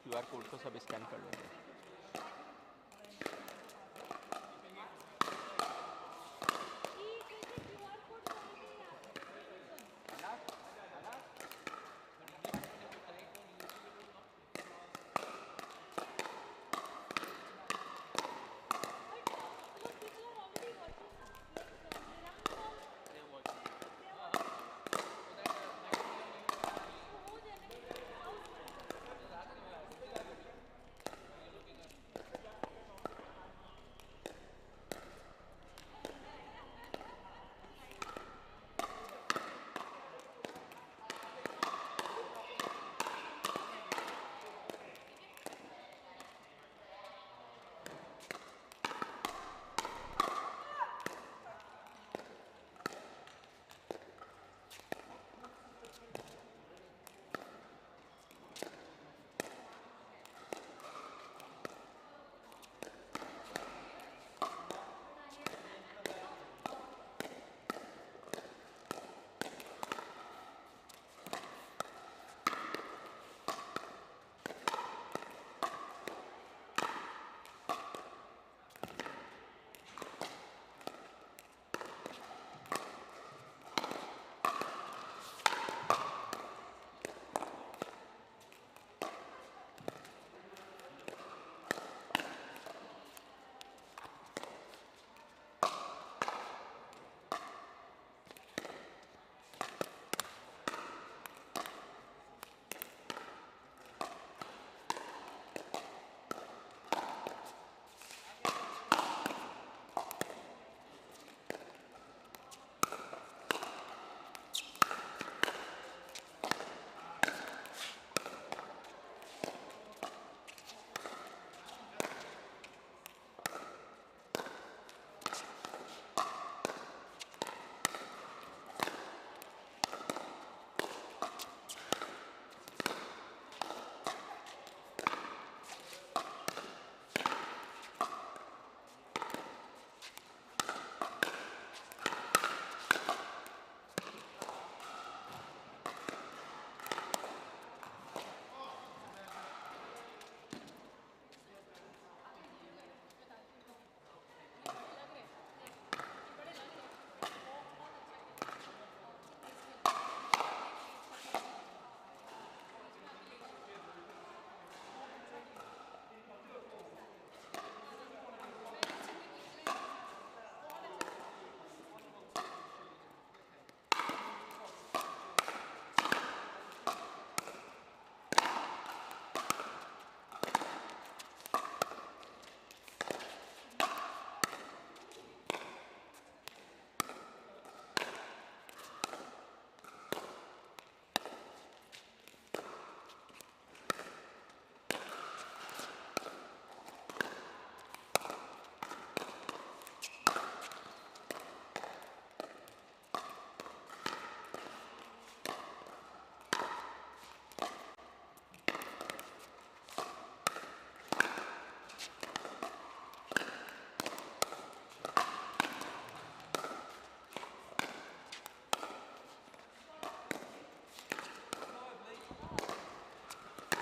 QR code को सब scan कर लेंगे।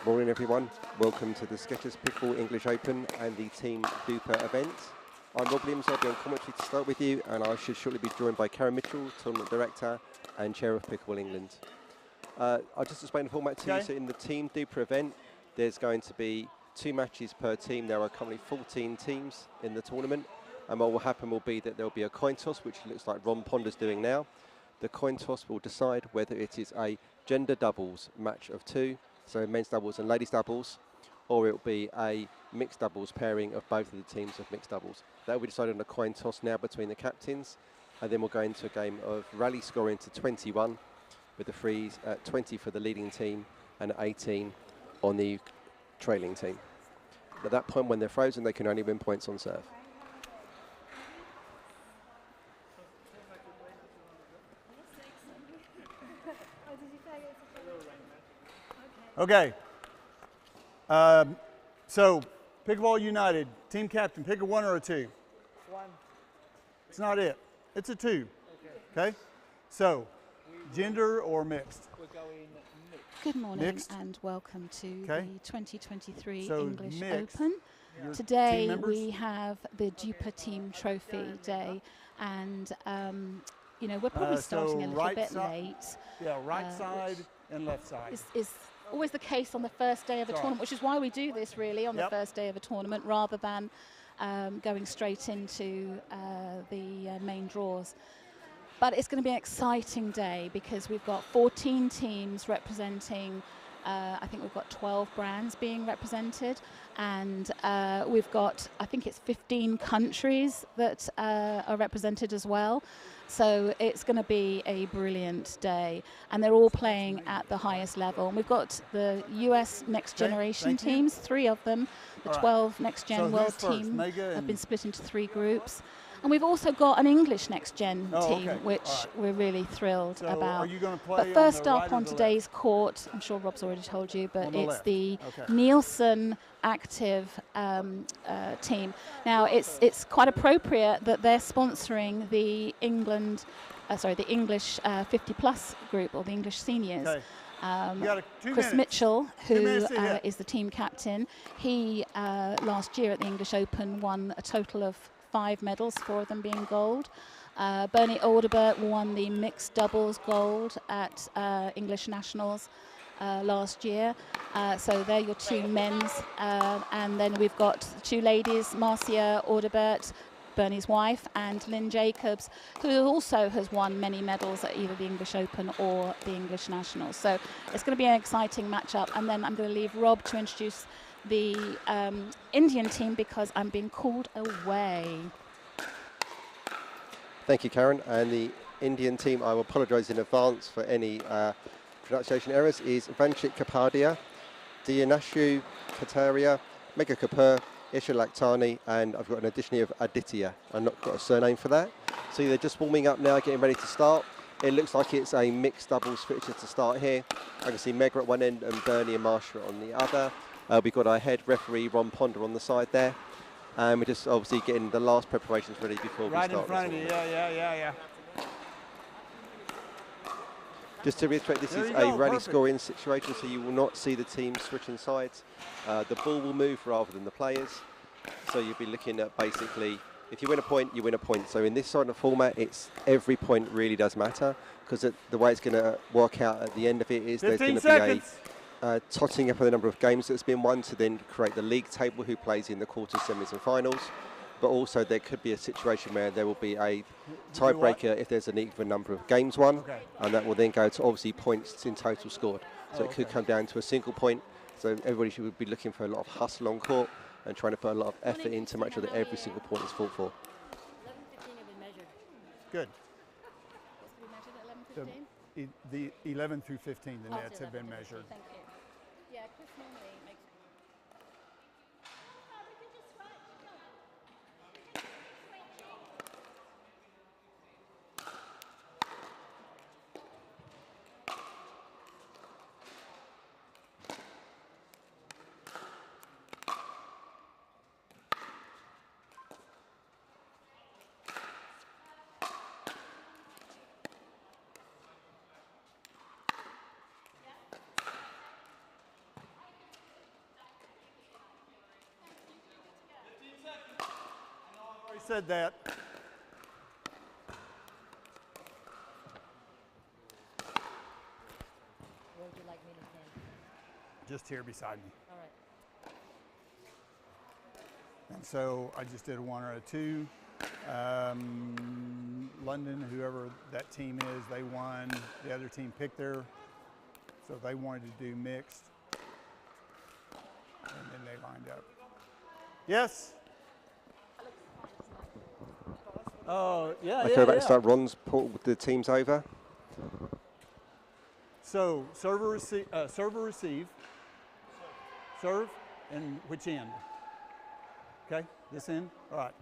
Morning everyone, welcome to the Sketchers Pickleball English Open and the Team DUPR event. I'm Rob Williams, I'll be on commentary to start with you, and I should shortly be joined by Karen Mitchell, Tournament Director and Chair of Pickleball England. I'll just explain the format to you. So in the Team DUPR event, there's going to be 2 matches per team. There are currently 14 teams in the tournament, and what will happen will be that there will be a coin toss, which looks like Ron Ponder's doing now. The coin toss will decide whether it is a gender doubles match of 2, so men's doubles and ladies doubles, or it will be a mixed doubles pairing of both of the teams of mixed doubles. That will be decided on a coin toss now between the captains, and then we'll go into a game of rally scoring to 21, with the frees at 20 for the leading team and 18 on the trailing team. At that point, when they're frozen, they can only win points on serve. Okay. So, Pickleball United, team captain, pick a 1 or a 2. 1. It's not it. It's a 2. Okay? So, gender or mixed? We're going mixed. mixed? Good morning Mixed? and welcome to Okay. the 2023 So English mixed. Open. Your team Today members? we have the DUPR Team Trophy Day, and you know, we're probably starting a so little right bit si- late. Yeah, right side which and left side. is always the case on the first day of a Sorry. tournament, which is why we do this really on the Yep. first day of a tournament rather than going straight into the main draws. But it's going to be an exciting day because we've got 14 teams representing, I think we've got 12 brands being represented, and we've got, I think it's 15 countries that are represented as well. So it's going to be a brilliant day, and they're all playing at the highest level. And we've got the US Next Okay, Generation thank you. teams, 3 of them. The All right. 12 Next Gen So World who's first, team Mega have and- been split into 3 groups. And we've also got an English Next Gen Oh, team, okay. which All right. we're really thrilled So about. are you going to play But first on the up right or on the today's court, I'm sure Rob's already told you, but On the it's left. the Okay. Nielsen Active team. Now it's quite appropriate that they're sponsoring the the English 50 plus group, or the English seniors. Okay. You got 2 Chris minutes. Mitchell, 2 who minutes to hit. is the team captain, he last year at the English Open won a total of 5 medals, 4 of them being gold. Bernie Alderbert won the mixed doubles gold at English Nationals last year. So they're your 2 men's. And then we've got 2 ladies, Marcia Alderbert, Bernie's wife, and Lynn Jacobs, who also has won many medals at either the English Open or the English Nationals. So it's going to be an exciting matchup. And then I'm going to leave Rob to introduce the Indian team because I'm being called away. Thank you, Karen. And the Indian team, I will apologise in advance for any pronunciation errors, is Vanchit Kapadia, Dianashu Kataria, Mega Kapoor, Isha Laktani, and I've got an addition here of Aditya. I've not got a surname for that. So they're just warming up now, getting ready to start. It looks like it's a mixed doubles fixture to start here. I can see Mega at one end and Bernie and Marsha on the other. We've got our head referee, Ron Ponder, on the side there. And we're just obviously getting the last preparations ready before Right we start. in front of you. Yeah. Just to reiterate, this There is you a go, rally perfect. scoring situation, so you will not see the teams switching sides. The ball will move rather than the players. So you'll be looking at basically, if you win a point, you win a point. So in this sort of format, it's every point really does matter, because the way it's going to work out at the end of it is there's going 15 to be seconds. a totting up of the number of games that's been won to then create the league table, who plays in the quarters, semis and finals. But also there could be a situation where there will be a tiebreaker if there's an even number of games won, Okay. and that will then go to obviously points in total scored. So it could okay. come down to a single point. So everybody should be looking for a lot of hustle on court and trying to put a lot of effort in to make sure that every single point is fought for. 11:15 have been measured. Good. What's to be measured at 11:15? The 11 through 15, the Oh, nets have been measured. Thank you. Yeah, Chris normally makes. Already said that. Where would you like me to stand? Just here beside me. All right. And so I just did a 1 or a 2. London, whoever that team is, they won. The other team picked their, so they wanted to do mixed. And then they lined up. Yes? Oh, yeah, Okay, we're about to start. Ron's pulled the teams over. So serve, receive. Serve, and which end? Okay, this end? All right.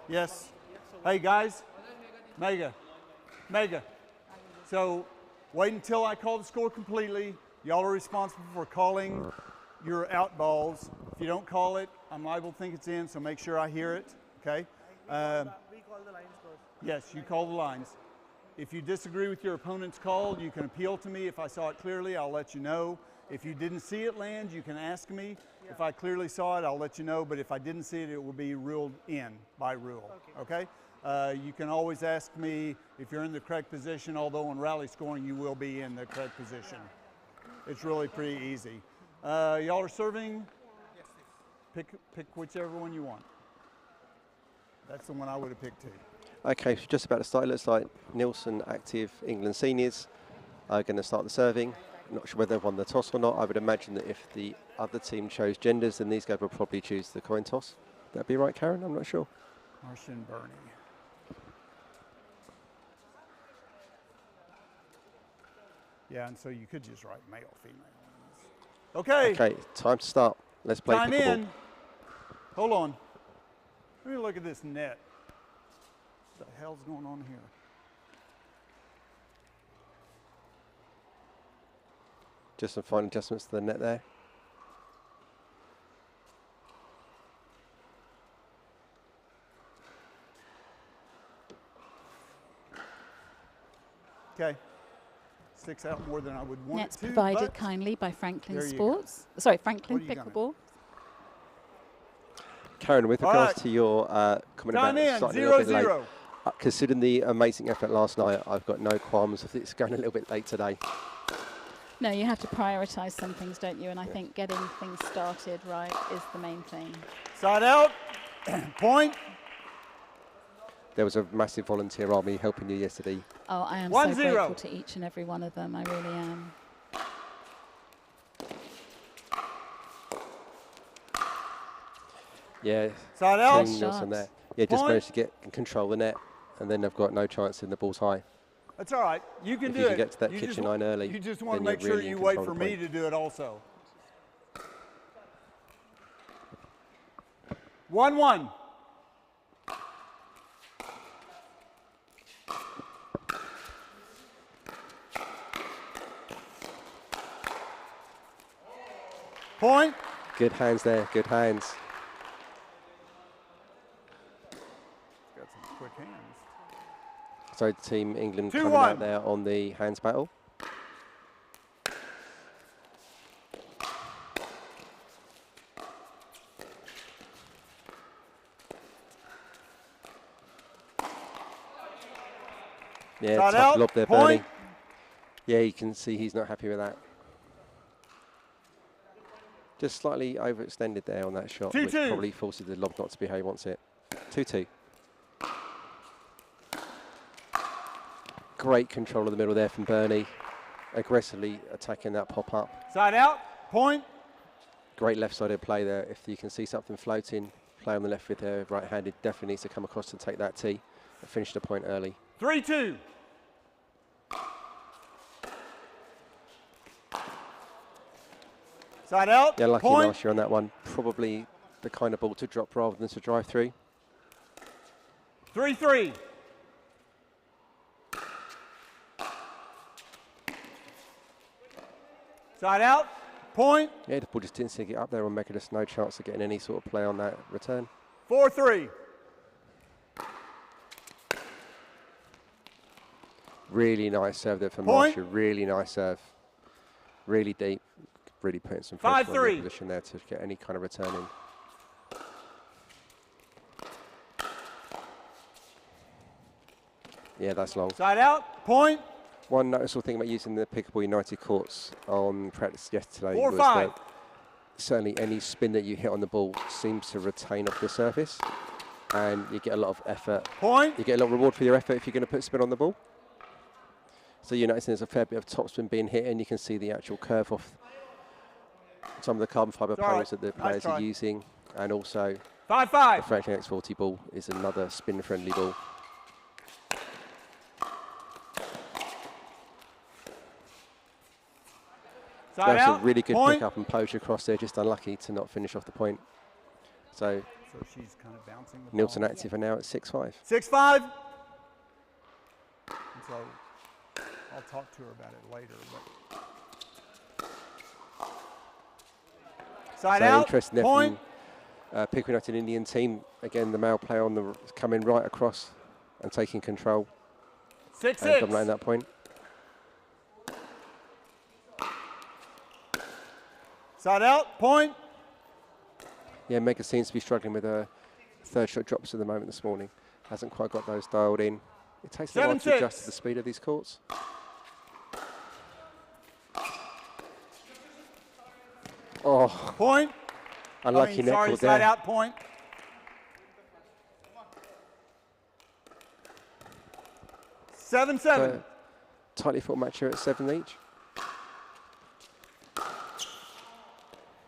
Yes. Hey, guys. Mega. So wait until I call the score completely. Y'all are responsible for calling your out balls. If you don't call it, I'm liable to think it's in, so make sure I hear it, okay? We call the line scores. Yes, you call the lines. If you disagree with your opponent's call, you can appeal to me. If I saw it clearly, I'll let you know. If you didn't see it land, you can ask me. If I clearly saw it, I'll let you know. But if I didn't see it, it will be ruled in by rule. Okay? You can always ask me if you're in the correct position, although in rally scoring, you will be in the correct position. It's really pretty easy. Y'all are serving? Pick whichever one you want. That's the one I would have picked too. Okay, so just about to start. It looks like Nielsen Active England Seniors are going to start the serving. Not sure whether they've won the toss or not. I would imagine that if the other team chose genders, then these guys will probably choose the coin toss. That'd be right, Karen? I'm not sure. Marcia and Bernie. Yeah, and so you could just write male, female. Okay. Okay, time to start. Let's play Time pickleball. in. Hold on. Let me look at this net. What the hell's going on here? Just some fine adjustments to the net there. Okay. Sticks out more than I would want Nets it to. provided but kindly by Franklin there you Sports. Sorry, Franklin What do you got? Pickleball. Karen, with All regards right. to your comment Time about in. starting a little bit late, 0-0. considering the amazing effort last night, I've got no qualms if it's going a little bit late today. No, you have to prioritise some things, don't you? And I think getting things started right is the main thing. Side out. Point. There was a massive volunteer army helping you yesterday. Oh, I am 1-0. so grateful to each and every one of them. I really am. Yeah, Side out. seeing Nielsen Shots. there. Yeah, just Point. managed to get and control the net, and then they've got no chance in the ball's high. That's all right. You can If do you it. can get to that You kitchen just line early, You just want to then make you're sure really in you wait control for of the me to do it also. 1-1. Point. Good hands there, good hands. Got some quick hands. So Team England coming 2-1. out there on the hands battle. Yeah, Side tough out. lob there, Point. Bernie. Yeah, you can see he's not happy with that. Just slightly overextended there on that shot, which 2-2. probably forces the lob not to be how he wants it. 2-2. Great control of the middle there from Bernie. Aggressively attacking that pop-up. Side out. Point. Great left-sided play there. If you can see something floating, play on the left with their right-handed. Definitely needs to come across to take that tee and finish the point early. 3-2. Side out. Yeah, lucky Point. last year on that one. Probably the kind of ball to drop rather than to drive through. 3-3. Side out. Point. Yeah, the ball just didn't seem to get up there and making us no chance of getting any sort of play on that return. 4-3. Really nice serve there from Point. Marcia. Really nice serve. Really deep. Really putting some pressure on 5-3. the position there to get any kind of return in. Yeah, that's long. Side out. Point. One noticeable thing about using the Pickleball United courts on practice yesterday 4-5. was that certainly any spin that you hit on the ball seems to retain off the surface, and you get a lot of effort. Point. You get a lot of reward for your effort if you're going to put spin on the ball. So you're noticing there's a fair bit of topspin being hit, and you can see the actual curve off some of the carbon fibre It's all panels right. that the Nice players try. are using, and also 5-5. the Franklin X40 ball is another spin-friendly ball. Side That's out. a really good Point. pick up and poach across there, just unlucky to not finish off the point. So So she's kind of bouncing the Nielsen ball. Active are now at 6-5. 6-5. And so I'll talk to her about it later. But side So out. interesting there Point. from Pickering United Indian team. Again, the male player on the coming right across and taking control 6-6. and dominating that point. Side out, point. Yeah, Mega seems to be struggling with her third shot drops at the moment this morning. Hasn't quite got those dialed in. It takes a while to adjust to the speed of these courts. Oh, point. unlucky net sorry, call side there. out, point. Seven. Tightly fought match here at 7 each.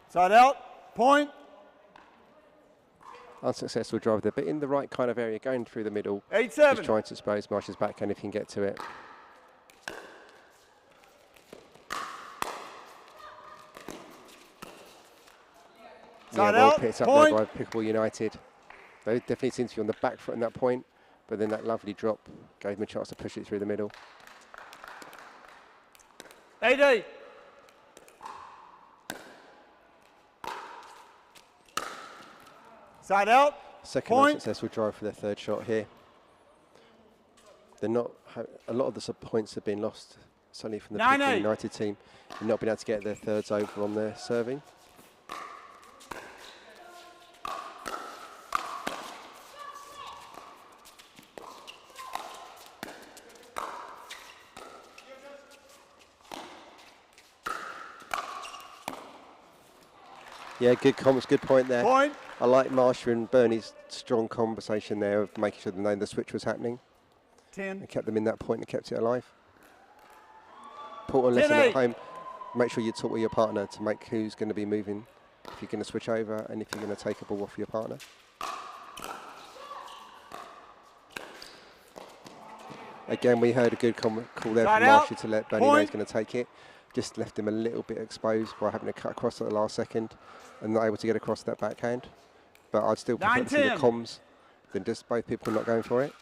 Side out, point. Unsuccessful drive there, but in the right kind of area, going through the middle. 8-7. Just trying to expose Marsh's backhand if he can get to it. Side well out, picked up point. there by Pickleball United. They definitely seem to be on the back foot in that point, but then that lovely drop gave them a chance to push it through the middle. 8-8. Side out. Second point. unsuccessful drive for their third shot here. They're not. A lot of the points have been lost, certainly from the Pickleball United team, and not been able to get their thirds over on their serving. Yeah, good comments, good point there. Point. I like Marsha and Bernie's strong conversation there of making sure they know the switch was happening. 10. And kept them in that point and kept it alive. Important lesson at home, make sure you talk with your partner to make who's going to be moving, if you're going to switch over and if you're going to take a ball off your partner. Again, we heard a good call there from Marsha to let Bernie know he's going to take it. Just left him a little bit exposed by having to cut across at the last second and not able to get across that backhand. But I'd still prefer to see the comms than just both people not going for it.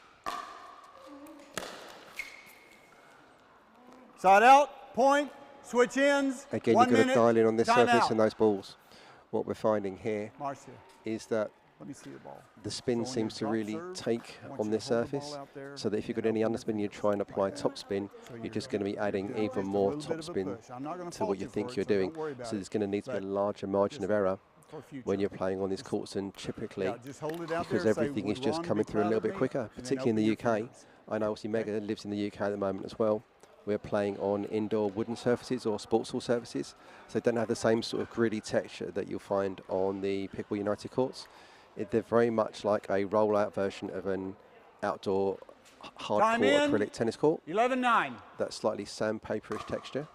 Side out, point, switch ins. Again, you've got to dial in on this surface and those balls. What we're finding here is that let me see the ball. The spin seems to really take on this surface, so that if you've got any underspin, you try and apply topspin, you're just going to be adding even more topspin to what you think you're doing. So there's going to need to be a larger margin of error when you're playing on these courts, and typically, because everything is just coming through a little bit quicker, particularly in the UK. I know obviously Mega lives in the UK at the moment as well. We're playing on indoor wooden surfaces or sports hall surfaces, so they don't have the same sort of gritty texture that you'll find on the Pickleball United courts. They're very much like a rollout version of an outdoor hardcore acrylic tennis court. 11-9. That slightly sandpaperish texture.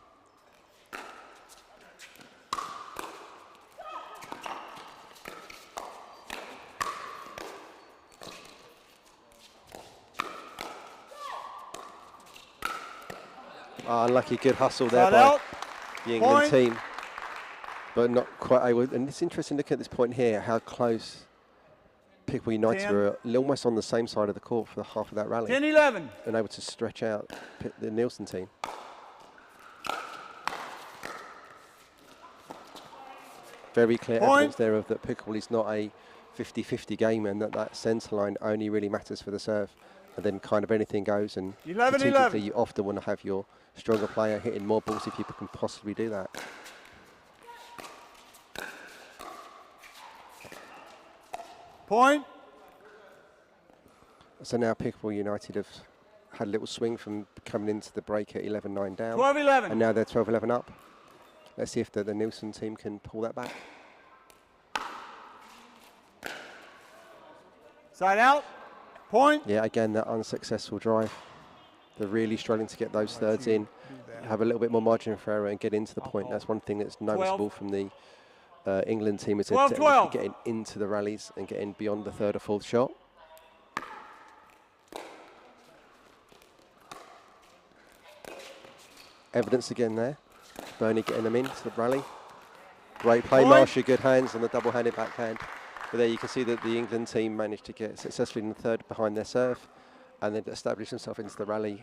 Unlucky, good hustle there by the England team, but not quite able. And it's interesting looking at this point here, how close Pickleball United were almost on the same side of the court for half of that rally. 10-11. And able to stretch out the Nielsen team. Very clear evidence there of that Pickleball is not a 50-50 game, and that centre line only really matters for the serve. And then kind of anything goes, and strategically you often want to have your stronger player hitting more balls if you can possibly do that. Point. So now Pickleball United have had a little swing from coming into the break at 11-9 down. 12-11. And now they're 12-11 up. Let's see if the Nielsen team can pull that back. Side out. Point. Yeah, again, that unsuccessful drive. They're really struggling to get those thirds in, have a little bit more margin for error and get into the point. That's one thing that's noticeable from the England team, is they're getting into the rallies and getting beyond the third or fourth shot. Evidence again there. Bernie getting them into the rally. Great play, Marsha, good hands on the double-handed backhand. But there you can see that the England team managed to get successfully in the third behind their serve and then establish themselves into the rally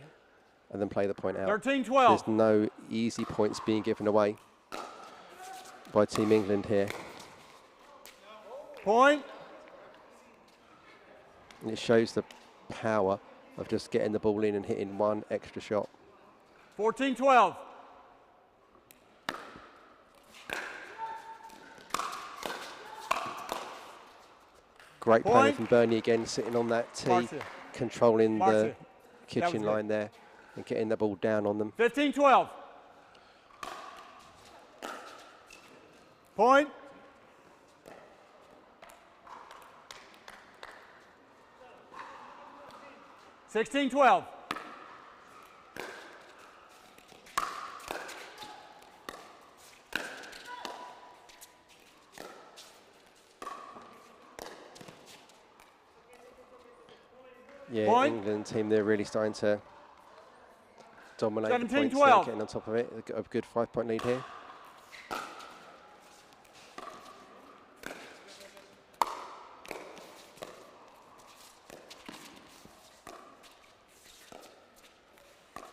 and then play the point out. 13-12. There's no easy points being given away by Team England here. Point. And it shows the power of just getting the ball in and hitting one extra shot. 14-12. Great planning Point. from Bernie again, sitting on that tee, Marcia. controlling the Marcia. kitchen good. line there and getting the ball down on them. 15-12. Point. $16-12. Yeah, Point. England team, they're really starting to dominate the points, 17-12. getting on top of it. They've got a good 5-point lead here.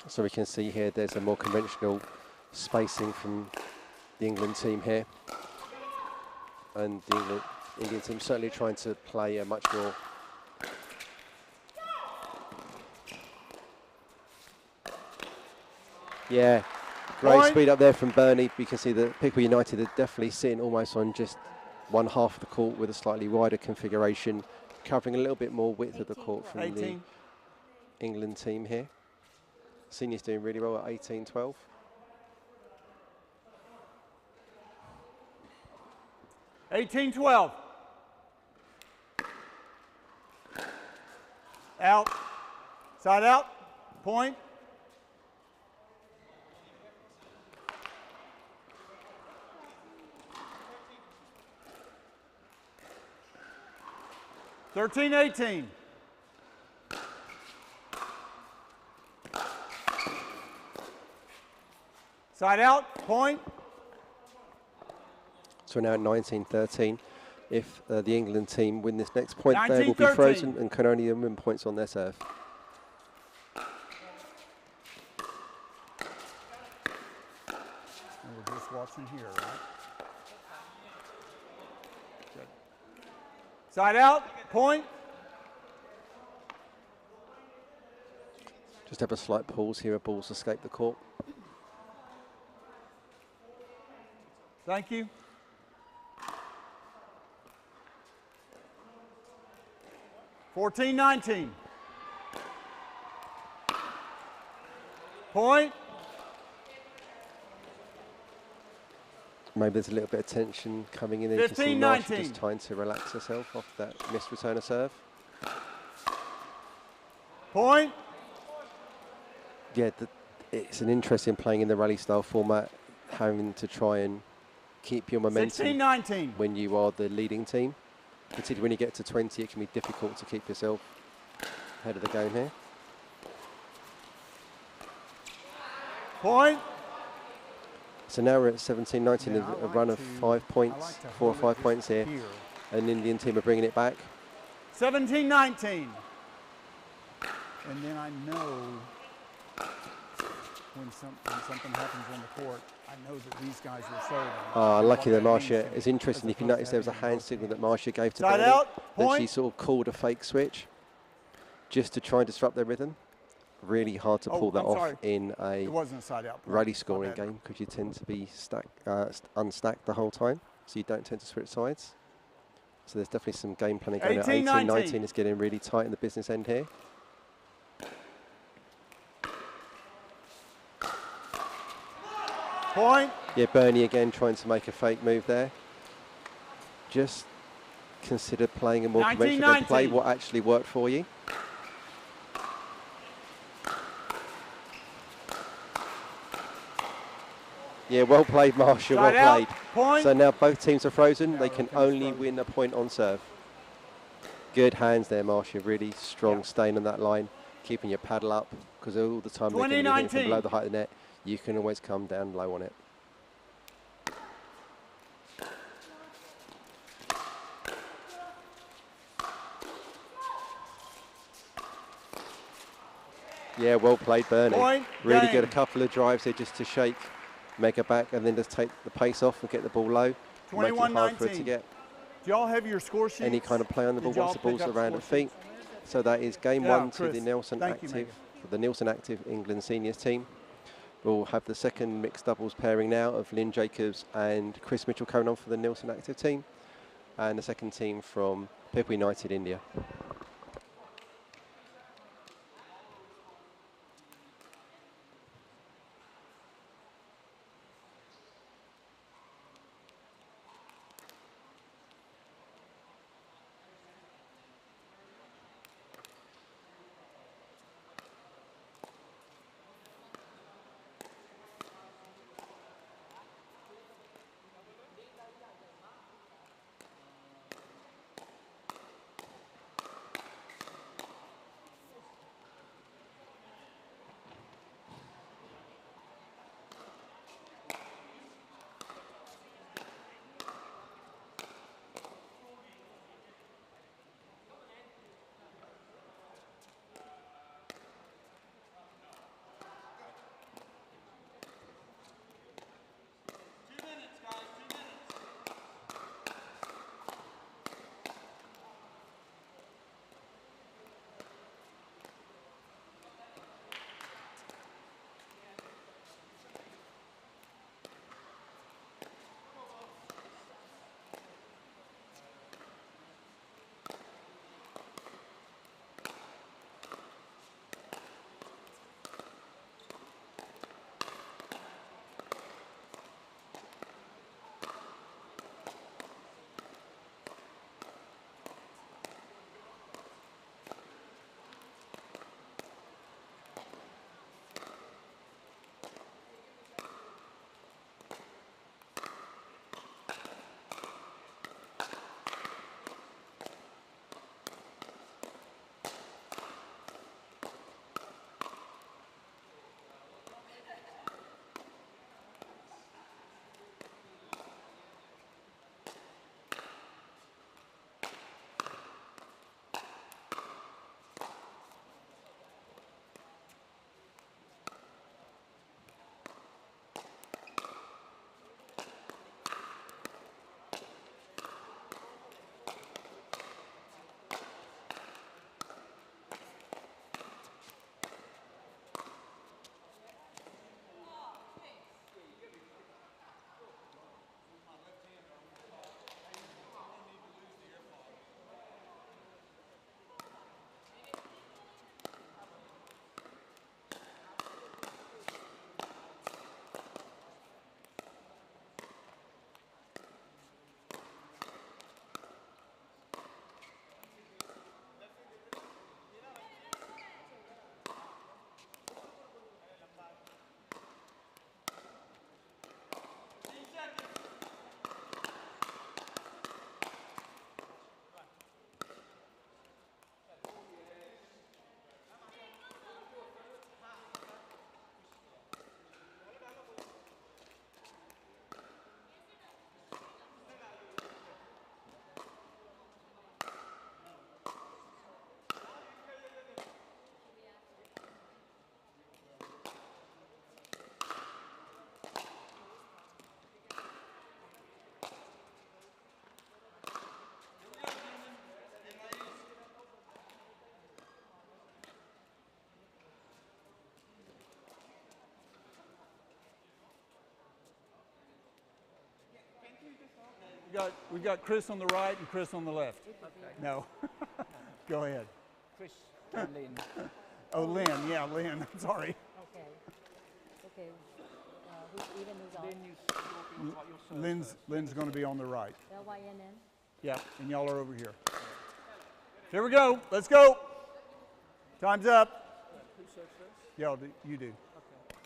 So we can see here there's a more conventional spacing from the England team here. And the Indian team certainly trying to play a much more great Point. speed up there from Bernie. You can see that Pickle United are definitely sitting almost on just one half of the court with a slightly wider configuration, covering a little bit more width of the court from 18. the England team here. Seniors doing really well at 18-12. $18-12. Out. Side out. Point. $13-18. Side out. Point. So we're now at 19-13. If the England team win this next point, they will be 19-13. frozen and can only win points on their serve. And we're just watching here, right? Good. Side out. Point. Just have a slight pause here, balls escape the court. Thank you. $14-19. Point. Maybe there's a little bit of tension coming in there. You can see Marcia 15-19. just trying to relax herself off that missed return of serve. Point. Yeah, it's an interesting playing in the rally style format, having to try and keep your momentum 16-19. when you are the leading team. Particularly when you get to 20, it can be difficult to keep yourself ahead of the game here. Point. So now we're at 17-19, Yeah, a run of 5 points, 4 or 5 points here. And the Indian team are bringing it back. 17-19. And then I know when something happens on the court, I know that these guys will serve. Lucky that Marcia. It's interesting, you can notice there was a hand signal that Marcia gave to Side Bernie, out, that she point. sort of called a fake switch just to try and disrupt their rhythm. Really hard to pull that I'm off sorry. in a It wasn't a side out. rally scoring game, because you tend to be unstacked the whole time, so you don't tend to switch sides. So there's definitely some game planning going on. 18-19 is getting really tight in the business end here. Point. Yeah, Bernie again trying to make a fake move there. Just consider playing a more conventional game. Play what actually worked for you. Yeah, well played, Marcia, well played. Point. So now both teams are frozen. They can only win a point on serve. Good hands there, Marcia. Really strong staying on that line, keeping your paddle up, because all the time they're going to be hitting from below the height of the net. You can always come down low on it. Yeah, well played, Bernie. Point. Really Game. good. A couple of drives there just to shake Mega back and then just take the pace off and get the ball low. Make it hard for her to get Do y'all have your score sheets? any kind of play on the ball Did y'all once the ball's pick up around her score feet. sheets? So that is game Yeah, one to Chris. the Nelson Thank you, Active, Megan. the Nelson Active England seniors team. We'll have the second mixed doubles pairing now of Lynn Jacobs and Chris Mitchell coming on for the Nelson Active team, and the second team from People United India. We got Chris on the right and Chris on the left. Okay. No. Go ahead. Chris and Lynn. Oh, Lynn. Yeah, Lynn. Sorry. Okay. Okay. Who's even, who's off? Lynn, you got your serve Lynn's going to be on the right. L-Y-N-N? Yeah, and y'all are over here. Here we go. Let's go. Time's up. Who serves first? Yeah, you do. Okay.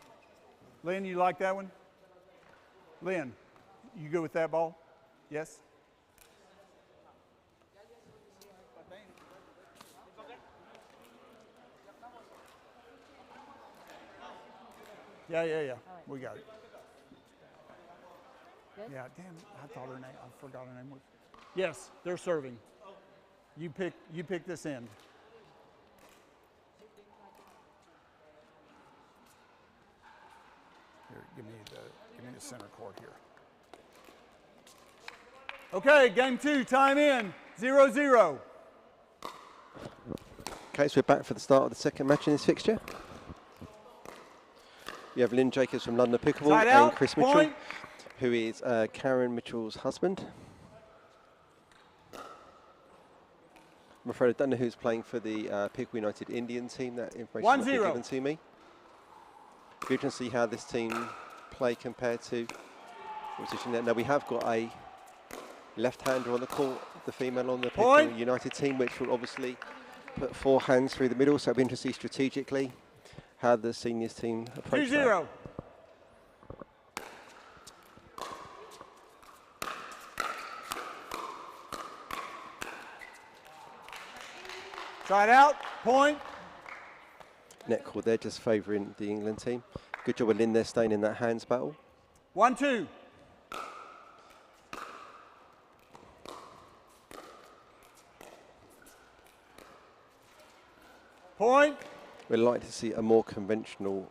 Lynn, you like that one? Lynn, you go with that ball? Yes? Yeah. Right. We got it. Good? Yeah, damn, I thought her name, I forgot her name was. Yes, they're serving. You pick this end. Here, give me the center court here. Okay, game two, time in, 0-0. Okay, so we're back for the start of the second match in this fixture. You have Lynn Jacobs from London Pickleball Side and out, Chris Mitchell, point. who is Karen Mitchell's husband. I'm afraid I don't know who's playing for the Pickleball United Indian team. That information was given to me. You can see how this team play compared to the position there. Now we have got a left-hander on the court, the female on the Pickleball United team, which will obviously put 4 hands through the middle. So it'll be interesting strategically how the seniors team approach that. 2-0. Side out, point. Net call there, just favouring the England team. Good job with Lynn there staying in that hands battle. 1-2. Point. We'd like to see a more conventional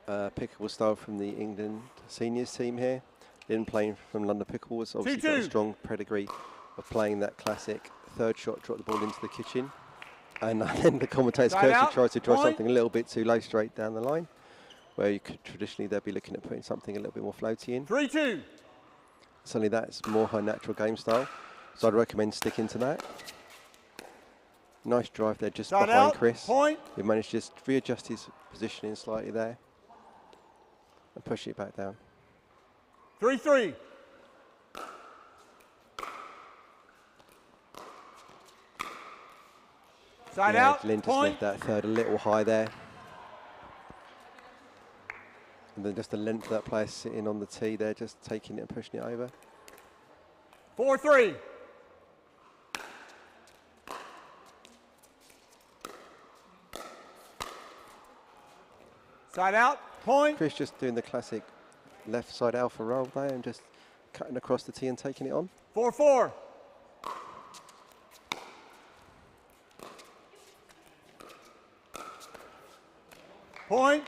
pickleball style from the England seniors team here. Lynn playing from London Pickleball has obviously got a strong pedigree of playing that classic third shot, drop the ball into the kitchen. And then the commentators currently tries to try something a little bit too low straight down the line, where you could traditionally they'd be looking at putting something a little bit more floaty in. 3-2. Certainly that's more her natural game style, so I'd recommend sticking to that. Nice drive there just behind Chris. Point. He managed to just readjust his positioning slightly there and push it back down. 3-3. Side out, Lynn just point. left that third a little high there. And then just the length of that player sitting on the tee there, just taking it and pushing it over. 4-3. Side out, point. Chris just doing the classic left side alpha roll there and just cutting across the tee and taking it on. 4-4. Point.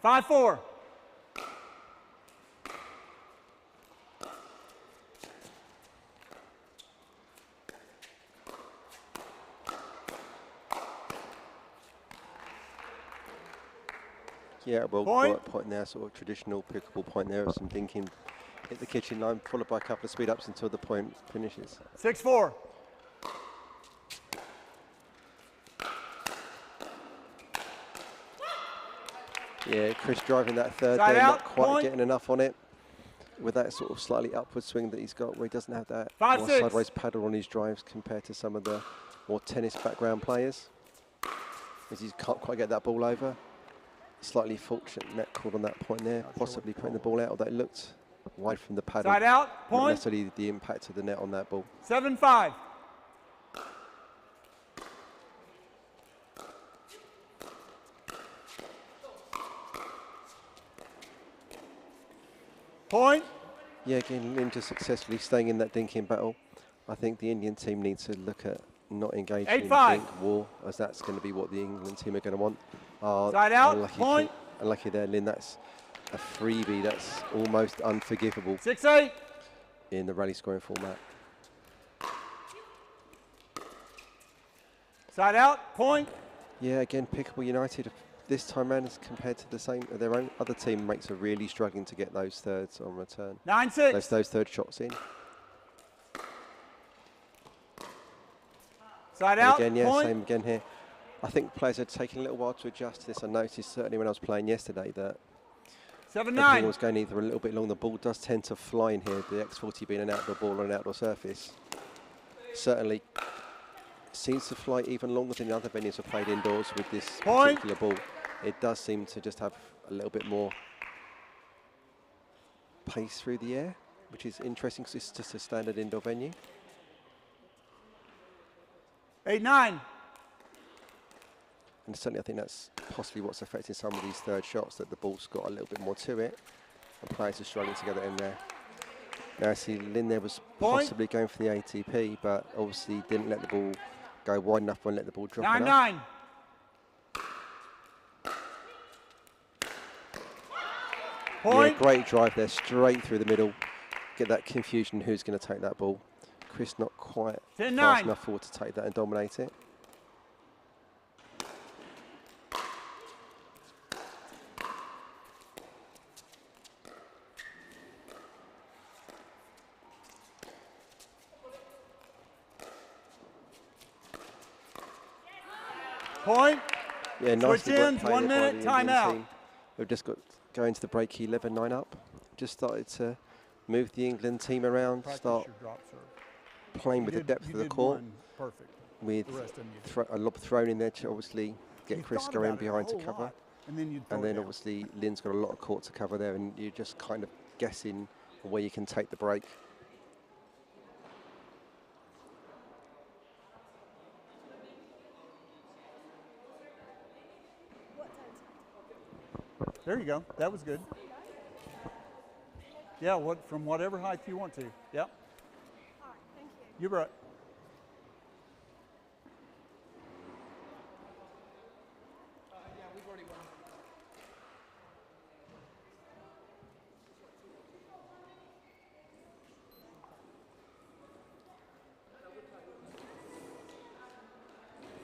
Five, 4. Yeah, well, point there, sort of traditional pickleball point there, with some dinking, hit the kitchen line, followed by a couple of speed ups until the point finishes. 6-4. Yeah, Chris driving that third Side there, out, not quite point. getting enough on it. With that sort of slightly upward swing that he's got, where he doesn't have that 5, more 6. sideways paddle on his drives compared to some of the more tennis background players. As he can't quite get that ball over. Slightly fortunate net called on that point there, possibly putting the ball out, although it looked wide from the paddle. Side out, Not point. necessarily the impact of the net on that ball. 7-5. Point. Yeah, again, Lynn just successfully staying in that dinking battle. I think the Indian team needs to look at not engaging in 8-5. dink war, as that's going to be what the England team are going to want. Side out, point. Unlucky there, Lynn. That's a freebie. That's almost unforgivable 6-8. in the rally scoring format. Side out, point. Yeah, again, Pickleball United this time round as compared to the same their own other teammates are really struggling to get those thirds on return. 9-6. Those third shots in. Side And out, again, yeah, point. same again here. I think players are taking a little while to adjust to this. I noticed certainly when I was playing yesterday that 7-9. everything was going either a little bit long. The ball does tend to fly in here, the X40 being an outdoor ball on an outdoor surface. Certainly seems to fly even longer than the other venues have played indoors with this particular ball. It does seem to just have a little bit more pace through the air, which is interesting because it's just a standard indoor venue. 8-9. And certainly I think that's possibly what's affecting some of these third shots, that the ball's got a little bit more to it and players are struggling to get it in there. Now I see Lynn there was possibly going for the ATP, but obviously didn't let the ball go wide enough and let the ball drop 9-9. Yeah, great drive there, straight through the middle. get that confusion who's going to take that ball. Chris not quite 10-9. fast enough forward to take that and dominate it. Point. Yeah, Switch nicely worked ends, play 1 there by minute, the Indian timeout. team. We've just got going to the break 11-9 up. Just started to move the England team around, Practice start your drop serve. playing You with did- the depth you of the did court, one perfect. with The rest of them you did. a lob thrown in there to obviously get You Chris thought going about it a behind to whole cover. lot, and then you'd throw And it then down. obviously Lynn's got a lot of court to cover there, and you're just kind of guessing where you can take the break. There you go. That was good. Yeah, from whatever height you want to. Yep. All right, thank you. You're right. Yeah, we've already won.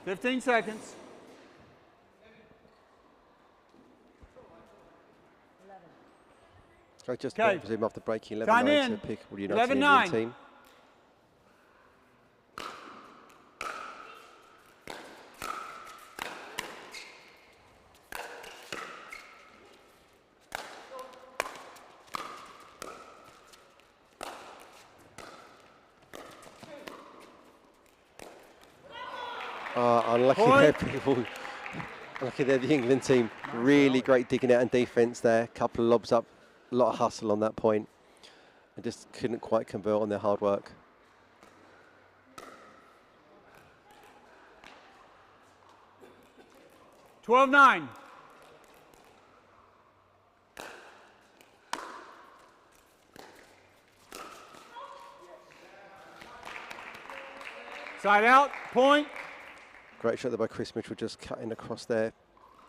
$15 seconds. 11. So just Okay. presume after breaking 11-9 Time to in. pick United Indian 11-9. team. Unlucky there, people. Unlucky there, the England team. Really great digging out and defence there. Couple of lobs up, a lot of hustle on that point. And just couldn't quite convert on their hard work. $12-9. Side out, point. Great shot there by Chris Mitchell, just cutting across there,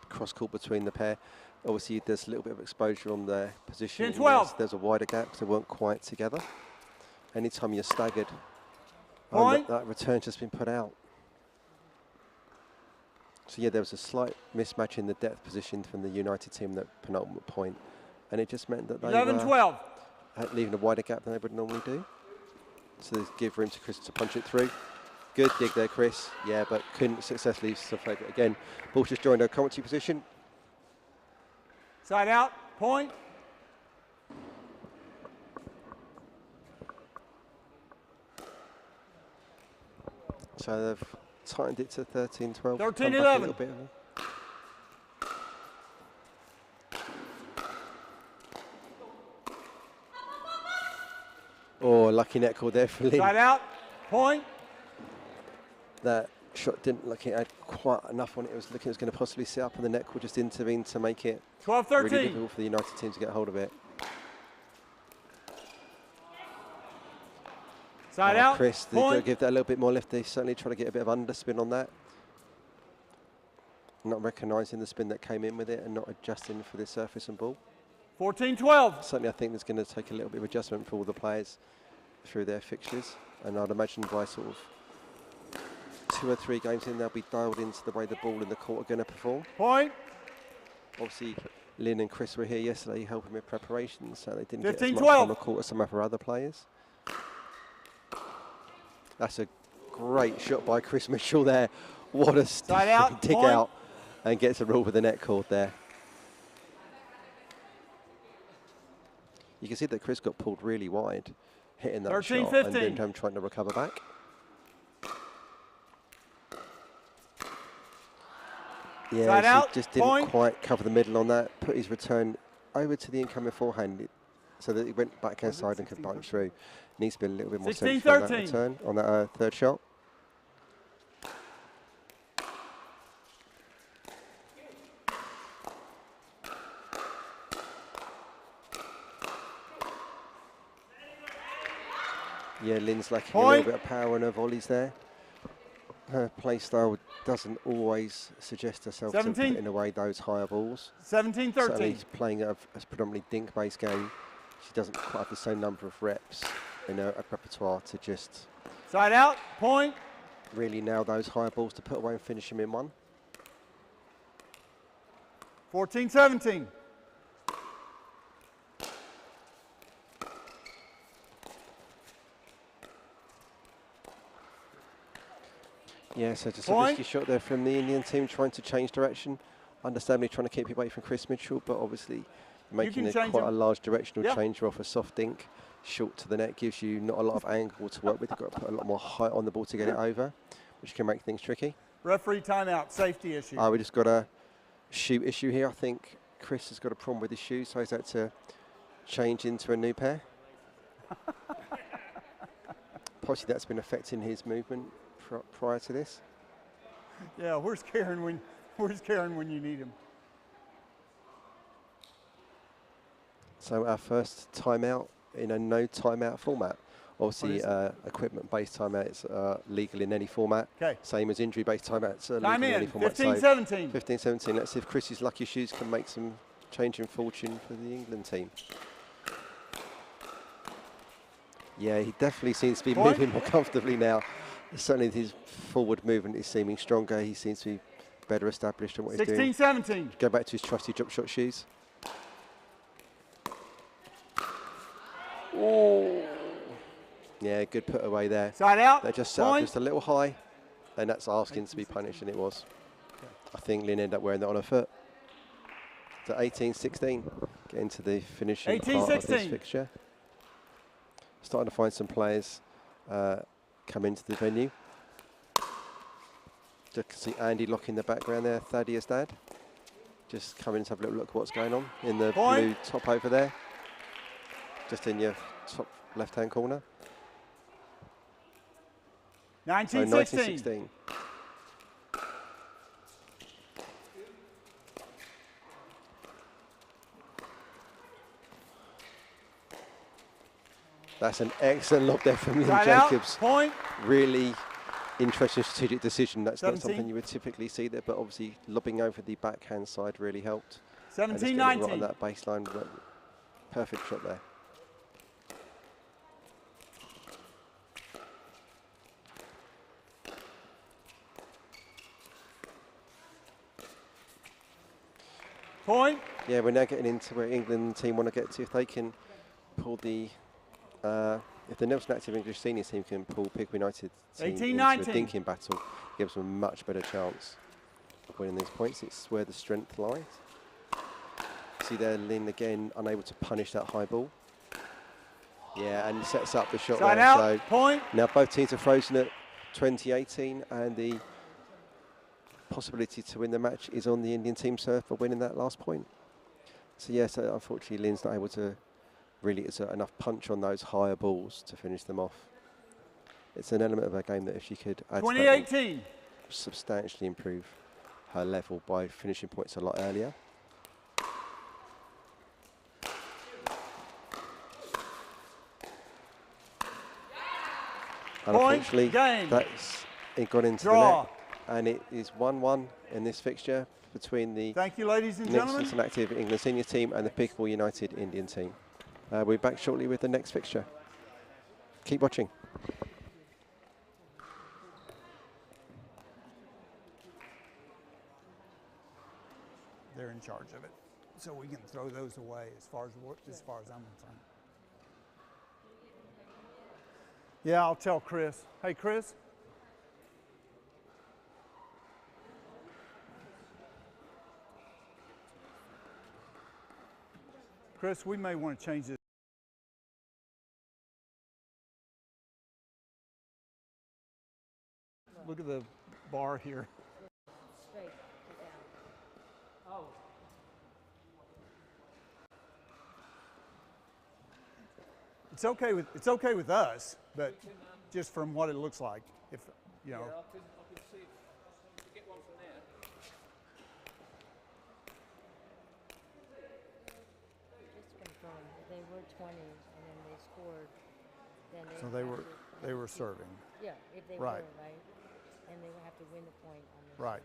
cross court between the pair. Obviously, there's a little bit of exposure on their position. 10-12. There's a wider gap, so they weren't quite together. Anytime you're staggered, Point. that return's just been put out. So yeah, there was a slight mismatch in the depth position from the United team, that penultimate point, and it just meant that they 11-12. were leaving a wider gap than they would normally do. So they give room to Chris to punch it through. Good dig there, Chris. Yeah, but couldn't successfully suffocate it again. Ball just joined our commentary position. Side out, point. So they've tightened it to 13-12. 13-11. Come back a little bit. Oh, lucky net call there for Lynn. Side out, point. That shot didn't look, it had quite enough on it. It was looking it was going to possibly sit up, and the net call just intervened to make it 12-13. really difficult for the United team to get hold of it. Side out, Chris, they've got to point. give that a little bit more lift. They certainly try to get a bit of underspin on that. Not recognising the spin that came in with it and not adjusting for the surface and ball. 14-12. Certainly, I think there's going to take a little bit of adjustment for all the players through their fixtures. And I'd imagine by sort of 2 or 3 games in, they'll be dialed into the way the ball and the court are going to perform. Point. Obviously, Lynn and Chris were here yesterday helping with preparations, so they didn't get as 15-12. much on the court as some of our other players. That's a great shot by Chris Mitchell there. What a Side out, dig point. out, and gets a rule with the net cord there. You can see that Chris got pulled really wide, hitting that 13-15. shot, and then him trying to recover back. Yeah, Side so out, he just didn't point. quite cover the middle on that. Put his return over to the incoming forehand, so that he went back inside and could punch through. Needs to be a little bit more sensitive on that 16-13. return, on that third shot. Yeah, Lynn's lacking a Point. little bit of power on her volleys there. Her play style doesn't always suggest herself to 17. putting away those higher balls. 17-13. Certainly playing a predominantly dink-based game. she doesn't quite have the same number of reps in her repertoire to just Side out, point. really nail those high balls to put away and finish them in one. 14-17. Yeah, so just Point. a risky shot there from the Indian team trying to change direction. Understandably trying to keep it away from Chris Mitchell, but obviously making quite a large directional change off a soft dink. Short to the net gives you not a lot of angle to work with. You've got to put a lot more height on the ball to get it over, which can make things tricky. Referee timeout, safety issue. We just got a shoe issue here. I think Chris has got a problem with his shoes, so he's had to change into a new pair. Possibly that's been affecting his movement prior to this. Yeah, where's Karen when you need him? So our first timeout in a no timeout format. Obviously, equipment-based timeouts are legal in any format. Okay. Same as injury-based timeouts are legal in any format. 15-17. 15-17. Let's see if Chris's lucky shoes can make some change in fortune for the England team. Yeah, he definitely seems to be moving more comfortably now. Certainly his forward movement is seeming stronger. He seems to be better established in what he's doing. 16-17. Go back to his trusty drop shot shoes. Oh. Yeah, good put away there. Side out. They just set up just a little high, and that's asking to be punished, and it was. I think Lynn ended up wearing that on her foot. So 18-16, getting to the finishing part of this fixture. Starting to find some players come into the venue. Just can see Andy Locke in the background there, Thaddeus' dad. Just coming to have a little look at what's going on in the blue top over there. Just in your top left-hand corner. 19-16. That's an excellent lob there from Lynn Jacobs. Point. Really interesting strategic decision. That's not something you would typically see there, but obviously lobbing over the backhand side really helped. 17-19. Right on that baseline, perfect shot there. Point. Yeah, we're now getting into where England team want to get to. If they can pull the, if the Nelson Active English senior team can pull Pickwick United team into a dinking battle, it gives them a much better chance of winning these points. It's where the strength lies. See there, Lynn again unable to punish that high ball. Yeah, and sets up the shot Side there. Out. So point. Now both teams are frozen at 2018, and the possibility to win the match is on the Indian team serve for winning that last point. So yes, unfortunately Lynn's not able to really exert enough punch on those higher balls to finish them off. It's an element of her game that if she could add 2018, substantially improve her level by finishing points a lot earlier. And unfortunately, that's it got into the net. And it is 1-1 in this fixture between the Nelson Active England senior team and the Pickwick United Indian team. We'll be back shortly with the next fixture. Keep watching. They're in charge of it, so we can throw those away as far as I'm concerned. Yeah, I'll tell Chris. Hey, Chris. Chris, we may want to change this. Look at the bar here. Straight down. Oh. It's okay with us, but just from what it looks like, if you know. Yeah, I can see if we get one from there. Just confirm, they were 20 and then they scored. Then So they were serving. Yeah, if they Right. were, right? And they would have to win the point on this. Right.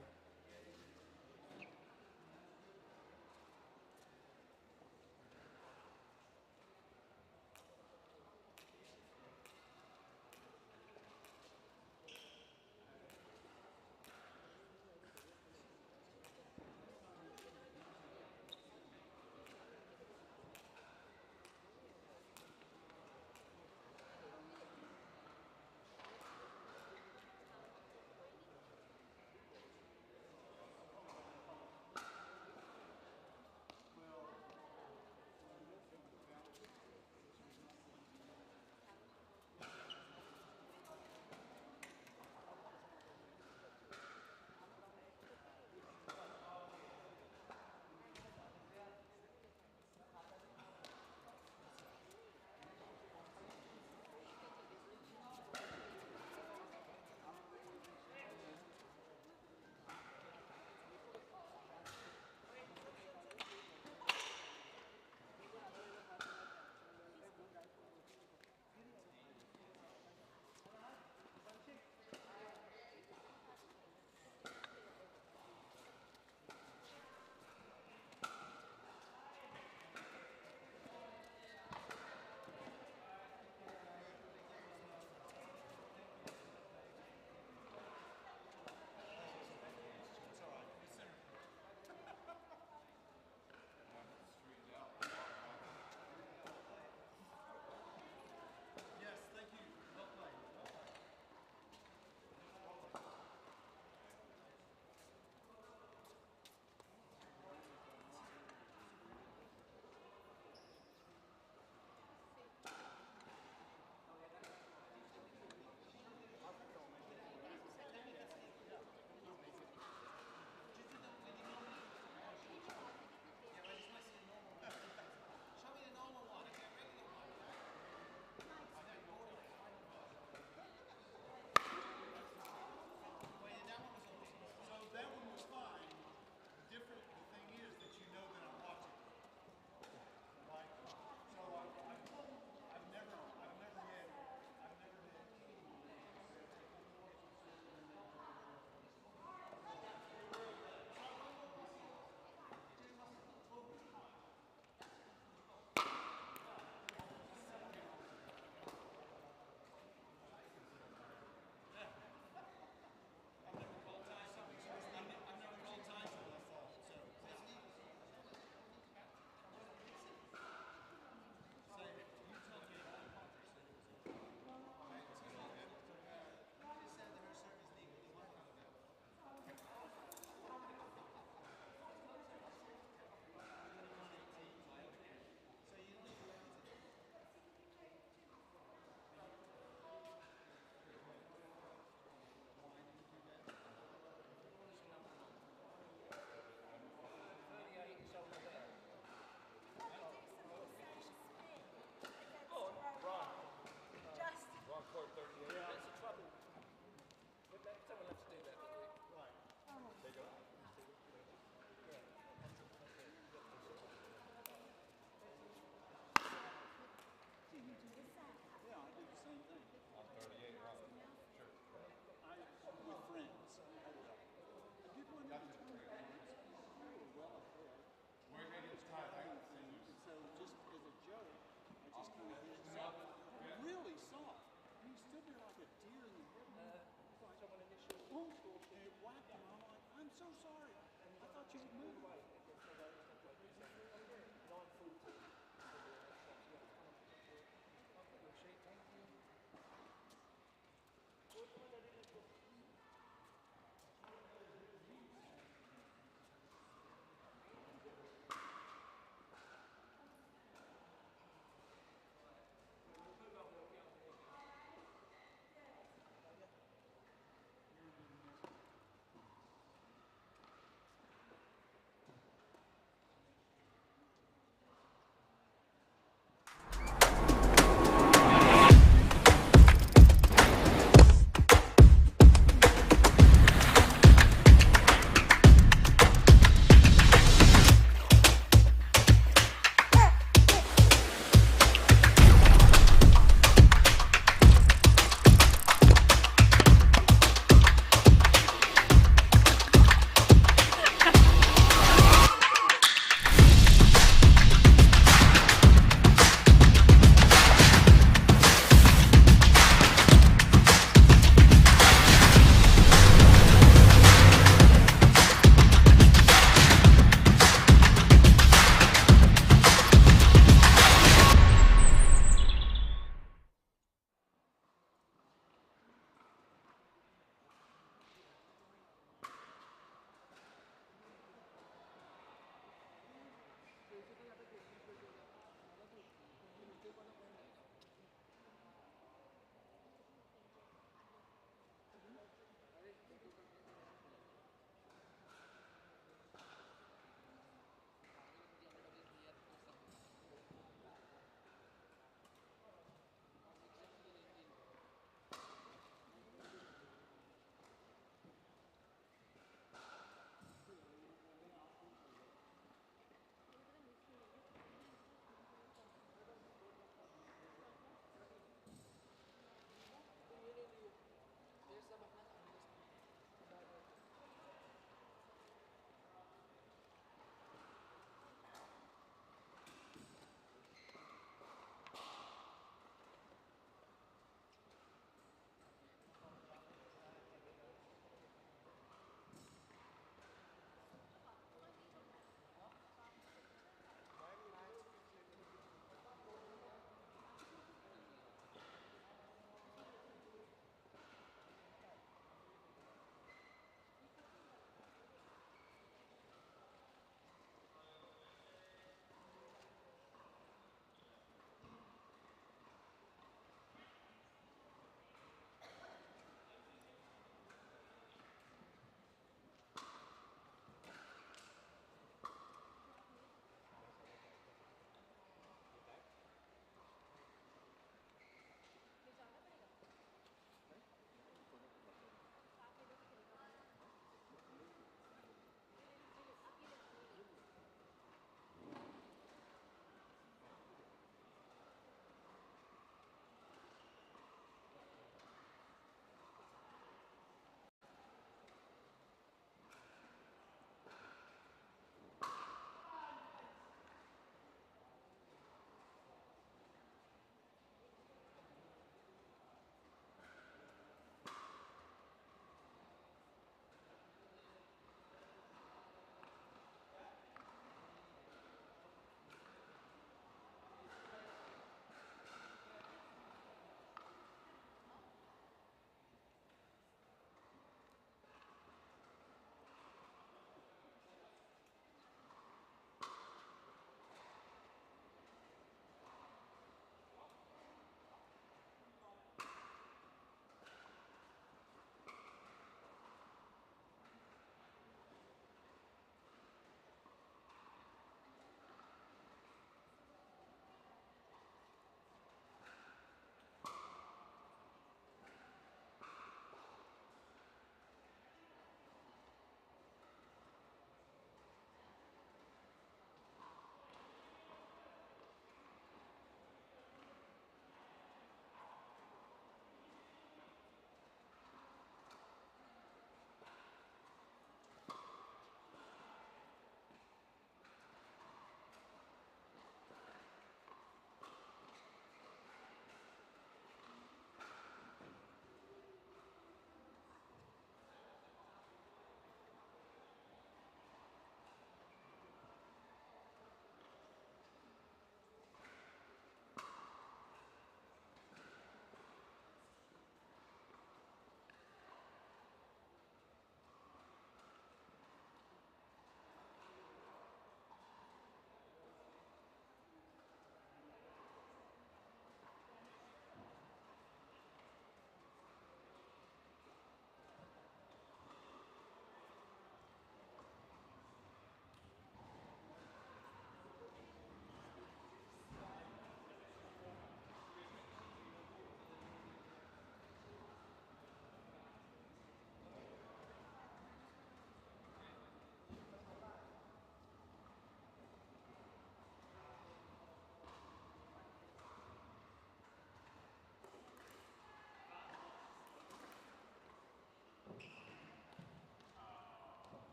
you would move.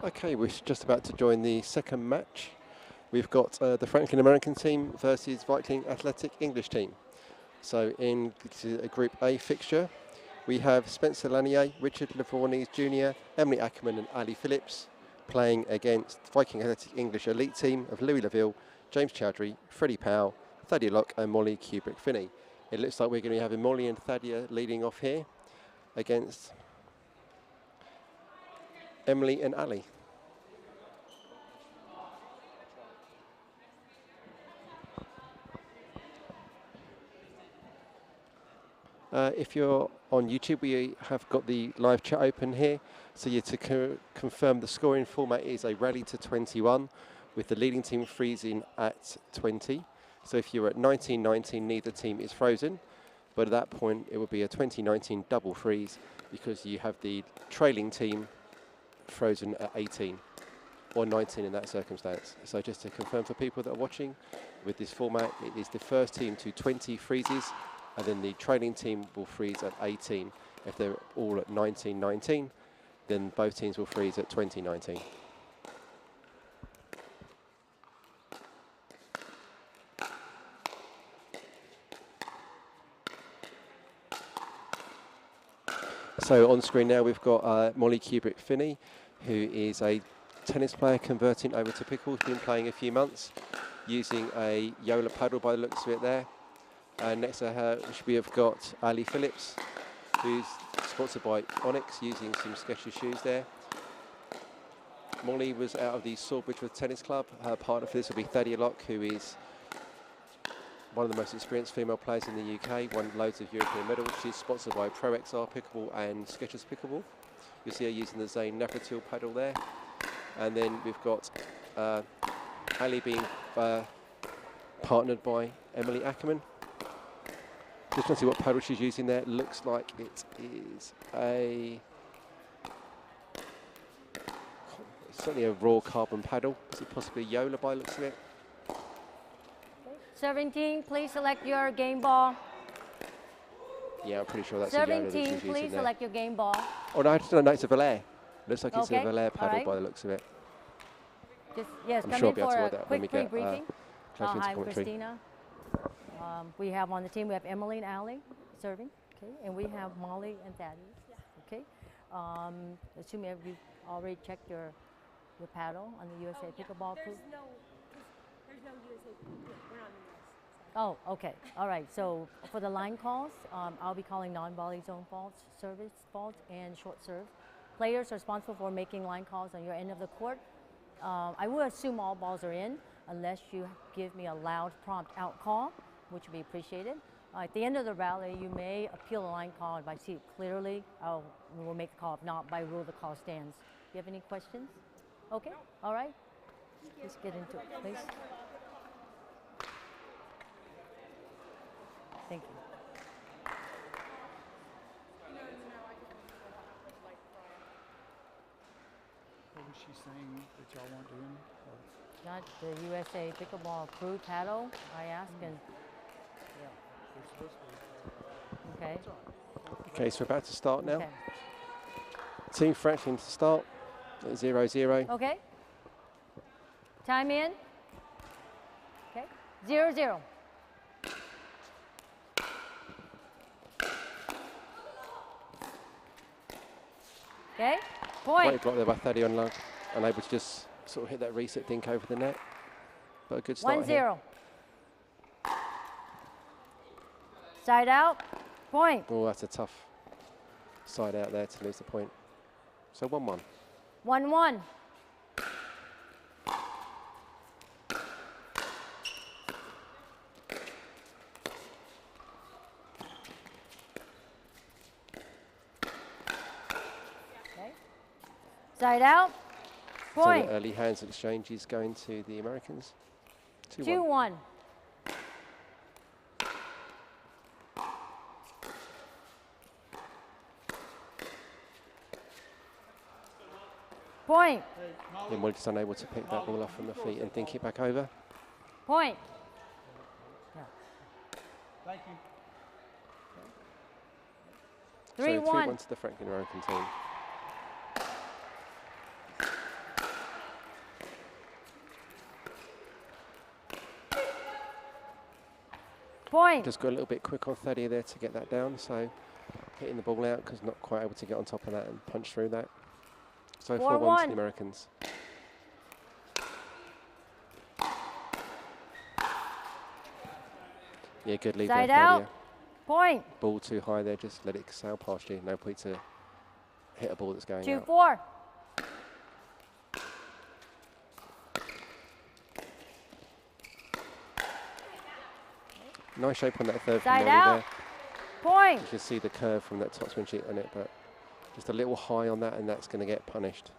Okay, we're just about to join the second match. We've got the Franklin American team versus Viking Athletic English team. So in a Group A fixture, we have Spencer Lanier, Richard Lavornes Jr., Emily Ackerman and Ali Phillips playing against Viking Athletic English elite team of Louis Laville, James Chowdhury, Freddie Powell, Thaddeus Locke and Molly Kubrick-Finney. It looks like we're going to be having Molly and Thaddeus leading off here against Emily and Ali. If you're on YouTube, we have got the live chat open here. So to confirm, the scoring format is a rally to 21, with the leading team freezing at 20. So if you're at 19-19, neither team is frozen. But at that point, it would be a 20-19 double freeze because you have the trailing team frozen at 18 or 19 in that circumstance. So just to confirm for people that are watching, with this format, it is the first team to 20 freezes, and then the trailing team will freeze at 18. If they're all at 19-19, then both teams will freeze at 20-19. So on screen now we've got Molly Kubrick-Finney, who is a tennis player converting over to pickle, been playing a few months, using a Yola paddle by the looks of it there. And next to her we have got Ali Phillips, who's sponsored by Onyx, using some Skechers shoes there. Molly was out of the Sawbridgeworth Tennis Club. Her partner for this will be Thaddeus Locke, who is one of the most experienced female players in the UK, won loads of European medals. She's sponsored by Pro XR Pickleball and Skechers Pickleball. You'll see her using the Zane Navratil paddle there. And then we've got Ali being partnered by Emily Ackerman. Just trying to see what paddle she's using there. Looks like it is certainly a raw carbon paddle. Is it possibly Yola by the looks of it? Serving team, please select your game ball. Yeah, I'm pretty sure that's a Yola Serving that team, she's using please there. select your game ball. Oh no, no, it's a Valair. Looks like it's a Okay, Valair paddle alright. by the looks of it. Just, yes, I'm come sure in I'll be able for to a work that when we quick get pre-briefing. closer into Hi, I'm commentary. Christina. We have on the team, we have Emily and Ali serving, okay, and we have Molly and Thaddeus, okay. Assuming you've already checked your paddle on the USA Pickleball Crew. There's no USA. We're not in the US. Oh, okay. All right. So for the line calls, I'll be calling non-volley zone faults, service faults, and short serve. Players are responsible for making line calls on your end of the court. I will assume all balls are in unless you give me a loud prompt out call, which would be appreciated. At the end of the rally, you may appeal a line call. If I see it clearly, we'll make the call. If not, by rule, the call stands. Do you have any questions? Okay. All right. Let's get into it, please. Thank you. What was she saying that y'all weren't doing? Not the USA Pickleball Crew paddle, I asked, and Yeah, they're supposed to be. okay. Okay, so we're about to start now. Okay. Team Franklin to start at 0-0. Okay. Time in. Okay. 0-0. Okay. Point. Great block there by Thaddeus, unable to just sort of hit that reset dink over the net. But a good start 1-0. Side out. Point. Oh, that's a tough side out there to lose the point. So 1-1. 1-1. Okay. Side out. Point. So the early hands exchange is going to the Americans. 2-1. 2-1. Point. Then we're just unable to pick that ball off from the feet and dink it back over. Point. Thank you. So 3-1. 3-1 to the Franklin American team. Point. Just got a little bit quick on Thaddeus there to get that down, so hitting the ball out because not quite able to get on top of that and punch through that. So 4-1 to the Americans. Yeah, good lead Side there, out. Thaddeus. Point. Ball too high there, just let it sail past you. No point to hit a ball that's going out. 2-4. Nice shape on that third Side from out. Molly there. Point. You can see the curve from that topspin sheet on it, but just a little high on that, and that's going to get punished.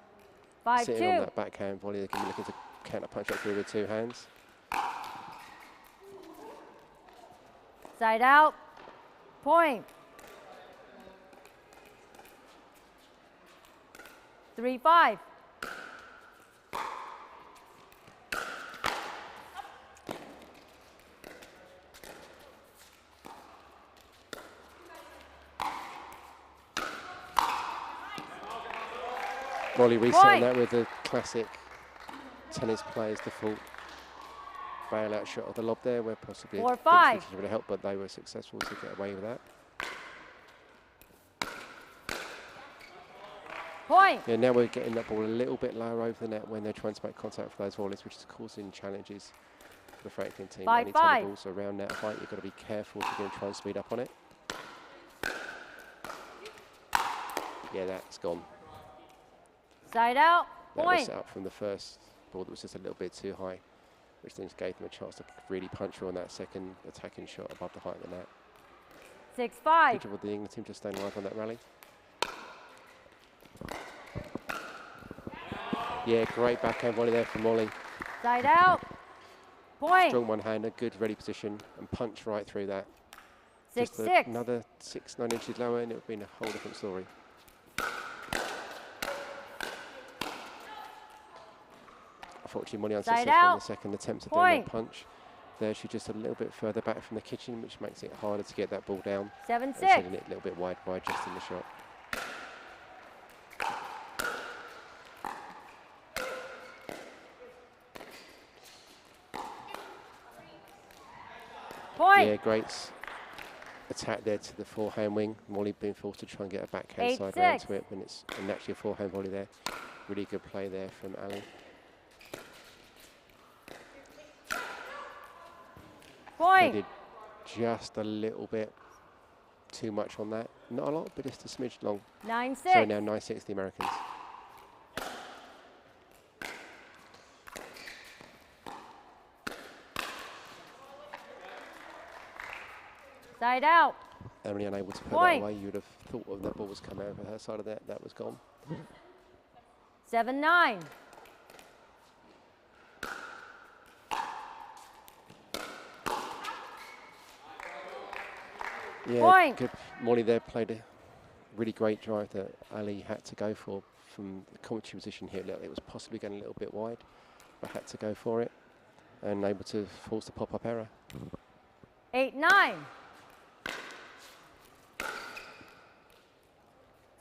5-2. Sitting on that backhand volley, they can be looking to counter punch that through with 2 hands. Side out. Point. 3-5. Molly resetting Point. that with the classic tennis player's default bailout shot of the lob there, where possibly 4-5. it would have helped, but they were successful to get away with that. Point. Yeah, now we're getting that ball a little bit lower over the net when they're trying to make contact for those volleys, which is causing challenges for the Franklin team. 5-5. Anytime the ball's around net height, you've got to be careful if you're going to try and speed up on it. Yeah, that's gone. Side out. That was Point. set up from the first ball that was just a little bit too high, which then gave them a chance to really punch through on that second attacking shot above the height of the net. 6-5. Good job with the England team just staying alive on that rally. Yeah, great backhand volley there from Molly. Side out. Point. Strong one-hander, good ready position, and punch right through that. 6-6. Another 6-9 inches lower, and it would have been a whole different story. Unfortunately, Molly unsuccessful on the second attempt to do that punch. There, she's just a little bit further back from the kitchen, which makes it harder to get that ball down. 7-6. Sending it a little bit wide by adjusting the shot. Point. Yeah, great attack there to the forehand wing. Molly being forced to try and get a backhand 8-6. side round to it when it's naturally a forehand volley there. Really good play there from Ali. Point. They did just a little bit too much on that. Not a lot, but just a smidge long. 9-6. So now 9-6 the Americans. Side out. Emily unable to put Point. that away. You would have thought of that ball was coming over her side of that. That was gone. 7-9. Yeah, Point. good. Molly there played a really great drive that Ali had to go for from the commentary position here. Look, it was possibly going a little bit wide, but had to go for it and able to force the pop-up error. 8-9.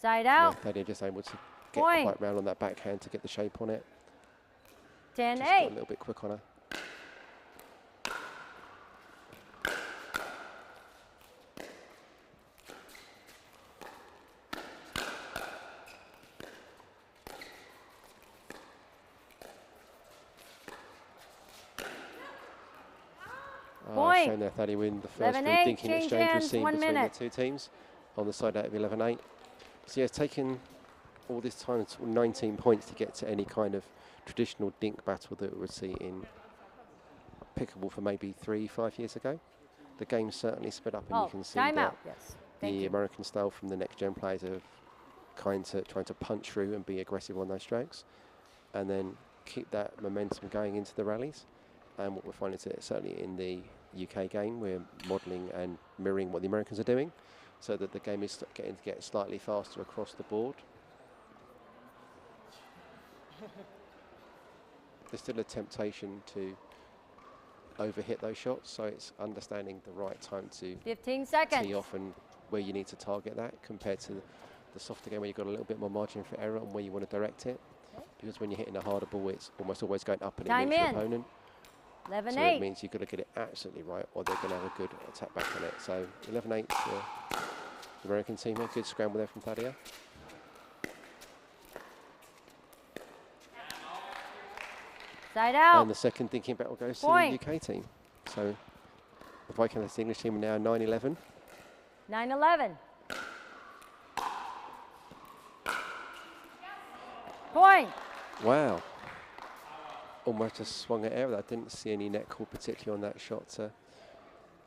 Side out. Yeah, they're just able to get Point. quite round on that backhand to get the shape on it. 10-8. Just got a little bit quick on her. Point. Showing there Thaddeus win the first 11-8, free thinking change exchange we've hands, seen 1 between minute. the two teams on the side out of 11-8. So yeah, it's taken all this time, 19 points to get to any kind of traditional dink battle that we would see in pickleball for maybe 3-5 years ago. The game's certainly sped up, and you can see time that out. Yes. Thank the you. American style from the next gen players are trying to punch through and be aggressive on those strokes, and then keep that momentum going into the rallies. And what we're finding is that certainly in the UK game, we're modelling and mirroring what the Americans are doing, so that the game is getting to get slightly faster across the board. There's still a temptation to overhit those shots, so it's understanding the right time to 15 seconds. tee off and where you need to target that, compared to the softer game where you've got a little bit more margin for error and where you want to direct it. Because when you're hitting a harder ball, it's almost always going up and in Time your in. opponent. So 11-8. it means you've got to get it absolutely right, or they're going to have a good attack back on it. So 11-8 for the American team here. Good scramble there from Thadia. Side out. And the second thinking battle goes Point. to the UK team. So the Vikings English team are now 9-11. 9-11. Point. Wow. Almost just swung at air. I didn't see any net call particularly on that shot to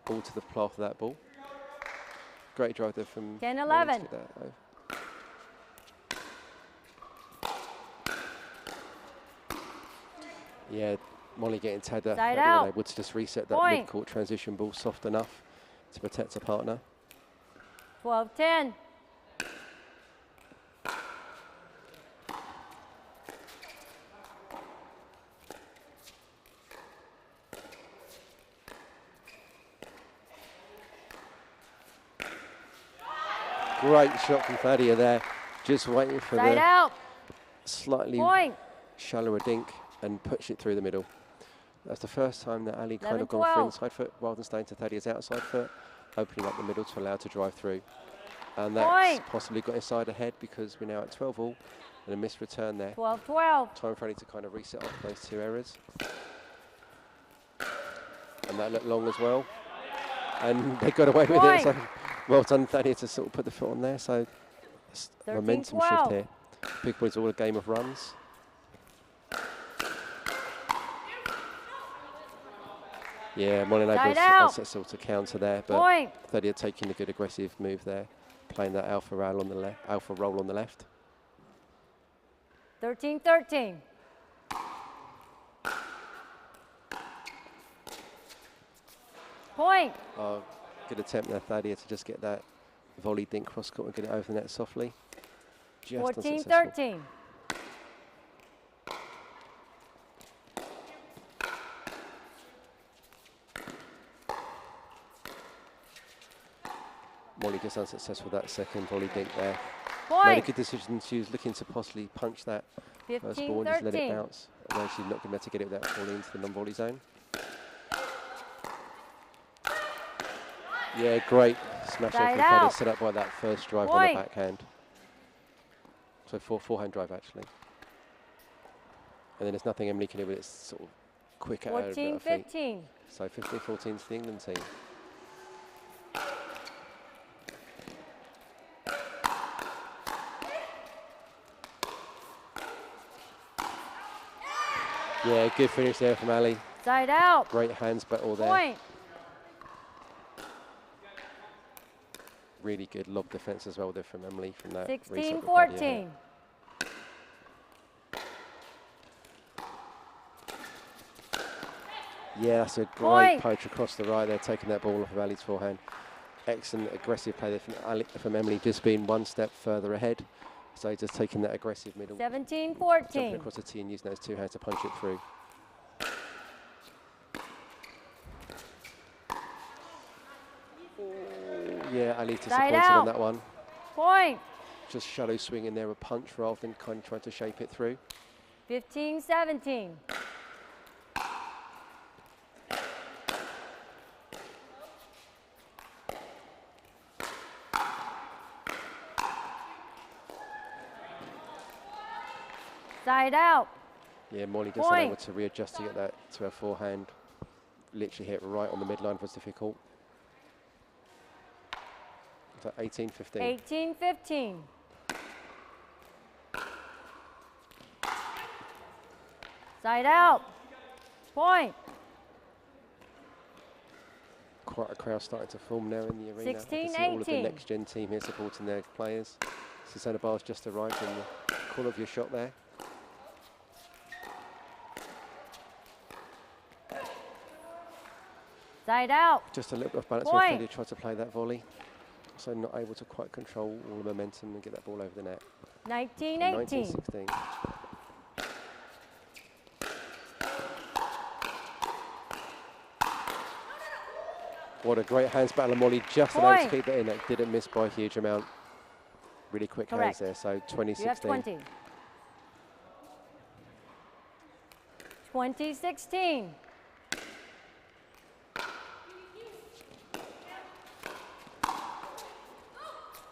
ball to the path of that ball. Great drive there from 10-11. Yeah, Molly getting tagged up. Side out. Able to just reset that Point. mid-court transition ball soft enough to protect a partner. 12-10. Great shot from Thadia there. Just waiting for Side the out. slightly Point. shallower dink and push it through the middle. That's the first time that Ali kind of 11-12. gone for inside foot rather than staying to Thadia's outside foot, opening up the middle to allow to drive through. And that's Point. possibly got inside ahead because we're now at 12-all and a missed return there. 12-12. Time for Ali to kind of reset off those two errors. And that looked long as well. And they got away with it, so well done Thadia to sort of put the foot on there. So momentum shift 13-12. here. Big boys all a game of runs. Yeah, Molinagro has that sort of counter there, but Point. Thadia taking a good aggressive move there, playing that alpha roll on the left. 13-13. Point. Good attempt there, Thadia, to just get that volley dink cross court and get it over the net softly. Just unsuccessful. 14-13. Molly just unsuccessful with that second volley dink there. Point. Made a good decision. She was looking to possibly punch that first ball and just let it 15-13. bounce. Although she's not going to be able to get it without falling into the non-volley zone. Yeah, great smash there Side from Thadia, out. set up by that first drive Point. on the backhand. So forehand drive actually. And then there's nothing Emily can do with it sort of quick out of her feet. 14-15. So 15-14 to the England team. Yeah, good finish there from Ali. Side out. Great hands battle there. Point. Really good lob defense as well there from Emily from that. 16-14. Yeah, that's a great Point. poach across the right there, taking that ball off of Ali's forehand. Excellent aggressive play there from Emily, just being one step further ahead. So just taking that aggressive middle, jumping 17-14. across the tee and using those two hands to punch it through. Yeah, Ali disappointed on that one. Point. Just shallow swing in there, a punch rather than kind of trying to shape it through. 15-17. Side out. Yeah, Molly just Point. unable to readjust to get that to her forehand. Literally hit right on the midline was difficult. So 18-15. 18-15. Side out. Point. Quite a crowd starting to form now in the arena. I can 16-18. see all of the next gen team here supporting their players. Susanna Barr's just arrived in the corner of your shot there. Side out. Just a little bit off balance Point. when Thadia tried to play that volley. So not able to quite control all the momentum and get that ball over the net. 19-18. 19-16. What a great hands battle of Molly, just allowed to Point. keep that in. That didn't miss by a huge amount. Really quick Correct. hands there, so 20-16. You have 20. 20-16.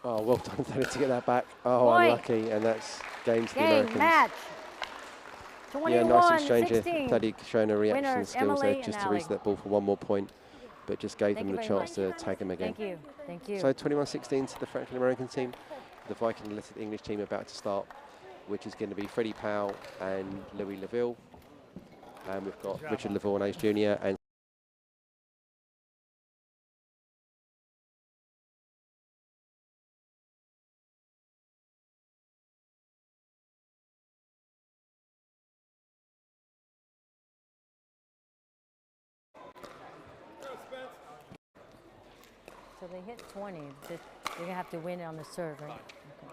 Oh, well done, Danny, to get that back. Oh, Point. unlucky, and that's game to the Game, Americans. match. Yeah, 21 nice exchange here. 16. Thaddy showing her reaction Winners, skills there Emily just and to reach Ali. that ball for one more point, but just gave Thank them you the very chance to tag him again. Thank you. Thank you. So 21-16 to the Franklin-American team. The Viking Limited English team about to start, which is going to be Freddie Powell and Louis Laville. And we've got Richard Lavornaise Jr. and So they hit 20. They're going to have to win it on the serve, right? Okay.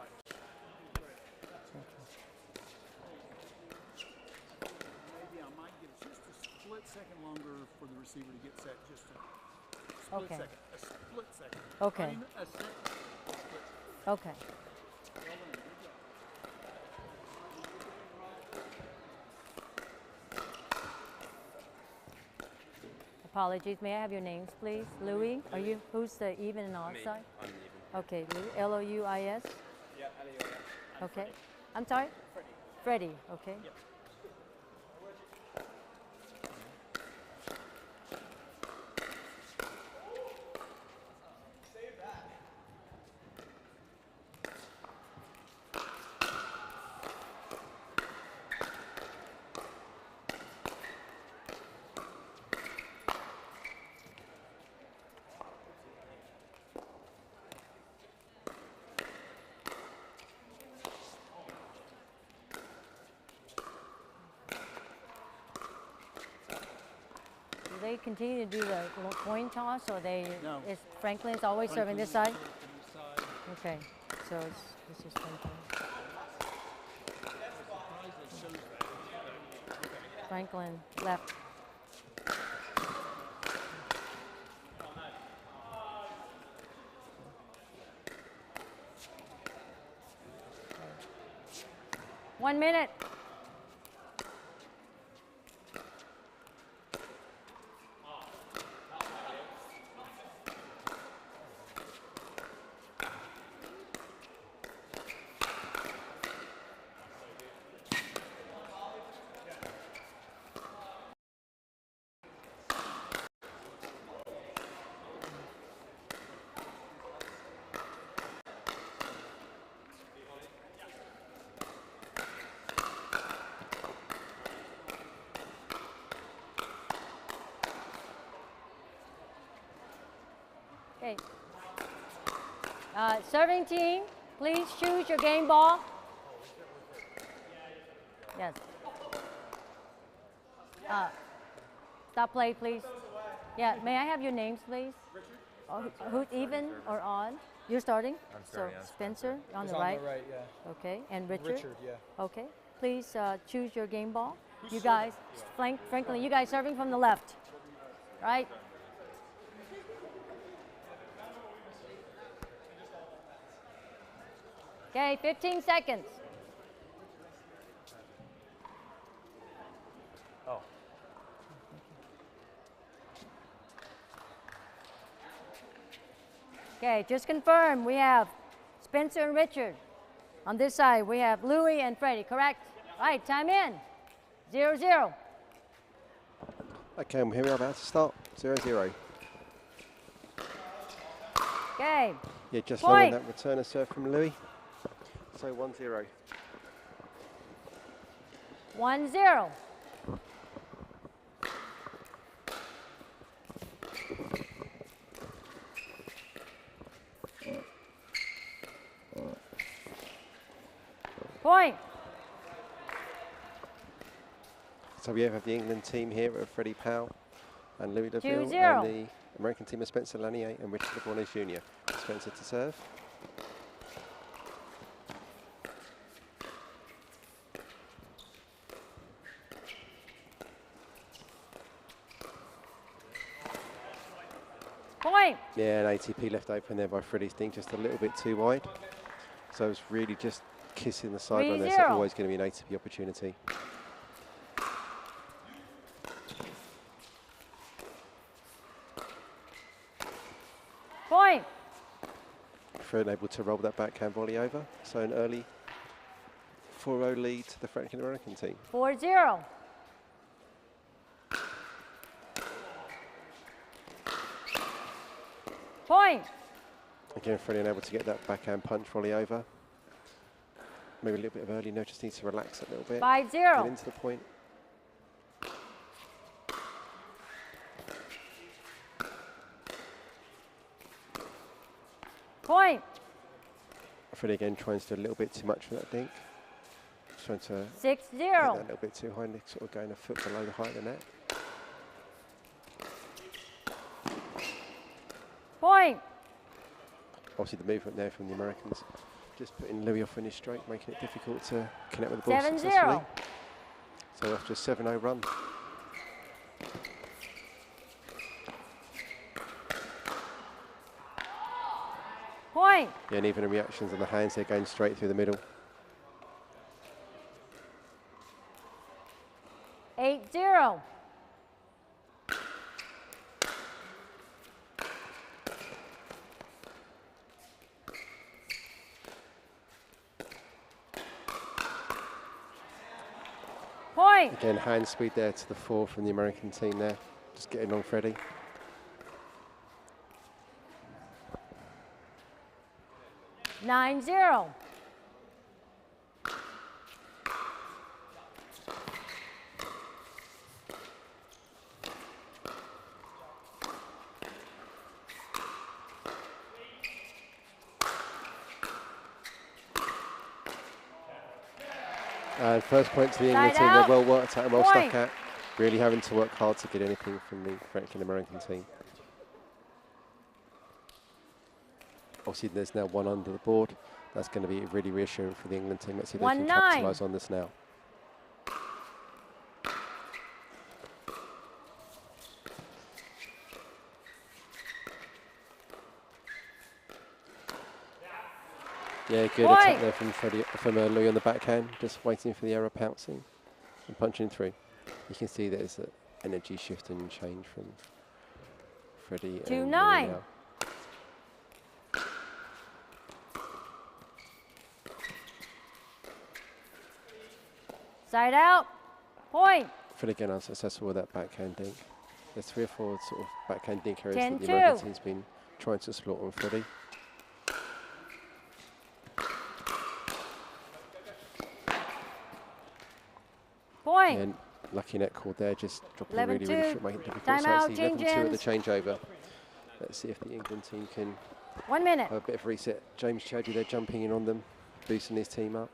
Maybe I might get just a split second longer for the receiver to get set. Just a split Okay. second. A split second. Okay. I mean, a second. A split second. Okay. Apologies. May I have your names, please? Louis, are you? Who's the even and odd side? I'm even. Okay, Louis. L-O-U-I-S. Yeah, L-E-O-U. Okay. I'm sorry. Freddie. Okay. Yep. Do they continue to do the coin toss, or they? No. Is Franklin's always serving this side? Side. Okay. So this is Franklin. Franklin left. One minute. Okay. Serving team, please choose your game ball. Yes. Stop play, please. Yeah, may I have your names, please? Richard. Who's even or odd? You're starting? I'm starting, So I'm Spencer on It's the on right. the right, yeah. Okay, and Richard? Richard, yeah. Okay. Please choose your game ball. You guys, Franklin, you guys serving from the left, right? Okay, 15 seconds. Oh. Okay, just confirm we have Spencer and Richard. On this side, we have Louis and Freddie, correct? All right, time in. 0-0. okay, and here we are about to start. 0-0. Okay, Yeah, just Point. long on that returner serve from Louis. So 1-0. 1-0. Point. So we have the England team here of Freddie Powell and Louis Laville, 2-0. and the American team of Spencer Lanier and Richard Lavornaise Jr. Spencer to serve. Point. Yeah, an ATP left open there by Freddie Sting, just a little bit too wide. So it's really just kissing the sideline. There's 3-0. always going to be an ATP opportunity. Point. Fred able to roll that backhand volley over. So an early 4-0 lead to the Franklin-American team. 4-0. Point. Again, Freddie unable to get that backhand punch volley over. Maybe a little bit of early notice, needs to relax a little bit. 5-0. Get into the point. Point. Freddie again trying to do a little bit too much for that dink. Just trying to 6-0. get that a little bit too high, and sort of going a foot below the height of the net. Point. Obviously the movement there from the Americans. Just putting Louis off in his stroke, making it difficult to connect with the ball 7-0. successfully. So after a 7-0 run. Point. Yeah, and even the reactions on the hands, they're going straight through the middle. 8-0. Point. Again, hand speed there to the 4 from the American team there. Just getting on Freddie. Nine zero. And first point to the England team. They're well worked at and well stuck at. Really having to work hard to get anything from the Franklin-American team. Obviously, there's now 1 under the board. That's going to be really reassuring for the England team. Let's see if they can capitalise on this now. Yeah, good attack there from Louis on the backhand. Just waiting for the arrow pouncing and punching through. You can see there's an energy shift and change from Freddie. 2-9. Side out. Point. Freddie again unsuccessful with that backhand dink. There's 3 or 4 sort of backhand dink areas 10-2. that the American team's been trying to exploit on Freddie. Point. And lucky net call there, just dropping 11-2. really short, making it difficult. Time So out, it's 11-2 at the change changeover. Let's see if the England team can 1 minute. have a bit of reset. James Chadley, they're jumping in on them, boosting his team up.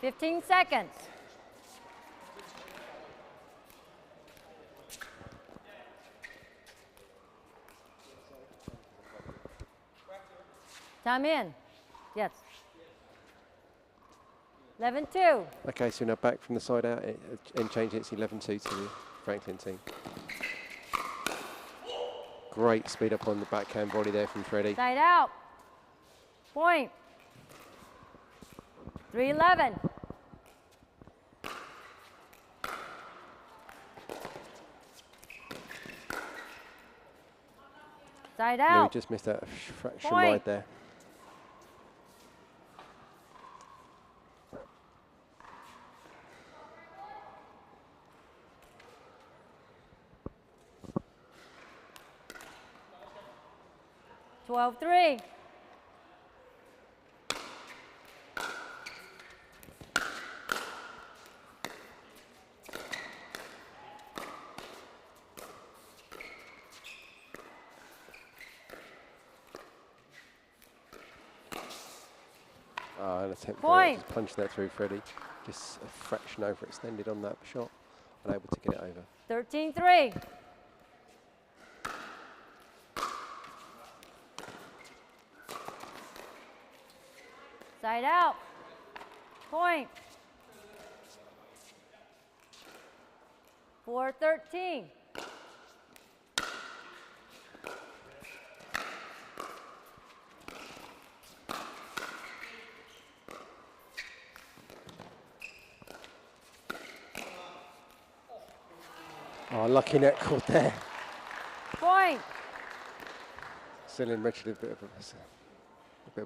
Fifteen seconds. Time in. Yes. 11-2. Okay, so now back from the side out and change it's 11-2 to the Franklin team. Great speed up on the backhand volley there from Freddie. Side out. Point. 3-11. Side Louis out. just missed that fraction Point. wide there. Twelve three. An attempt Point. just punching that through Freddie. Just a fraction overextended on that shot. Unable to get it over. 13-3. Side out. Point. 4-13. Oh, lucky net caught there. Point. Still in Richard a bit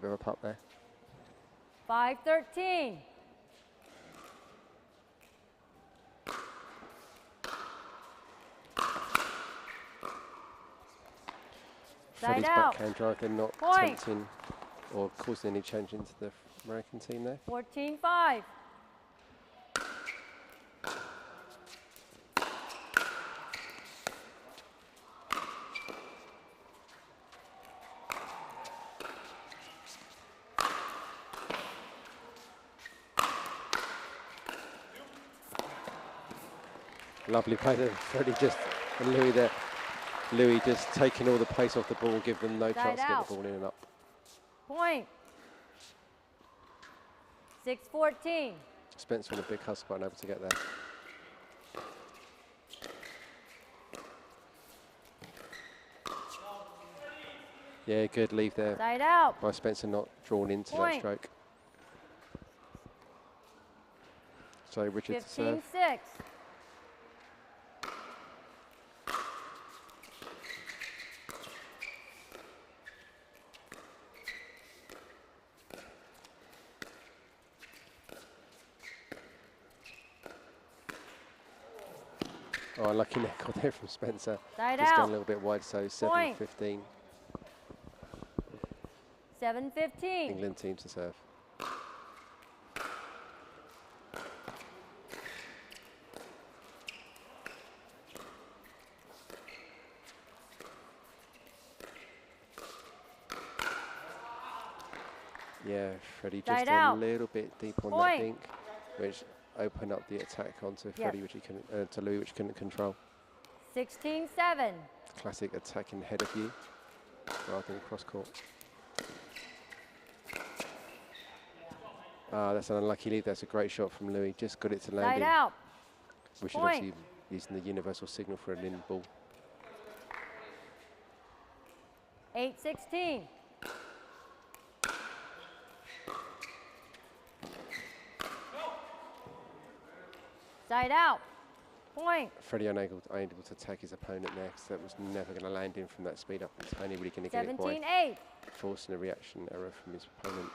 of a putt there. 5-13. Freddie's Side out. backhand drive, they're not Point. tempting or causing any change into the American team there. 14-5. Lovely play there, Freddie and Louis there. Louis just taking all the pace off the ball, give them no chance to get the ball in and up. Point. 6-14. Spencer on a big hustle, unable to get there. Yeah, good leave there Side out. by Spencer, not drawn into that Point. stroke. So Richard to serve. 15-6. Oh, lucky net caught there from Spencer. Side Just out. going a little bit wide, so 7-15. 7-15. England team to serve. Yeah, Freddie just Side a out. little bit deep on Point. that dink, which opened up the attack onto Freddie, which he couldn't, to Louis, which couldn't control. 16-7. Classic attacking head of you rather than cross court. Ah, that's an unlucky lead. That's a great shot from Louis. Just got it to land Side in. out. We should Point. obviously using the universal signal for an in ball. 8-16. Side out. Point. Freddie unable to attack his opponent there, because that was never going to land in from that speed up. It's only really going to get it by 17-8. forcing a reaction error from his opponent.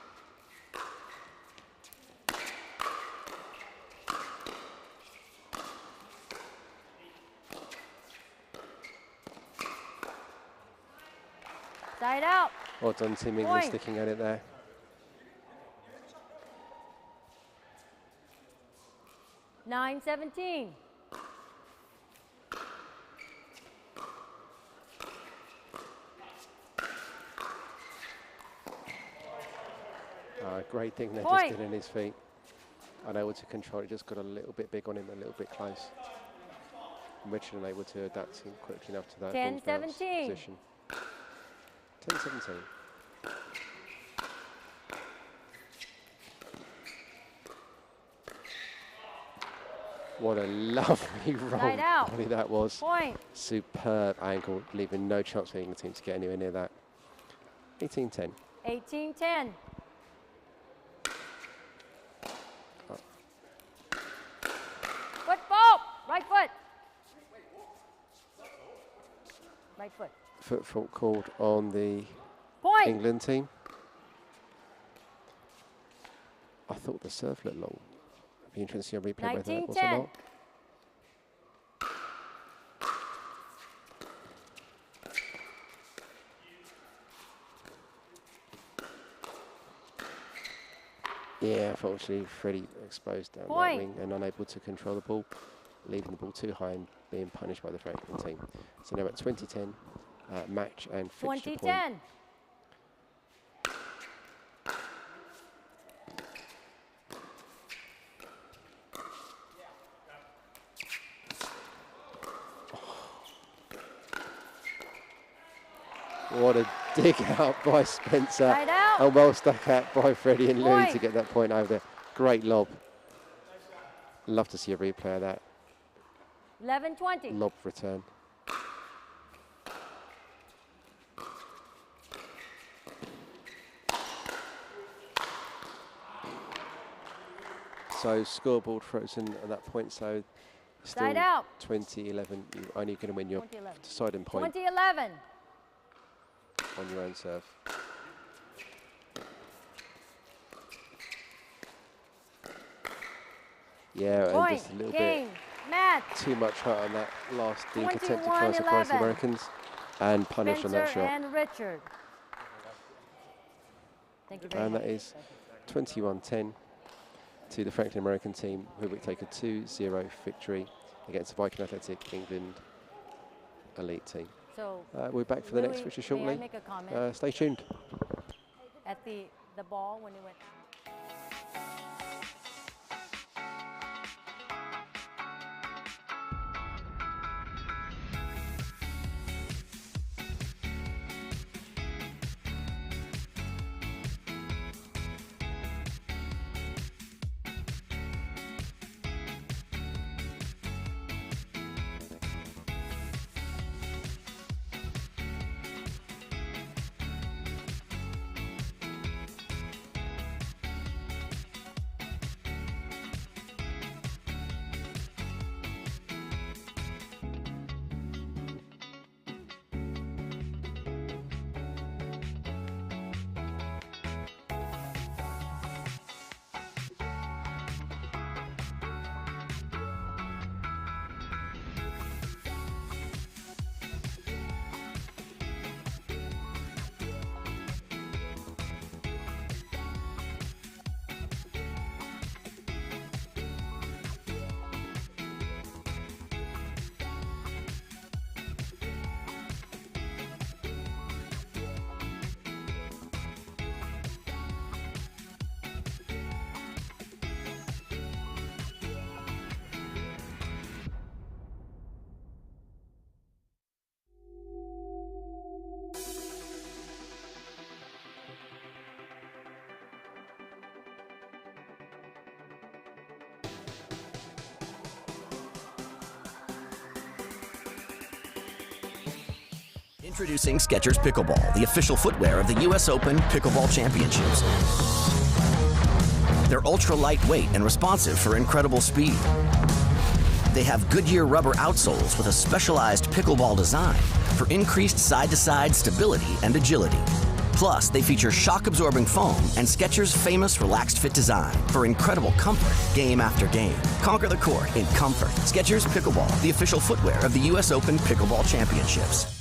Side out. Well done, Team England, Point. sticking at it there. 9-17. Great thing there, Point. just getting his feet. Unable to control it, just got a little bit big on him, a little bit close. And Richard unable to adapt him quickly enough to that 10-17. position. 10-17. What a lovely roll Side out. volley that was. Point. Superb angle, leaving no chance for the England team to get anywhere near that. 18-10. 18-10. Foot fault. Right foot. Right foot. Foot fault called on the Point. England team. I thought the serve looked long. It'd be interesting to see a replay whether that was or 19-10. not. Yeah, unfortunately, Freddie exposed down that Point. wing and unable to control the ball, leaving the ball too high and being punished by the Franklin team. So now at 20-10, match and fixture point. 20-10. What a dig out by Spencer. Side out. And well stuck at by Freddie and Lou Point. to get that point over there. Great lob. Love to see a replay of that 11-20. lob return. So scoreboard frozen at that point, so still Side out. 20-11. You're only going to win your 20-11. deciding point 20-11. on your own serve. Yeah, and Point. just a little Game. bit Match. too much height on that last being attempted 21-11. try surprise the Americans and punished on that Spencer shot. and Richard. Thank you very And much. that is 21-10 to the Franklin American team, who will take a 2-0 victory against the Viking Athletic England elite team. So We're back for the next Louis, feature may I shortly. make a comment? Stay tuned. At the ball when it went. Introducing Skechers Pickleball, the official footwear of the U.S. Open Pickleball Championships. They're ultra lightweight and responsive for incredible speed. They have Goodyear rubber outsoles with a specialized pickleball design for increased side-to-side stability and agility. Plus, they feature shock-absorbing foam and Skechers' famous relaxed fit design for incredible comfort game after game. Conquer the court in comfort. Skechers Pickleball, the official footwear of the U.S. Open Pickleball Championships.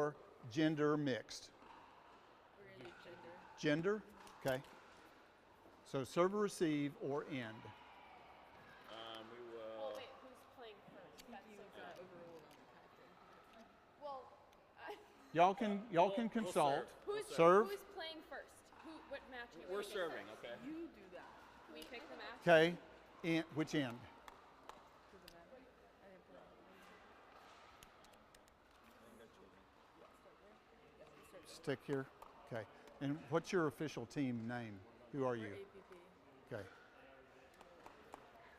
or gender mixed? Gender. Okay. So serve or receive or end. We will. Well, wait, who's playing first? That's so good. Well, Y'all can consult. who's Serve. Who's playing first? What match? We're serving, okay? You do that. Can we pick the match? Okay. Which end? Stick here. Okay. And what's your official team name? Who are you? Okay.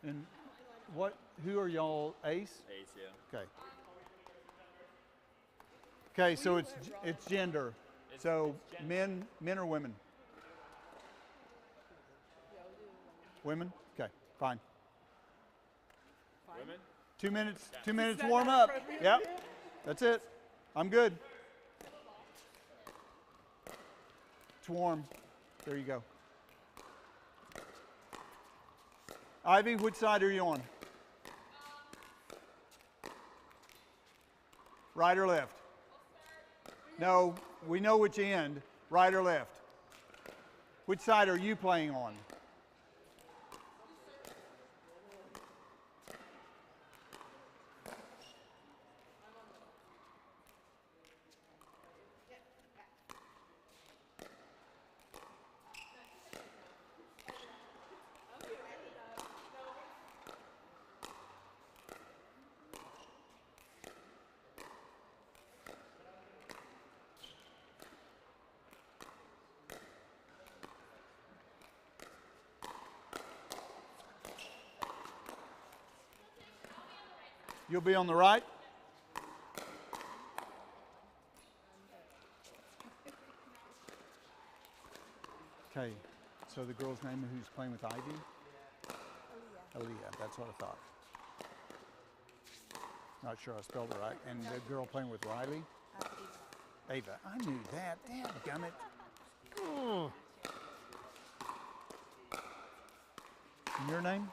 And who are y'all? Ace? Ace, yeah. Okay. Okay, so it's gender. So it's gender. men or women? Women? Okay, fine. Women? 2 minutes. 2 minutes warm up. Yep. That's it. I'm good. It's warm. There you go. Ivy, which side are you on? Right or left? No, we know which end. Right or left? Which side are you playing on? You'll be on the right? Okay, so the girl's name who's playing with Ivy? Aaliyah, that's what I thought. Not sure I spelled it right. And the girl playing with Riley? Ava. I knew that. Damn gummit. Ugh. And your name?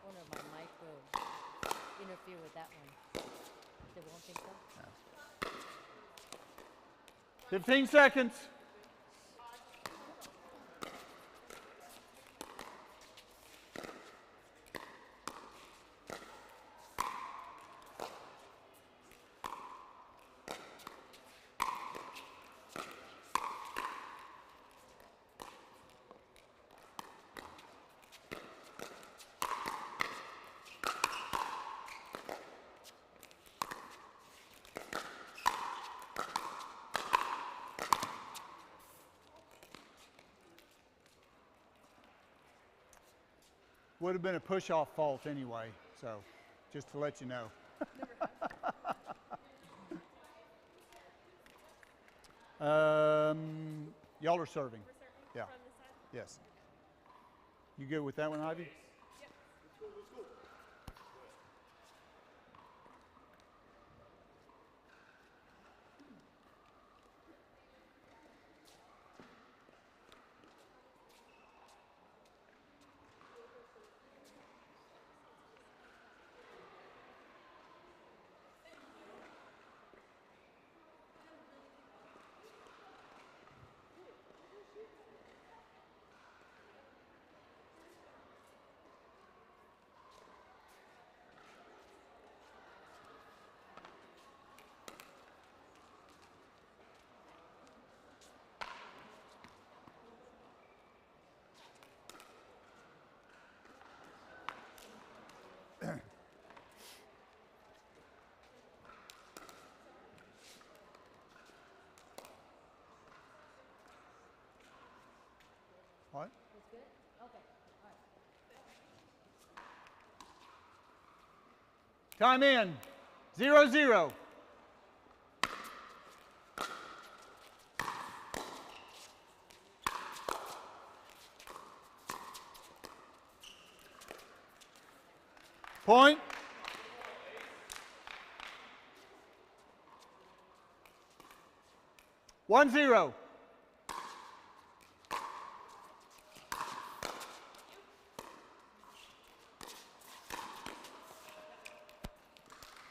Wonder if my mic will interfere with that one. They won't think so? 15 seconds. Would have been a push-off fault anyway, so just to let you know. Y'all are serving. Yeah. From this side? Yes. You good with that one, Ivy? Time in. 0-0. Point. One zero.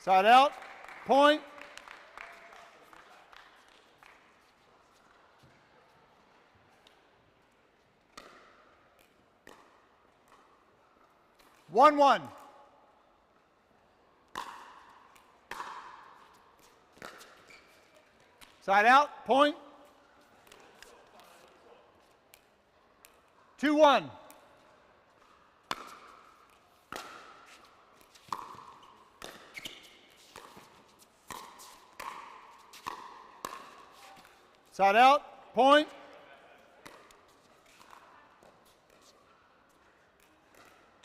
Side out. Point. One. Side out, point. 2-1. Side out, point.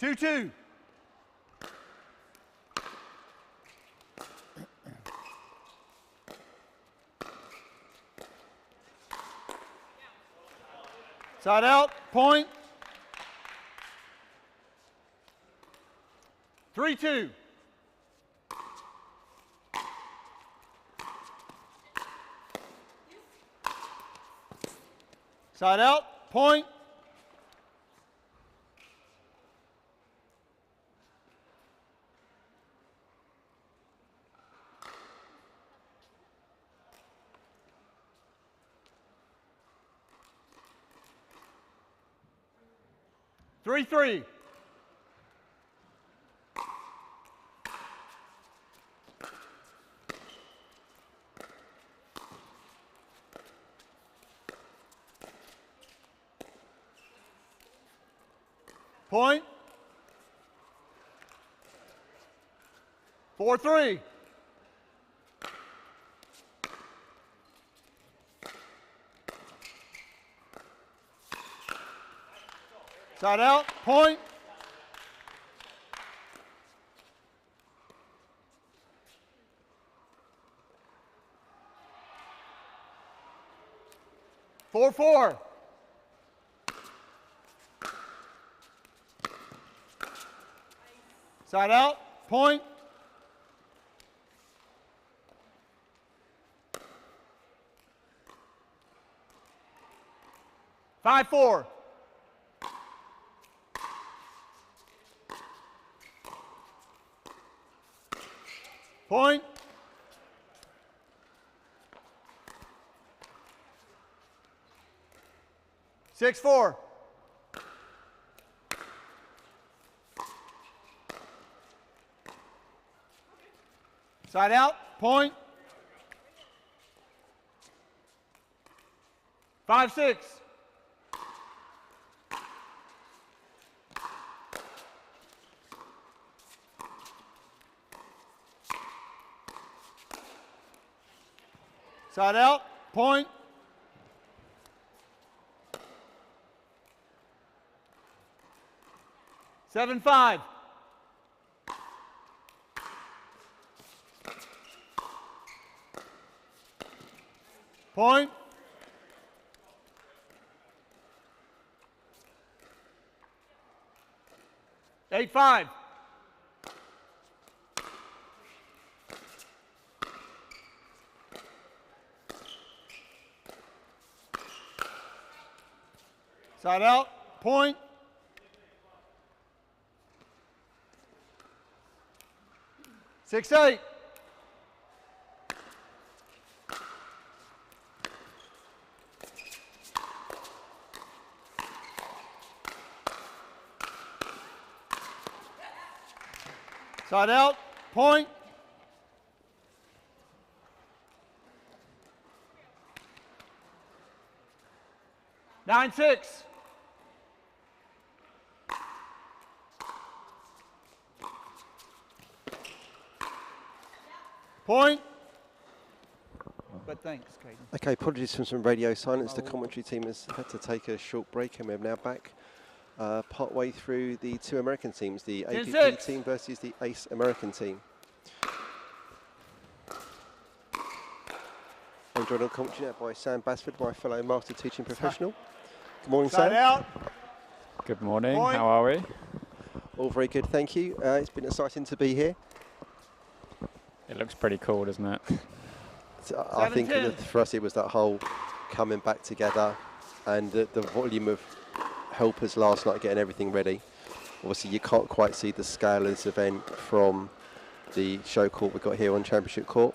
2-2. Side out, point. 3-2. Side out, point. 3-3. Point. 4-3. Side out, point. 4-4. Side out, point. 5-4. Point. 6-4. Side out, point. 5-6. Side out, point. 7-5. Point. 8-5. Side out, point. 6-8. Side out, point. 9-6. Point. But thanks, Caden. Okay, apologies for some radio silence. The commentary team has had to take a short break and we're now back part way through the two American teams, the APP 10-6. team versus the Ace American team. I'm joined on commentary now by Sam Basford, my fellow master teaching professional. Good morning, Side Sam. out. Good morning, Point. how are we? All very good, thank you. It's been exciting to be here. It looks pretty cool, doesn't it? So I think 7-10. for us it was that whole coming back together and the volume of helpers last night getting everything ready. Obviously you can't quite see the scale of this event from the show court we've got here on Championship Court,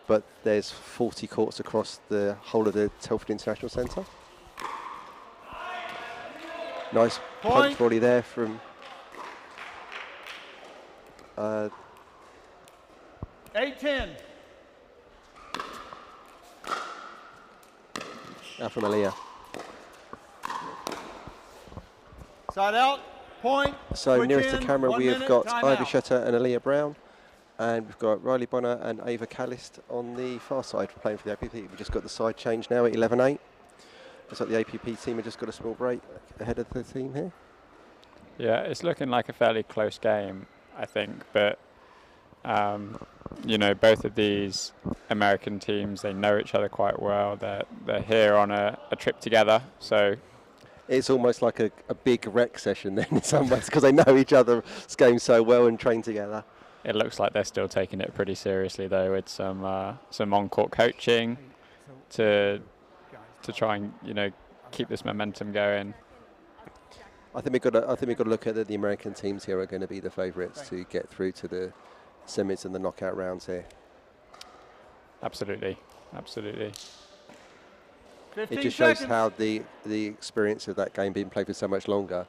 but there's 40 courts across the whole of the Telford International Centre. Nice punch volley there from 8-10. now from Aaliyah. Side out. Point. So Switch nearest in, the camera 1 we have minute, got time Ivy out. Shutter and Aaliyah Brown, and we've got Riley Bonner and Ava Callist on the far side playing for the APP. We've just got the side change now at 11-8. Looks like the APP team have just got a small break ahead of the team here. Yeah, it's looking like a fairly close game, I think, but you know, both of these American teams, they know each other quite well. They're here on a trip together, so It's almost like a big rec session then in some ways, because they know each other's game so well and train together. it looks like they're still taking it pretty seriously, though, with some on-court coaching to try and, you know, keep this momentum going. I think we've got to look at the American teams here are going to be the favourites to get through to the semis and the knockout rounds here. Absolutely, absolutely. 15 It just shows seconds. how the experience of that game being played for so much longer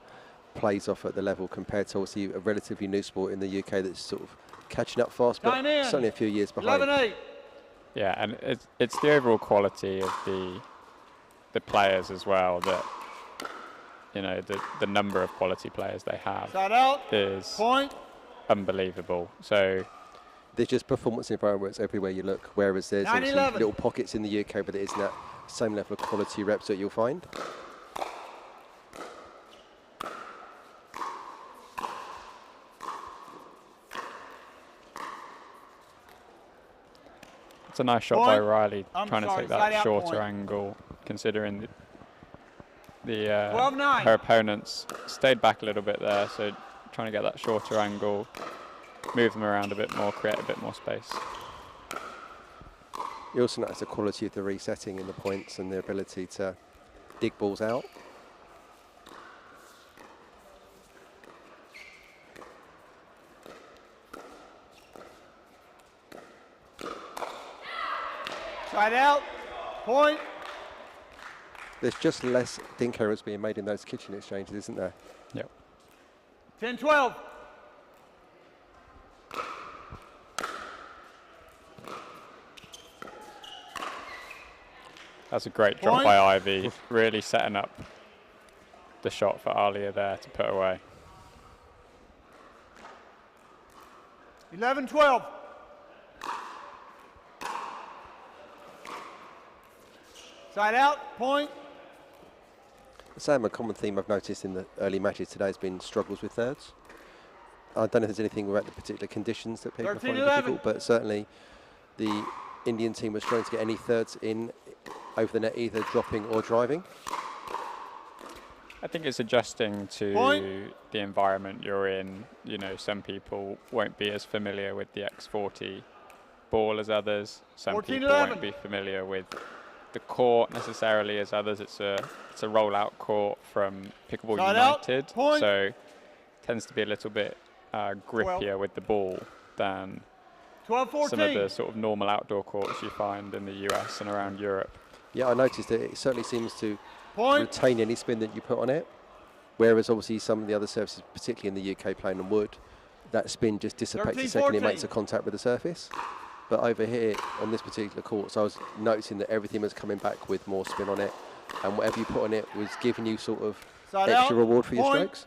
plays off at the level compared to obviously a relatively new sport in the UK that's sort of catching up fast, but Time in. certainly a few years behind. 11-8. Yeah, and it's the overall quality of the players as well that, you know, the number of quality players they have Side out. is Point. unbelievable. So There's just performance environments everywhere you look, whereas there's 9-11. obviously little pockets in the UK, but it isn't that same level of quality reps that you'll find. it's a nice shot by Point. Riley, I'm trying to sorry, take side that out shorter point. angle, considering the 12-9. her opponents stayed back a little bit there, so trying to get that shorter angle, move them around a bit more, create a bit more space. You also notice the quality of the resetting in the points and the ability to dig balls out. Side out. Point. There's just less dink errors being made in those kitchen exchanges, isn't there? Yep. 10-12. That's a great drop Point. by Ivy, really setting up the shot for Alia there to put away. 11-12. Side out. Point. Sam, a common theme I've noticed in the early matches today has been struggles with thirds. I don't know if there's anything about the particular conditions that people are finding 13-11. difficult, but certainly the Indian team was trying to get any thirds in over the net, either dropping or driving. I think it's adjusting to Point. the environment you're in. You know, some people won't be as familiar with the X40 ball as others. Some people 14-11. won't be familiar with the court necessarily as others. It's a rollout court from Pickleball Side out. United, Point. so tends to be a little bit grippier with the ball than 12-14. some of the sort of normal outdoor courts you find in the US and around Europe. Yeah, I noticed that it certainly seems to Point. retain any spin that you put on it, whereas obviously some of the other surfaces, particularly in the UK playing on wood, that spin just dissipates the second it 13-14. makes a contact with the surface. But over here on this particular court, so I was noticing that everything was coming back with more spin on it, and whatever you put on it was giving you sort of Side extra out. reward for your Point. strokes.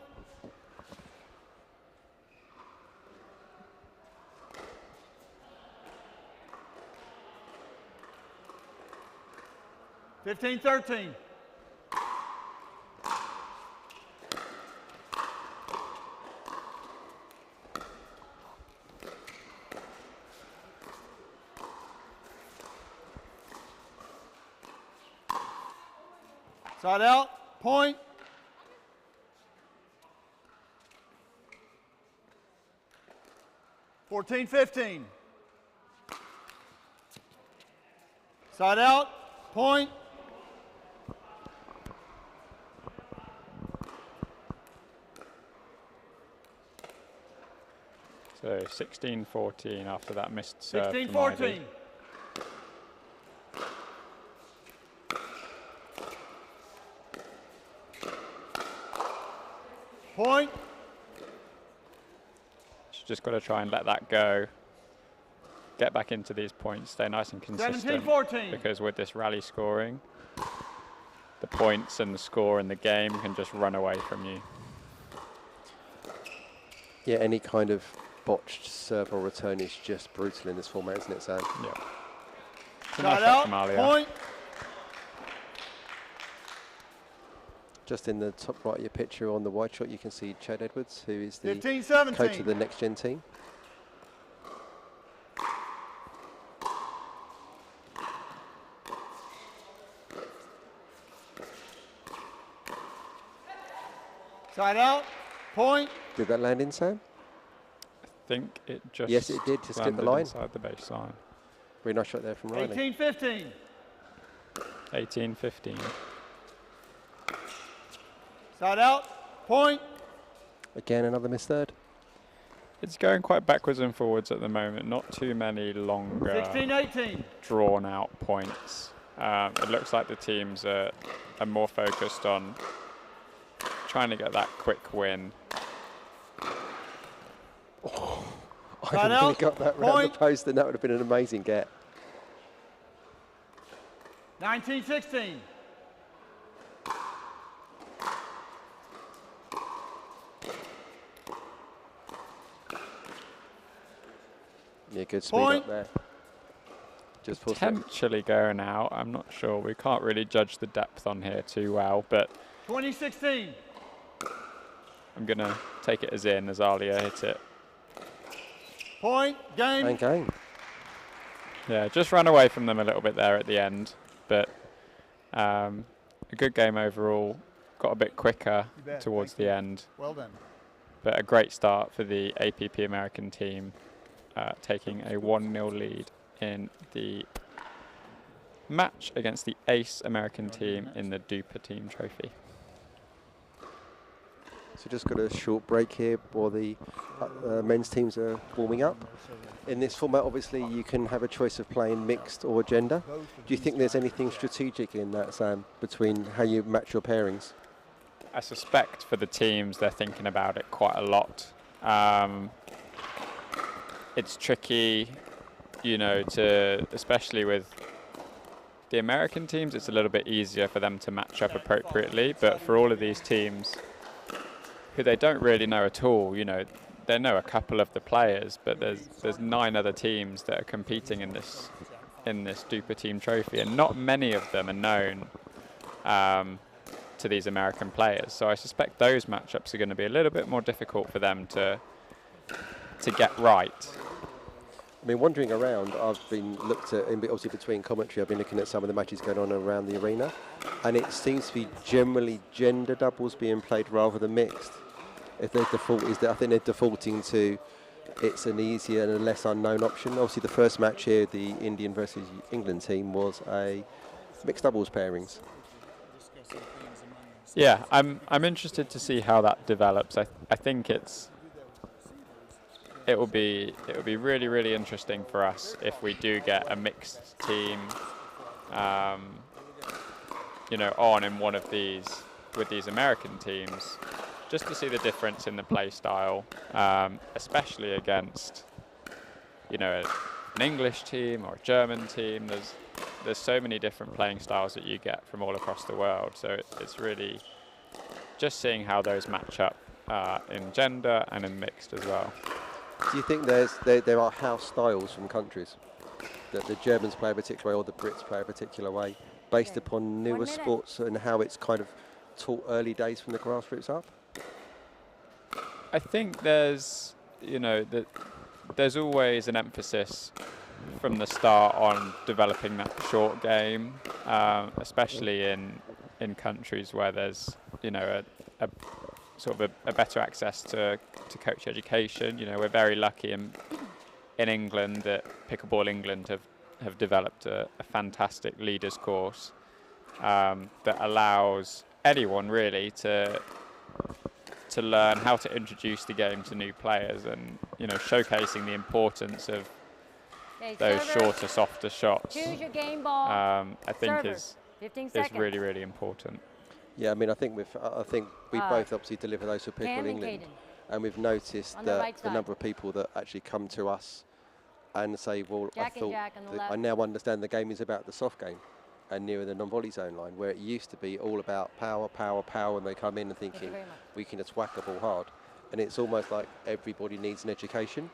Side out, point. Fourteen, 15. Side out, point. So 16-14 after that missed serve. 16, from Ivy. 14. Point. She's just got to try and let that go. Get back into these points, stay nice and consistent. 17-14. Because with this rally scoring, the points and the score in the game can just run away from you. Yeah, any kind of botched serve or return is just brutal in this format, isn't it, Sam? Yeah. It's a Side nice shot from out, Alia. point. Just in the top right of your picture on the wide shot, you can see Chad Edwards, who is the 15, 17. coach of the next gen team. Side out, point. Did that land in, Sam? I think it just Yes, it did, just hit the landed line. inside the baseline. Very nice shot there from Riley. 18, 15. 18-15. Side out, point. Again, another missed third. It's going quite backwards and forwards at the moment. Not too many longer 16, 18. drawn out points. It looks like the teams are more focused on trying to get that quick win. I Side really out, got that round the point. post, and that would have been an amazing get. 19, 16. Yeah, good speed Point. up there. Just for Potentially going out. I'm not sure. We can't really judge the depth on here too well, but 2016. I'm going to take it as in as Alia hit it. Point. Game. and game. Yeah, just ran away from them a little bit there at the end, but a good game overall. Got a bit quicker You bet. towards Thank the you. end, Well done. but a great start for the APP American team, taking a 1-0 lead in the match against the Ace American team in the DUPR Team Trophy. So just got a short break here while the men's teams are warming up. In this format, obviously, you can have a choice of playing mixed or gender. Do you think there's anything strategic in that, Sam, between how you match your pairings? I suspect for the teams, they're thinking about it quite a lot. It's tricky, you know, especially with the American teams, it's a little bit easier for them to match up appropriately. But for all of these teams who they don't really know at all, you know, they know a couple of the players, but there's 9 other teams that are competing in this DUPR Team Trophy, and not many of them are known to these American players. So I suspect those matchups are going to be a little bit more difficult for them to get right. I mean, wandering around, I've been looked at, obviously between commentary, I've been looking at some of the matches going on around the arena, and it seems to be generally gender doubles being played rather than mixed. If their default is that, I think they're defaulting to it's an easier and a less unknown option. Obviously, the first match here, the Indian versus England team, was a mixed doubles pairings. Yeah, I'm interested to see how that develops. I think it will be really, really interesting for us if we do get a mixed team, you know, on in one of these with these American teams, just to see the difference in the play style, especially against, you know, an English team or a German team. There's so many different playing styles that you get from all across the world. So it's really just seeing how those match up in gender and in mixed as well. Do you think there are house styles from countries that the Germans play a particular way or the Brits play a particular way, based upon newer sports and how it's kind of taught early days from the grassroots up? I think there's always an emphasis from the start on developing that short game, especially in in countries where there's, you know, a sort of a better access to coach education. You know, we're very lucky in England that Pickleball England have developed a fantastic leaders course that allows anyone really to learn how to introduce the game to new players, and, you know, showcasing the importance of those shorter, softer shots. Choose your game ball. I think is really, really important. Yeah, I mean, I think we both obviously deliver those for Pickleball England, and we've noticed that the number of people that actually come to us and say, well, I now understand the game is about the soft game and nearer the non-volley zone line, where it used to be all about power, power, power, and they come in and thinking we can just whack a ball hard. And it's almost like everybody needs an education,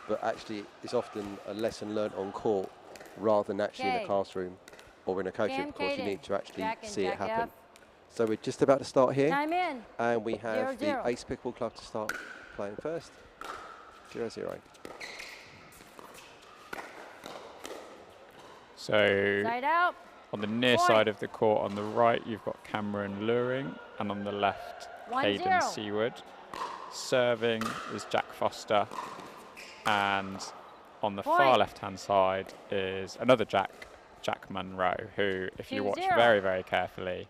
but actually it's often a lesson learnt on court rather than actually in a classroom or in a coaching course. You need to actually see it happen. So we're just about to start here, and we have the Ace Pickleball Club to start playing first. 0-0. So Side out. On the near side of the court on the right, you've got Cameron Luring, and on the left, Hayden Seaward. Serving is Jack Foster, and on the far left-hand side is another Jack Munro, who, if you watch very, very carefully,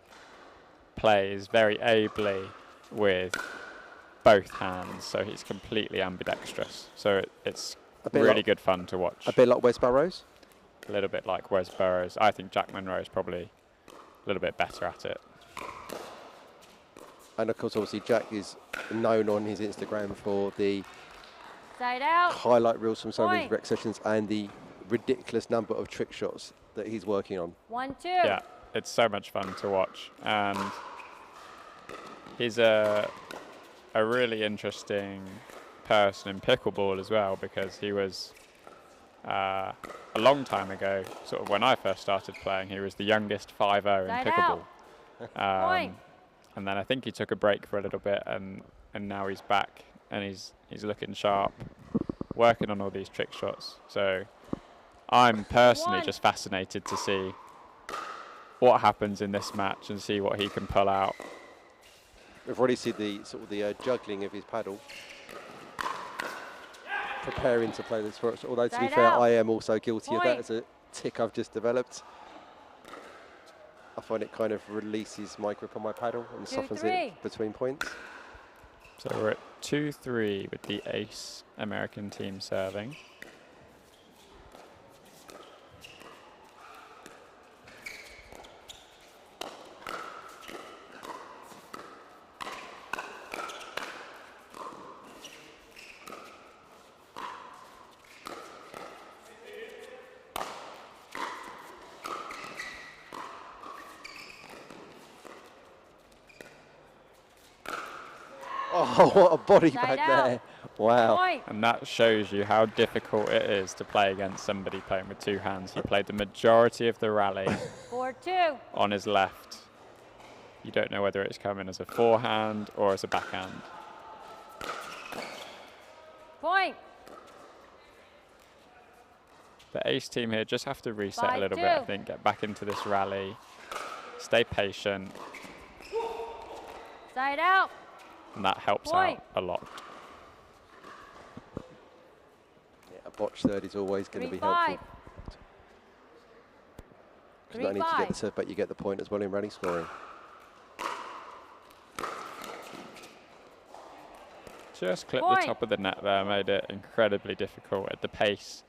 plays very ably with both hands, so he's completely ambidextrous. So it's really good fun to watch. A bit like Wes Burrows? A little bit like Wes Burrows. I think Jack Munro is probably a little bit better at it. And of course, obviously, Jack is known on his Instagram for the highlight reels from some of his rec sessions and the ridiculous number of trick shots that he's working on. 1-2. Yeah, it's so much fun to watch, and he's a really interesting person in pickleball as well, because he was a long time ago, sort of when I first started playing, he was the youngest 5-0 in pickleball. And then I think he took a break for a little bit, and now he's back, and he's looking sharp, working on all these trick shots. So I'm personally just fascinated to see what happens in this match and see what he can pull out. We've already seen the sort of the juggling of his paddle, preparing to play this for us. Although, to be fair, I am also guilty of that as a tick I've just developed. I find it kind of releases my grip on my paddle and softens it between points. So we're at 2-3 with the Ace American team serving. Oh, what a body back there. Wow. And that shows you how difficult it is to play against somebody playing with two hands. He played the majority of the rally 4-2 on his left. You don't know whether it's coming as a forehand or as a backhand. Point. The Ace team here just have to reset a little bit, I think, get back into this rally, stay patient. Side out. And that helps out a lot. Yeah, a botch third is always going to be helpful. Because not only do you get the serve, but you get the point as well in rally scoring. Just clipped the top of the net there, made it incredibly difficult at the pace.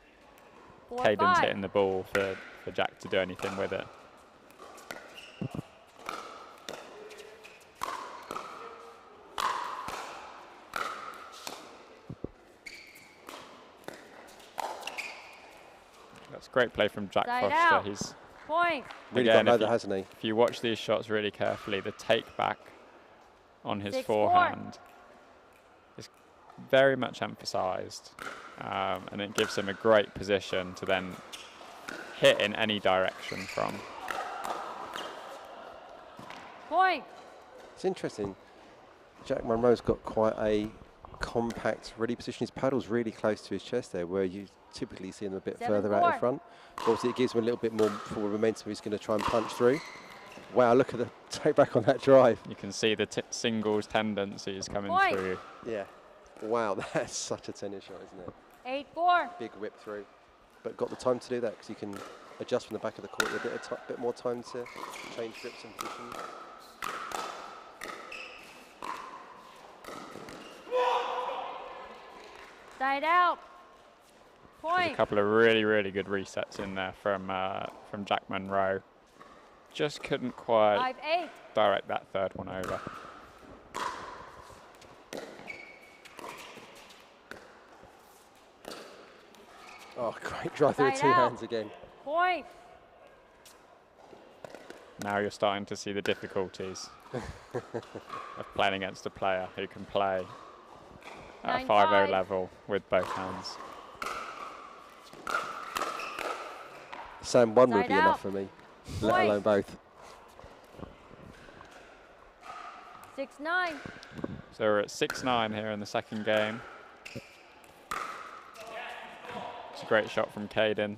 Caden's hitting the ball for Jack to do anything with it. That's great play from Jack Foster. He's really got another, hasn't he? If you watch these shots really carefully, the take back on his forehand is very much emphasized, and it gives him a great position to then hit in any direction from. Point. It's interesting. Jack Munro's got quite a compact, ready position. His paddle's really close to his chest there, where you typically see him a bit further out in front. Obviously, it gives him a little bit more forward momentum. He's going to try and punch through. Wow, look at the take back on that drive. You can see the singles tendencies coming through. Yeah. Wow, that's such a tennis shot, isn't it? 8-4. Big whip through. But got the time to do that because you can adjust from the back of the court with a bit more time to change grips and positions. Side out. There's Point. a couple of really, really good resets in there from Jack Monroe. Just couldn't quite 5-8. direct that third one over. Oh, great drive through Side two out. hands again. Point. Now you're starting to see the difficulties of playing against a player who can play at a 5-0 level with both hands. Sam, one would Side be out. enough for me, let Point. alone both. 6-9. So we're at 6-9 here in the second game. It's a great shot from Caden.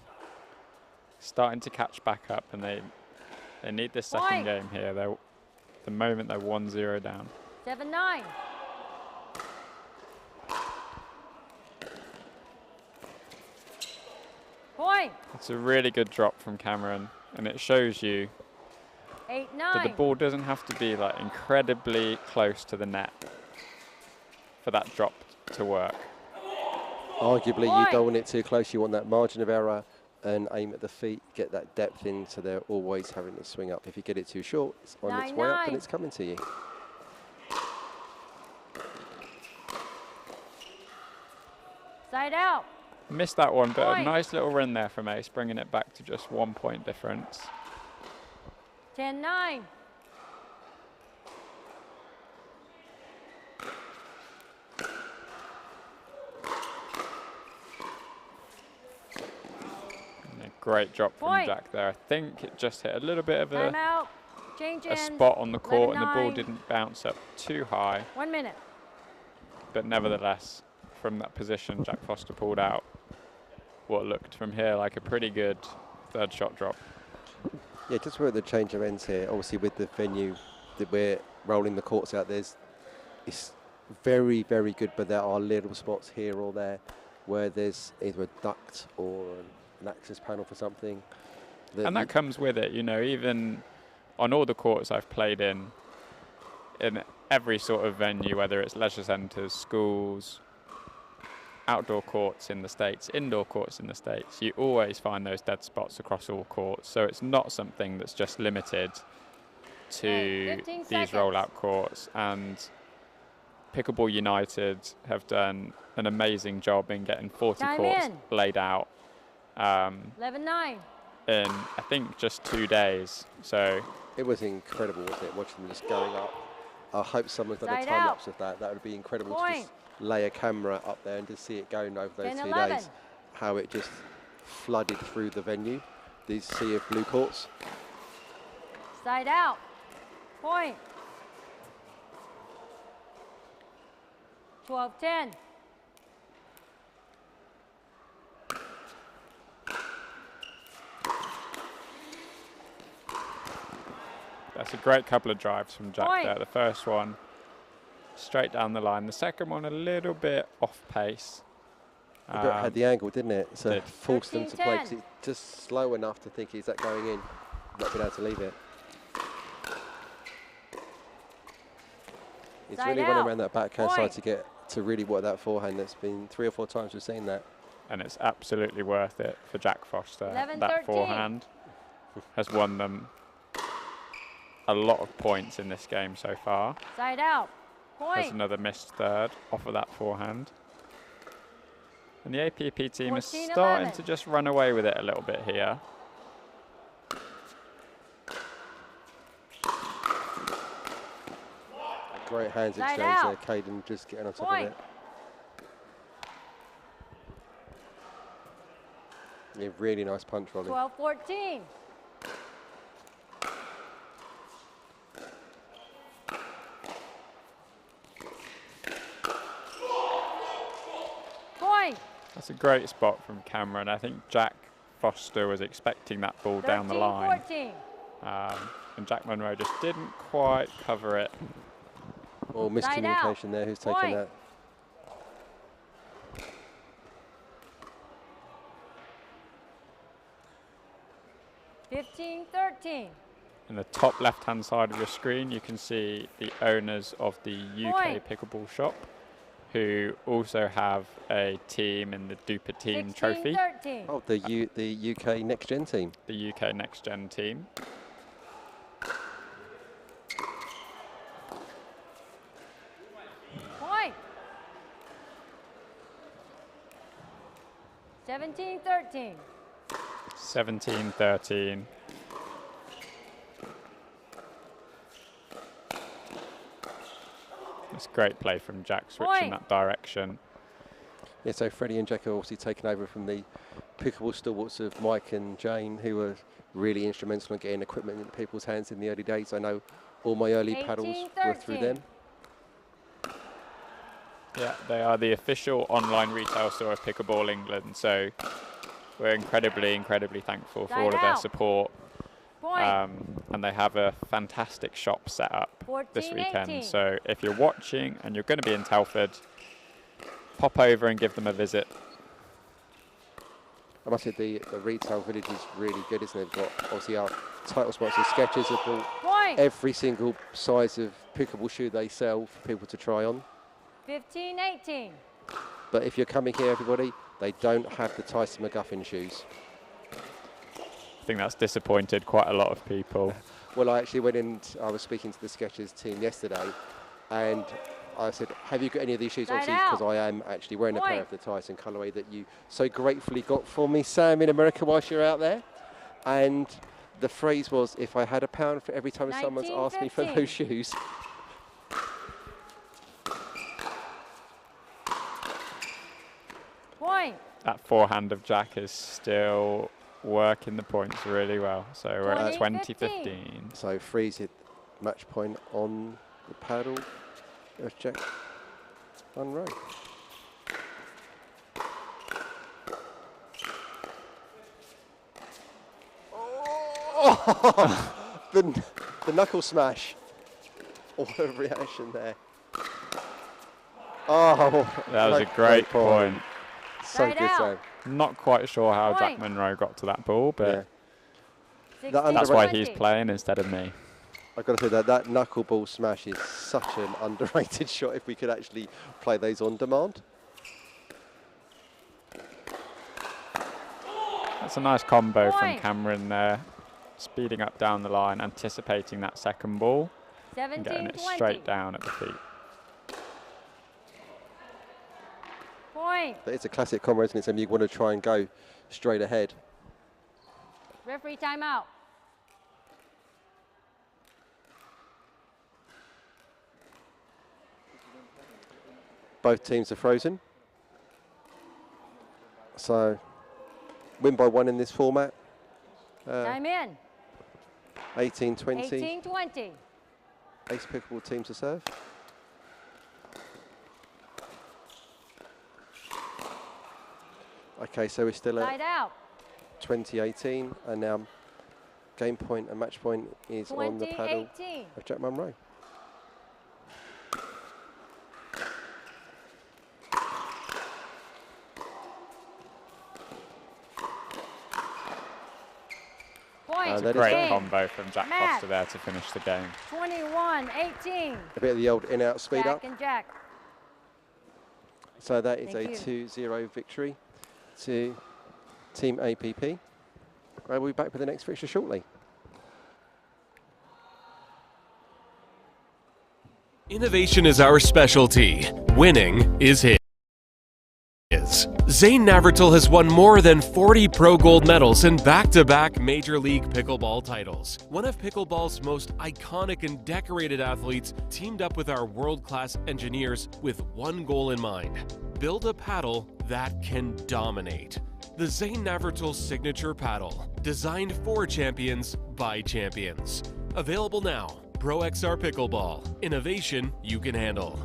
Starting to catch back up, and they need this second Point. game here. The moment they're 1-0 down. 7-9. Point. It's a really good drop from Cameron, and it shows you 8-9. that the ball doesn't have to be like incredibly close to the net for that drop to work. Arguably, you Point. don't want it too close. You want that margin of error and aim at the feet, get that depth in so they're always having to swing up. If you get it too short, it's on its way up 9-9. and it's coming to you. Side out. Missed that one, but a Point. nice little run there from Ace, bringing it back to just 1 point difference. 10-9. And a great drop from Point. Jack there. I think it just hit a little bit of Time a out. Change in. spot on the court, and the ball 11-9. didn't bounce up too high. 1 minute. But nevertheless, from that position, Jack Foster pulled out what looked from here like a pretty good third shot drop. Yeah, just with the change of ends here, obviously with the venue that we're rolling the courts out, it's very, very good, but there are little spots here or there where there's either a duct or an access panel for something. And that comes with it, you know, even on all the courts I've played in every sort of venue, whether it's leisure centres, schools, outdoor courts in the States, indoor courts in the States, you always find those dead spots across all courts. So it's not something that's just limited to 15 these seconds. rollout courts. And Pickleball United have done an amazing job in getting 40 Time courts in. laid out 11-9. in, I think, just 2 days. So It was incredible, wasn't it, watching them just going up. I hope someone's done a Side time lapse out. of that. That would be incredible to Point. just lay a camera up there and just see it going over those 2 10-11. days. How it just flooded through the venue, these sea of blue courts. Side out. Point. 12-10. that's a great couple of drives from Jack Point. there. The first one straight down the line. The second one a little bit off pace. It had the angle, didn't it? So did. it forced them to play 'cause 13-10. it's just slow enough to think, is that going in? Not being able to leave it. It's Side really running out. around that backhand side Point. to get to really work that forehand. That's been 3 or 4 times we've seen that. And it's absolutely worth it for Jack Foster. 11-13. That forehand has won them a lot of points in this game so far. Side out. There's Point. another missed third off of that forehand. And the APP team is 14-11. starting to just run away with it a little bit here. Great hands Side exchange out. there. Caden just getting on top Point. of it. Yeah, really nice punch volley. 12-14. Point. That's a great spot from Cameron. I think Jack Foster was expecting that ball down the line. 13-14. And Jack Monroe just didn't quite cover it. Or miscommunication there. Who's taken that? (15-13). In the top left-hand side of your screen, you can see the owners of the UK Pickleball shop, who also have a team in the DUPR team trophy. Oh, the UK Next Gen team. The UK Next Gen team. Point. 17-13. 17-13. That's great play from Jack, switching that direction. Yeah, so Freddie and Jack are obviously taken over from the pickleball stalwarts of Mike and Jane, who were really instrumental in getting equipment into people's hands in the early days. I know all my early paddles were through them. Yeah, they are the official online retail store of Pickleball England, so we're incredibly, incredibly thankful for all of their support. And they have a fantastic shop set up this weekend. So if you're watching and you're going to be in Telford, pop over and give them a visit. I must say the retail village is really good, isn't it? They've got obviously our title sponsors, Skechers, have bought every single size of pickleball shoe they sell for people to try on. 15-18. But if you're coming here, everybody, they don't have the Tyson McGuffin shoes. I think that's disappointed quite a lot of people. Well, I actually went in, I was speaking to the Skechers team yesterday, and I said, have you got any of these shoes? Obviously, because I am actually wearing a pair of the Tyson colourway that you so gratefully got for me, Sam, in America whilst you're out there. And the phrase was, if I had £1 for every time someone's asked me for those shoes. Point. That forehand of Jack is still working the points really well. So we're at 20-15. So Freeze hit match point on the paddle. There's Jack Monroe. Oh! the knuckle smash. What a reaction there. Oh, that was a great point. So good, Sam. Not quite sure how Jack Monroe got to that ball, but that's why he's playing instead of me. I've got to say that knuckleball smash is such an underrated shot if we could actually play those on demand. That's a nice combo from Cameron there, speeding up down the line, anticipating that second ball, and getting it straight down at the feet. Point. It's a classic combo, isn't it, Sam? You want to try and go straight ahead. Referee timeout. Both teams are frozen. So, win by 1 in this format. Time in. 18-20. 18-20. Ace pickleball team to serve. Okay, so we're still at 20-18, and now game point and match point is on the paddle of Jack Monroe. That's a great combo from Jack Foster there to finish the game. 21-18. A bit of the old in-out speed up. And Jack. So that is a 2-0 victory to Team APP. We'll be back with the next fixture shortly. Innovation is our specialty. Winning is his. Zane Navratil has won more than 40 Pro Gold medals and back-to-back Major League Pickleball titles. One of pickleball's most iconic and decorated athletes teamed up with our world-class engineers with one goal in mind: build a paddle that can dominate. The Zane Navratil Signature Paddle, designed for champions by champions. Available now. Pro XR Pickleball. Innovation you can handle.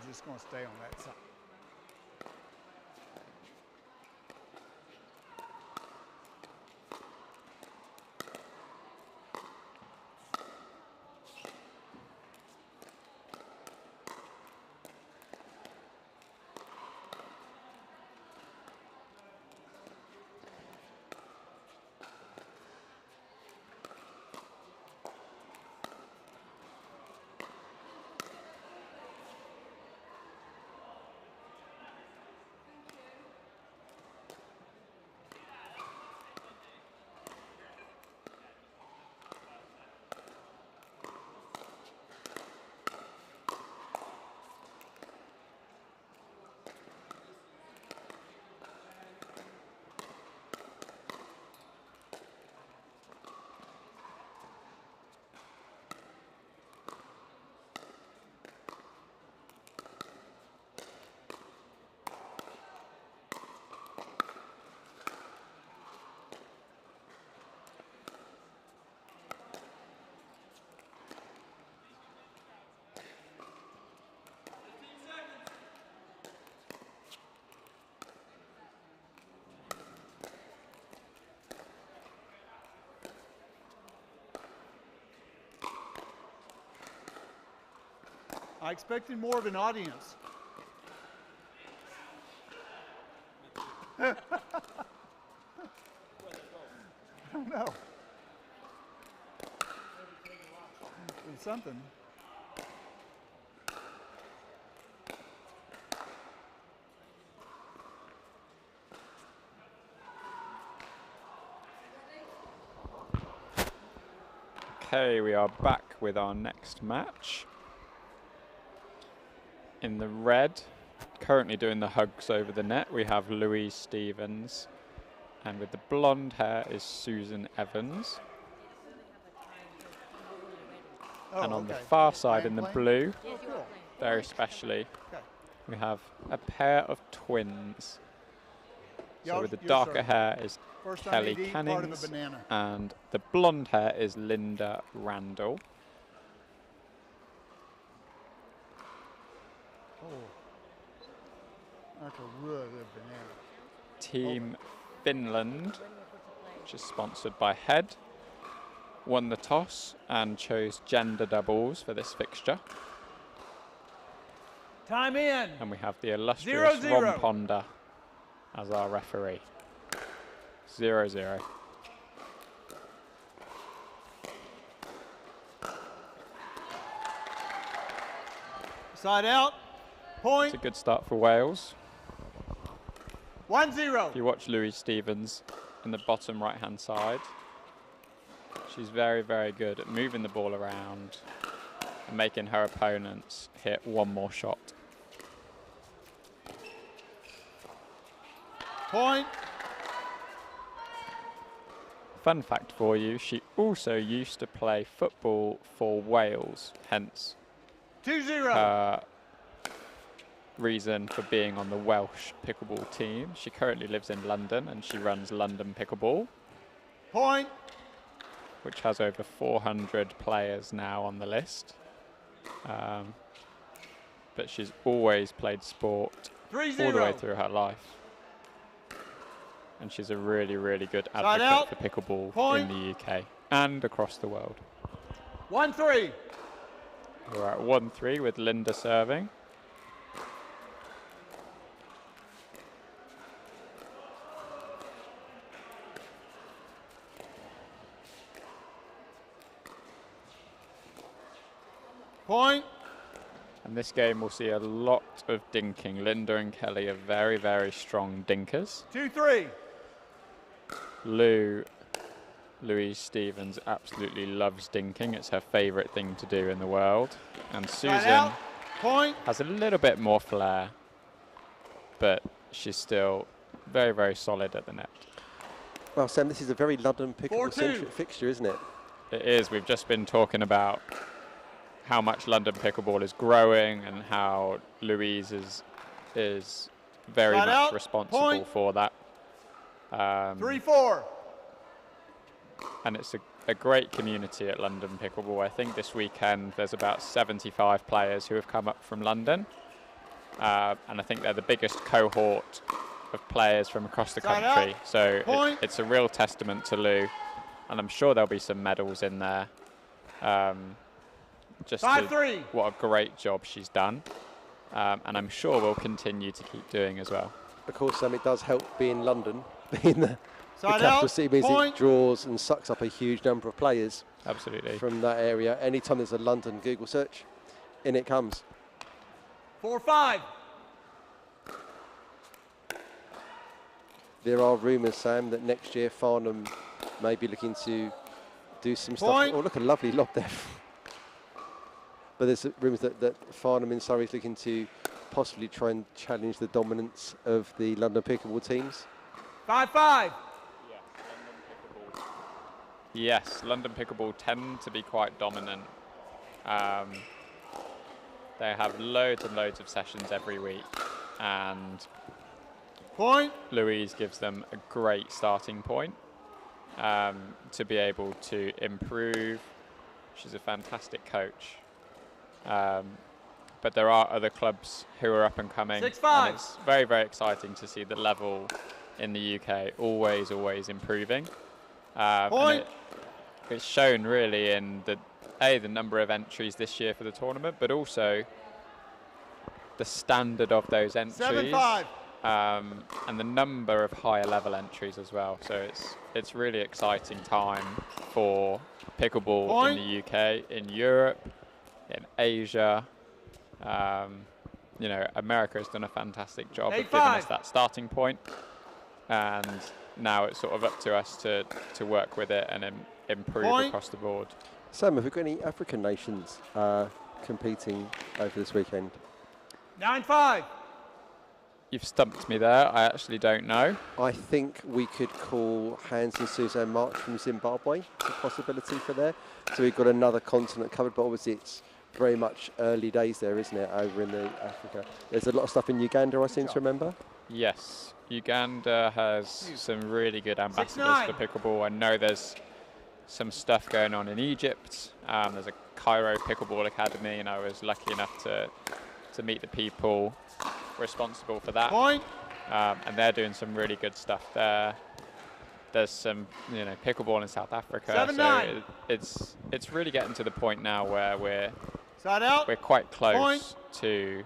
just going to stay on that side. I expected more of an audience. I don't know. It's something. Okay, we are back with our next match. In the red, currently doing the hugs over the net, we have Louise Stevens. And with the blonde hair is Susan Evans. And on the far side in the blue, very specially, we have a pair of twins. So with the darker hair is Kelly Cannings, and the blonde hair is Linda Randall. That's a really good banana. Team Finland, which is sponsored by Head, won the toss and chose gender doubles for this fixture. Time in. And we have the illustrious Ron Ponder as our referee. 0-0. Side out. Point. It's a good start for Wales. 1-0. If you watch Louise Stevens in the bottom right-hand side, she's very, very good at moving the ball around and making her opponents hit one more shot. Point. Fun fact for you, she also used to play football for Wales, hence 2-0. Reason for being on the Welsh pickleball team. She currently lives in London and she runs London Pickleball. Point. Which has over 400 players now on the list. But she's always played sport 3-0. all the way through her life. And she's a really, really good advocate for pickleball in the UK and across the world. 1-3. We're at 1-3 with Linda serving. Point. And this game will see a lot of dinking. Linda and Kelly are very, very strong dinkers. 2-3. Louise Stevens absolutely loves dinking. It's her favourite thing to do in the world. And Susan has a little bit more flair, but she's still very, very solid at the net. Well, Sam, this is a very London pickleball-centric fixture, isn't it? It is. We've just been talking about how much London pickleball is growing and how Louise is very much responsible for that. 3-4. And it's a great community at London Pickleball. I think this weekend there's about 75 players who have come up from London. and I think they're the biggest cohort of players from across the country. So it's a real testament to Lou, and I'm sure there'll be some medals in there. Just what a great job she's done, and I'm sure we'll continue to keep doing as well. Of course, it does help being London, being the capital city, means it draws and sucks up a huge number of players. Absolutely. From that area. Anytime there's a London Google search, in it comes. 4-5. There are rumours, Sam, that next year Farnham may be looking to do some stuff. Oh, look, a lovely lob there. But there's rumours that Farnham in Surrey is looking to possibly try and challenge the dominance of the London pickleball teams. 5-5. Yes, London pickleball tend to be quite dominant. They have loads and loads of sessions every week, and Louise gives them a great starting point to be able to improve. She's a fantastic coach. But there are other clubs who are up and coming. 6-5. And it's very, very exciting to see the level in the UK always improving. And it's shown really in the number of entries this year for the tournament, but also the standard of those entries. 7-5. And the number of higher level entries as well. So it's really exciting time for pickleball in the UK, in Europe, in Asia. You know, America has done a fantastic job of giving us that starting point, and now it's sort of up to us to work with it and improve across the board. Sam, have we got any African nations competing over this weekend? 9-5. You've stumped me there. I actually don't know. I think we could call Hans and Suzanne March from Zimbabwe a possibility for there. So we've got another continent covered, but obviously it's very much early days there, isn't it, over in Africa? There's a lot of stuff in Uganda, I seem to remember. Yes, Uganda has some really good ambassadors for pickleball. I know there's some stuff going on in Egypt. There's a Cairo Pickleball Academy, and I was lucky enough to meet the people responsible for that. And they're doing some really good stuff there. There's some, you know, pickleball in South Africa. 7-9. So it's really getting to the point now where we're quite close to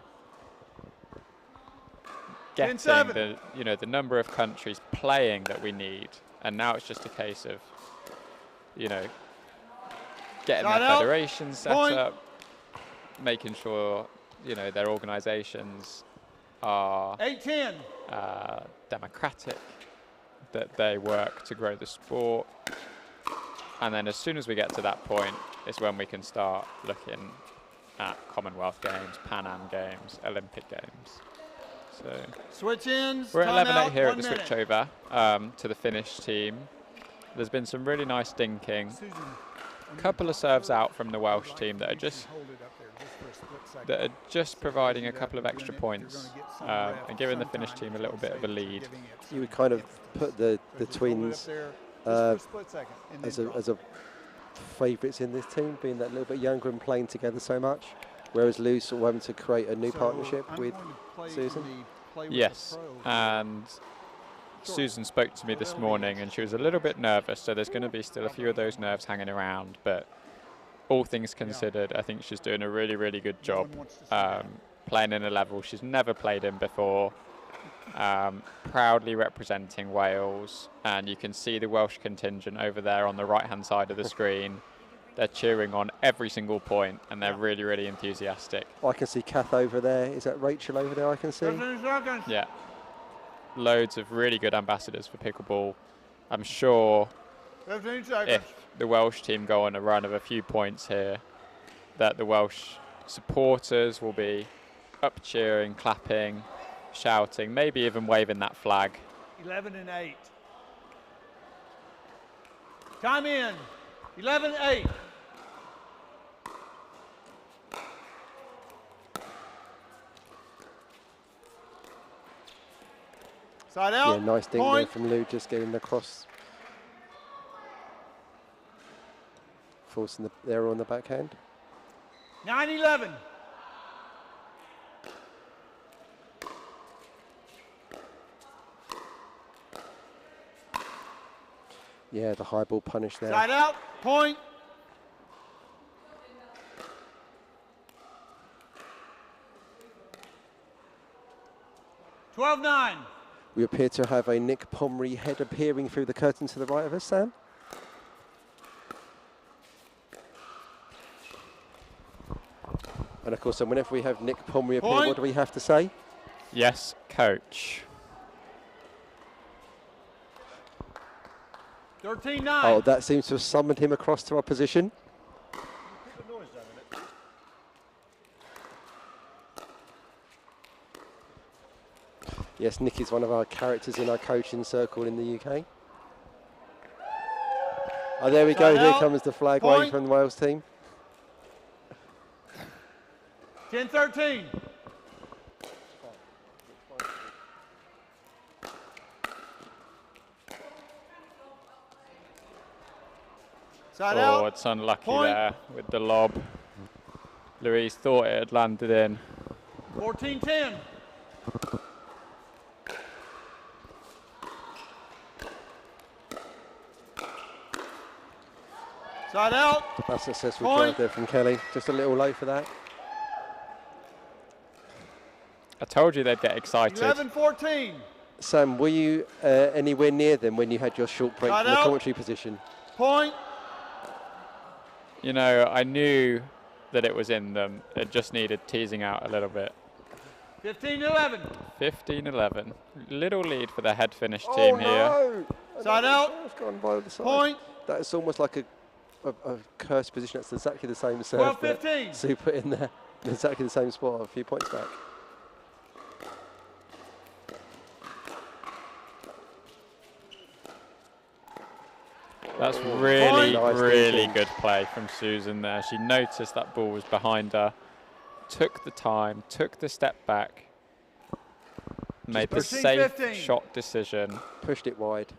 getting the number of countries playing that we need, and now it's just a case of, you know, getting their federations set up, making sure, you know, their organisations are democratic, that they work to grow the sport, and then as soon as we get to that point is when we can start looking at Commonwealth Games, Pan Am Games, Olympic Games. So switch ins. We're at 11-8 here at the switchover to the Finnish team. There's been some really nice dinking. A couple of serves out from the Welsh team that are just providing a couple of extra points and giving the Finnish team a little bit of a lead. You would kind of put the twins as a favourites in this team, being that little bit younger and playing together so much, whereas Lou's sort of having to create a new partnership with Susan. Yes, and Susan spoke to me this morning and she was a little bit nervous, so there's going to be still a few of those nerves hanging around, but all things considered, I think she's doing a really, really good job playing in a level she's never played in before, proudly representing Wales, and you can see the Welsh contingent over there on the right-hand side of the screen. They're cheering on every single point, and they're really, really enthusiastic. I can see Kath over there. Is that Rachel over there I can see? Yeah. Loads of really good ambassadors for pickleball. I'm sure if the Welsh team go on a run of a few points here, that the Welsh supporters will be up cheering, clapping, shouting, maybe even waving that flag. 11-8. Time in. 11-8. Side out. Yeah, nice ding there from Lou, just getting across. Forcing the error on the backhand. 9-11. Yeah, the high ball punish there. Side out, point. (12-9). We appear to have a Nick Pomeroy head appearing through the curtain to the right of us, Sam. And of course, whenever we have Nick Pomeroy appear, what do we have to say? Yes, coach. 13-9. Oh, that seems to have summoned him across to our position. Yes, Nick is one of our characters in our coaching circle in the UK. Oh, there we go. Here comes the flag wave from the Wales team. 10-13. Side out. Oh, it's unlucky there with the lob. Louise thought it had landed in. 14-10. Side out. That's a successful drive there from Kelly. Just a little low for that. I told you they'd get excited. 11-14. Sam, were you anywhere near them when you had your short break from the commentary position? Point. You know, I knew that it was in them. It just needed teasing out a little bit. 15-11. 15-11. Little lead for the head finish team here. Side out. Gone by the side. Point. That is almost like a cursed position. That's exactly the same serve that 12-15. Sue put in there. Exactly the same spot a few points back. That's really good play from Susan there. She noticed that ball was behind her, took the time, took the step back, made the safe shot decision. Pushed it wide,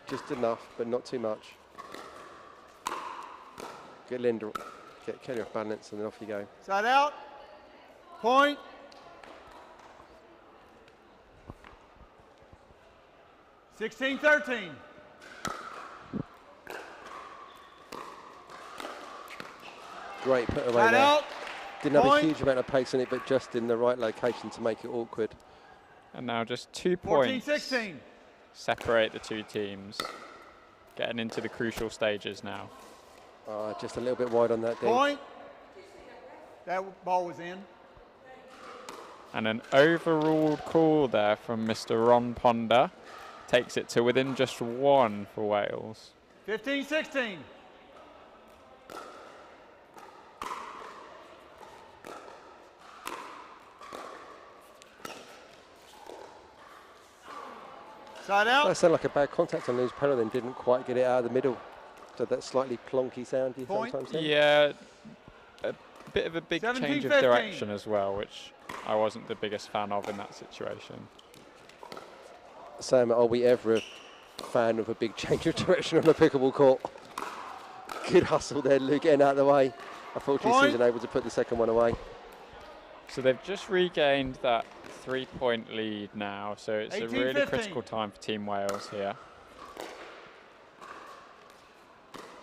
just enough, but not too much. Get Linda, get Kelly off balance, and then off you go. Side out. Point. (16-13). Great put away Side there. out. Didn't have a huge amount of pace on it, but just in the right location to make it awkward. And now just 2 points 14-16. separate the two teams. Getting into the crucial stages now. Just a little bit wide on that dink. Point. That ball was in. And an overruled call there from Mr. Ron Ponder. Takes it to within just 1 for Wales. 15-16. Side out. That sounded like a bad contact on Louise Perrin, then didn't quite get it out of the middle. So that slightly plonky sound you sometimes hear? Yeah, a bit of a big 17-15. change of direction as well, which I wasn't the biggest fan of in that situation. Sam, are we ever a fan of a big change of direction on a pickleball court? Good hustle there, Lou, getting out of the way. Unfortunately, Susan able to put the second one away. So they've just regained that 3-point lead now, so it's a really critical time for Team Wales here.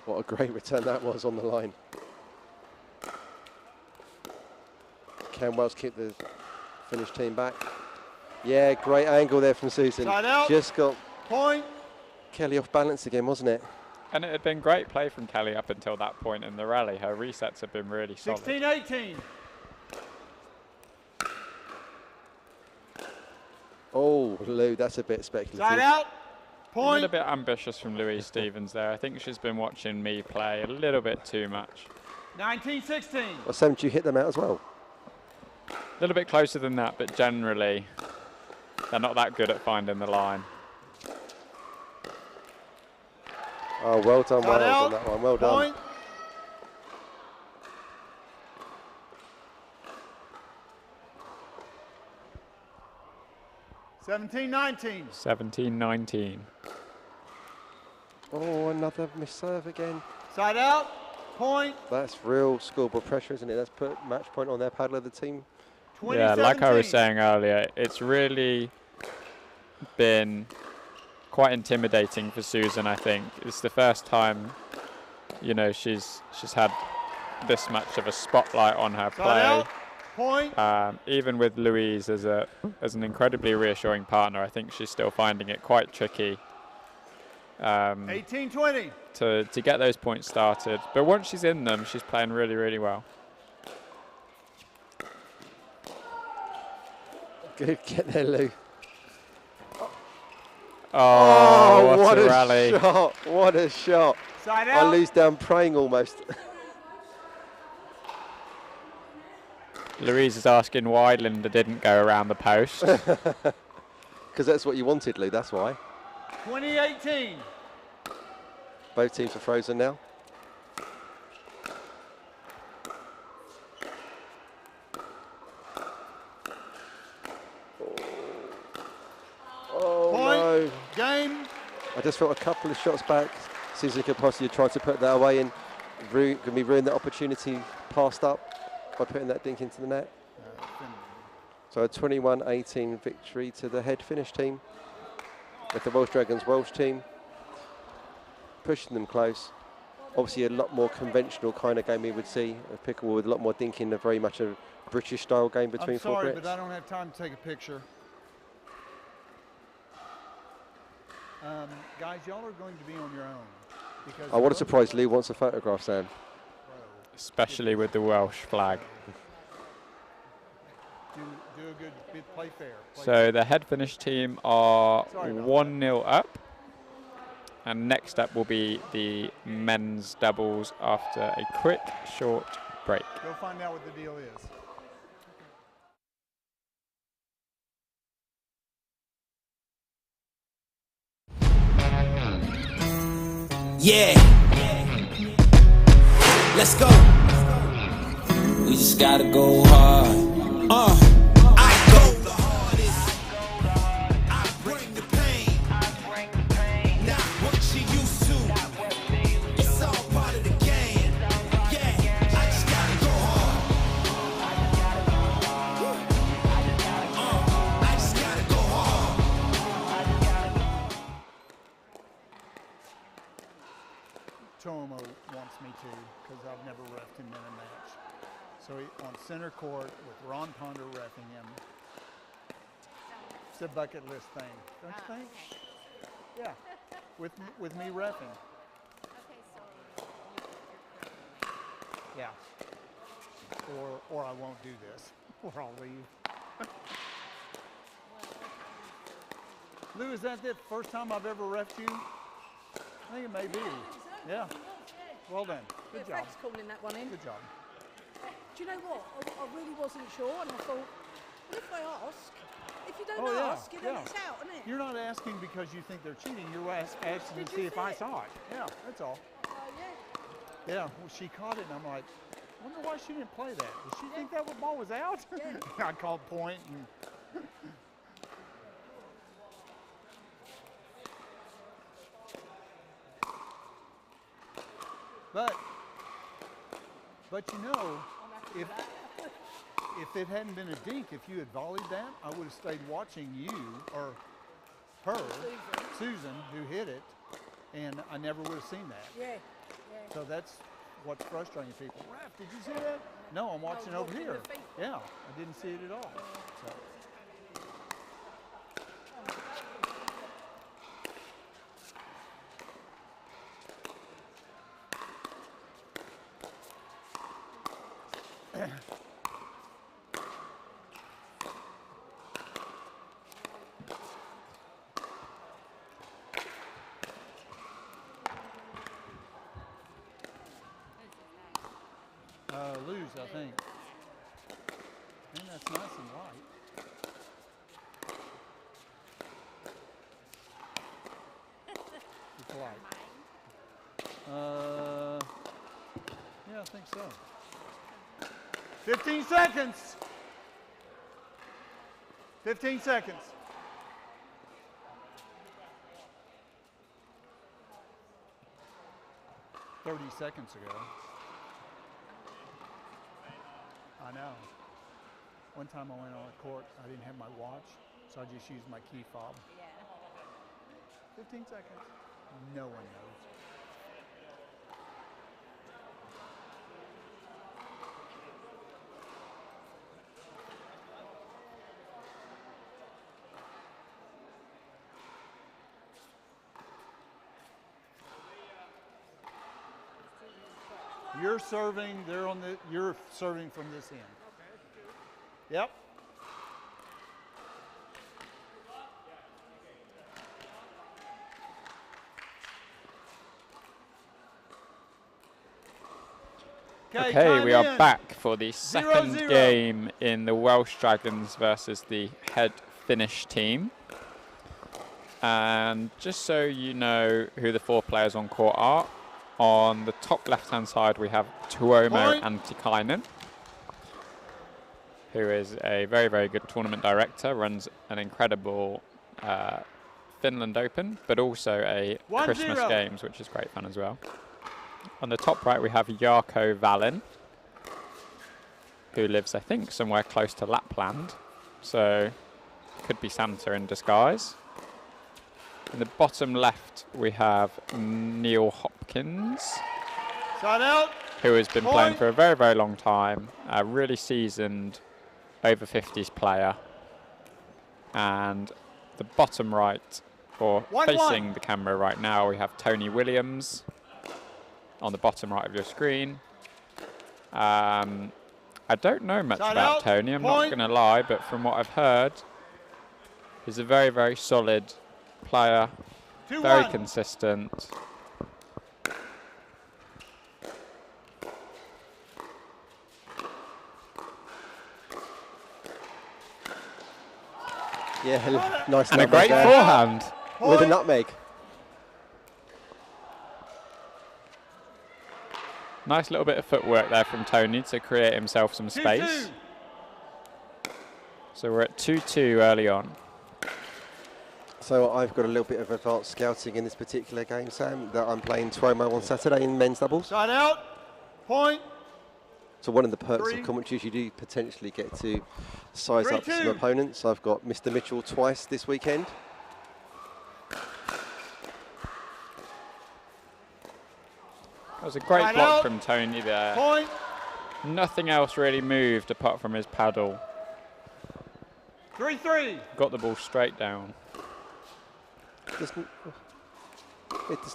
What a great return that was on the line. Can Wales keep the Finnish team back? Yeah, great angle there from Susan. Side out. Just got Point. Kelly off balance again, wasn't it? And it had been great play from Kelly up until that point in the rally. Her resets have been really solid. 16-18. Oh, Lou, that's a bit speculative. Side out. A Point. little bit ambitious from Louise Stevens there. I think she's been watching me play a little bit too much. 19-16. Well, Sam, did you hit them out as well? A little bit closer than that, but generally they're not that good at finding the line. Oh, well done, Side Wales out. on that one. Well Point. done. (17-19). 17-19. Oh, another miss serve again. Side out. Point. That's real scoreboard pressure, isn't it? That's put match point on their paddler, the team. 20-17. Yeah, like I was saying earlier, it's really been quite intimidating for Susan, I think. It's the first time, you know, she's had this much of a spotlight on her play. Point. Even with Louise as an incredibly reassuring partner, I think she's still finding it quite tricky 18-20. to get those points started. But once she's in them, she's playing really, really well. Good, get there, Lou. Oh, what a rally. Shot. What a shot. Side out. I lose down praying almost. Louise is asking why Linda didn't go around the post. Because that's what you wanted, Lou, that's why. 20-18. Both teams are frozen now. Oh, Point. no. Game. I just felt a couple of shots back. Susan could possibly try to put that away and could be ruin that opportunity passed up by putting that dink into the net. So a 21-18 victory to the head finish team. With the Welsh Dragons Welsh team pushing them close. Obviously a lot more conventional kind of game we would see. A pickleball with a lot more dinking, a very much a British style game between four I'm sorry, Brits. but I don't have time to take a picture. Guys, y'all are going to be on your own. Because what a surprise, Lou wants a photograph, Sam. Especially with the Welsh flag. Do a good bit, play fair. So the head finish team are 1-0 up. And next up will be the men's doubles after a quick, short break. Go find out what the deal is. Yeah. Let's go. We just gotta go hard. I go the hardest. I bring the pain. Not what you used to. It's all part of the game. Yeah, I just gotta go hard. I just gotta go hard. Tomo wants me to, because I've never reffed him in a match. So on center court with Ron Ponder reffing him. It's a bucket list thing, don't you think? Yeah, with me reffing. Yeah. Or I won't do this, or I'll leave. Lou, is that the first time I've ever reffed you? I think it may be. Yeah. Well done. Good job. Thanks for calling that one in. Good job. Do you know what? I really wasn't sure, and I thought, what if I ask? If you don't ask, then it's out, isn't it? You're not asking because you think they're cheating. You're asking to see if I saw it. Yeah, that's all. Yeah. Yeah, well, she caught it, and I'm like, I wonder why she didn't play that. Did she think that ball was out? Yeah. I called point. And but you know, if it hadn't been a dink, if you had volleyed that, I would have stayed watching you or her, Susan, who hit it, and I never would have seen that. Yeah. So that's what's frustrating people. Raph, did you see that? No, I'm watching over here. Yeah, I didn't see it at all. So. Lose, I think. And that's nice and light. It's light. Yeah, I think so. 15 seconds. 15 seconds. $30 ago. I know. One time I went on a court, I didn't have my watch, so I just used my key fob. 15 seconds. No one knows. You're serving, you're serving from this end. Yep. Okay, we are back for the second game in the Welsh Dragons versus the Head Finnish team. And just so you know who the 4 players on court are, on the top left-hand side we have Tuomo Antikainen, who is a very, very good tournament director, runs an incredible Finland Open, but also a Christmas Games, which is great fun as well. On the top right we have Jarkko Valin, who lives, I think, somewhere close to Lapland, so could be Santa in disguise. In the bottom left we have Neil Hopkins, who has been playing for a very, very long time, a really seasoned over 50s player. And the bottom right, or facing the camera right now, we have Tony Williams on the bottom right of your screen. I don't know much about Tony, I'm not going to lie, but from what I've heard, he's a very, very solid player, very consistent. Yeah, nice. And a great forehand. With a nutmeg. Nice little bit of footwork there from Tony to create himself some space. So we're at 2-2 early on. So I've got a little bit of advanced scouting in this particular game, Sam, that I'm playing Tuomo on Saturday in men's doubles. Side out, point. So one of the perks of commentaries, you do potentially get to size up some opponents. I've got Mr. Mitchell twice this weekend. That was a great block from Tony there. Point. Nothing else really moved apart from his paddle. 3-3. Got the ball straight down. Does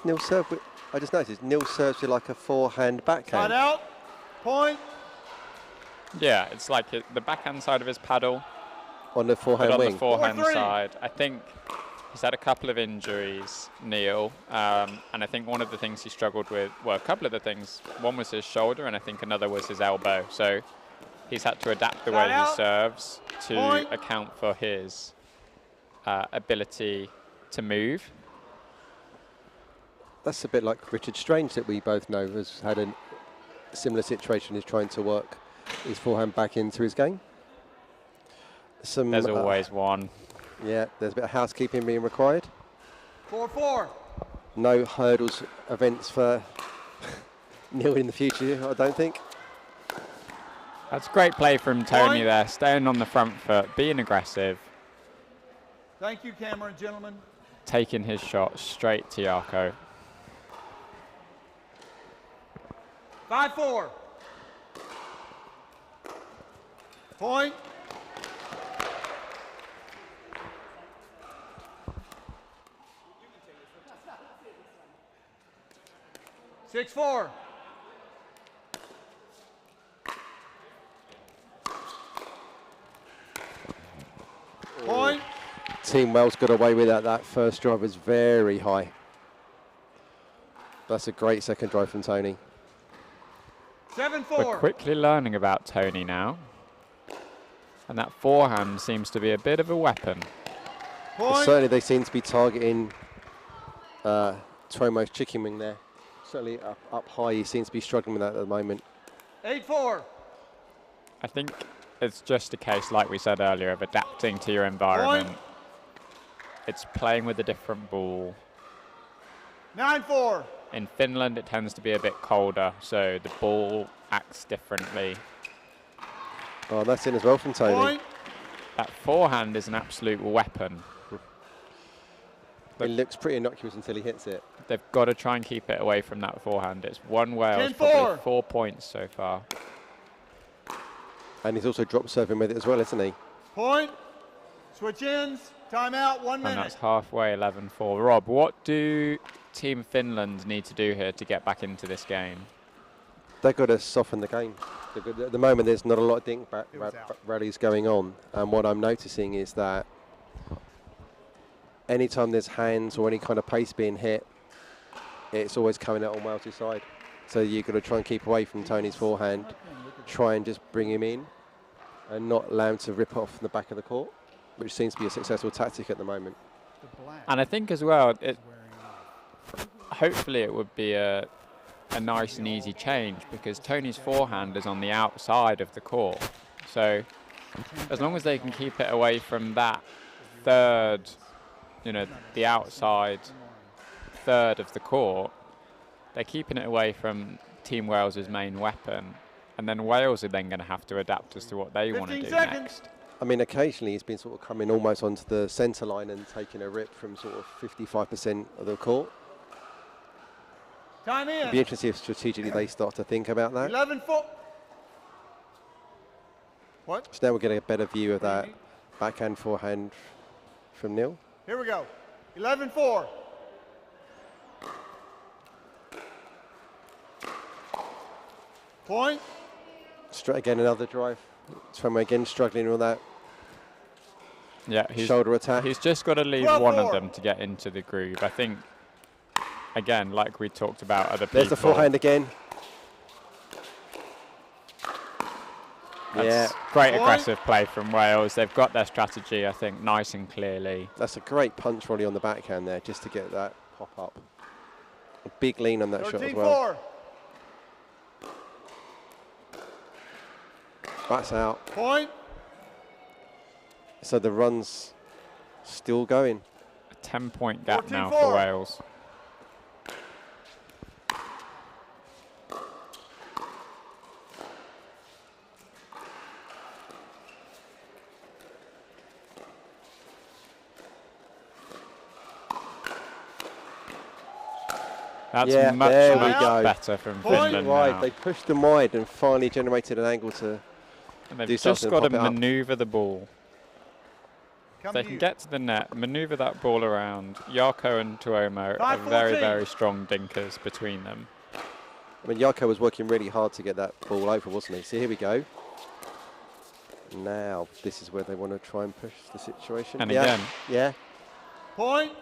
Neil serve with, I just noticed Neil serves with like a forehand backhand. Side out, point. Yeah, it's like the backhand side of his paddle. On the forehand but on wing. the forehand side. I think he's had a couple of injuries, Neil, and I think one of the things he struggled with, well, a couple of the things, one was his shoulder and I think another was his elbow. So he's had to adapt the way he serves to account for his ability to move. That's a bit like Richard Strange that we both know has had a similar situation. He's trying to work his forehand back into his game. There's always one. Yeah, there's a bit of housekeeping being required. 4-4. No hurdles events for Neil in the future, I don't think. That's great play from Tony there, staying on the front foot, being aggressive. Thank you, camera and gentlemen. Taking his shot straight to Jarkko. 5-4. Point. Six, 4. Point. Team Wells got away with that. That first drive was very high. That's a great second drive from Tony. 7-4. We're quickly learning about Tony now. And that forehand seems to be a bit of a weapon. Certainly they seem to be targeting Tuomo's chicken wing there. Certainly up high, he seems to be struggling with that at the moment. 8-4. I think it's just a case, like we said earlier, of adapting to your environment. Point. It's playing with a different ball. 9-4. In Finland, it tends to be a bit colder, so the ball acts differently. Oh, that's in as well from Tony. Point. That forehand is an absolute weapon. It looks pretty innocuous until he hits it. They've got to try and keep it away from that forehand. It's one Wales, probably 4 points so far. And he's also drop serving with it as well, isn't he? Point. Switch ends. Timeout, 1 minute. And that's halfway, 11-4. Rob, what do Team Finland need to do here to get back into this game? They've got to soften the game. At the moment, there's not a lot of dink rallies going on. And what I'm noticing is that anytime there's hands or any kind of pace being hit, it's always coming out on Wales' side. So you've got to try and keep away from Tony's forehand, try and just bring him in and not allow him to rip off the back of the court, which seems to be a successful tactic at the moment. And I think as well, hopefully it would be a nice and easy change, because Tony's forehand is on the outside of the court. So as long as they can keep it away from that third, the outside third of the court, they're keeping it away from Team Wales' main weapon. And then Wales are then going to have to adapt as to what they want to do next. I mean, occasionally he's been sort of coming almost onto the centre line and taking a rip from sort of 55% of the court. Time in. It'd be interesting if strategically they start to think about that. 11-4. What? So now we're getting a better view of that backhand forehand from Neil. Here we go. 11-4. Point. Straight again, another drive. Swimmer again struggling with that. Yeah, shoulder attack. He's just got to leave one of them to get into the groove. I think, again, like we talked about other people. There's the forehand again. That's great aggressive play from Wales. They've got their strategy, I think, nice and clearly. That's a great punch volley on the backhand there, just to get that pop up. A big lean on that shot as well. That's out. Point. So the run's still going. A 10-point gap now for Wales. That's much better from Finland now. They pushed them wide and finally generated an angle to and they've just got to manoeuvre the ball. If they can get to the net, manoeuvre that ball around. Jarkko and Tuomo are very, very strong dinkers between them. I mean, Jarkko was working really hard to get that ball over, wasn't he? So here we go. Now, this is where they want to try and push the situation. And again. Yeah. Point.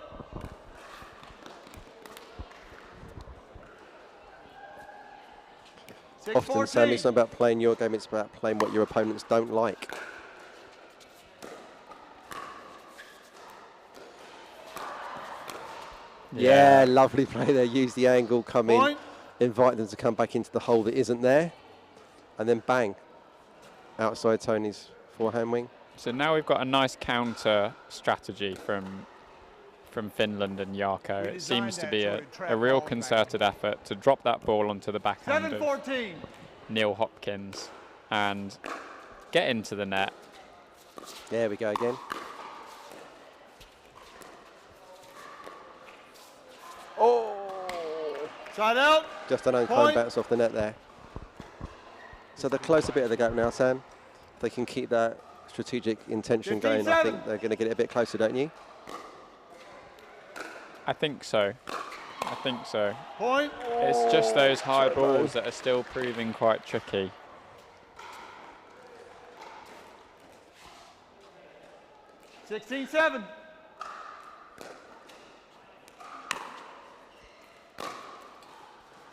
Often, Sam, it's not about playing your game, it's about playing what your opponents don't like. Yeah, lovely play there. Use the angle, come in, invite them to come back into the hole that isn't there, and then bang, outside Tony's forehand wing. So now we've got a nice counter strategy from Finland and Jarkko. It seems to be a real concerted effort to drop that ball onto the backhand of Neil Hopkins and get into the net. There we go again. Oh! Side out. Just an unclaimed bounce off the net there. So the closer bit of the gap now, Sam. If they can keep that strategic intention going, I think they're going to get it a bit closer, don't you? I think so. I think so. Point. It's just those high balls that are still proving quite tricky. (16-7).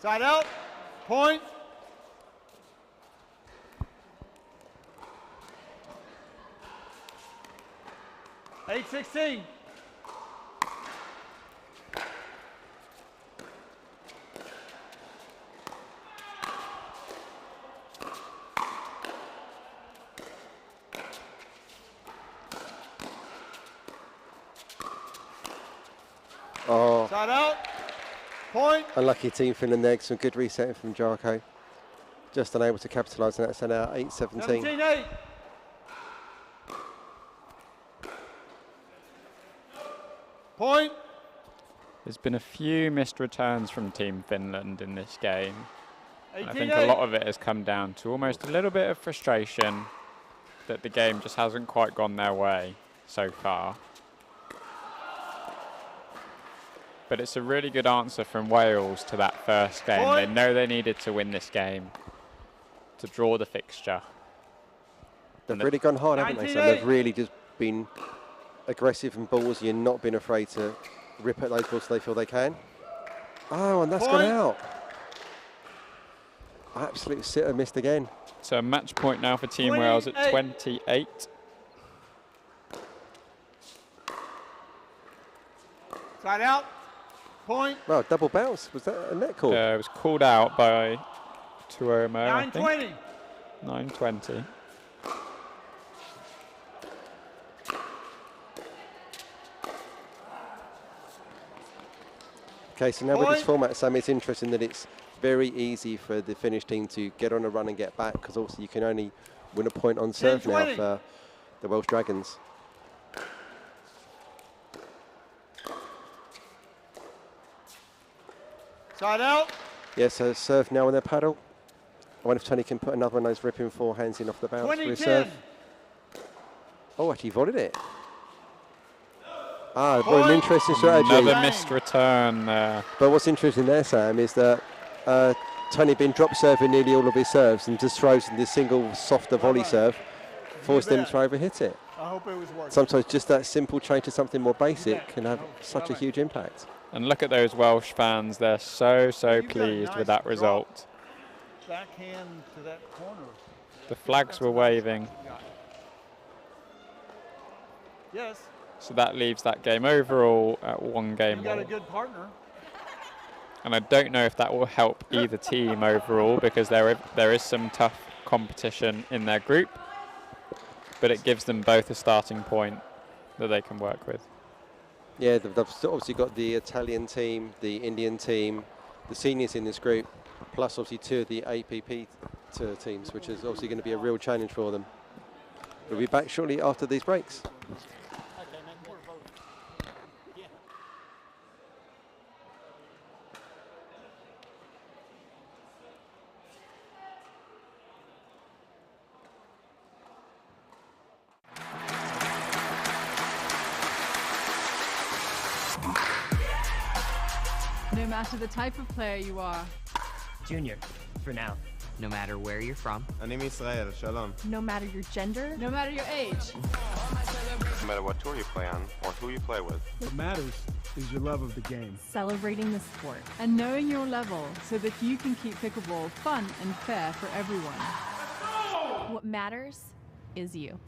Side out. Point. (8-16). Oh. Side out. Point. Unlucky Team Finland there. Some good resetting from Jarkko. Just unable to capitalise on that. So now 8-17. 17-8. Point. There's been a few missed returns from Team Finland in this game. And I think 18-8. a lot of it has come down to almost a little bit of frustration that the game just hasn't quite gone their way so far. But it's a really good answer from Wales to that first game. Point. They know they needed to win this game to draw the fixture. They've really gone hard, haven't they? So 19-8. they've really just been aggressive and ballsy and not been afraid to rip at those balls they feel they can. Oh, and that's gone Point. out. Absolute sitter missed again. So a match point now for Team Wales at 28. Side out. Point. Well, double bounce. Was that a net call? It was called out by Tuomo, I think. 9-20. 9-20. Okay, so now with this format, Sam, it's interesting that it's very easy for the Finnish team to get on a run and get back, because also you can only win a point on serve now for the Welsh Dragons. Side out. Yeah, so serve now on their paddle. I wonder if Tony can put another one of those ripping forehands in off the bounce for his serve. Oh, actually volleyed it. Ah, what an interesting strategy. Another missed return there. But what's interesting there, Sam, is that Tony been drop serving nearly all of his serves and just throws in this single softer volley serve, forced them to overhit it. I hope it was working. Sometimes just that simple change to something more basic can have such a huge impact. And look at those Welsh fans. They're so pleased with that result. Backhand to that corner. The flags were waving. Yes. So that leaves that game overall at 1 game You got all. a good partner. And I don't know if that will help either team overall, because there is some tough competition in their group, but it gives them both a starting point that they can work with. Yeah, they've obviously got the Italian team, the Indian team, the seniors in this group, plus obviously 2 of the APP tour teams, which is obviously going to be a real challenge for them. We'll be back shortly after these breaks. No matter the type of player you are. Junior, for now. No matter where you're from. Anim Israel, shalom. No matter your gender. No matter your age. No matter what tour you play on or who you play with. What matters is your love of the game. Celebrating the sport. And knowing your level so that you can keep pickleball fun and fair for everyone. What matters is you.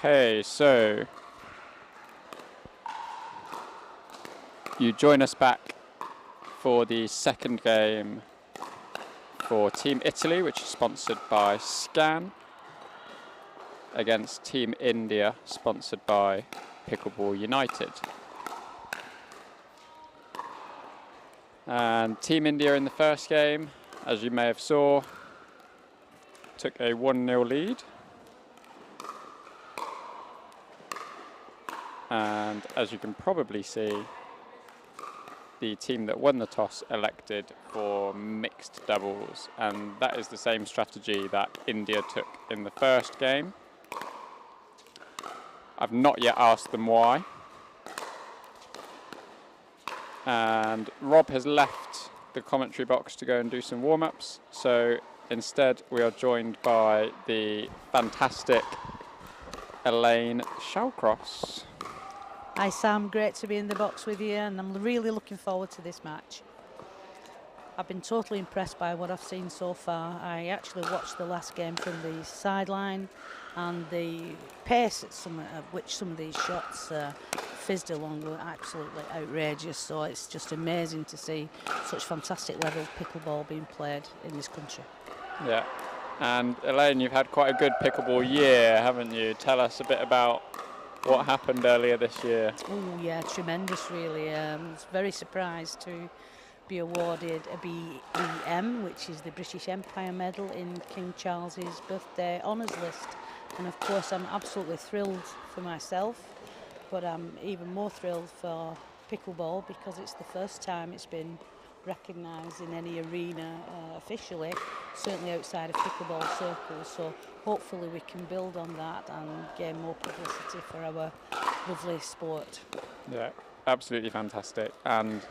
Okay, so you join us back for the second game for Team Italy, which is sponsored by Scan, against Team India, sponsored by Pickleball United. And Team India in the first game, as you may have saw, took a 1-0 lead. And as you can probably see, the team that won the toss elected for mixed doubles, and that is the same strategy that India took in the first game. I've not yet asked them why. And Rob has left the commentary box to go and do some warm-ups, so instead we are joined by the fantastic Elaine Shawcross. Hi Sam, great to be in the box with you, and I'm really looking forward to this match. I've been totally impressed by what I've seen so far. I actually watched the last game from the sideline, and the pace at which some of these shots fizzed along were absolutely outrageous. So it's just amazing to see such fantastic level of pickleball being played in this country. Yeah, and Elaine, you've had quite a good pickleball year, haven't you? Tell us a bit about what happened earlier this year. Oh yeah, tremendous really. I was very surprised to be awarded a BEM, which is the British Empire Medal in King Charles's birthday honours list. And of course I'm absolutely thrilled for myself, but I'm even more thrilled for pickleball because it's the first time it's been recognised in any arena officially, certainly outside of pickleball circles. So hopefully we can build on that and gain more publicity for our lovely sport. Yeah, absolutely fantastic. And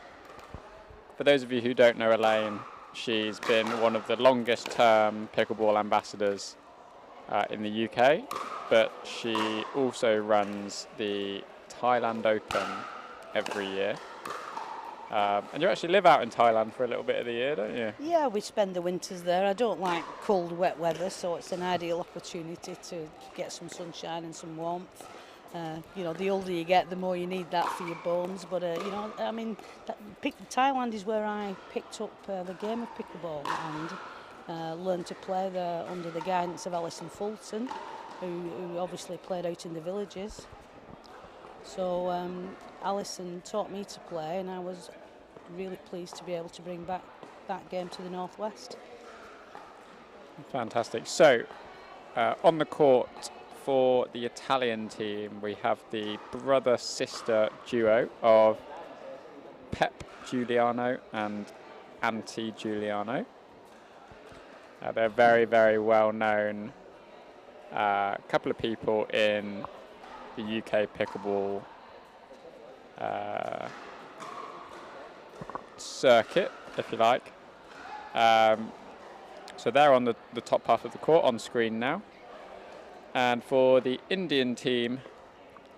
for those of you who don't know Elaine, she's been one of the longest term pickleball ambassadors in the UK, but she also runs the Thailand Open every year. And you actually live out in Thailand for a little bit of the year, don't you? Yeah, we spend the winters there. I don't like cold, wet weather, so it's an ideal opportunity to get some sunshine and some warmth. You know, the older you get, the more you need that for your bones. But, you know, I mean, Thailand is where I picked up the game of pickleball and learned to play there under the guidance of Alison Fulton, who obviously played out in the villages. So Alison taught me to play, and I was really pleased to be able to bring back that game to the Northwest. Fantastic. So, on the court for the Italian team, we have the brother-sister duo of Pep Giuliano and Antti Giuliano. They're very, very well known. Couple of people in the UK pickleball circuit, if you like. So they're on the top half of the court on screen now. And for the Indian team,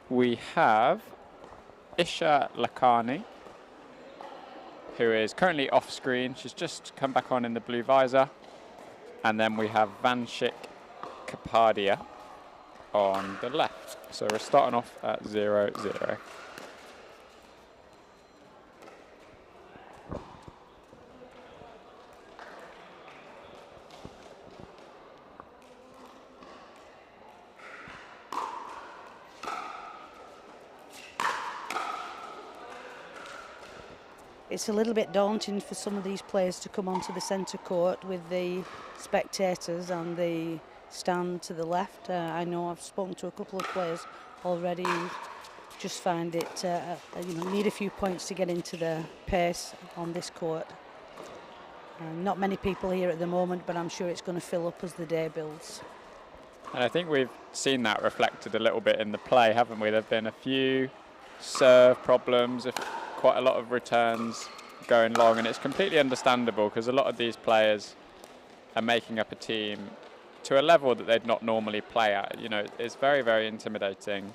we have Isha Lakhani, who is currently off screen. She's just come back on in the blue visor. And then we have Vanshik Kapadia on the left. So we're starting off at 0-0. It's a little bit daunting for some of these players to come onto the centre court with the spectators and the stand to the left. I know I've spoken to a couple of players already who just find it, you know, need a few points to get into the pace on this court. Not many people here at the moment, but I'm sure it's going to fill up as the day builds. And I think we've seen that reflected a little bit in the play, haven't we? There have been a few serve problems, quite a lot of returns going long, and it's completely understandable because a lot of these players are making up a team to a level that they'd not normally play at. You know, it's very, very intimidating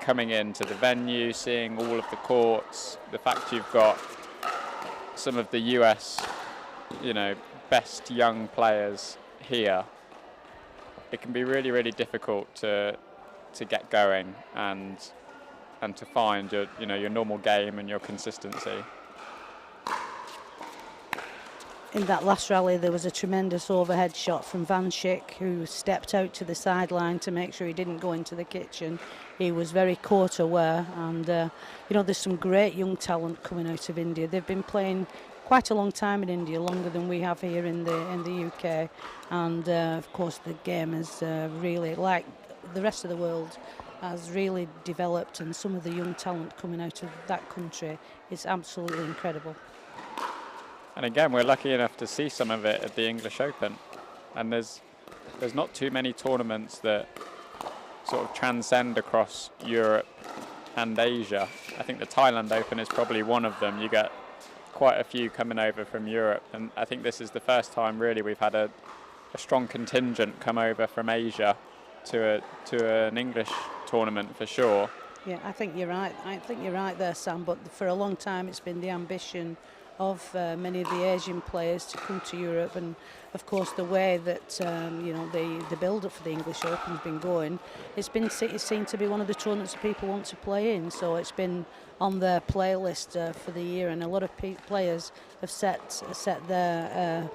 coming into the venue, seeing all of the courts, the fact you've got some of the US, you know, best young players here. It can be really, really difficult to to get going and to find your, you know, your normal game and your consistency. In that last rally, there was a tremendous overhead shot from Van Schick, who stepped out to the sideline to make sure he didn't go into the kitchen. He was very court aware, and you know, there's some great young talent coming out of India. They've been playing quite a long time in India, longer than we have here in the UK, and of course the game is really, like the rest of the world, has really developed, and some of the young talent coming out of that country is absolutely incredible. And again, we're lucky enough to see some of it at the English Open, and there's not too many tournaments that sort of transcend across Europe and Asia. I think the Thailand Open is probably one of them. You get quite a few coming over from Europe, and I think this is the first time really we've had a strong contingent come over from Asia to an English tournament for sure. Yeah, I think you're right. I think you're right there, Sam. But for a long time, it's been the ambition of many of the Asian players to come to Europe, and of course the way that you know, the build-up for the English Open's been going, it's seen to be one of the tournaments that people want to play in. So it's been on their playlist for the year, and a lot of players have set their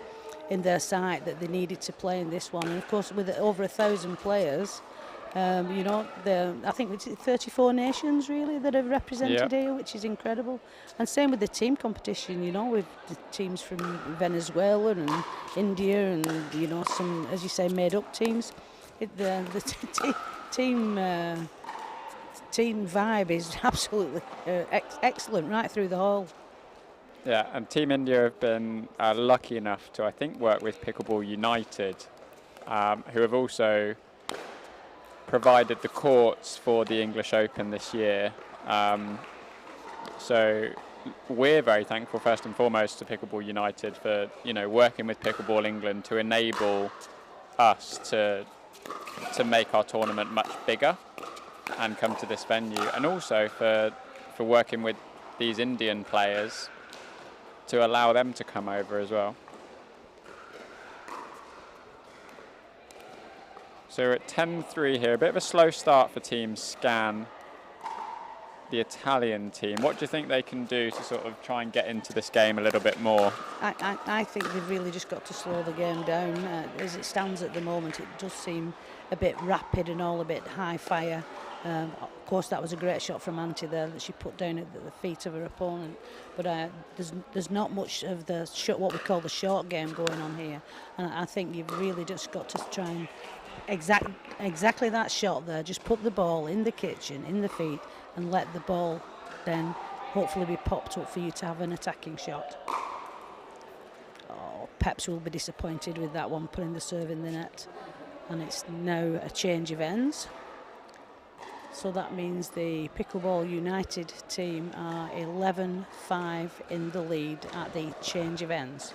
in their sight that they needed to play in this one. And of course, with over 1,000 players. You know, I think it's 34 nations really that are represented here, which is incredible. And same with the team competition, you know, with the teams from Venezuela and India, and you know, some, as you say, made-up teams. Team vibe is absolutely excellent right through the hall. Yeah, and Team India have been lucky enough to, I think, work with Pickleball United, who have also provided the courts for the English Open this year. So we're very thankful, first and foremost, to Pickleball United for, you know, working with Pickleball England to enable us to make our tournament much bigger and come to this venue, and also for working with these Indian players to allow them to come over as well. So we're at 10-3 here, a bit of a slow start for Team Scan, the Italian team. What do you think they can do to sort of try and get into this game a little bit more? I think they've really just got to slow the game down. As it stands at the moment, it does seem a bit rapid and all a bit high fire. Of course, that was a great shot from Antti there that she put down at the feet of her opponent. But there's not much of the what we call the short game going on here. And I think you've really just got to try and exactly that shot there. Just put the ball in the kitchen, in the feet, and let the ball then hopefully be popped up for you to have an attacking shot. Oh, Peps will be disappointed with that one, putting the serve in the net. And it's now a change of ends. So that means the Pickleball United team are 11-5 in the lead at the change of ends.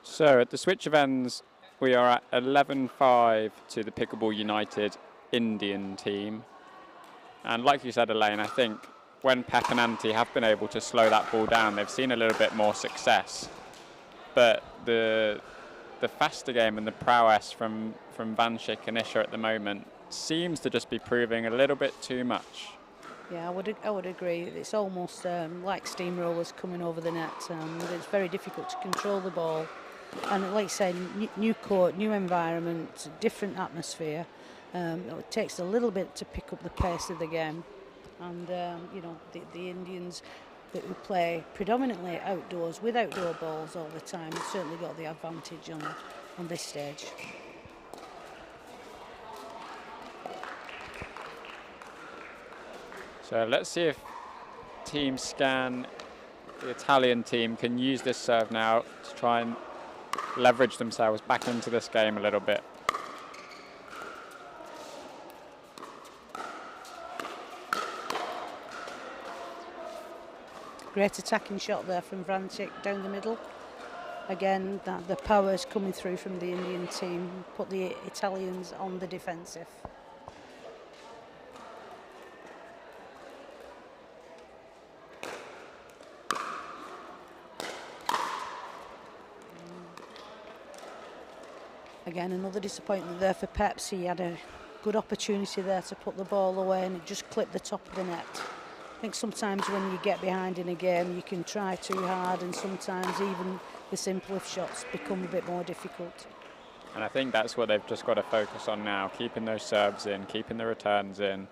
So at the switch of ends, we are at 11-5 to the Pickleball United Indian team. And like you said, Elaine, I think when Pep and Antti have been able to slow that ball down, they've seen a little bit more success. But the faster game and the prowess from Van Schick and Isha at the moment seems to just be proving a little bit too much. Yeah, I would agree. It's almost like steamrollers coming over the net. It's very difficult to control the ball. And like I said, new court, new environment, different atmosphere. It takes a little bit to pick up the pace of the game. And, you know, the Indians that we play predominantly outdoors with outdoor balls all the time have certainly got the advantage on this stage. So let's see if Team Scan, the Italian team, can use this serve now to try and leverage themselves back into this game a little bit. Great attacking shot there from Vrancic down the middle. Again, the power is coming through from the Indian team, put the Italians on the defensive. Again, another disappointment there for Peps. He had a good opportunity there to put the ball away and it just clipped the top of the net. I think sometimes when you get behind in a game, you can try too hard, and sometimes even the simplest shots become a bit more difficult. And I think that's what they've just got to focus on now, keeping those serves in, keeping the returns in.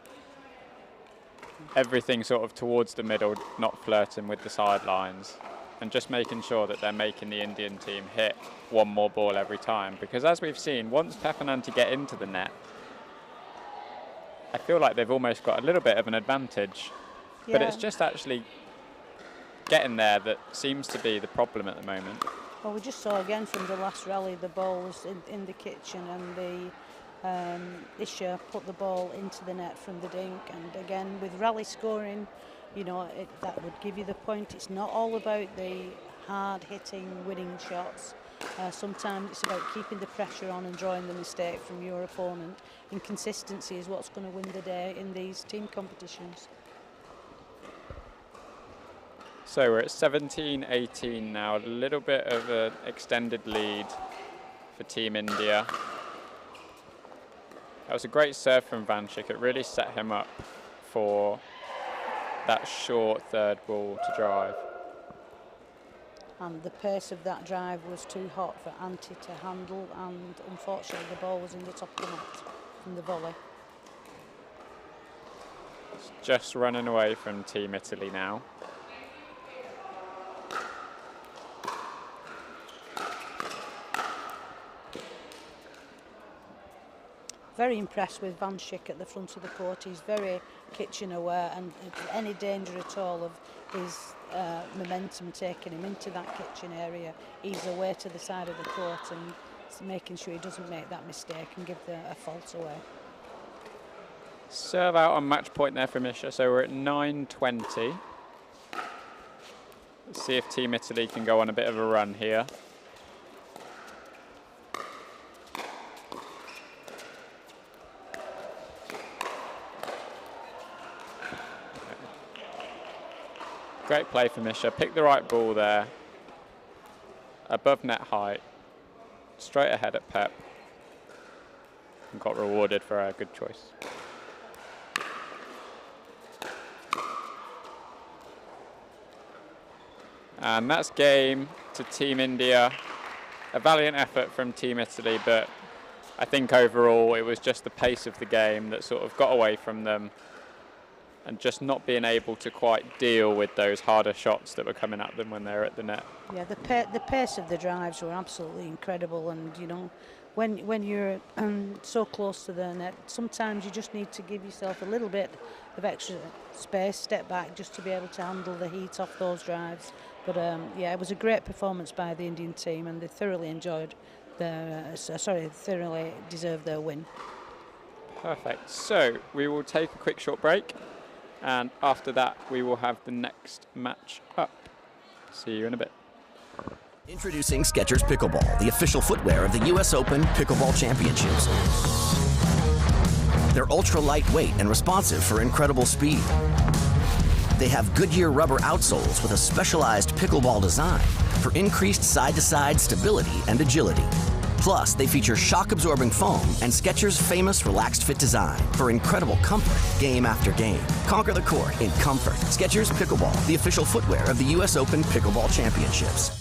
Everything sort of towards the middle, not flirting with the sidelines, and just making sure that they're making the Indian team hit one more ball every time. Because as we've seen, once Pep and Antti get into the net, I feel like they've almost got a little bit of an advantage. Yeah. But it's just actually getting there that seems to be the problem at the moment. Well, we just saw again from the last rally, the ball was in the kitchen, and the Isha put the ball into the net from the dink. And again, with rally scoring, you know, that would give you the point. It's not all about the hard-hitting, winning shots. Sometimes it's about keeping the pressure on and drawing the mistake from your opponent. And consistency is what's going to win the day in these team competitions. So we're at 17-18 now, a little bit of an extended lead for Team India. That was a great serve from Vrancic. It really set him up for that short third ball to drive. And the pace of that drive was too hot for Antti to handle, and unfortunately the ball was in the top of the net from the volley. It's just running away from Team Italy now. Very impressed with Vrancic at the front of the court. He's very kitchen aware, and if any danger at all of his momentum taking him into that kitchen area, he's away to the side of the court and making sure he doesn't make that mistake and give a fault away. Serve out on match point there from Isha, so we're at 9:20. Let's see if Team Italy can go on a bit of a run here. Great play from Isha, picked the right ball there, above net height, straight ahead at Pep, and got rewarded for a good choice. And that's game to Team India. A valiant effort from Team Italy, but I think overall it was just the pace of the game that sort of got away from them, and just not being able to quite deal with those harder shots that were coming at them when they were at the net. Yeah, the pace of the drives were absolutely incredible, and you know, when you're so close to the net, sometimes you just need to give yourself a little bit of extra space, step back, just to be able to handle the heat off those drives. But yeah, it was a great performance by the Indian team, and they thoroughly enjoyed their, thoroughly deserved their win. Perfect. So we will take a quick short break, and after that we will have the next match up. See you in a bit. Introducing Skechers Pickleball, the official footwear of the US Open Pickleball Championships. They're ultra lightweight and responsive for incredible speed. They have Goodyear rubber outsoles with a specialized pickleball design for increased side-to-side stability and agility. Plus, they feature shock-absorbing foam and Skechers' famous relaxed fit design for incredible comfort game after game. Conquer the court in comfort. Skechers Pickleball, the official footwear of the US Open Pickleball Championships.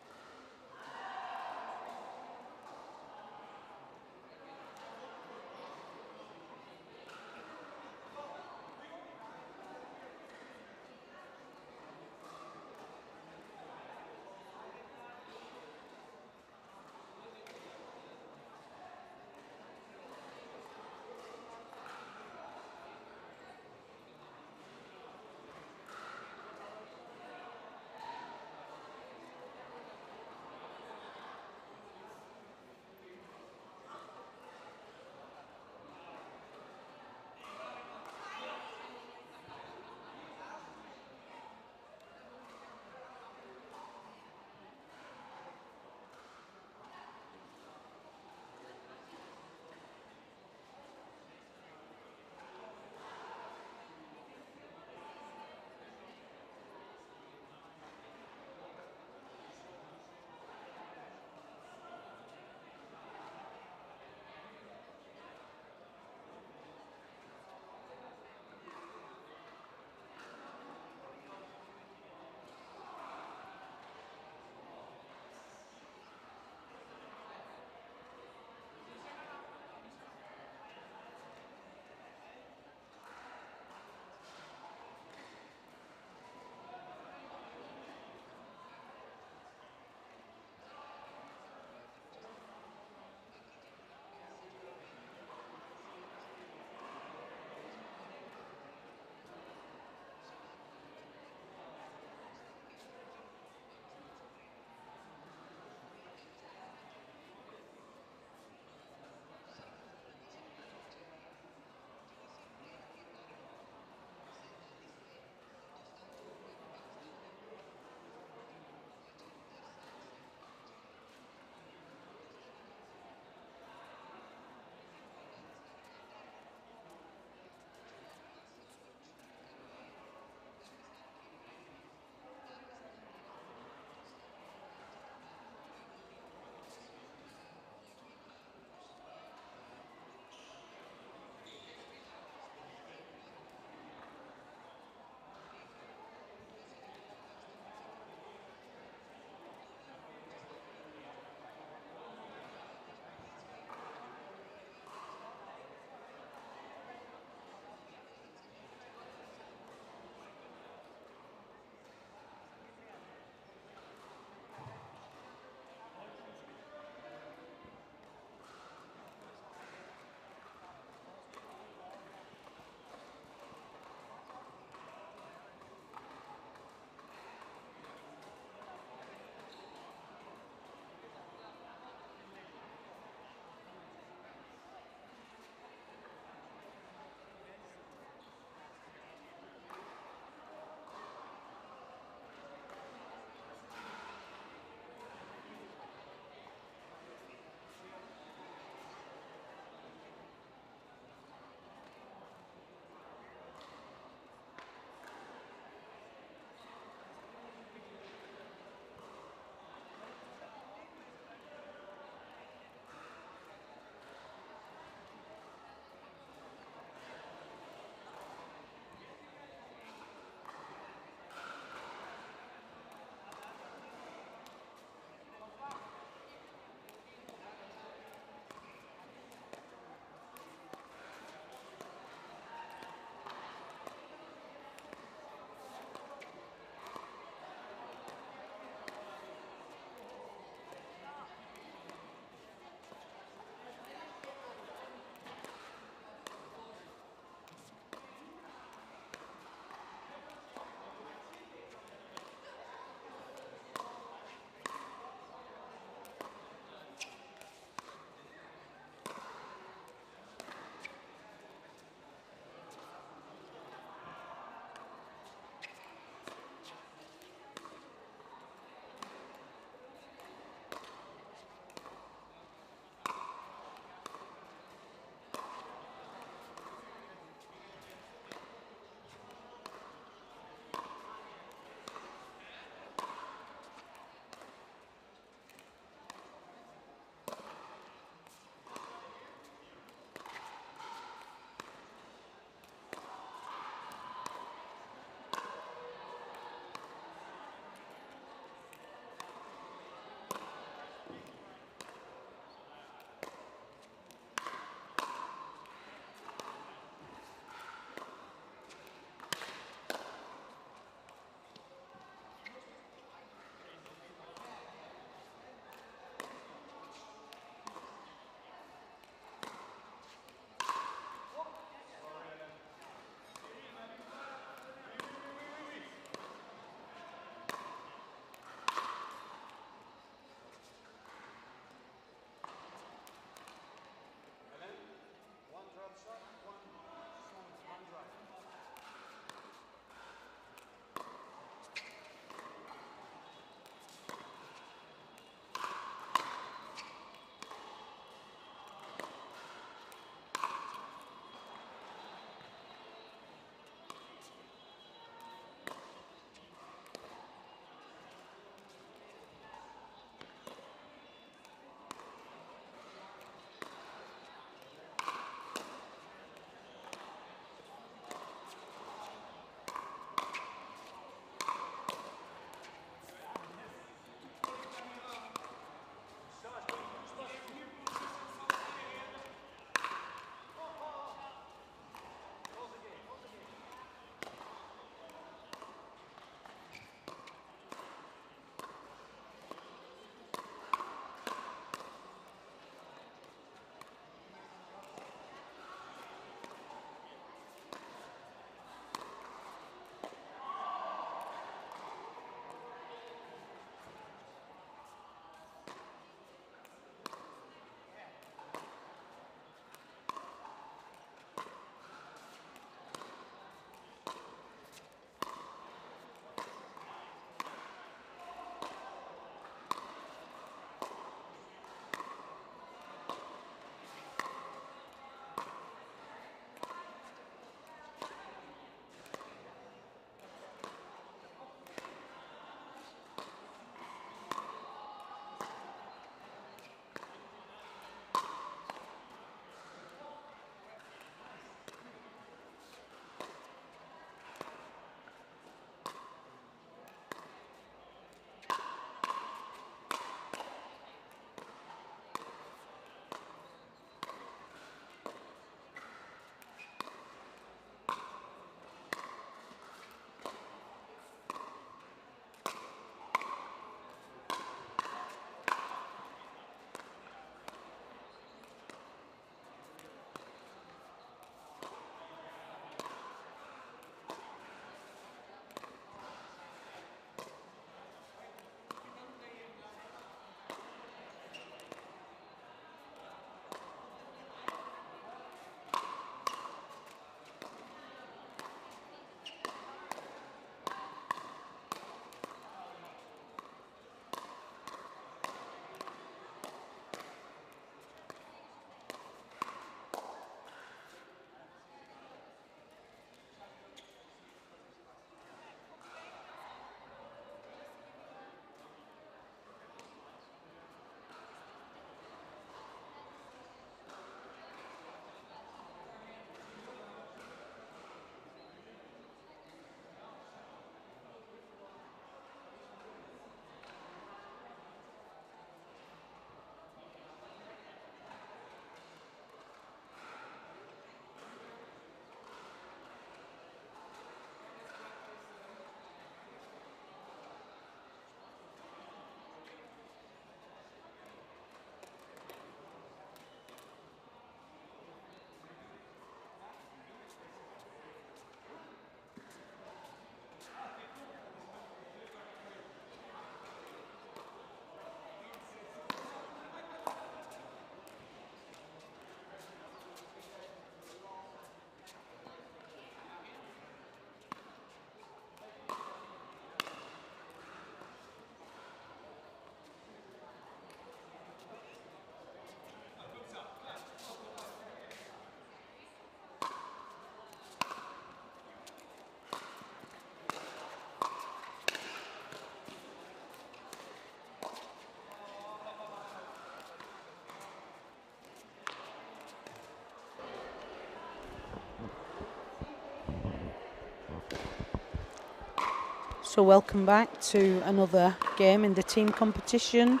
So welcome back to another game in the team competition,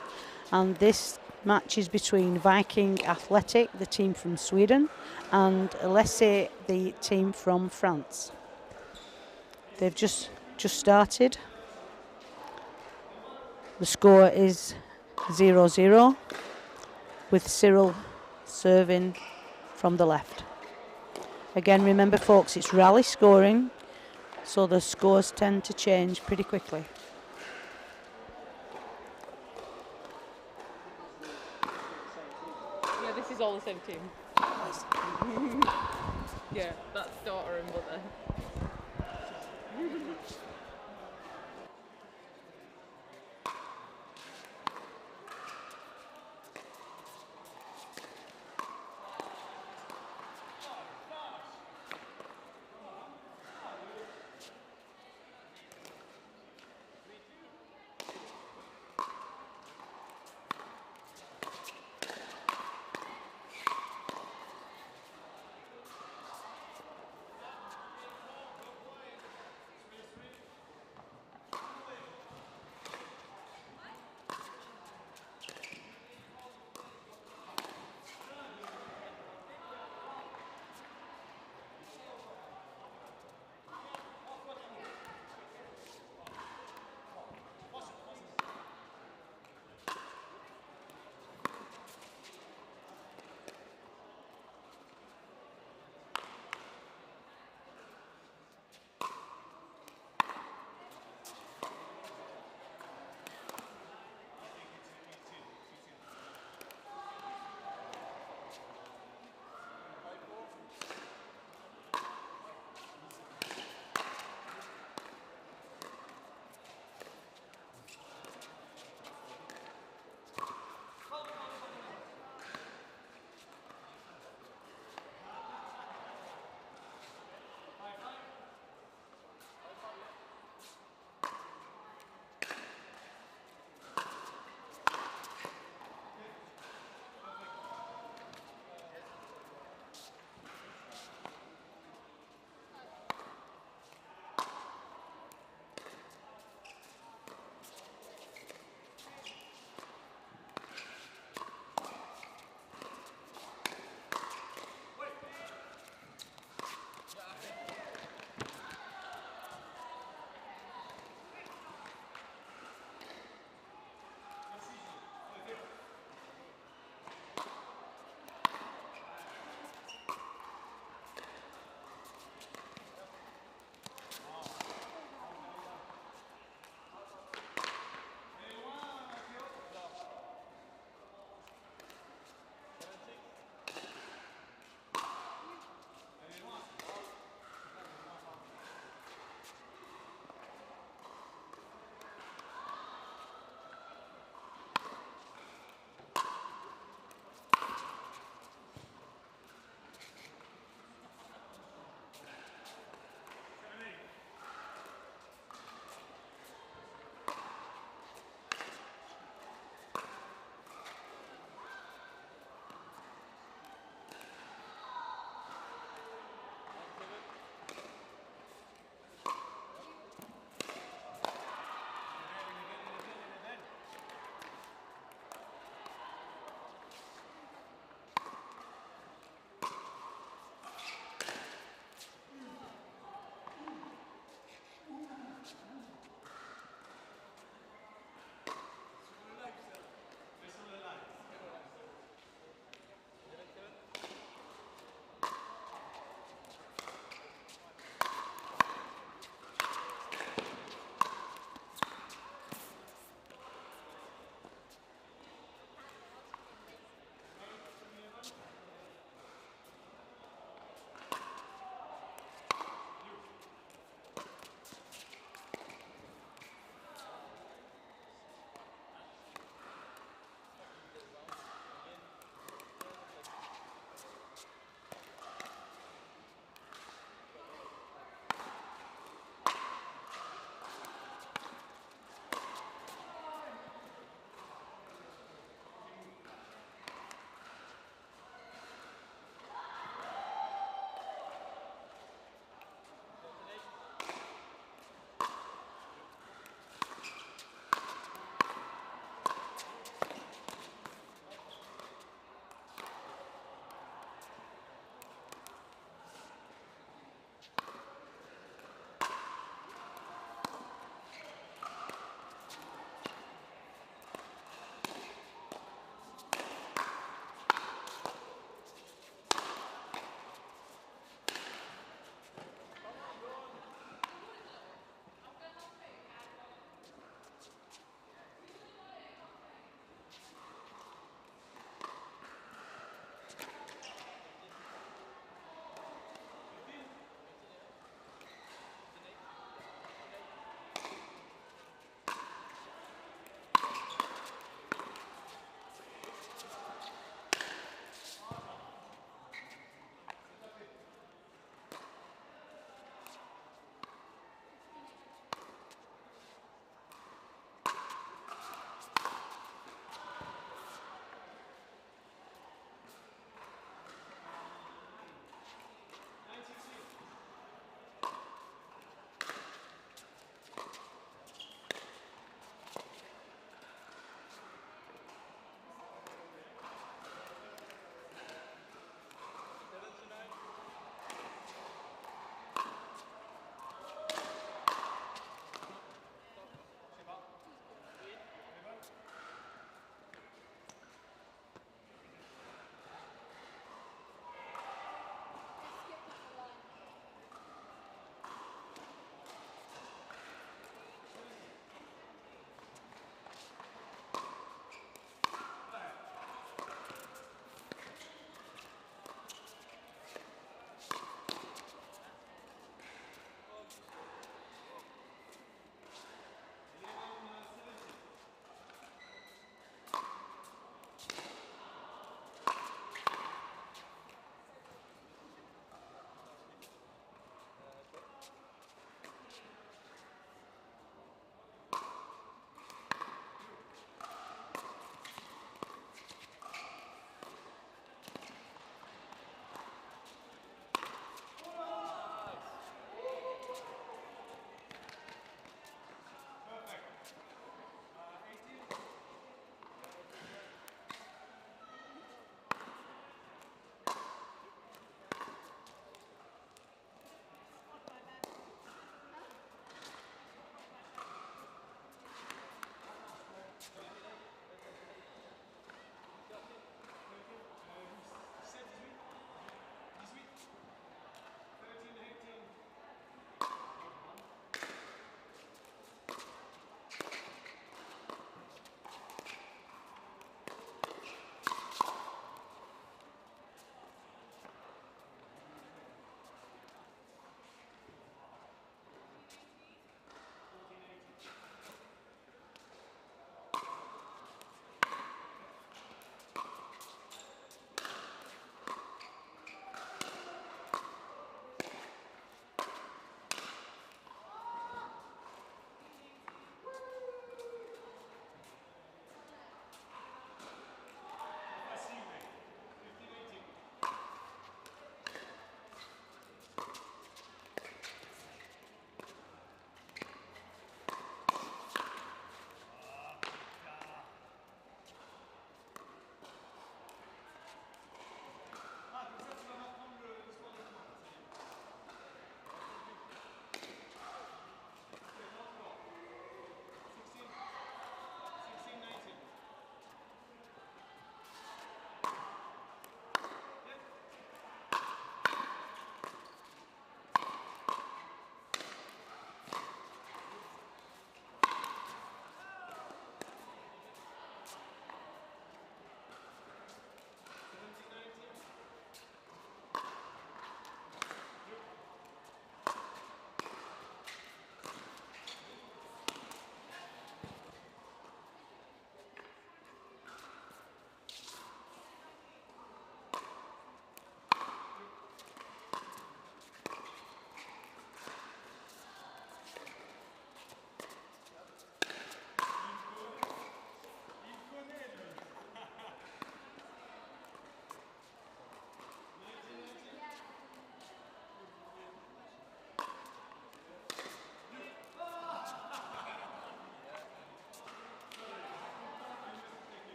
and this match is between Viking Athletic, the team from Sweden, and Alessi, the team from France. They've just started. The score is 0-0 with Cyril serving from the left. Again, remember folks, it's rally scoring, so the scores tend to change pretty quickly. Yeah, this is all the same team. Yeah, that's daughter and mother.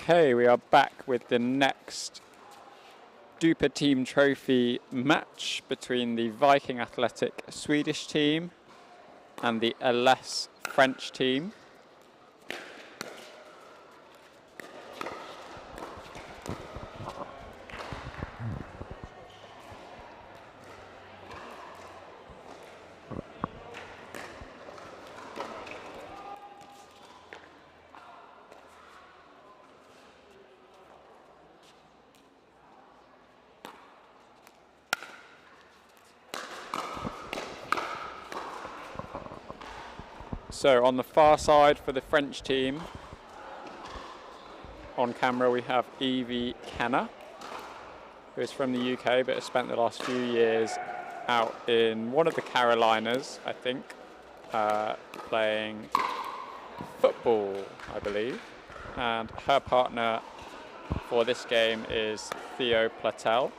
Okay, we are back with the next DUPR Team Trophy match between the Viking Athletic Swedish team and the LS French team. So on the far side for the French team, on camera we have Evie Kenner, who is from the UK but has spent the last few years out in one of the Carolinas, I think, playing football, I believe. And her partner for this game is Theo Platel,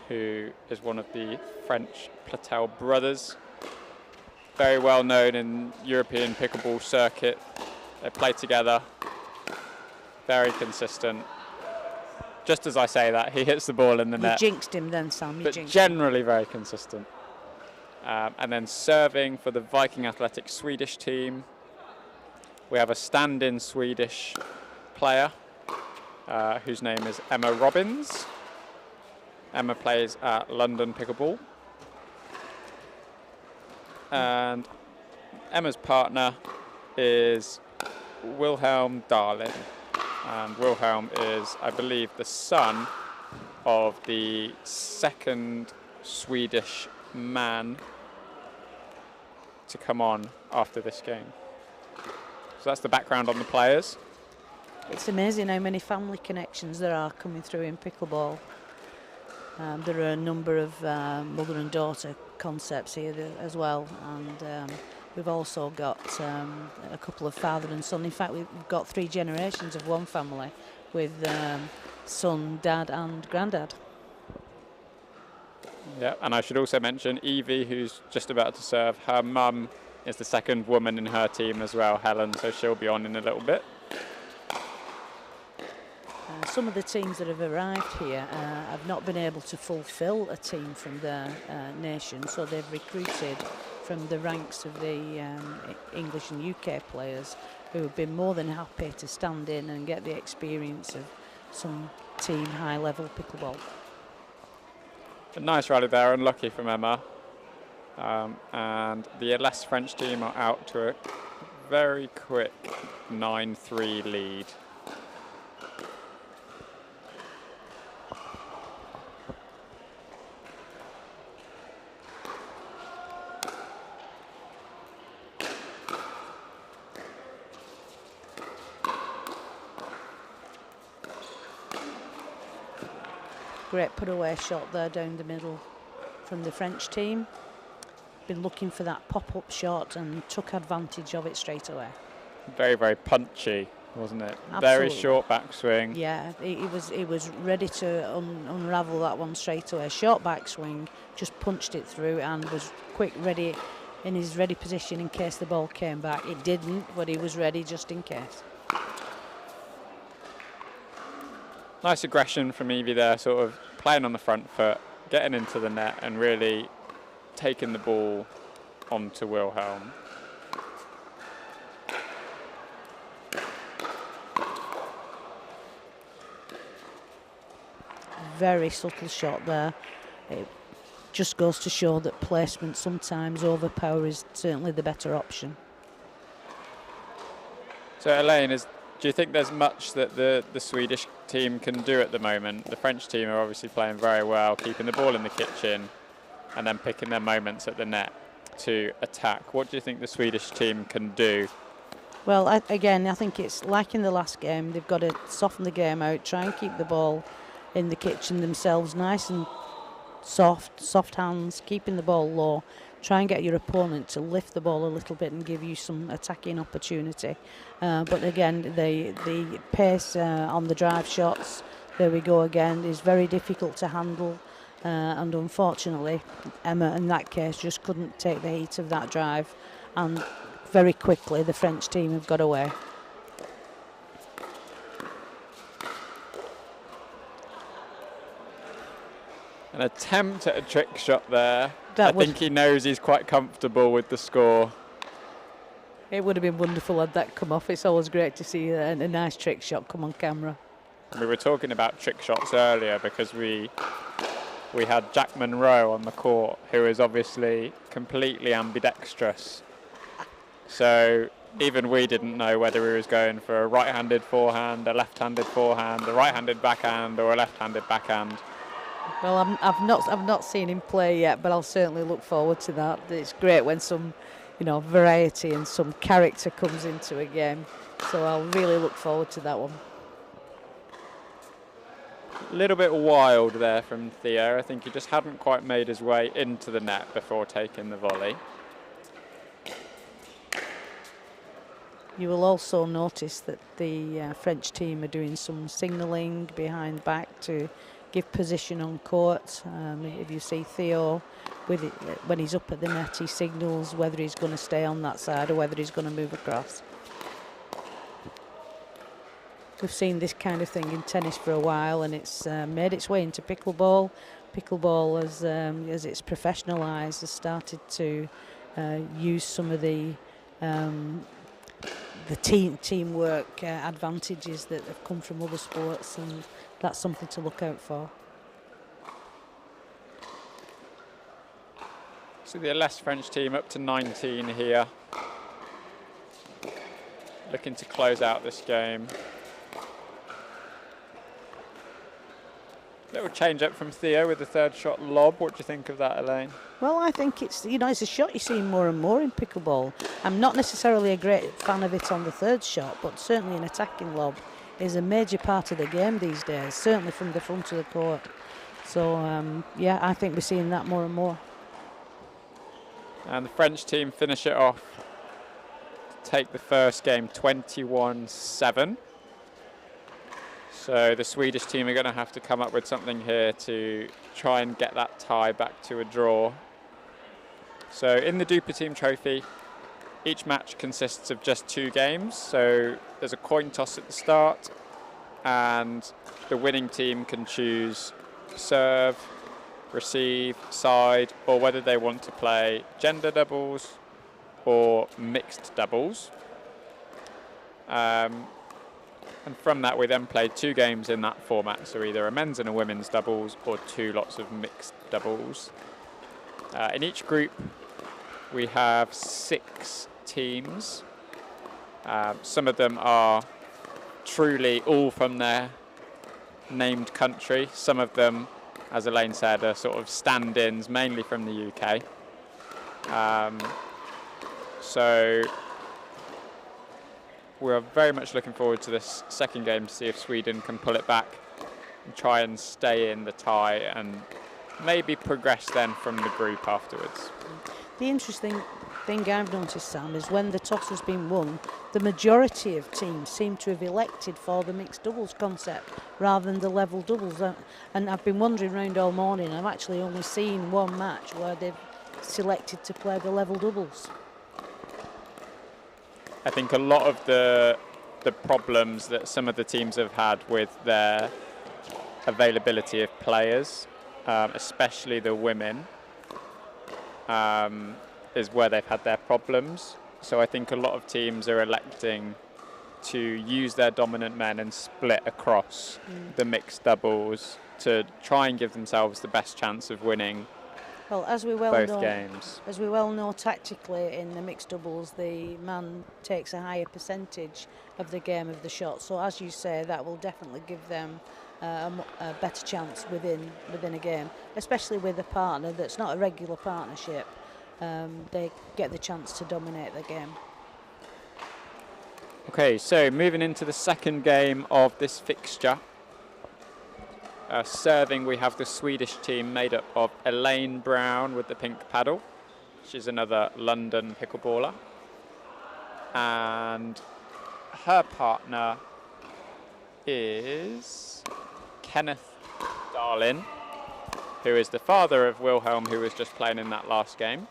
who is one of the French Platel brothers. Very well known in European pickleball circuit. They play together, very consistent. Just as I say that, he hits the ball in the net. You jinxed him then, Sam. You but jinxed generally very consistent. And then serving for the Viking Athletic Swedish team, we have a stand-in Swedish player whose name is Emma Robbins. Emma plays at London Pickleball. And Emma's partner is Wilhelm Dahlin. And Wilhelm is, I believe, the son of the second Swedish man to come on after this game. So that's the background on the players. It's amazing how many family connections there are coming through in pickleball. There are a number of mother and daughter concepts here as well, and we've also got a couple of father and son. In fact, we've got 3 generations of one family with son, dad and granddad. Yeah, and I should also mention Evie, who's just about to serve. Her mum is the second woman in her team as well, Helen, so she'll be on in a little bit. Some of the teams that have arrived here have not been able to fulfil a team from their nation, so they've recruited from the ranks of the English and UK players who have been more than happy to stand in and get the experience of some team high-level pickleball. A nice rally there, unlucky from Emma. And the LS French team are out to a very quick 9-3 lead. Great put-away shot there down the middle from the French team. Been looking for that pop-up shot and took advantage of it straight away. Very, very punchy, wasn't it? Absolutely. Very short backswing. Yeah, it was ready to unravel that one straight away. Short backswing, just punched it through and was quick, ready in his ready position in case the ball came back. It didn't, but he was ready just in case. Nice aggression from Evie there, sort of playing on the front foot, getting into the net and really taking the ball onto Wilhelm. Very subtle shot there. It just goes to show that placement sometimes over power is certainly the better option. So Elaine, do you think there's much that the Swedish team can do at the moment? The French team are obviously playing very well, keeping the ball in the kitchen and then picking their moments at the net to attack. What do you think the Swedish team can do? Well, I think it's like in the last game. They've got to soften the game out, try and keep the ball in the kitchen themselves, nice and soft hands, keeping the ball low. Try and get your opponent to lift the ball a little bit and give you some attacking opportunity. But again, the pace on the drive shots, there we go again, is very difficult to handle. And unfortunately, Emma in that case just couldn't take the heat of that drive. And very quickly, the French team have got away. An attempt at a trick shot there. That I think he knows he's quite comfortable with the score. It would have been wonderful had that come off. It's always great to see a nice trick shot come on camera. We were talking about trick shots earlier because we had Jack Monroe on the court, who is obviously completely ambidextrous. So even we didn't know whether he was going for a right-handed forehand, a left-handed forehand, a right-handed backhand, or a left-handed backhand. Well, I've not seen him play yet, but I'll certainly look forward to that. It's great when some, variety and some character comes into a game. So I'll really look forward to that one. A little bit wild there from Theo. I think he just hadn't quite made his way into the net before taking the volley. You will also notice that the French team are doing some signalling behind back to give position on court. If you see Theo, when he's up at the net, he signals whether he's going to stay on that side or whether he's going to move across. We've seen this kind of thing in tennis for a while, and it's made its way into pickleball. Pickleball, as it's professionalised, has started to use some of the teamwork advantages that have come from other sports, and that's something to look out for. So the LS French team up to 19 here, looking to close out this game. Little change up from Theo with the third shot lob. What do you think of that, Elaine? Well, I think it's a shot you see more and more in pickleball. I'm not necessarily a great fan of it on the third shot, but certainly an attacking lob is a major part of the game these days, certainly from the front of the court. So, yeah, I think we're seeing that more and more. And the French team finish it off to take the first game 21-7. So the Swedish team are going to have to come up with something here to try and get that tie back to a draw. So in the DUPR Team Trophy, each match consists of just 2 games. So there's a coin toss at the start, and the winning team can choose serve, receive, side, or whether they want to play gender doubles or mixed doubles. And from that, we then played 2 games in that format, so either a men's and a women's doubles or 2 lots of mixed doubles. In each group, we have 6 teams. Some of them are truly all from their named country. Some of them, as Elaine said, are sort of stand-ins, mainly from the UK. So we're very much looking forward to this second game to see if Sweden can pull it back and try and stay in the tie and maybe progress then from the group afterwards. The interesting thing I've noticed, Sam, is when the toss has been won, the majority of teams seem to have elected for the mixed doubles concept rather than the level doubles. And I've been wandering around all morning. I've actually only seen one match where they've selected to play the level doubles. I think a lot of the problems that some of the teams have had with their availability of players, especially the women, is where they've had their problems. So I think a lot of teams are electing to use their dominant men and split across the mixed doubles to try and give themselves the best chance of winning both games. As we well know, tactically in the mixed doubles, the man takes a higher percentage of the game of the shot. So as you say, that will definitely give them a better chance within a game, especially with a partner that's not a regular partnership. They get the chance to dominate the game. Okay, so moving into the second game of this fixture. Serving, we have the Swedish team made up of Elaine Brown with the pink paddle. She's another London pickleballer. And her partner is Kenneth Darlin, who is the father of Wilhelm, who was just playing in that last game.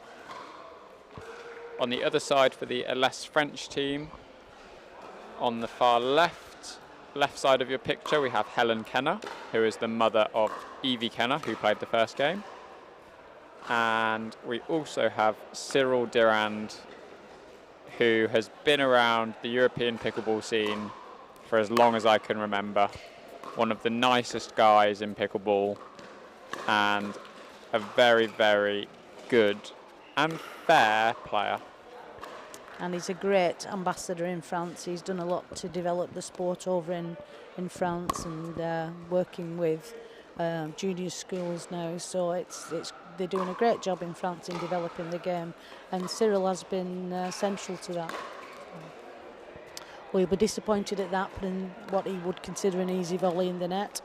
On the other side for the LS French team, on the far left, left side of your picture, we have Helen Kenner, who is the mother of Evie Kenner, who played the first game. And we also have Cyril Durand, who has been around the European pickleball scene for as long as I can remember. One of the nicest guys in pickleball and a very, very good and fair player. And he's a great ambassador in France. He's done a lot to develop the sport over in France, and working with junior schools now. So they're doing a great job in France in developing the game, and Cyril has been central to that. We'll be disappointed at that, putting what he would consider an easy volley in the net.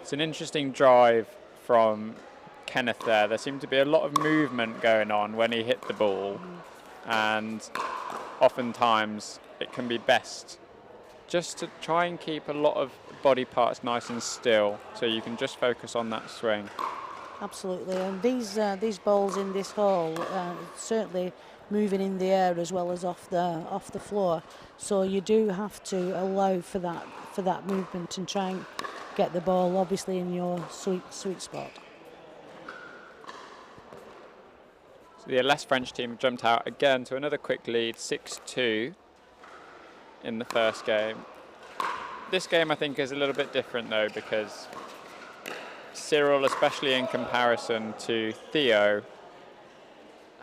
It's an interesting drive from Kenneth there. There seemed to be a lot of movement going on when he hit the ball, and oftentimes it can be best just to try and keep a lot of body parts nice and still, so you can just focus on that swing. Absolutely, and these balls in this hole certainly moving in the air as well as off the floor. So you do have to allow for that movement and try and get the ball obviously in your sweet spot. So the LS French team jumped out again to another quick lead, 6-2 in the first game. This game I think is a little bit different though, because Cyril, especially in comparison to Theo,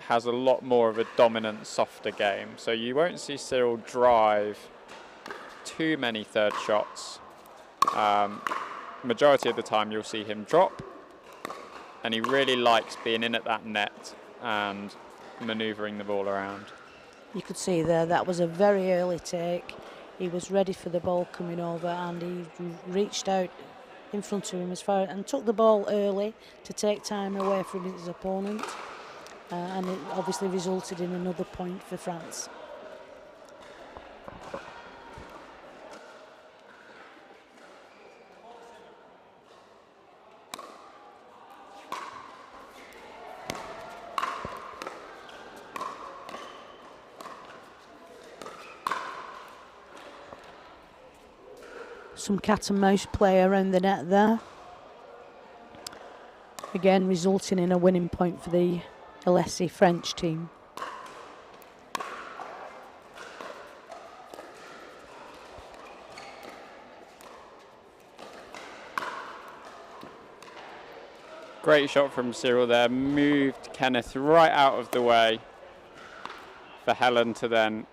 has a lot more of a dominant, softer game. So you won't see Cyril drive too many third shots. Majority of the time you'll see him drop, and he really likes being in at that net and manoeuvring the ball around. You could see there that was a very early take. He was ready for the ball coming over, and he reached out in front of him as far and took the ball early to take time away from his opponent, and it obviously resulted in another point for France. Some cat and mouse play around the net there. Again, resulting in a winning point for the LSE French team. Great shot from Cyril there, moved Kenneth right out of the way for Helen to then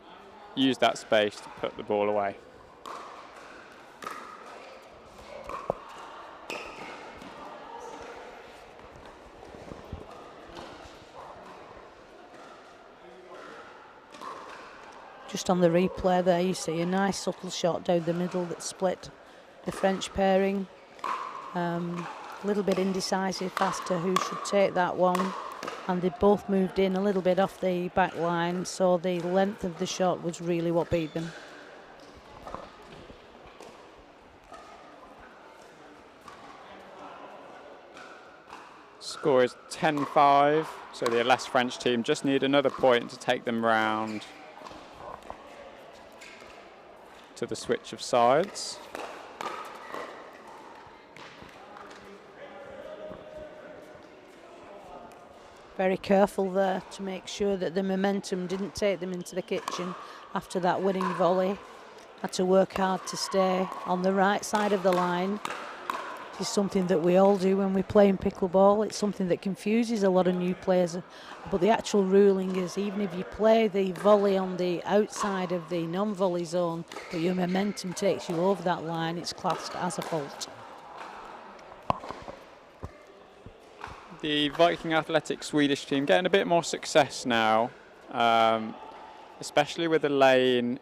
use that space to put the ball away. Just on the replay there, you see a nice subtle shot down the middle that split the French pairing. A little bit indecisive as to who should take that one, and they both moved in a little bit off the back line, so the length of the shot was really what beat them. Score is 10-5, so the LS French team just need another point to take them round to the switch of sides. Very careful there to make sure that the momentum didn't take them into the kitchen after that winning volley. Had to work hard to stay on the right side of the line. This is something that we all do when we play in pickleball. It's something that confuses a lot of new players, but the actual ruling is even if you play the volley on the outside of the non-volley zone, but your momentum takes you over that line, it's classed as a fault. The Viking Athletic Swedish team getting a bit more success now, especially with Elaine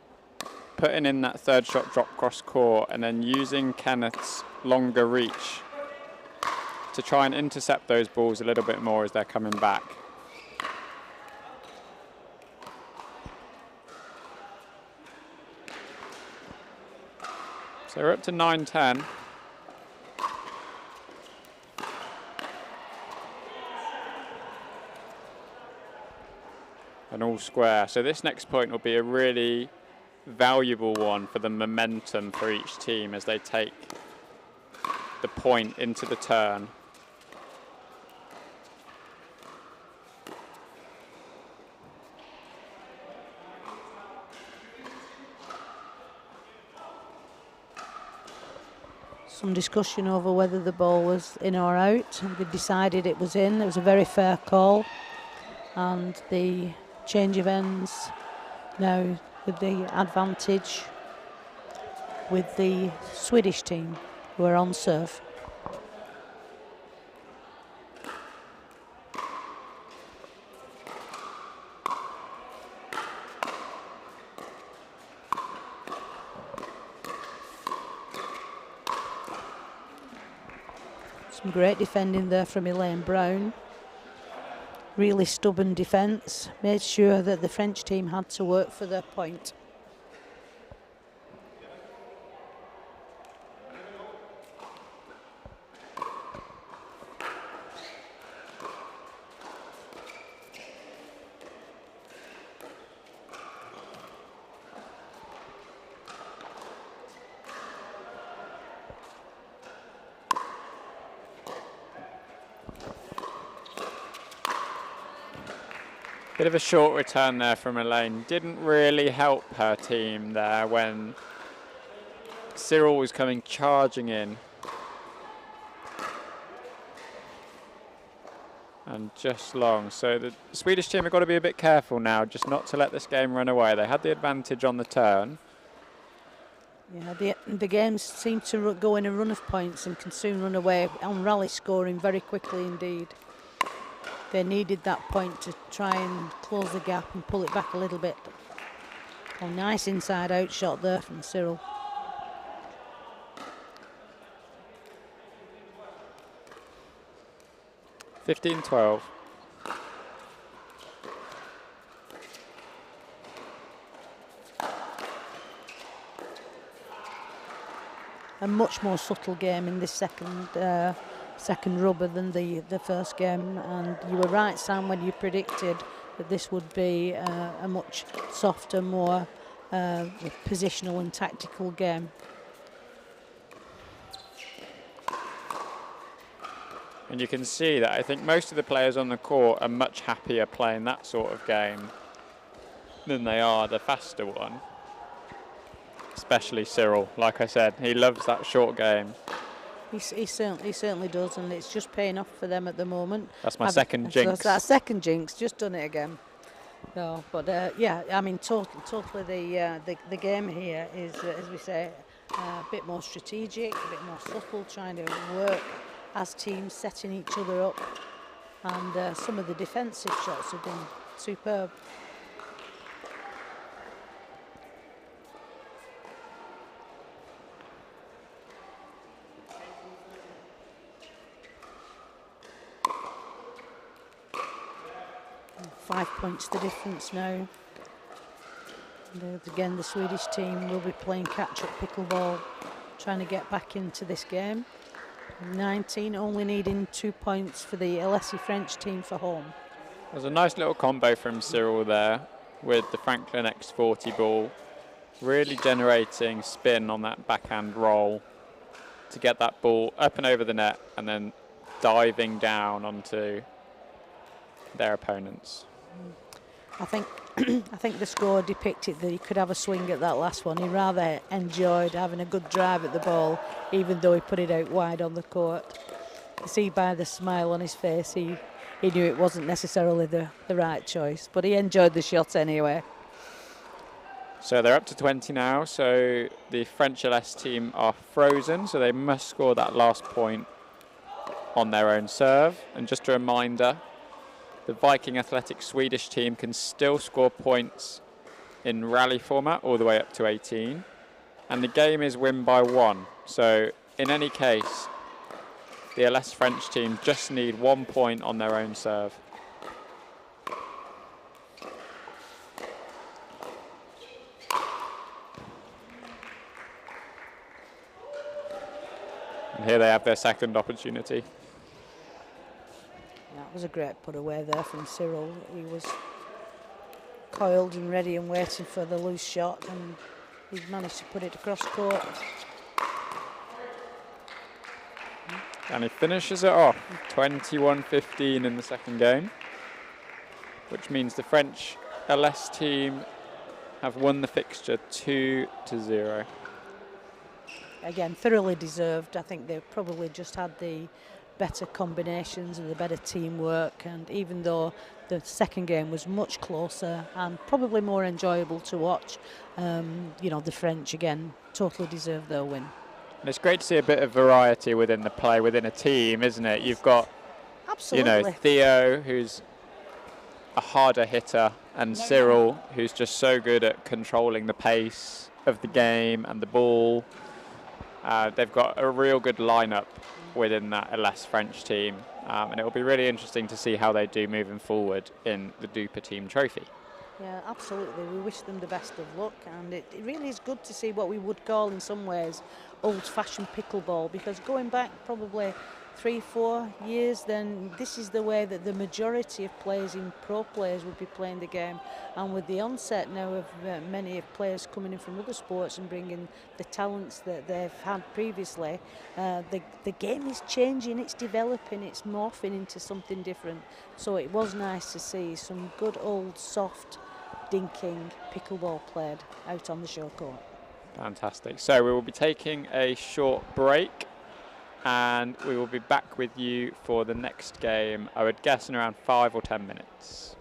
putting in that third shot drop cross court and then using Kenneth's longer reach to try and intercept those balls a little bit more as they're coming back. So we're up to 9-10. and all square. So this next point will be a really valuable one for the momentum for each team as they take the point into the turn. Some discussion over whether the ball was in or out. They decided it was in. It was a very fair call. And the change of ends now with the advantage with the Swedish team who are on serve. Some great defending there from Elaine Brown. Really stubborn defence. Made sure that the French team had to work for their point. Bit of a short return there from Elaine. Didn't really help her team there when Cyril was coming charging in. And just long. So the Swedish team have got to be a bit careful now, just not to let this game run away. They had the advantage on the turn. Yeah, the games seem to go in a run of points and can soon run away on rally scoring very quickly indeed. They needed that point to try and close the gap and pull it back a little bit. Oh, nice inside out shot there from Cyril. (15-12). A much more subtle game in this second rubber than the first game, and you were right, Sam, when you predicted that this would be a much softer, more positional and tactical game. And you can see that I think most of the players on the court are much happier playing that sort of game than they are the faster one. Especially Cyril, like I said, he loves that short game. He certainly does, and it's just paying off for them at the moment. That's my second jinx. That's our second jinx, just done it again. No, but yeah, I mean, totally the game here is, as we say, a bit more strategic, a bit more subtle, trying to work as teams, setting each other up, and some of the defensive shots have been superb. And 5 points the difference now. And again, the Swedish team will be playing catch-up pickleball, trying to get back into this game. 19, only needing 2 points for the Alessi French team for home. There's a nice little combo from Cyril there with the Franklin X40 ball, really generating spin on that backhand roll to get that ball up and over the net and then diving down onto their opponents. I think the score depicted that he could have a swing at that last one. He rather enjoyed having a good drive at the ball, even though he put it out wide on the court. You see by the smile on his face, he knew it wasn't necessarily the right choice, but he enjoyed the shot anyway. So they're up to 20 now, so the French LS team are frozen, so they must score that last point on their own serve. And just a reminder, the Viking Athletic Swedish team can still score points in rally format all the way up to 18. And the game is win by 1. So in any case, the LS French team just need 1 point on their own serve. And here they have their second opportunity. That was a great put away there from Cyril. He was coiled and ready and waiting for the loose shot, and he's managed to put it across court. And he finishes it off, 21-15 in the second game, which means the French LS team have won the fixture 2-0. Again, thoroughly deserved. I think they've probably just had the better combinations and the better teamwork, and even though the second game was much closer and probably more enjoyable to watch, you know, the French again totally deserved their win. And it's great to see a bit of variety within the play, within a team, isn't it? You've got, Absolutely. you know, Theo, who's a harder hitter, and Cyril, who's just so good at controlling the pace of the game and the ball. They've got a real good lineup within that LS French team, and it will be really interesting to see how they do moving forward in the DUPR Team Trophy. Yeah, absolutely. We wish them the best of luck, and it really is good to see what we would call in some ways old-fashioned pickleball, because going back probably 3-4 years, then this is the way that the majority of players in pro players would be playing the game. And with the onset now of many players coming in from other sports and bringing the talents that they've had previously, the game is changing, it's developing, it's morphing into something different. So it was nice to see some good old soft dinking pickleball played out on the show court. Fantastic. So we will be taking a short break, and we will be back with you for the next game, I would guess in around 5 or 10 minutes.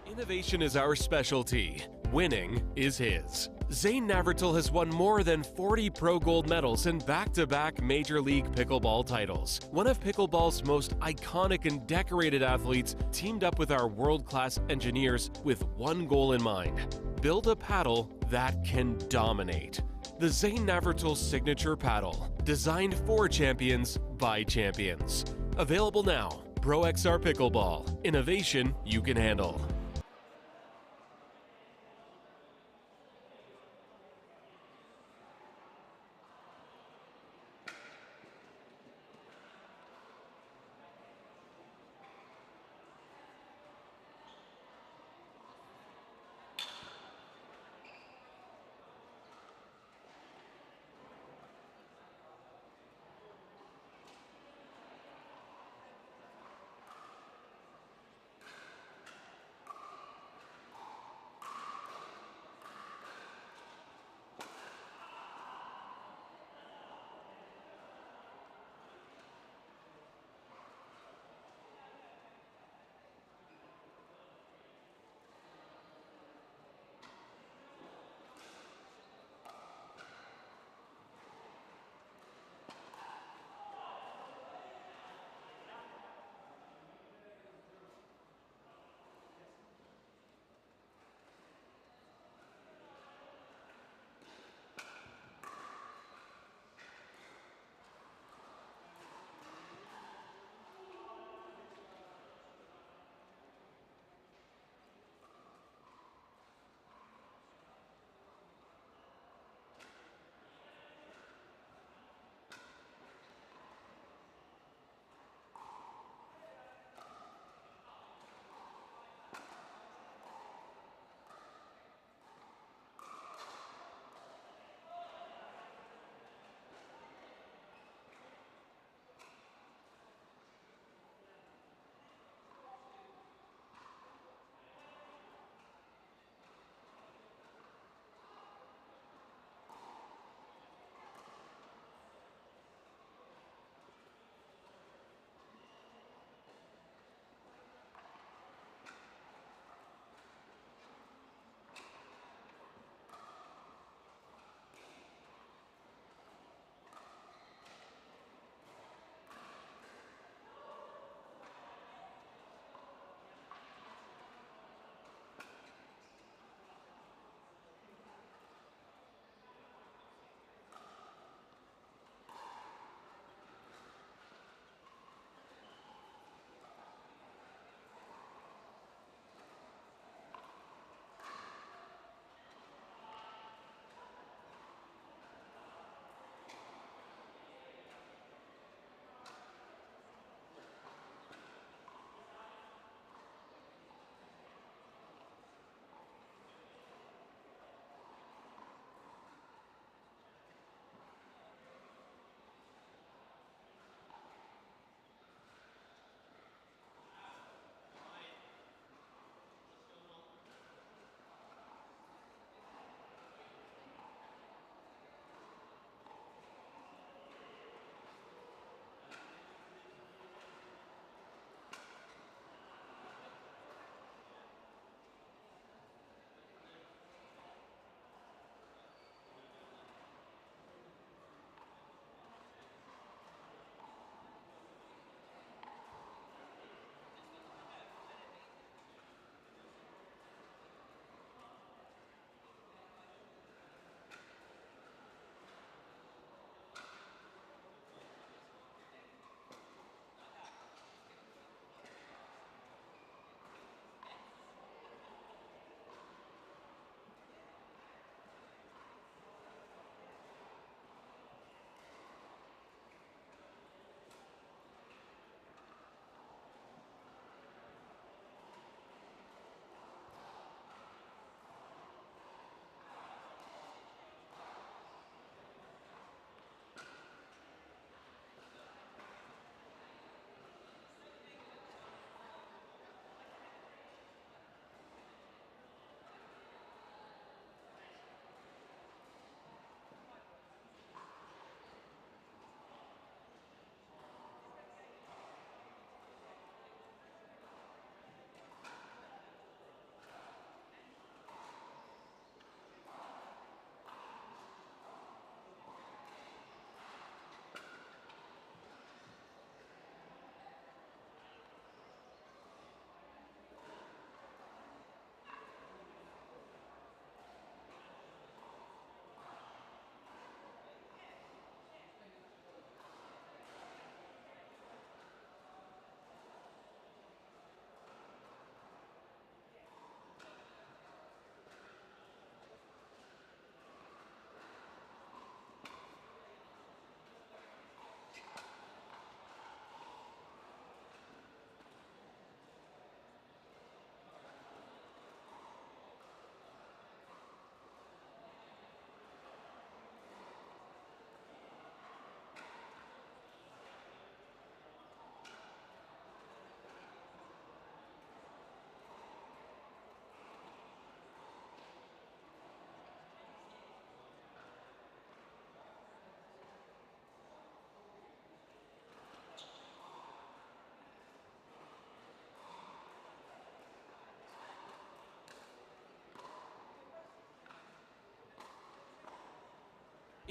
Innovation is our specialty. Winning is his. Zane Navratil has won more than 40 pro gold medals in back-to-back Major League Pickleball titles. One of pickleball's most iconic and decorated athletes teamed up with our world-class engineers with one goal in mind: build a paddle that can dominate. The Zane Navratil Signature Paddle, designed for champions by champions. Available now. Pro XR Pickleball. Innovation you can handle.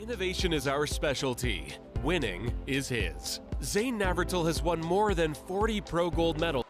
Innovation is our specialty. Winning is his. Zane Navratil has won more than 40 pro gold medals.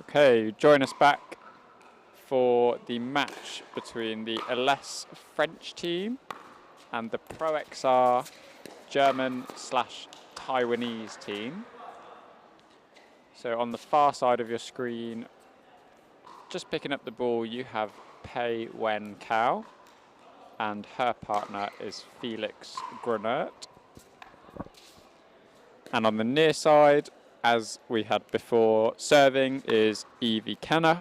Okay, join us back for the match between the LS French team and the Pro XR German/Taiwanese team. So on the far side of your screen, just picking up the ball, you have Pei Wen Cao, and her partner is Felix Gronert. And on the near side, as we had before, serving is Evie Kenner,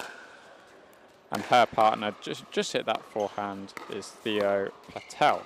and her partner, just hit that forehand, is Theo Patel.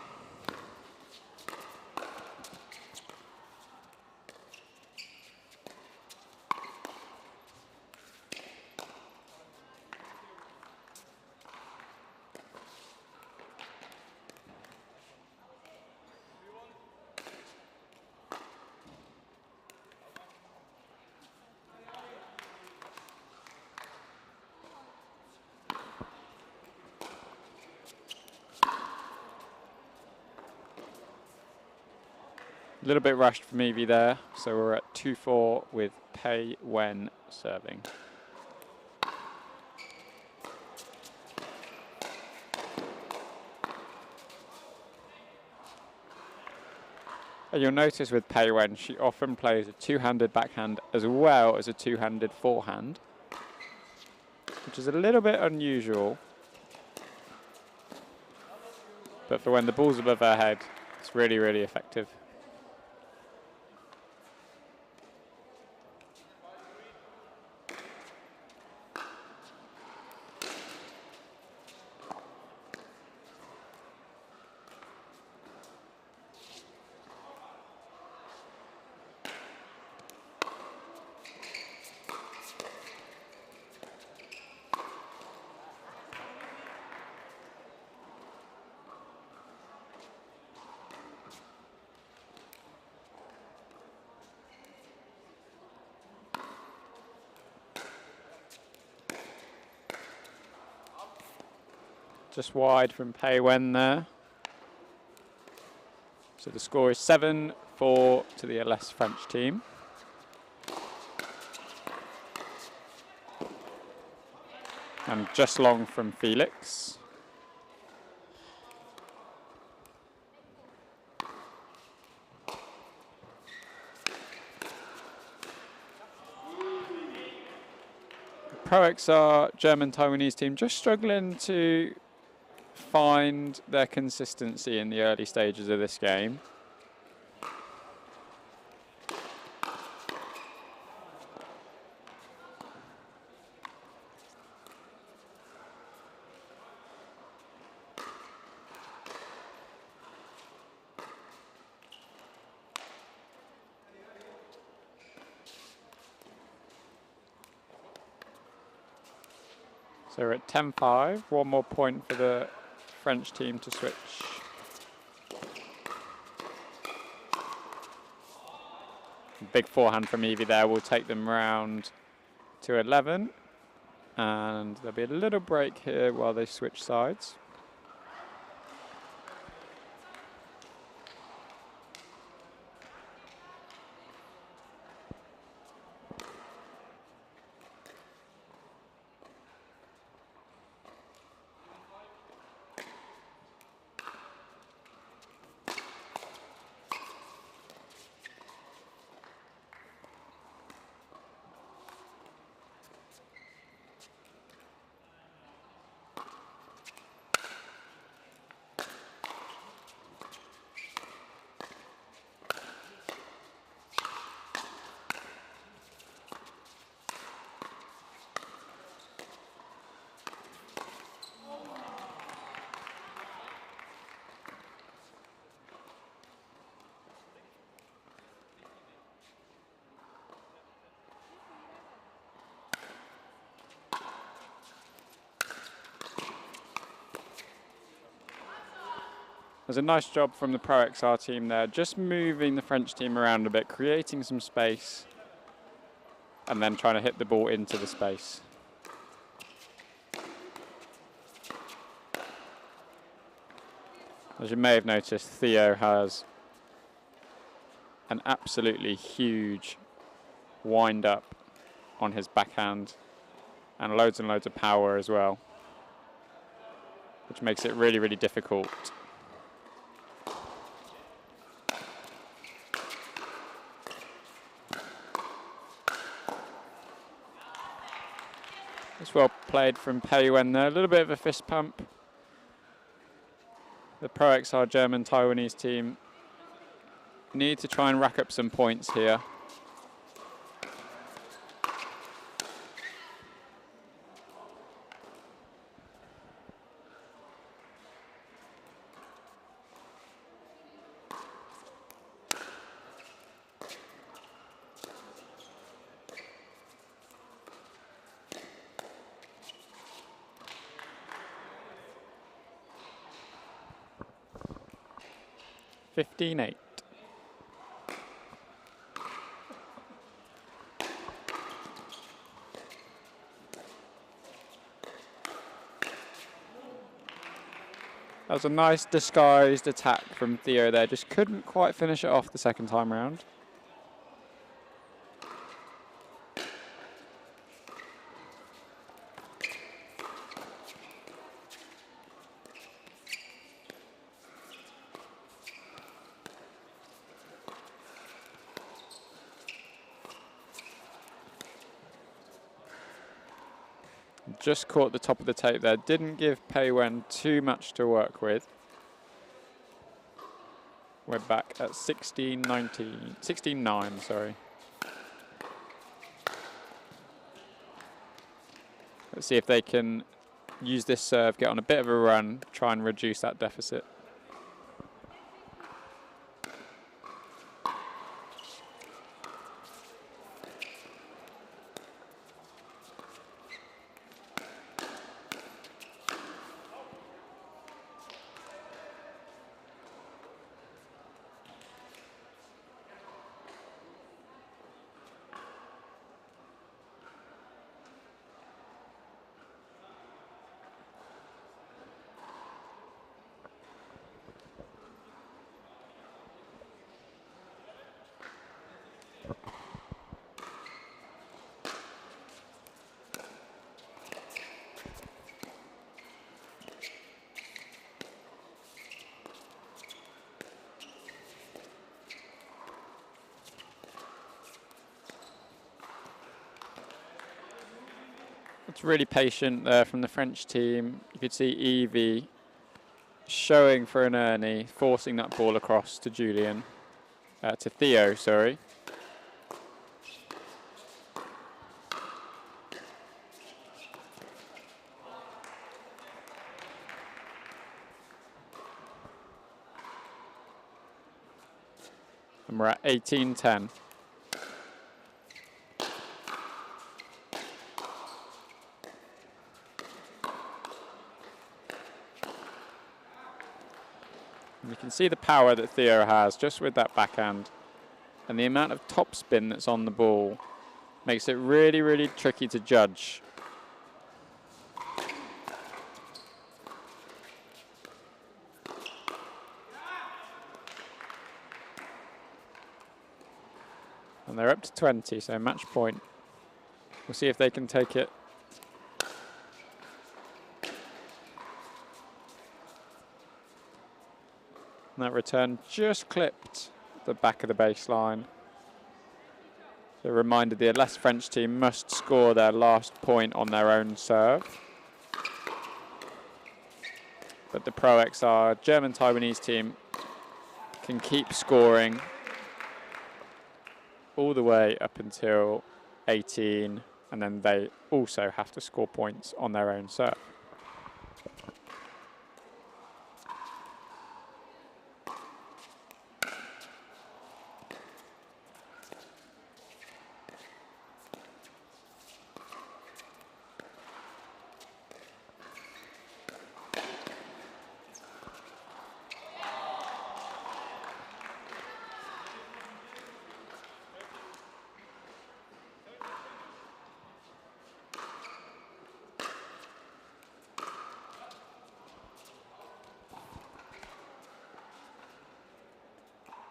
A little bit rushed from Evie there, so we're at 2-4 with Pei Wen serving. And you'll notice with Pei Wen, she often plays a two-handed backhand as well as a two-handed forehand, which is a little bit unusual. But for when the ball's above her head, it's really, really effective. Just wide from Pei Wen there. So the score is 7-4 to the LS French team. And just long from Felix. Pro XR German Taiwanese team just struggling to find their consistency in the early stages of this game. So we're at 10-5, one more point for the French team to switch. Big forehand from Evie there will take them round to 11. And there'll be a little break here while they switch sides. There's a nice job from the Pro XR team there, just moving the French team around a bit, creating some space, and then trying to hit the ball into the space. As you may have noticed, Theo has an absolutely huge wind-up on his backhand and loads of power as well, which makes it really, really difficult. It's well played from Pei Wen there. A little bit of a fist pump. The Pro XR German Taiwanese team need to try and rack up some points here. (15-8). That was a nice disguised attack from Theo there. Just couldn't quite finish it off the second time round. Just caught the top of the tape there. Didn't give Pei Wen too much to work with. We're back at 16-9, sorry. Let's see if they can use this serve, get on a bit of a run, try and reduce that deficit. It's really patient there from the French team. You could see Evie showing for an Ernie, forcing that ball across to Julian, to Theo, sorry. And we're at 18-10. You can see the power that Theo has just with that backhand, and the amount of topspin that's on the ball makes it really, really tricky to judge. And they're up to 20, so match point. We'll see if they can take it. And that return just clipped the back of the baseline. So a reminder, the less French team must score their last point on their own serve. But the Pro XR German Taiwanese team can keep scoring all the way up until 18, and then they also have to score points on their own serve.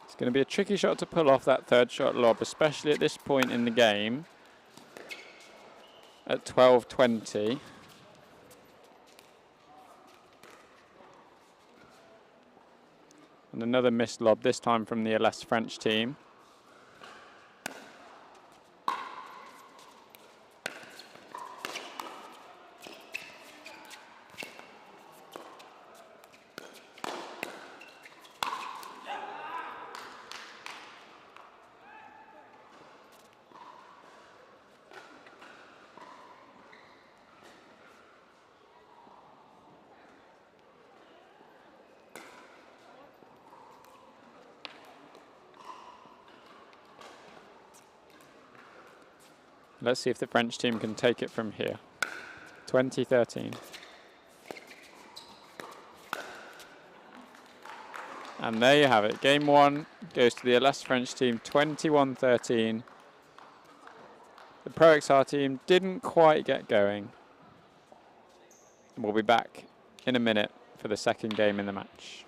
It's going to be a tricky shot to pull off that third shot lob, especially at this point in the game. at 12:20. And another missed lob, this time from the LS French team. Let's see if the French team can take it from here. 2013. And there you have it. Game 1 goes to the LS French team, 21-13. The Pro XR team didn't quite get going. We'll be back in a minute for the second game in the match.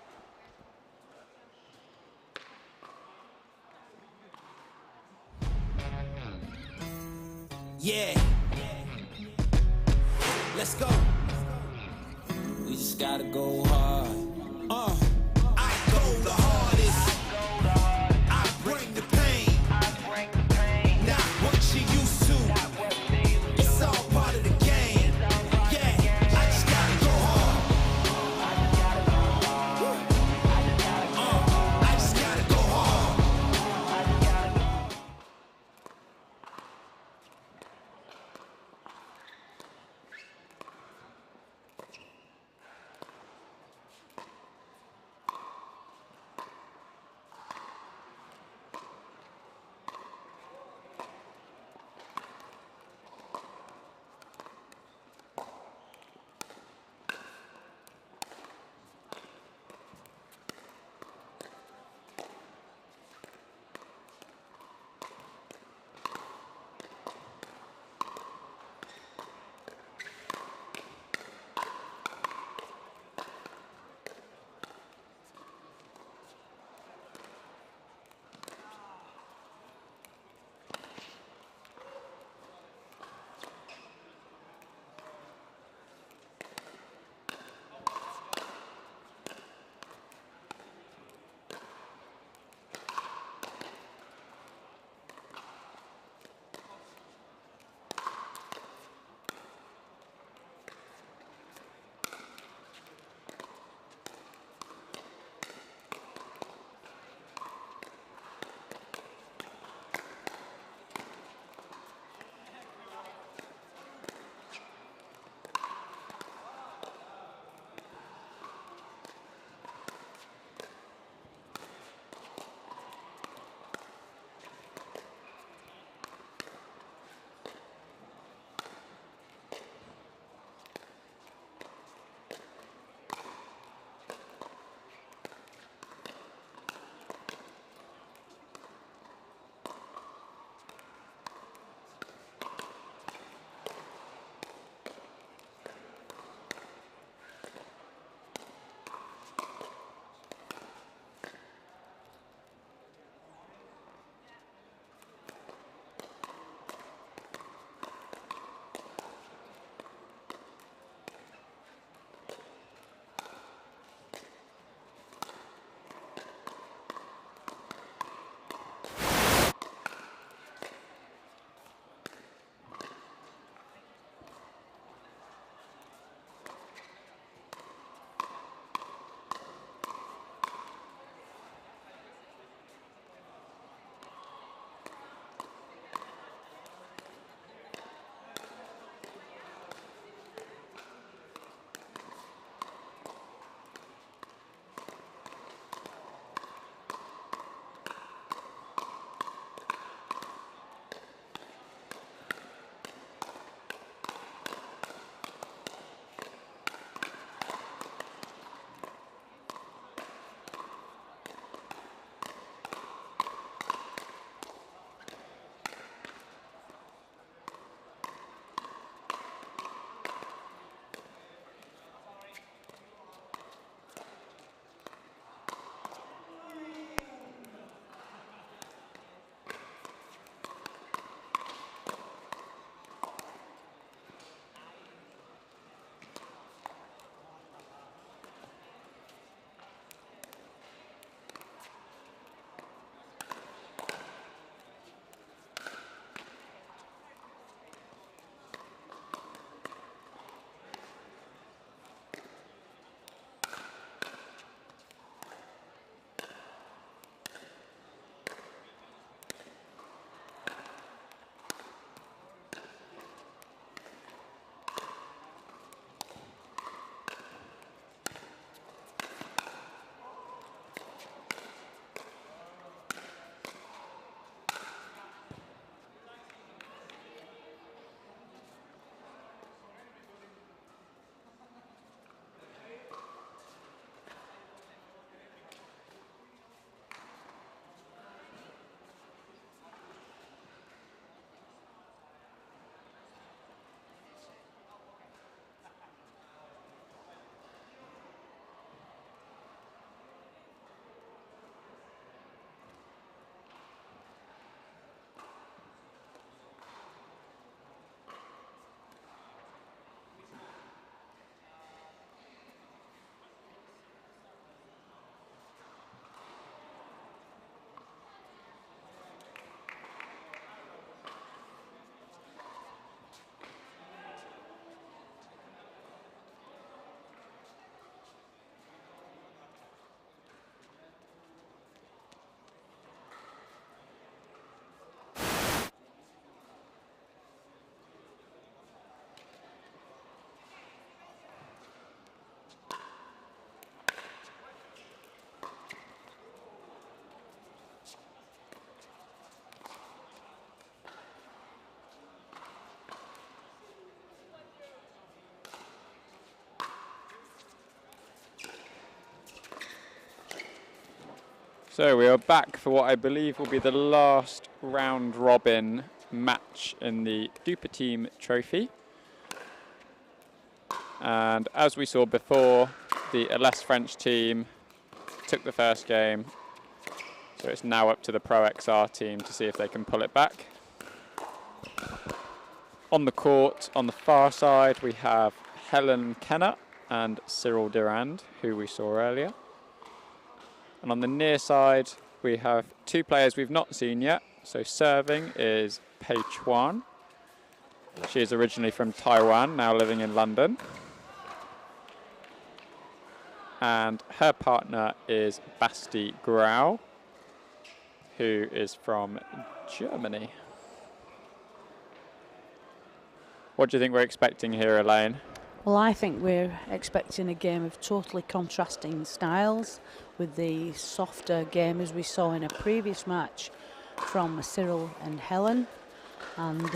Yeah. Let's go. We just gotta go hard. I go the hardest. I bring the pain. Not what you used to. It's all part of the game. Yeah. I just gotta go hard. I just gotta go hard. So we are back for what I believe will be the last round robin match in the DUPR team trophy. And as we saw before, the LS French team took the first game. So it's now up to the Pro XR team to see if they can pull it back. On the court, on the far side, we have Helen Kenner and Cyril Durand, who we saw earlier. And on the near side, we have two players we've not seen yet. So serving is Pei Chuan. She is originally from Taiwan, now living in London. And her partner is Basti Grau, who is from Germany. What do you think we're expecting here, Elaine? Well, I think we're expecting a game of totally contrasting styles, with the softer game as we saw in a previous match from Cyril and Helen. And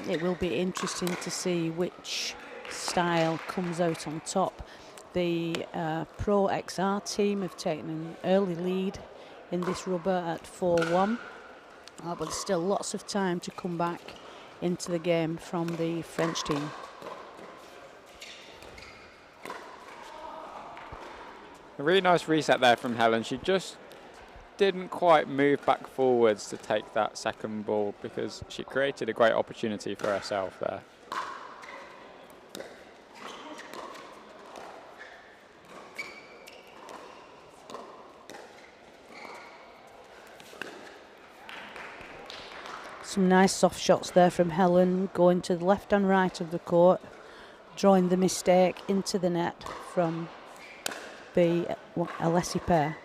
it will be interesting to see which style comes out on top. The Pro XR team have taken an early lead in this rubber at 4-1, but there's still lots of time to come back into the game from the French team. A really nice reset there from Helen. She just didn't quite move back forwards to take that second ball because she created a great opportunity for herself there. Some nice soft shots there from Helen, going to the left and right of the court, drawing the mistake into the net from the Alessi pair.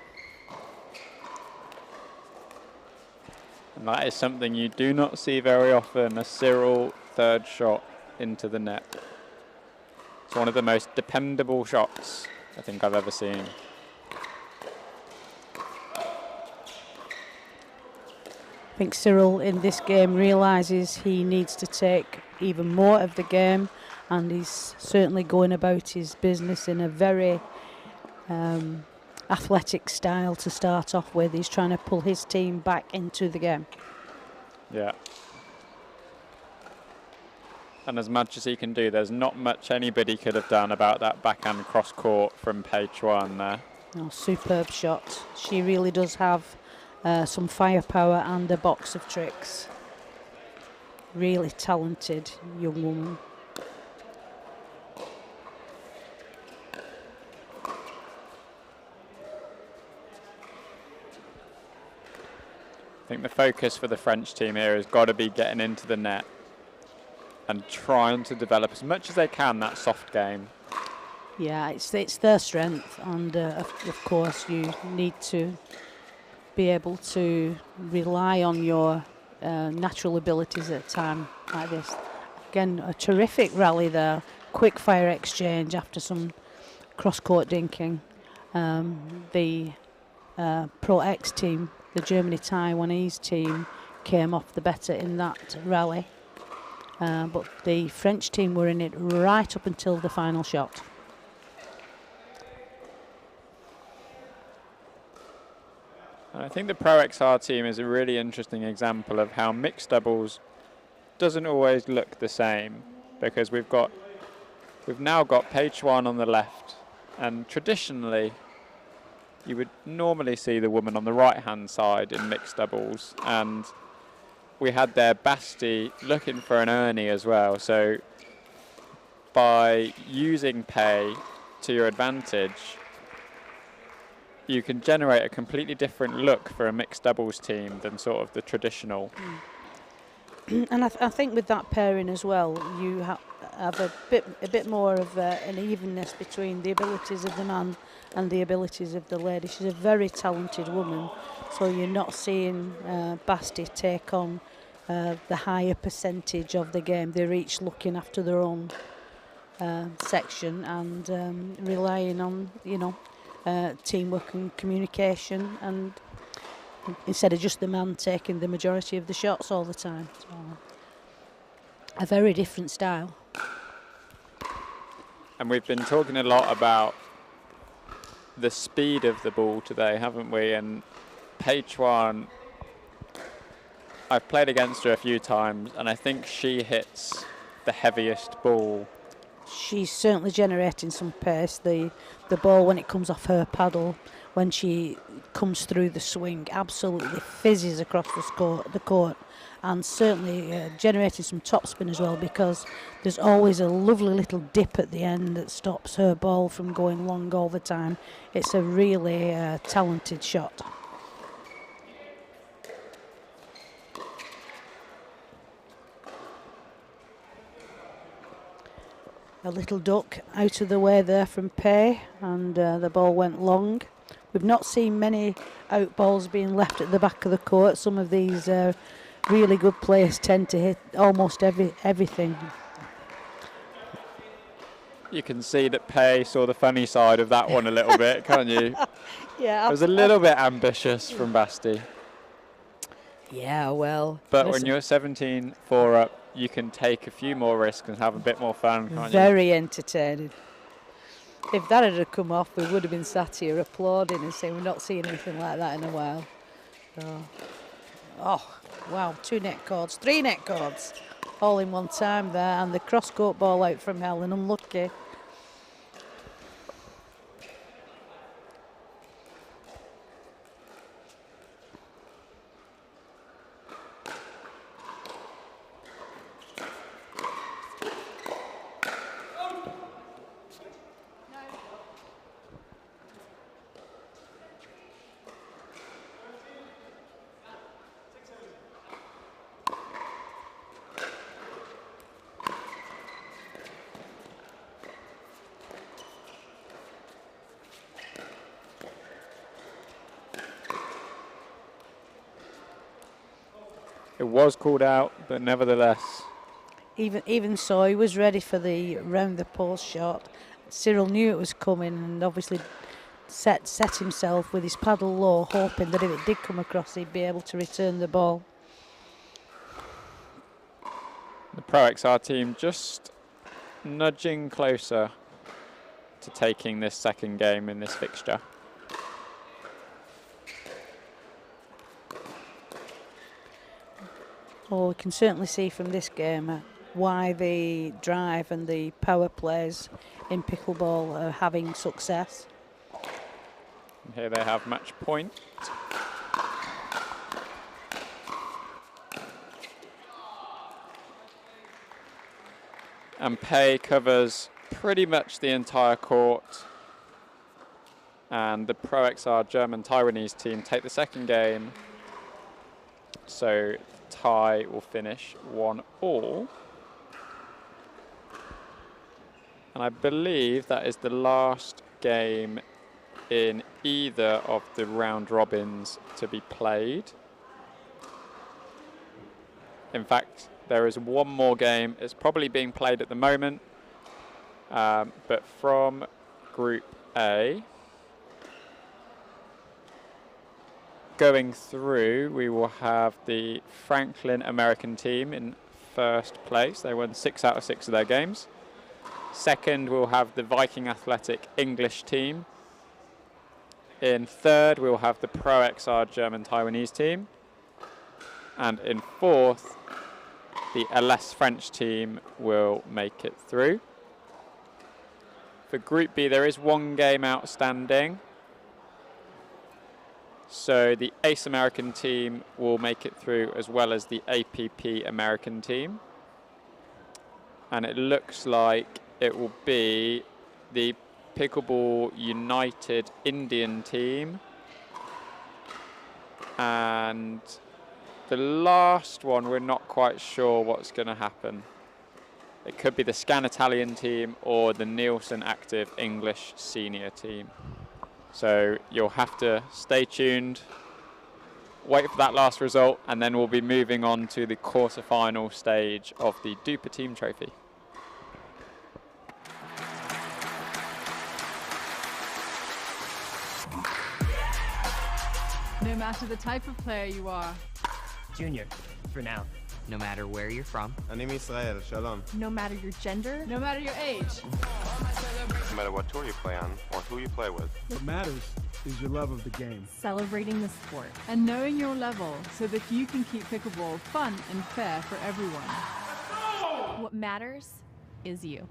And that is something you do not see very often, a Cyril third shot into the net. It's one of the most dependable shots I think I've ever seen. I think Cyril in this game realises he needs to take even more of the game, and he's certainly going about his business in a very athletic style to start off with. He's trying to pull his team back into the game. Yeah. And as much as he can do, there's not much anybody could have done about that backhand cross court from Pei Chuan there. Oh, superb shot. She really does have some firepower and a box of tricks. Really talented young woman. I think the focus for the French team here has got to be getting into the net and trying to develop as much as they can that soft game. Yeah, it's their strength, and of course you need to be able to rely on your natural abilities at a time like this. Again, a terrific rally there, quick fire exchange after some cross-court dinking. The Pro X team, the Germany-Taiwanese team, came off the better in that rally. But the French team were in it right up until the final shot. And I think the Pro XR team is a really interesting example of how mixed doubles doesn't always look the same, because we've now got Pei Chuan on the left, and traditionally you would normally see the woman on the right hand side in mixed doubles, and we had there Basti looking for an Ernie as well. So by using Pei to your advantage, you can generate a completely different look for a mixed doubles team than sort of the traditional. And I think with that pairing as well, you have a bit more of an evenness between the abilities of the man and the abilities of the lady. She's a very talented woman, so you're not seeing Basti take on the higher percentage of the game. They're each looking after their own section and relying on, teamwork and communication, and instead of just the man taking the majority of the shots all the time. So, a very different style. And we've been talking a lot about the speed of the ball today, haven't we? And Peichuan, I've played against her a few times, and I think she hits the heaviest ball. She's certainly generating some pace. The ball, when it comes off her paddle, when she comes through the swing, absolutely fizzes across the court, and certainly generating some topspin as well, because there's always a lovely little dip at the end that stops her ball from going long all the time. It's a really talented shot. A little duck out of the way there from Pei, and the ball went long. We've not seen many out balls being left at the back of the court. Some of these really good players tend to hit almost everything. You can see that Pei saw the funny side of that one a little bit, can't you? Yeah. It was a little bit ambitious from Basti. Yeah, well. But when you're 17-4 up, you can take a few more risks and have a bit more fun, can't you? Very entertaining. If that had come off, we would have been sat here applauding and saying we've not seen anything like that in a while. So, oh, wow, 2 net cords, 3 net cords, all in one time there, and the cross-court ball out from Helen, unlucky. It was called out, but nevertheless. Even so, he was ready for the round the post shot. Cyril knew it was coming and obviously set himself with his paddle low, hoping that if it did come across, he'd be able to return the ball. The Pro XR team just nudging closer to taking this second game in this fixture. Well, we can certainly see from this game why the drive and the power plays in pickleball are having success. And here they have match point. And Pei covers pretty much the entire court. And the Pro XR German-Taiwanese team take the second game. So tie will finish 1-1. And I believe that is the last game in either of the round robins to be played. In fact, there is one more game. It's probably being played at the moment. But from Group A, going through, we will have the Franklin American team in first place. They won 6 out of 6 of their games. Second, we'll have the Viking Athletic English team. In third, we'll have the Pro XR German-Taiwanese team. And in fourth, the LS French team will make it through. For Group B, there is one game outstanding. So the Ace American team will make it through, as well as the APP American team. And it looks like it will be the Pickleball United Indian team. And the last one, we're not quite sure what's going to happen. It could be the Scan Italian team or the Nielsen Active English senior team. So you'll have to stay tuned, wait for that last result, and then we'll be moving on to the quarterfinal stage of the DUPR Team Trophy. No matter the type of player you are. Junior, for now. No matter where you're from. אני מישראל, שלום. No matter your gender. No matter your age. No matter what tour you play on or who you play with. What matters is your love of the game. Celebrating the sport and knowing your level so that you can keep pickleball fun and fair for everyone. What matters is you.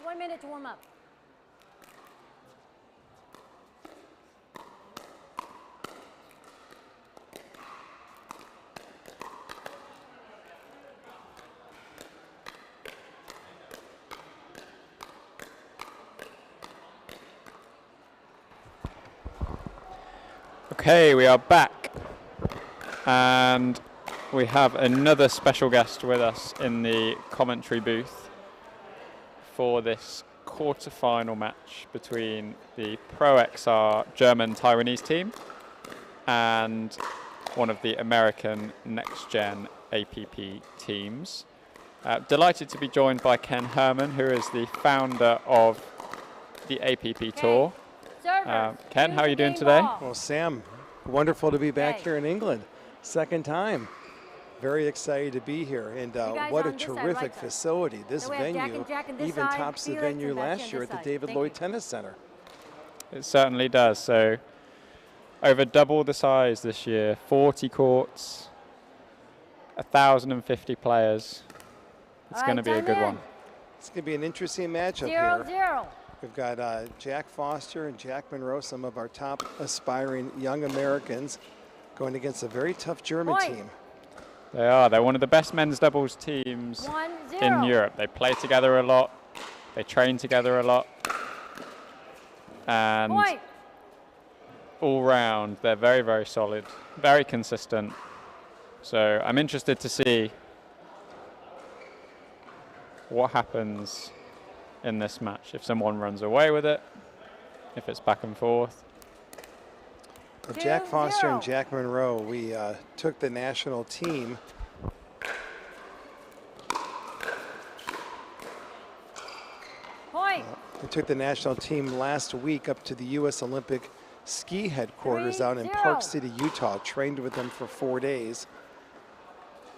1 minute to warm up. Okay, we are back, and we have another special guest with us in the commentary booth for this quarter-final match between the Pro XR German Taiwanese team and one of the American Next Gen APP teams. Delighted to be joined by Ken Herman, who is the founder of the APP Tour. Ken, how are you doing today? Well, Sam, wonderful to be back here in England. Second time. Very excited to be here. And what a terrific facility. This venue even tops the venue last year at the David Lloyd Tennis Center. It certainly does. So over double the size this year, 40 courts, 1,050 players. It's going to be a good one. It's going to be an interesting matchup 0-0. We've got Jack Foster and Jack Monroe, some of our top aspiring young Americans, going against a very tough German team. They are. They're one of the best men's doubles teams in Europe. They play together a lot. They train together a lot. And all round, they're very, very solid, very consistent. So I'm interested to see what happens in this match, if someone runs away with it, if it's back and forth. Well, Jack Foster and Jack Monroe, we took the national team we took the national team last week up to the U.S. Olympic ski headquarters out in Park City, Utah, trained with them for 4 days.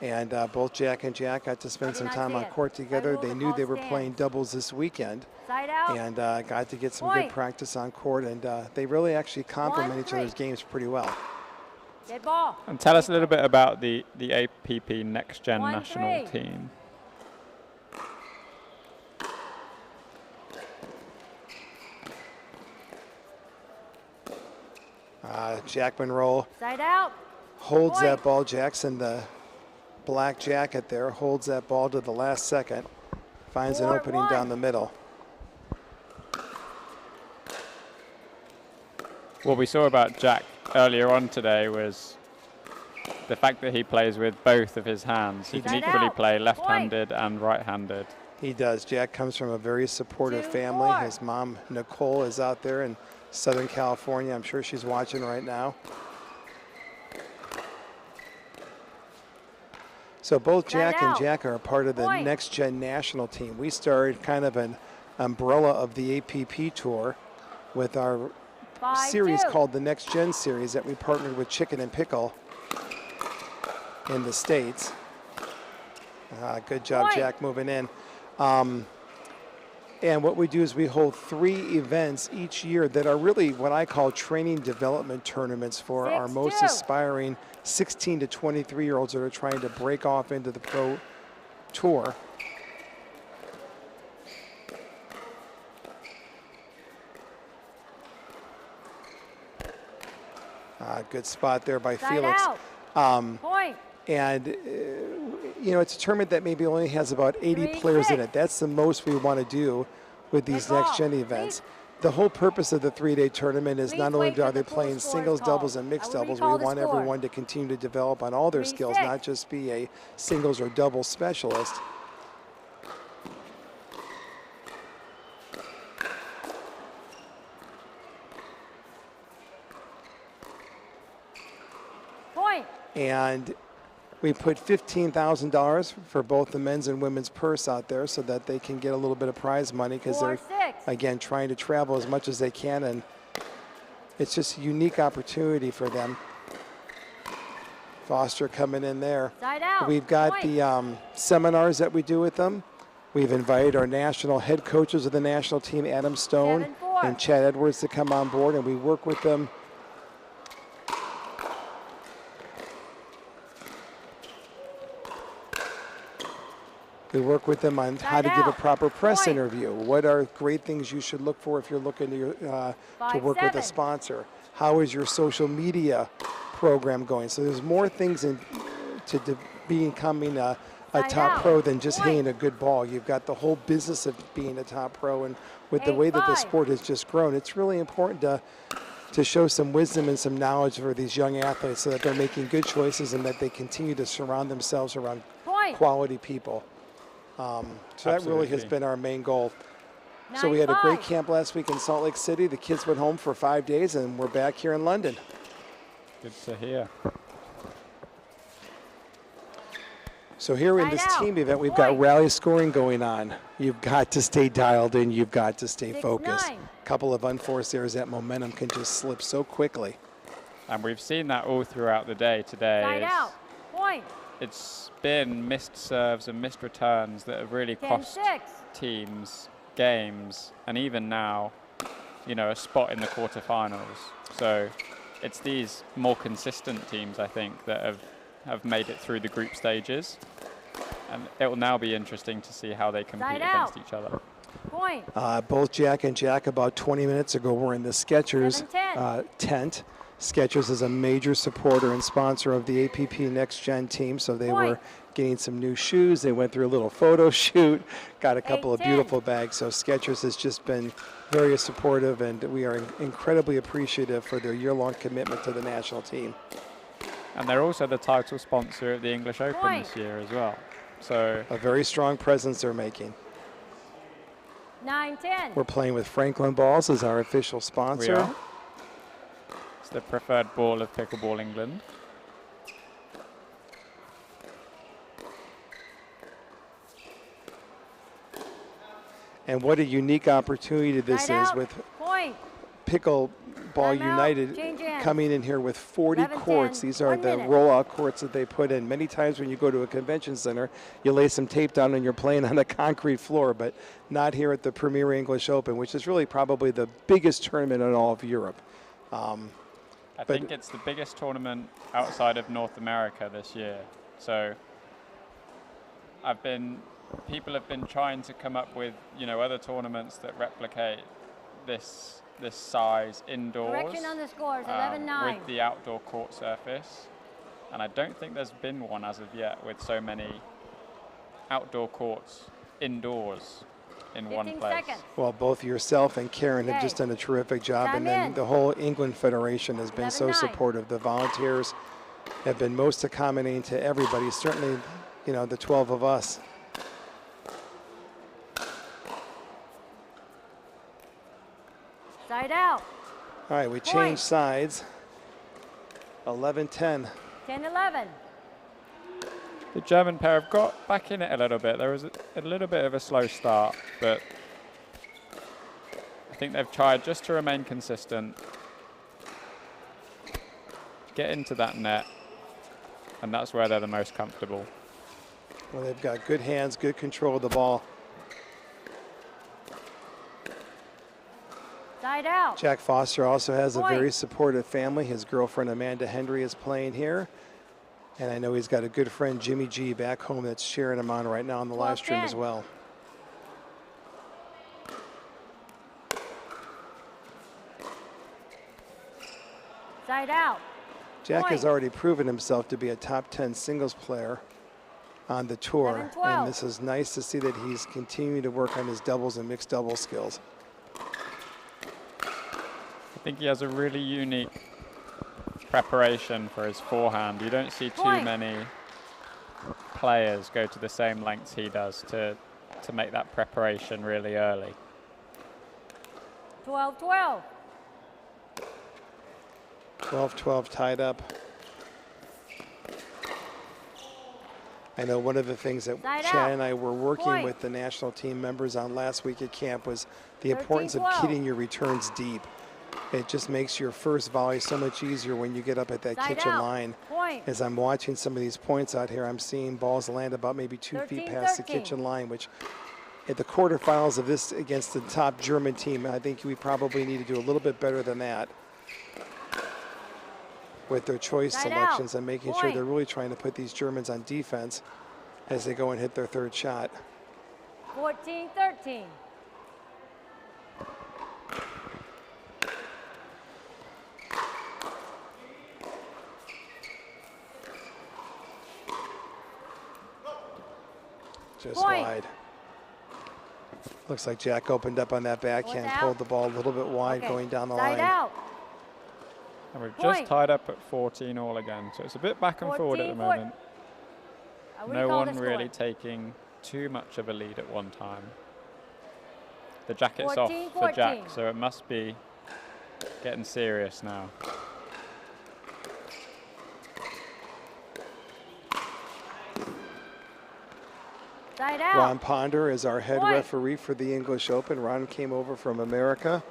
And both Jack and Jack got to spend some time on court together. They knew they were playing doubles this weekend and got to get some good practice on court. And they really actually complement each other's games pretty well. And tell us a little bit about the APP Next Gen national team. Jack Monroe holds that ball. Jackson, the black jacket there, holds that ball to the last second, finds an opening down the middle. What we saw about Jack earlier on today was the fact that he plays with both of his hands. He can equally play left-handed and right-handed. He does. Jack comes from a very supportive family. His mom, Nicole, is out there in Southern California. I'm sure she's watching right now. So both Jack and Jack are a part of the Next Gen national team. We started kind of an umbrella of the APP Tour with our series called the Next Gen Series that we partnered with Chicken and Pickle in the States. Good job, Jack, moving in. And what we do is we hold 3 events each year that are really what I call training development tournaments for our most aspiring 16 to 23-year-olds that are trying to break off into the pro tour. Good spot there by Felix. And, you know, it's a tournament that maybe only has about 80 players in it. That's the most we want to do with these Next Gen events. The whole purpose of the 3-day tournament is not only are they playing singles, doubles, and mixed doubles, we want everyone to continue to develop on all their skills, not just be a singles or doubles specialist. And we put $15,000 for both the men's and women's purse out there so that they can get a little bit of prize money because they're, again, trying to travel as much as they can. And it's just a unique opportunity for them. Foster coming in there. We've got the seminars that we do with them. We've invited our national head coaches of the national team, Adam Stone and Chad Edwards, to come on board, and we work with them. We work with them on how to give a proper press interview. What are great things you should look for if you're looking to work with a sponsor? How is your social media program going? So there's more things to becoming a top pro than just hitting a good ball. You've got the whole business of being a top pro, and with the way that the sport has just grown, it's really important to show some wisdom and some knowledge for these young athletes so that they're making good choices and that they continue to surround themselves around quality people. So that really has been our main goal. So we had a great camp last week in Salt Lake City. The kids went home for 5 days, and we're back here in London. Good to hear. So here in this team event, we've got rally scoring going on. You've got to stay dialed in. You've got to stay focused. A couple of unforced errors, that momentum can just slip so quickly. And we've seen that all throughout the day today. Side out. Point. It's been missed serves and missed returns that have really cost teams games, and even now, you know, a spot in the quarterfinals. So it's these more consistent teams, I think, that have made it through the group stages. And it will now be interesting to see how they compete against each other. Point. Both Jack and Jack about 20 minutes ago were in the Skechers tent. Skechers is a major supporter and sponsor of the APP Next Gen team, so they were getting some new shoes. They went through a little photo shoot, got a couple of beautiful bags. So Skechers has just been very supportive, and we are incredibly appreciative for their year-long commitment to the national team. And they're also the title sponsor of the English Open this year as well. So a very strong presence they're making. 9-10. We're playing with Franklin Balls as our official sponsor. We are. It's the preferred ball of Pickleball England. And what a unique opportunity this is with Pickleball United coming in here with 40 courts. These are the rollout courts that they put in. Many times when you go to a convention center, you lay some tape down and you're playing on a concrete floor, but not here at the Premier English Open, which is really probably the biggest tournament in all of Europe. I think it's the biggest tournament outside of North America this year. So people have been trying to come up with, you know, other tournaments that replicate this size indoors. Correction on the scores, 11-9. With the outdoor court surface. And I don't think there's been one as of yet with so many outdoor courts indoors in one place. Well, both yourself and Karen have just done a terrific job, and then the whole England Federation has been so supportive. The volunteers have been most accommodating to everybody, certainly, you know, the 12 of us. Side out. All right, we changed sides. 11-10. 10-11. The German pair have got back in it a little bit. There was a little bit of a slow start, but I think they've tried just to remain consistent, get into that net, and that's where they're the most comfortable. Well, they've got good hands, good control of the ball. Side out. Jack Foster also has a very supportive family. His girlfriend Amanda Hendry is playing here. And I know he's got a good friend, Jimmy G, back home that's cheering him on right now on the live stream as well. Side out. Jack has already proven himself to be a top 10 singles player on the tour. And this is nice to see that he's continuing to work on his doubles and mixed doubles skills. I think he has a really unique preparation for his forehand. You don't see too many players go to the same lengths he does to make that preparation really early. 12-12. 12-12 tied up. I know one of the things that Chad and I were working with the national team members on last week at camp was the importance of hitting your returns deep. It just makes your first volley so much easier when you get up at that kitchen line. As I'm watching some of these points out here, I'm seeing balls land about maybe 2 feet past the kitchen line, which at the quarterfinals of this against the top German team, I think we probably need to do a little bit better than that with their choice selections and making sure they're really trying to put these Germans on defense. as they go and hit their third shot. 14-13. Just wide. Looks like Jack opened up on that backhand, pulled the ball a little bit wide going down the line. Out. And we've just tied up at 14 all again, so it's a bit back and forward at the moment. No one really taking too much of a lead at one time. The jacket's off for Jack, so it must be getting serious now. Ron Ponder is our head referee for the English Open. Ron came over from America,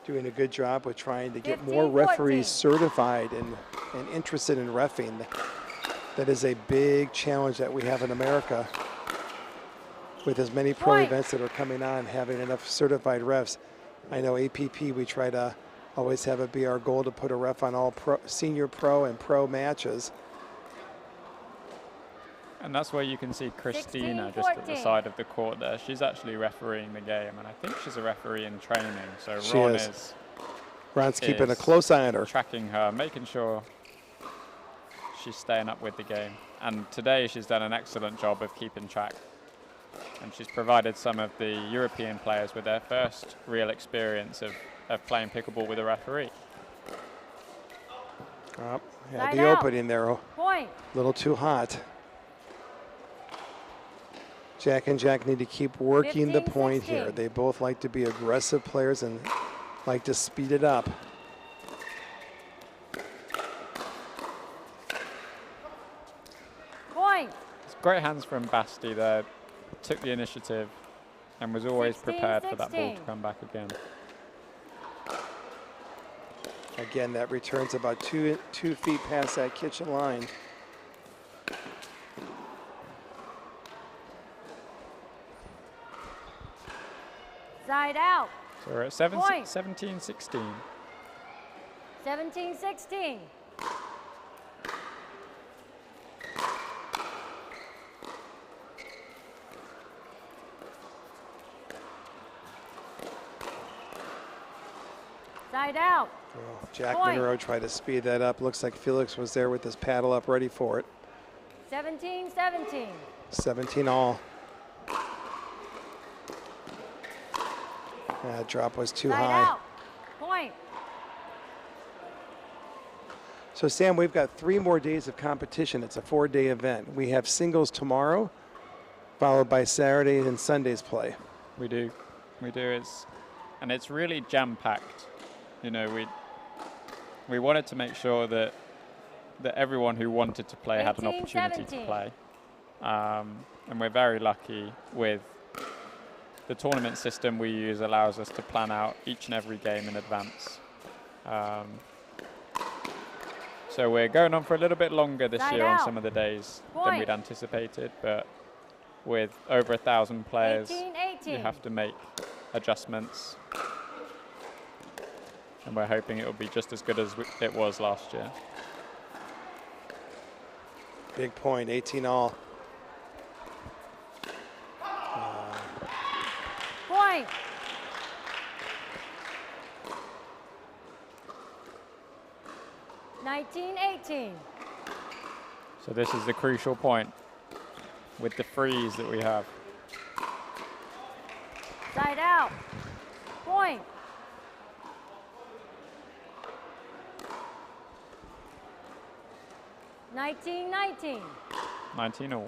doing a good job with trying to get more referees certified and interested in reffing. That is a big challenge that we have in America with as many pro events that are coming on, having enough certified refs. I know APP, we try to always have it be our goal to put a ref on all senior pro and pro matches. And that's where you can see Christina just at the side of the court there. She's actually refereeing the game, and I think she's a referee in training. So Ron's keeping a close eye on her. Tracking her, making sure she's staying up with the game. And today she's done an excellent job of keeping track. And she's provided some of the European players with their first real experience of playing pickleball with a referee. Yeah, the opening there, a little too hot. Jack and Jack need to keep working the point here. They both like to be aggressive players and like to speed it up. It's great hands from Basti there. Took the initiative and was always prepared for that ball to come back again. Again, that returns about two feet past that kitchen line. Side out. So we're at 17-16. 17-16. Side out. Oh, Jack Monroe tried to speed that up. Looks like Felix was there with his paddle up ready for it. 17-17. 17 all. That drop was too high. Out. Point. So Sam, we've got 3 more days of competition. It's a 4-day event. We have singles tomorrow, followed by Saturday and Sunday's play. We do. And it's really jam-packed. You know, we wanted to make sure that everyone who wanted to play had an opportunity to play. And we're very lucky with the tournament system we use allows us to plan out each and every game in advance. So we're going on for a little bit longer this year on some of the days than we'd anticipated, but with over 1,000 players, you have to make adjustments. And we're hoping it will be just as good as it was last year. Big point, 18 all. Point. (19-18). So this is the crucial point with the freeze that we have. Side out. Point. (19-19). 19 all.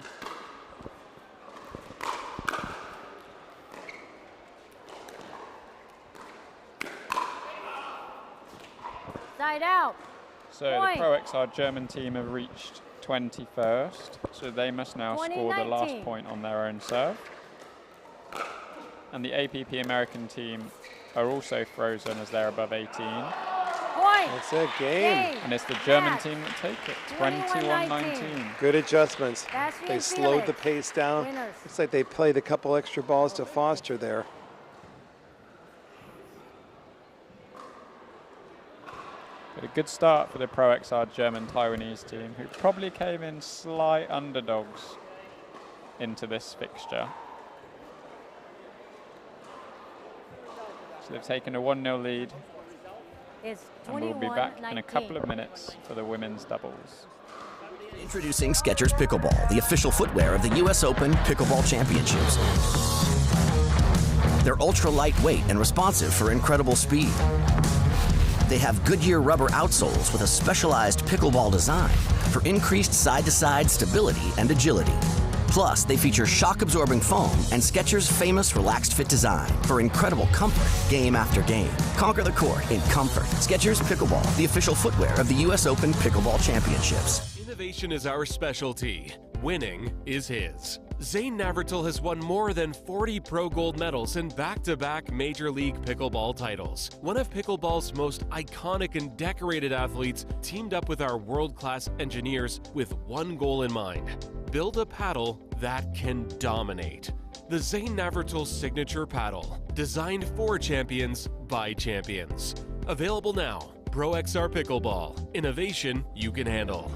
Side out. So the Pro XR German team have reached 21st, so they must now score the last point on their own serve. And the APP American team are also frozen as they're above 18. It's a game. And it's the German team that take it, 21-19. Good adjustments. They slowed the pace down. Looks like they played a couple extra balls to Foster there. But a good start for the Pro XR German-Taiwanese team, who probably came in slight underdogs into this fixture. So they've taken a 1-0 lead. It's And we'll be back in a couple of minutes for the women's doubles. Introducing Skechers Pickleball, the official footwear of the US Open Pickleball Championships. They're ultra lightweight and responsive for incredible speed. They have Goodyear rubber outsoles with a specialized pickleball design for increased side-to-side stability and agility. Plus, they feature shock-absorbing foam and Skechers' famous relaxed fit design for incredible comfort game after game. Conquer the court in comfort. Skechers Pickleball, the official footwear of the US Open Pickleball Championships. Innovation is our specialty. Winning is his. Zane Navratil has won more than 40 Pro Gold medals in back-to-back Major League Pickleball titles. One of pickleball's most iconic and decorated athletes teamed up with our world-class engineers with one goal in mind: build a paddle that can dominate. The Zane Navratil Signature Paddle, designed for champions by champions. Available now. Pro XR Pickleball. Innovation you can handle.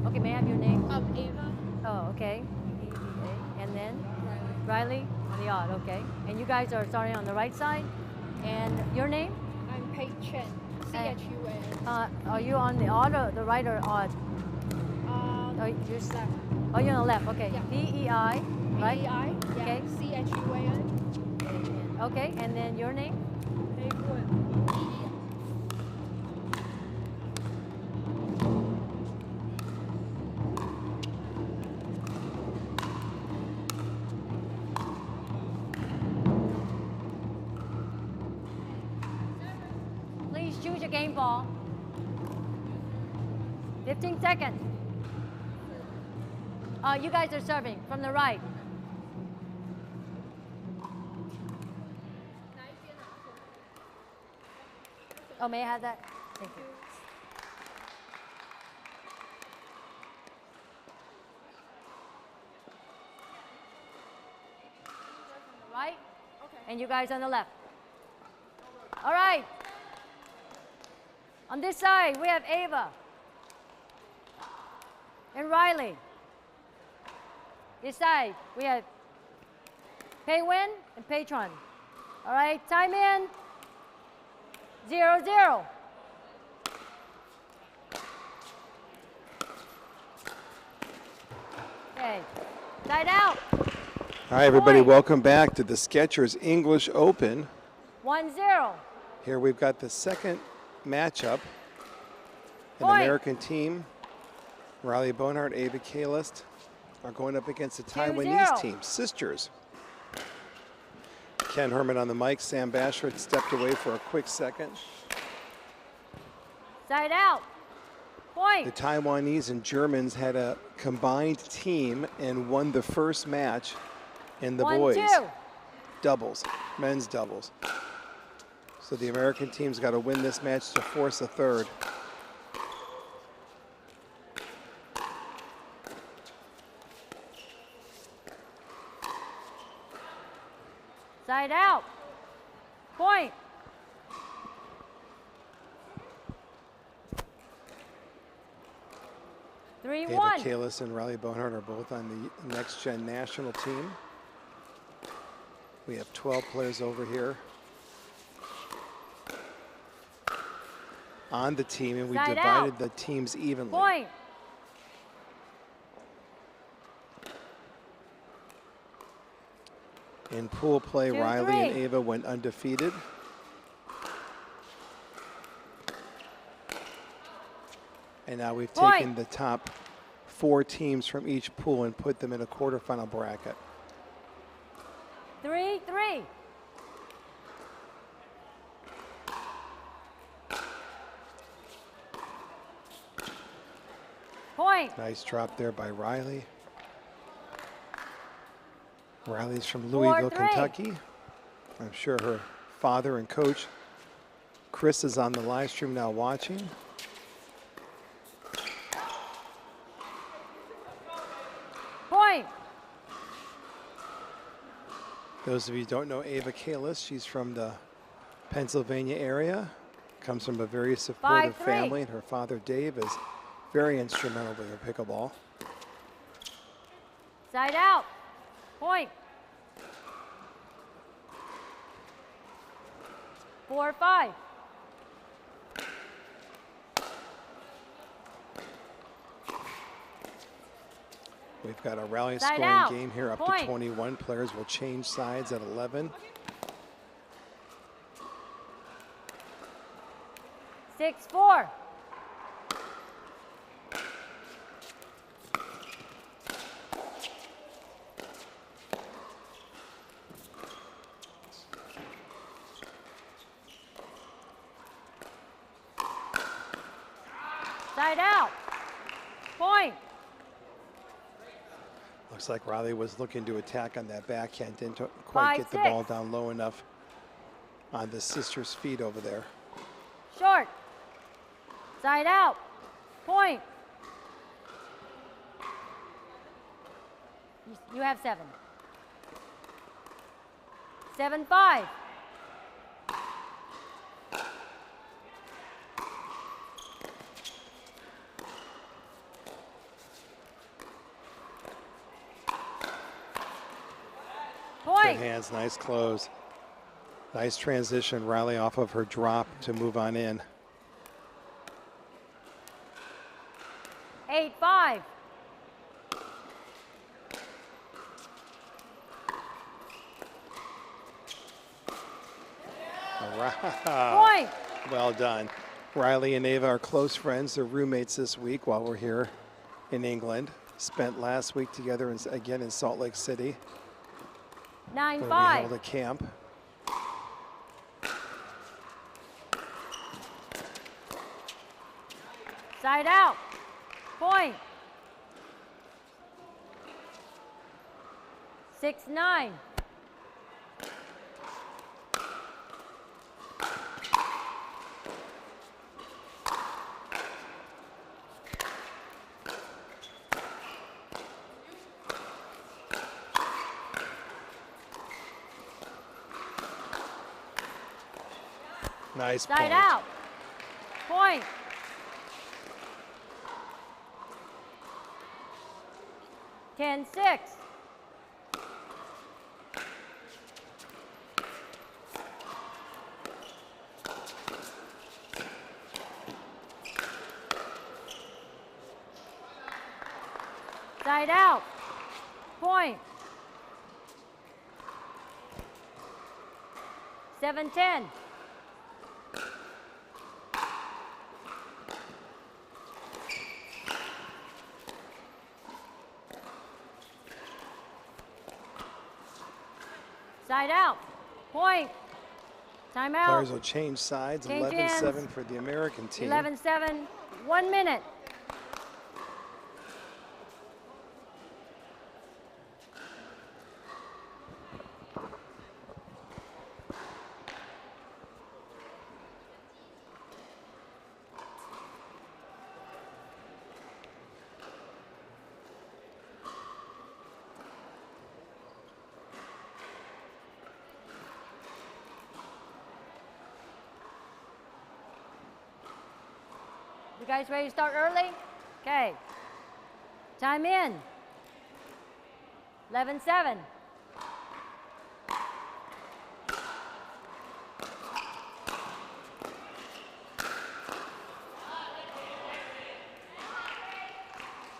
Okay, may I have your name? Eva. Oh, okay. E-V-A. And then? Riley on the odd, okay. And you guys are starting on the right side. And your name? I'm Pei Chen. C-H-U-N. Are you on the odd or the right or odd? You're left. Oh, you're on the left, okay. Yeah. P-E-I, right? P-E-I, yeah. Okay. C-H-U-A-N. Okay, and then your name? Please choose your game ball. 15 seconds. You guys are serving from the right. Oh, may I have that? Thank you. Right? Okay. And you guys on the left. All right. On this side, we have Ava and Riley. This side, we have Pei Wen and Patron. All right, time in. 0-0. Okay, side out. Hi, everybody. Welcome back to the Skechers English Open. 1-0. Here we've got the second matchup An American team, Riley Bonehart, Ava Kalist, are going up against a Taiwanese team, sisters. Ken Herman on the mic. Sam Bashford stepped away for a quick second. Side out. Point. The Taiwanese and Germans had a combined team and won the first match in the boys' doubles, men's doubles. So the American team's got to win this match to force a third. Side out. Point. Ava Kalist and Riley Bonehart are both on the Next Gen national team. We have 12 players over here on the team, and we divided the teams evenly. Point. In pool play, Riley and Ava went undefeated. And now we've taken the top 4 teams from each pool and put them in a quarterfinal bracket. 3-3. Point. Nice drop there by Riley. Riley's from Louisville, Kentucky. I'm sure her father and coach, Chris, is on the live stream now watching. Point. Those of you who don't know Ava Kalist, she's from the Pennsylvania area, comes from a very supportive family, and her father, Dave, is very instrumental with her pickleball. Side out. Point. 4-5. We've got a rally scoring game here up to 21. Players will change sides at 11. 6-4. Side out. Point. Looks like Riley was looking to attack on that backhand. Didn't quite get the ball down low enough on the sister's feet over there. Short. Side out. Point. You have 7. 7-5. Good hands, nice close. Nice transition, Riley off of her drop to move on in. 8-5. Wow. Point. Well done. Riley and Ava are close friends. They're roommates this week while we're here in England. Spent last week together again in Salt Lake City. 9-5. Where we held a camp. Side out. Point. 6-9. Nice Side point. out. Point. Ten, 6. Side out. Point. 7-10. Side out. Point. Timeout. Players will change sides. Change 11-7 for the American team. 11-7. 1 minute. You guys ready to start early? Okay. Time in. 11-7.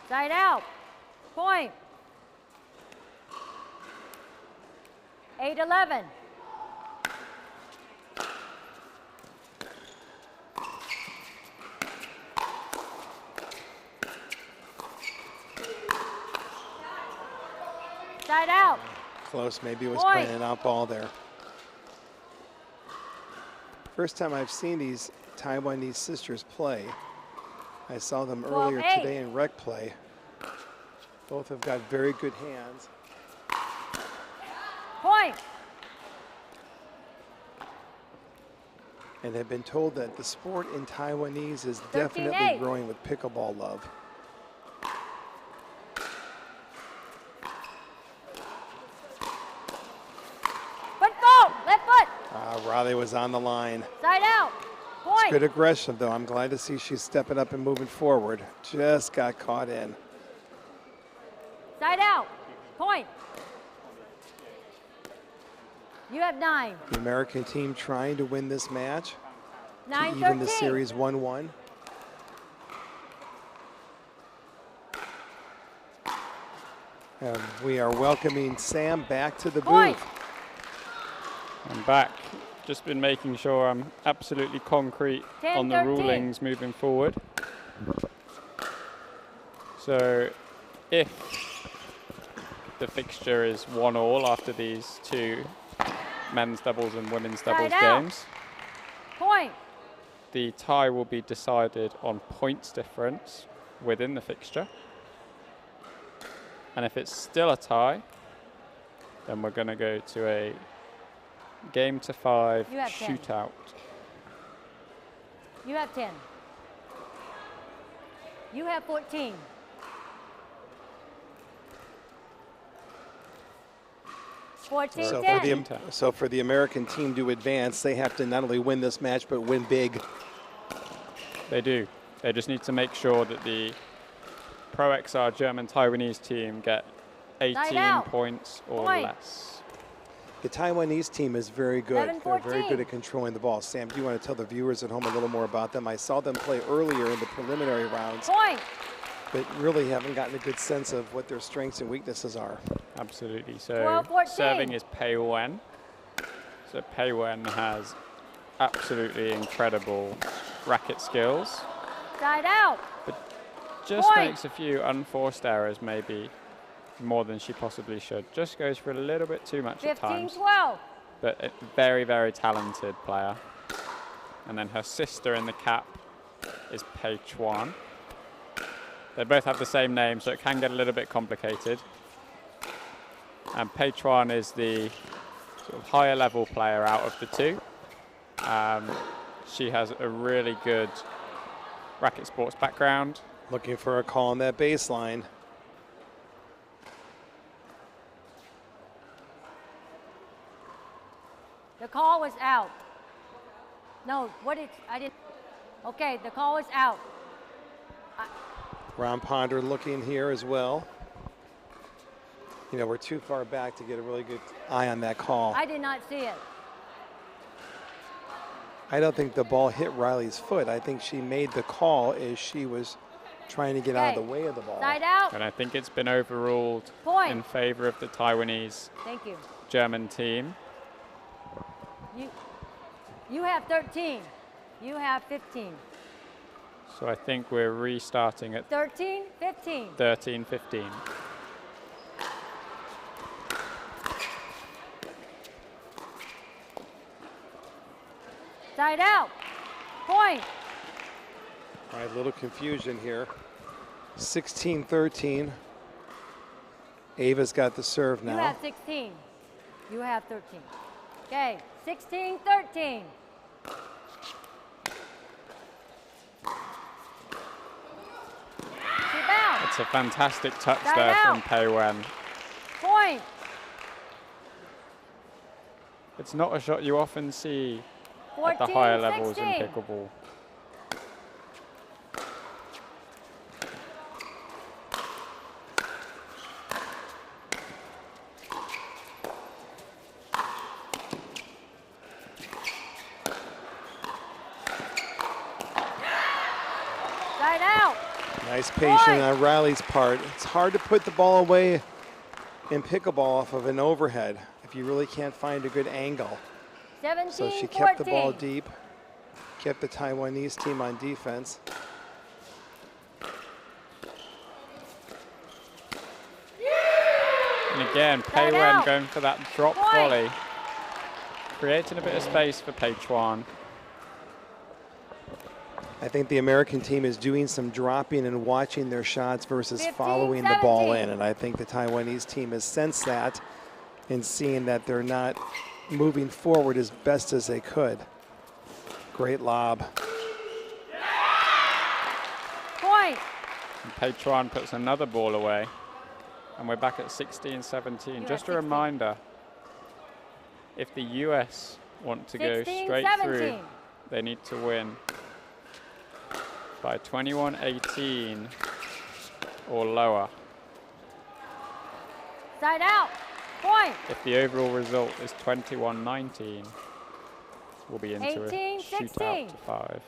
Side out. Point. 8-11. Side out. Close, maybe it was Point. playing an out ball there. First time I've seen these Taiwanese sisters play. I saw them earlier 12-8. today in rec play. Both have got very good hands. Point. And have been told that the sport in Taiwanese is 13-8. definitely growing with pickleball love. Foot fault. Left foot. Riley was on the line. Side out. Point. Good aggression, though. I'm glad to see she's stepping up and moving forward. Just got caught in. Side out. Point. You have 9. The American team trying to win this match. 9-13. To even the series 1-1. And we are welcoming Sam back to the Point. booth. I'm back. Just been making sure I'm absolutely concrete on the 10-13. rulings moving forward. So if the fixture is 1-1 after these two men's doubles and women's doubles out. games, Point. the tie will be decided on points difference within the fixture. And if it's still a tie, then we're going to go to a game to 5 You have 10. shootout. You have 10. You have 14. So for the American team to advance, they have to not only win this match, but win big. They do. They just need to make sure that the Pro XR German-Taiwanese team get 18 points or less. The Taiwanese team is very good. 11-14. They're very good at controlling the ball. Sam, do you want to tell the viewers at home a little more about them? I saw them play earlier in the preliminary rounds, Point. but really haven't gotten a good sense of what their strengths and weaknesses are. Absolutely. So 12-14. serving is Pei Wen. So Pei Wen has absolutely incredible racket skills. Side out. Just Point. makes a few unforced errors, maybe more than she possibly should. Just goes for a little bit too much at times. 15-12. But a very, very talented player. And then her sister in the cap is Pei Chuan. They both have the same name, so it can get a little bit complicated. And Pei Chuan is the sort of higher level player out of the two. She has a really good racket sports background. Looking for a call on that baseline. The call was out. No, I didn't. Okay, the call was out. Ron Ponder looking here as well. You know, we're too far back to get a really good eye on that call. I did not see it. I don't think the ball hit Riley's foot. I think she made the call as she was trying to get out of the way of the ball. Side out. And I think it's been overruled Point. in favor of the Taiwanese Thank you. German team. You have 13. You have 15. So I think we're restarting at 13, 15. 13-15. Side out. Point. All right, a little confusion here. 16-13. Ava's got the serve now. You have 16. You have 13. Okay, 16-13. It's a fantastic touch Side there out. from Pei Wen. Point. It's not a shot you often see at the 14, higher levels 16. in pickleball. Side out. Nice patience on Riley's part. It's hard to put the ball away in pickleball off of an overhead if you really can't find a good angle. 17, So she kept the ball 14. deep, kept the Taiwanese team on defense. And again, Pei Wen going for that drop volley, creating a bit of space for Pei Chuan. I think the American team is doing some dropping and watching their shots versus 15, following the ball 17. in. And I think the Taiwanese team has sensed that and seeing that they're not moving forward as best as they could. Great lob. Point. And Pei Chuan puts another ball away. And we're back at 16-17. Just a reminder, if the US want to go 16, straight 17. through, they need to win by 21-18 or lower. Side out. Point. If the overall result is 21-19, we'll be into 18, a shootout 16. to 5.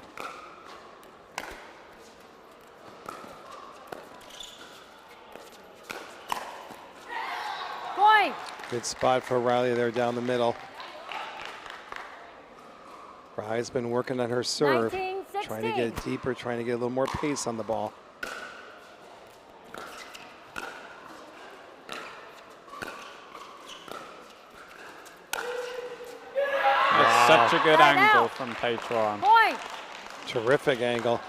Point. Good spot for Riley there down the middle. Riley's been working on her serve, 19, trying to get it deeper, trying to get a little more pace on the ball. It's such a good Side angle out. from Pei Chuan. Point. Terrific angle.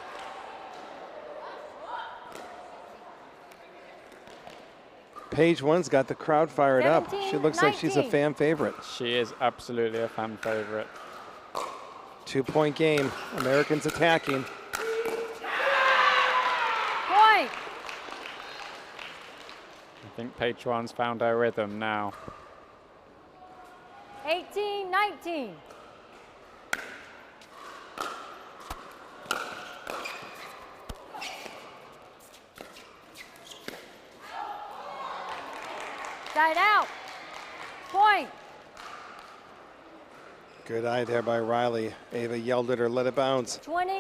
Page One's got the crowd fired up. 17, She looks like she's a 19. fan favorite. She is absolutely a fan favorite. 2-point game. Americans attacking. Point. I think Pei Chuan's found her rhythm now. 18, 19. Side out. Point. Good eye there by Riley. Ava yelled at her, let it bounce. 20,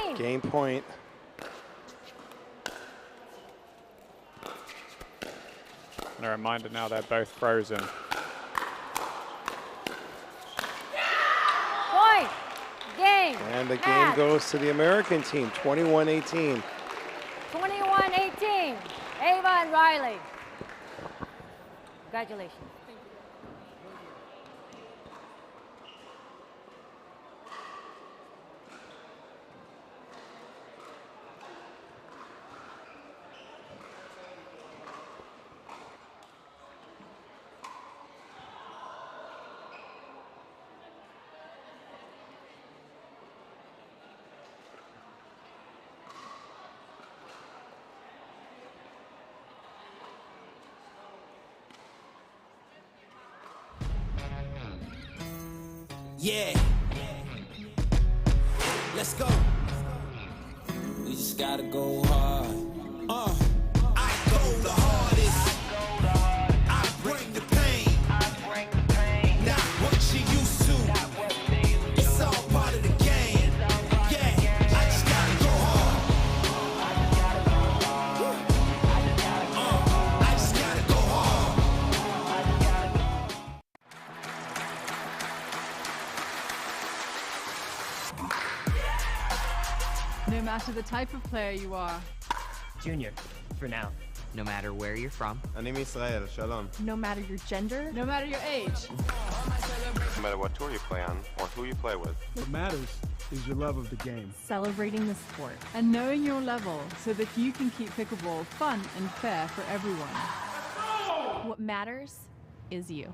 18. Game point. And a reminder now they're both frozen. Point. Game. And the game Match. goes to the American team, 21-18. 21, 18. Ava and Riley. Congratulations. Yeah. Let's go. We just gotta go hard. I go the hardest. I bring the pain. Not what you used to. It's all part of the game. Yeah, I just gotta go hard. I just gotta go hard. No matter the type of player you are, Junior, for now. No matter where you're from. אני מישראל, שלום. no matter your gender, no matter your age, No matter what tour you play on or who you play with. What matters is your love of the game. Celebrating the sport and knowing your level so that you can keep pickleball fun and fair for everyone. What matters is you.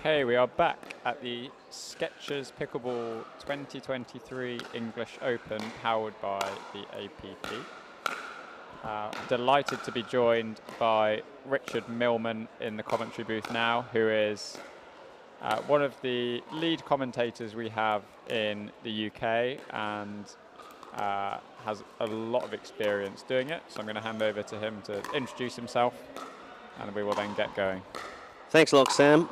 Okay, we are back at the Skechers Pickleball 2023 English Open, powered by the APP. Delighted to be joined by Richard Millman in the commentary booth now, who is one of the lead commentators we have in the UK and has a lot of experience doing it. So I'm going to hand over to him to introduce himself, and we will then get going. Thanks a lot, Sam.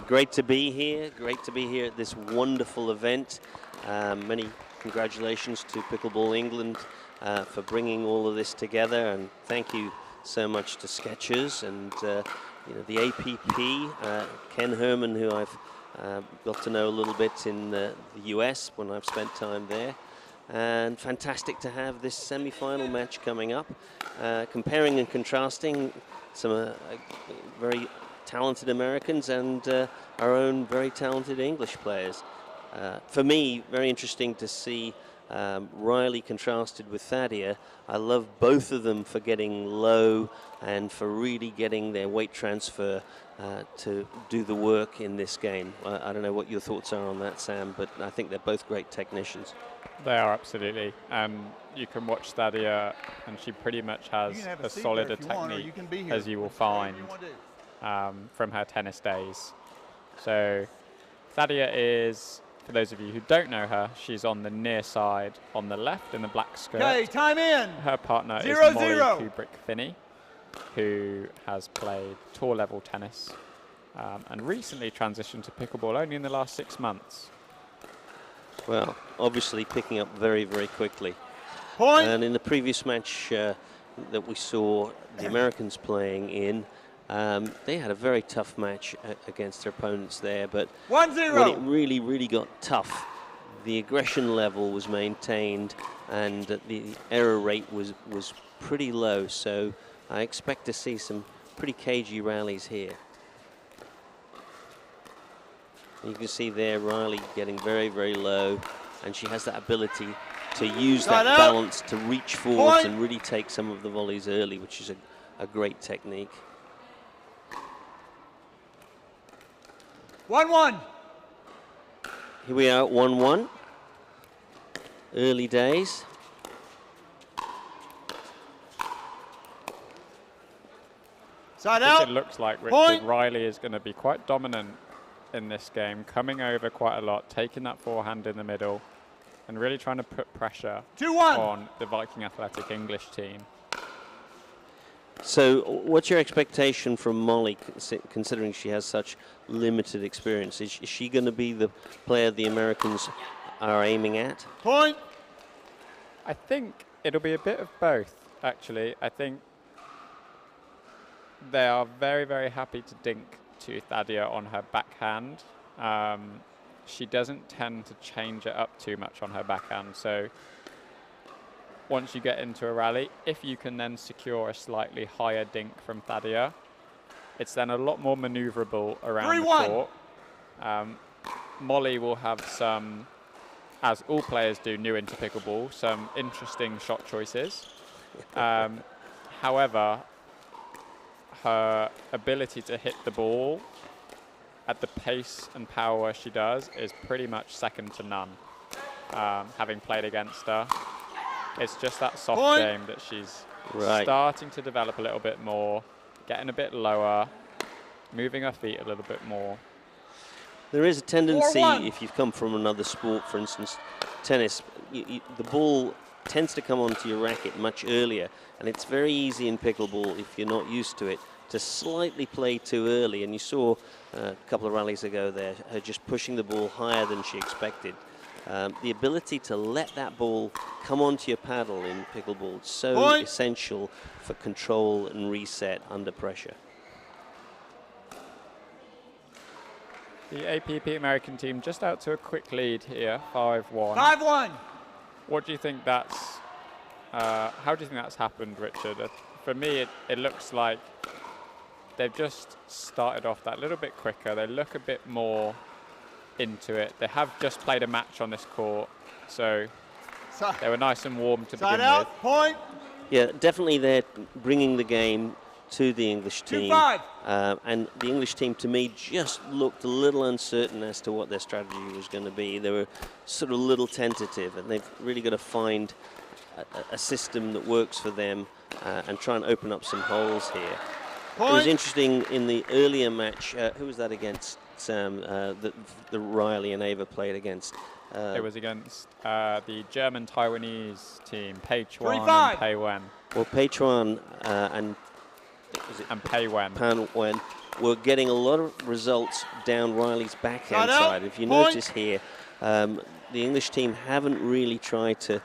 Great to be here. Great to be here at this wonderful event. Many congratulations to Pickleball England for bringing all of this together, and thank you so much to Skechers and you know, the APP, Ken Herman, who I've got to know a little bit in the US when I've spent time there. And fantastic to have this semi-final match coming up, comparing and contrasting some very talented Americans and our own very talented English players. For me, very interesting to see Riley contrasted with Thadia. I love both of them for getting low and for really getting their weight transfer to do the work in this game. I don't know what your thoughts are on that, Sam, but I think they're both great technicians. They are, absolutely. You can watch Thadia, and she pretty much has as solid a technique as you will find from her tennis days. So Thadia is, for those of you who don't know her, she's on the near side on the left in the black skirt. Okay, time in. Her partner is Molly Kubrick-Finney, who has played tour level tennis and recently transitioned to pickleball only in the last 6 months. Well, obviously picking up very, very quickly. Point. And in the previous match that we saw the Americans playing in, they had a very tough match against their opponents there, but 1-0. when it really, really got tough, the aggression level was maintained and the error rate was pretty low. So I expect to see some pretty cagey rallies here. You can see there Riley getting very, very low, and she has that ability to use that balance to reach forwards and really take some of the volleys early, which is a great technique. 1-1. Here we are at 1-1. Early days. Side out. It looks like Richard Riley is going to be quite dominant in this game, coming over quite a lot, taking that forehand in the middle, and really trying to put pressure 2-1 on the Viking Athletic English team. So what's your expectation from Molly, considering she has such limited experience? Is she going to be the player the Americans are aiming at? Point. I think it'll be a bit of both, actually. I think they are very, very happy to dink to Thadia on her backhand. She doesn't tend to change it up too much on her backhand, so once you get into a rally, if you can then secure a slightly higher dink from Thadia, it's then a lot more maneuverable around the court. Molly will have some, as all players do new into pickleball, some interesting shot choices. However, her ability to hit the ball at the pace and power she does is pretty much second to none, having played against her. It's just that soft game that she's starting to develop a little bit more, getting a bit lower, moving her feet a little bit more. There is a tendency, if you've come from another sport, for instance, tennis, the ball tends to come onto your racket much earlier, and it's very easy in pickleball, if you're not used to it, to slightly play too early. And you saw a couple of rallies ago there, her just pushing the ball higher than she expected. The ability to let that ball come onto your paddle in pickleball is so essential for control and reset under pressure. The APP American team just out to a quick lead here, 5-1. 5-1. What do you think that's, how do you think that's happened, Richard? For me, it looks like they've just started off that little bit quicker. They look a bit more into it. They have just played a match on this court, so they were nice and warm to begin with. Point. Yeah, definitely they're bringing the game to the English team. And the English team, to me, just looked a little uncertain as to what their strategy was going to be. They were sort of a little tentative, and they've really got to find a system that works for them and try and open up some holes here. It was interesting in the earlier match. Who was that against, Sam, that Riley and Ava played against? It was against the German-Taiwanese team, Pei Chuan and Pei Wen. Well, Pei Chuan and Pei Wen. Pan Wen were getting a lot of results down Riley's backhand side. If you notice here, the English team haven't really tried to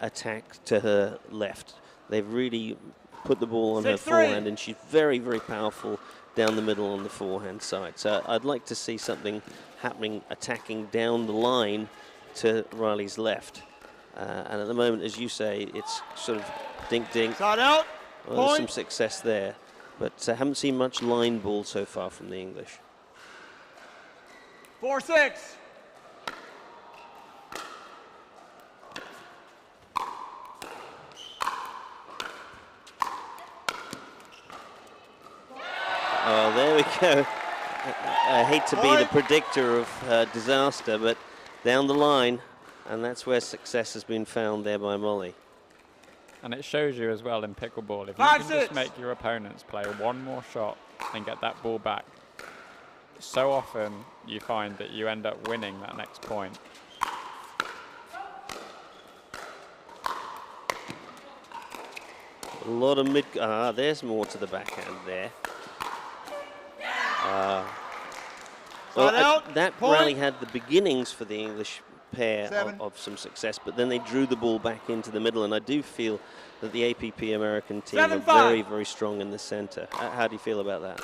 attack to her left. They've really put the ball on her forehand, and she's very, very powerful down the middle on the forehand side. So I'd like to see something happening, attacking down the line to Riley's left. And at the moment, as you say, it's sort of dink-dink. Well, there's some success there, but haven't seen much line ball so far from the English. 4-6. Oh, there we go. I hate to be the predictor of disaster, but down the line, and that's where success has been found there by Molly. And it shows you as well in pickleball, if you can just make your opponents play one more shot and get that ball back, so often you find that you end up winning that next point. A lot of mid... there's more to the backhand there. Well, that rally had the beginnings for the English pair of some success, but then they drew the ball back into the middle, and I do feel that the APP American team are very, very strong in the center. How do you feel about that?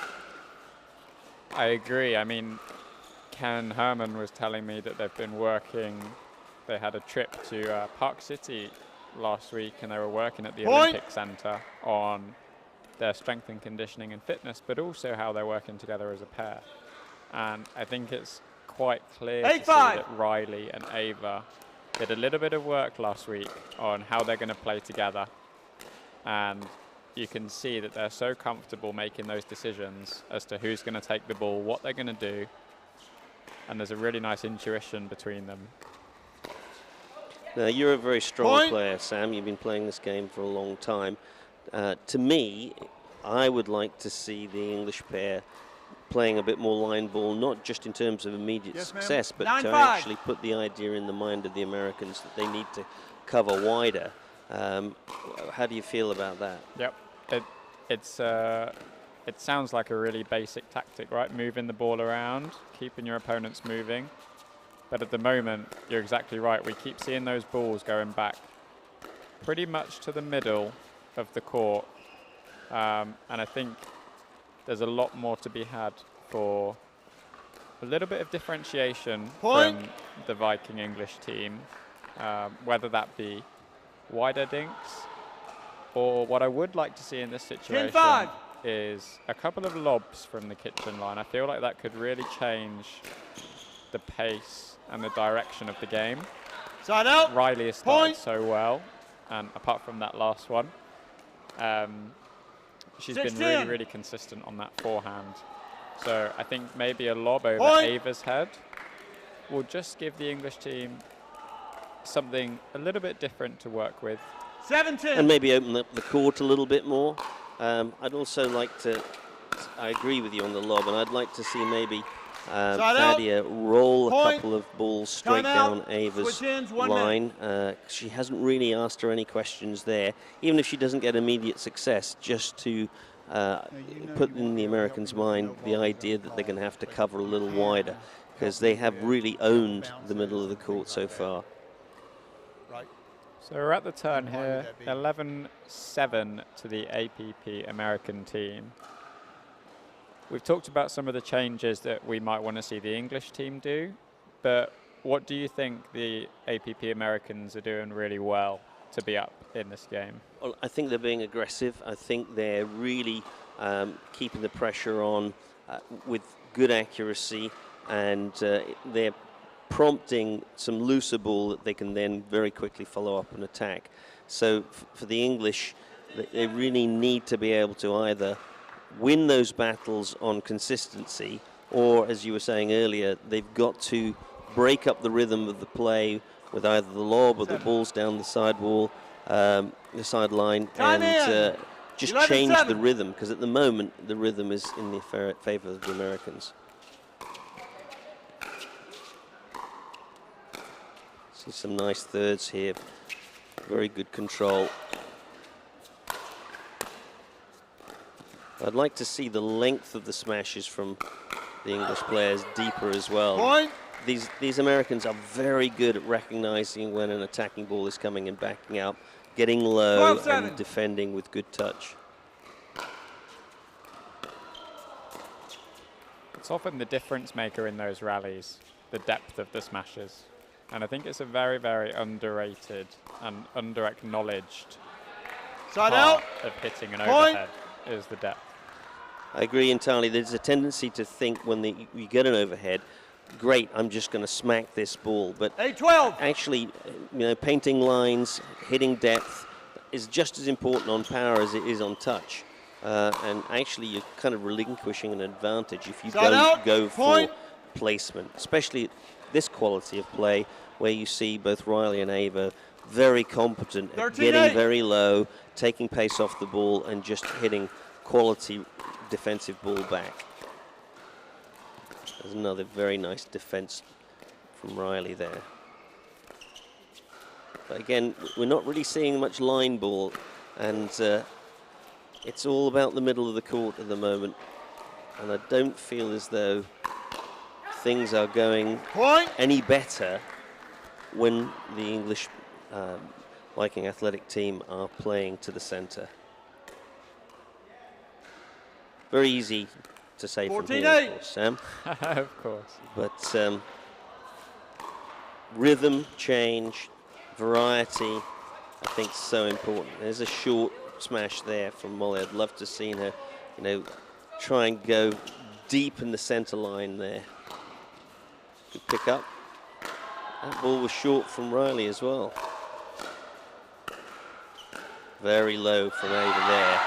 I agree. I mean, Ken Herman was telling me that they've been working, they had a trip to Park City last week, and they were working at the Olympic Center on their strength and conditioning and fitness, but also how they're working together as a pair. And I think it's quite clear to see that Riley and Ava did a little bit of work last week on how they're going to play together. And you can see that they're so comfortable making those decisions as to who's going to take the ball, what they're going to do. And there's a really nice intuition between them. Now, you're a very strong player, Sam. You've been playing this game for a long time. To me, I would like to see the English pair playing a bit more line ball, not just in terms of immediate success, but to actually put the idea in the mind of the Americans that they need to cover wider. How do you feel about that? Yep, it sounds like a really basic tactic, right? Moving the ball around, keeping your opponents moving. But at the moment, you're exactly right. We keep seeing those balls going back pretty much to the middle of the court. And I think there's a lot more to be had for a little bit of differentiation from the Viking English team, whether that be wider dinks, or what I would like to see in this situation is a couple of lobs from the kitchen line. I feel like that could really change the pace and the direction of the game. Side out. Riley has started so well, and apart from that last one, she's been really, really consistent on that forehand. So I think maybe a lob over Ava's head will just give the English team something a little bit different to work with. 17. And maybe open up the court a little bit more. I'd also like to, I agree with you on the lob, and I'd like to see maybe Fadia roll a couple of balls straight down Ava's line. She hasn't really asked her any questions there, even if she doesn't get immediate success, just to put in the Americans' mind the idea that they're going to have to cover a little wider, because they have really owned the middle of the court so far. So we're at the turn here, 11-7 to the APP American team. We've talked about some of the changes that we might want to see the English team do, but what do you think the APP Americans are doing really well to be up in this game? Well, I think they're being aggressive. I think they're really keeping the pressure on with good accuracy, and they're prompting some looser ball that they can then very quickly follow up and attack. So for the English, they really need to be able to either win those battles on consistency, or as you were saying earlier, they've got to break up the rhythm of the play with either the lob or the balls down the sidewall, the sideline, and just change the rhythm, because at the moment the rhythm is in the favor of the Americans. See some nice thirds here, very good control. I'd like to see the length of the smashes from the English players deeper as well. Point. These Americans are very good at recognizing when an attacking ball is coming and backing out, getting low and defending with good touch. It's often the difference maker in those rallies, the depth of the smashes. And I think it's a very, very underrated and under-acknowledged part of hitting an overhead is the depth. I agree entirely. There's a tendency to think when you get an overhead, great, I'm just going to smack this ball. But actually, painting lines, hitting depth is just as important on power as it is on touch. And actually, you're kind of relinquishing an advantage if you don't go for placement, especially this quality of play where you see both Riley and Ava very competent at getting very low, taking pace off the ball, and just hitting quality defensive ball back. There's another very nice defense from Riley there. But again, we're not really seeing much line ball, and it's all about the middle of the court at the moment. And I don't feel as though things are going any better when the English Viking athletic team are playing to the center. Very easy to say from here, of course, Sam. Of course. But rhythm, change, variety, I think so important. There's a short smash there from Molly. I'd love to see her, try and go deep in the center line there. Good pick up. That ball was short from Riley as well. Very low from Ava there.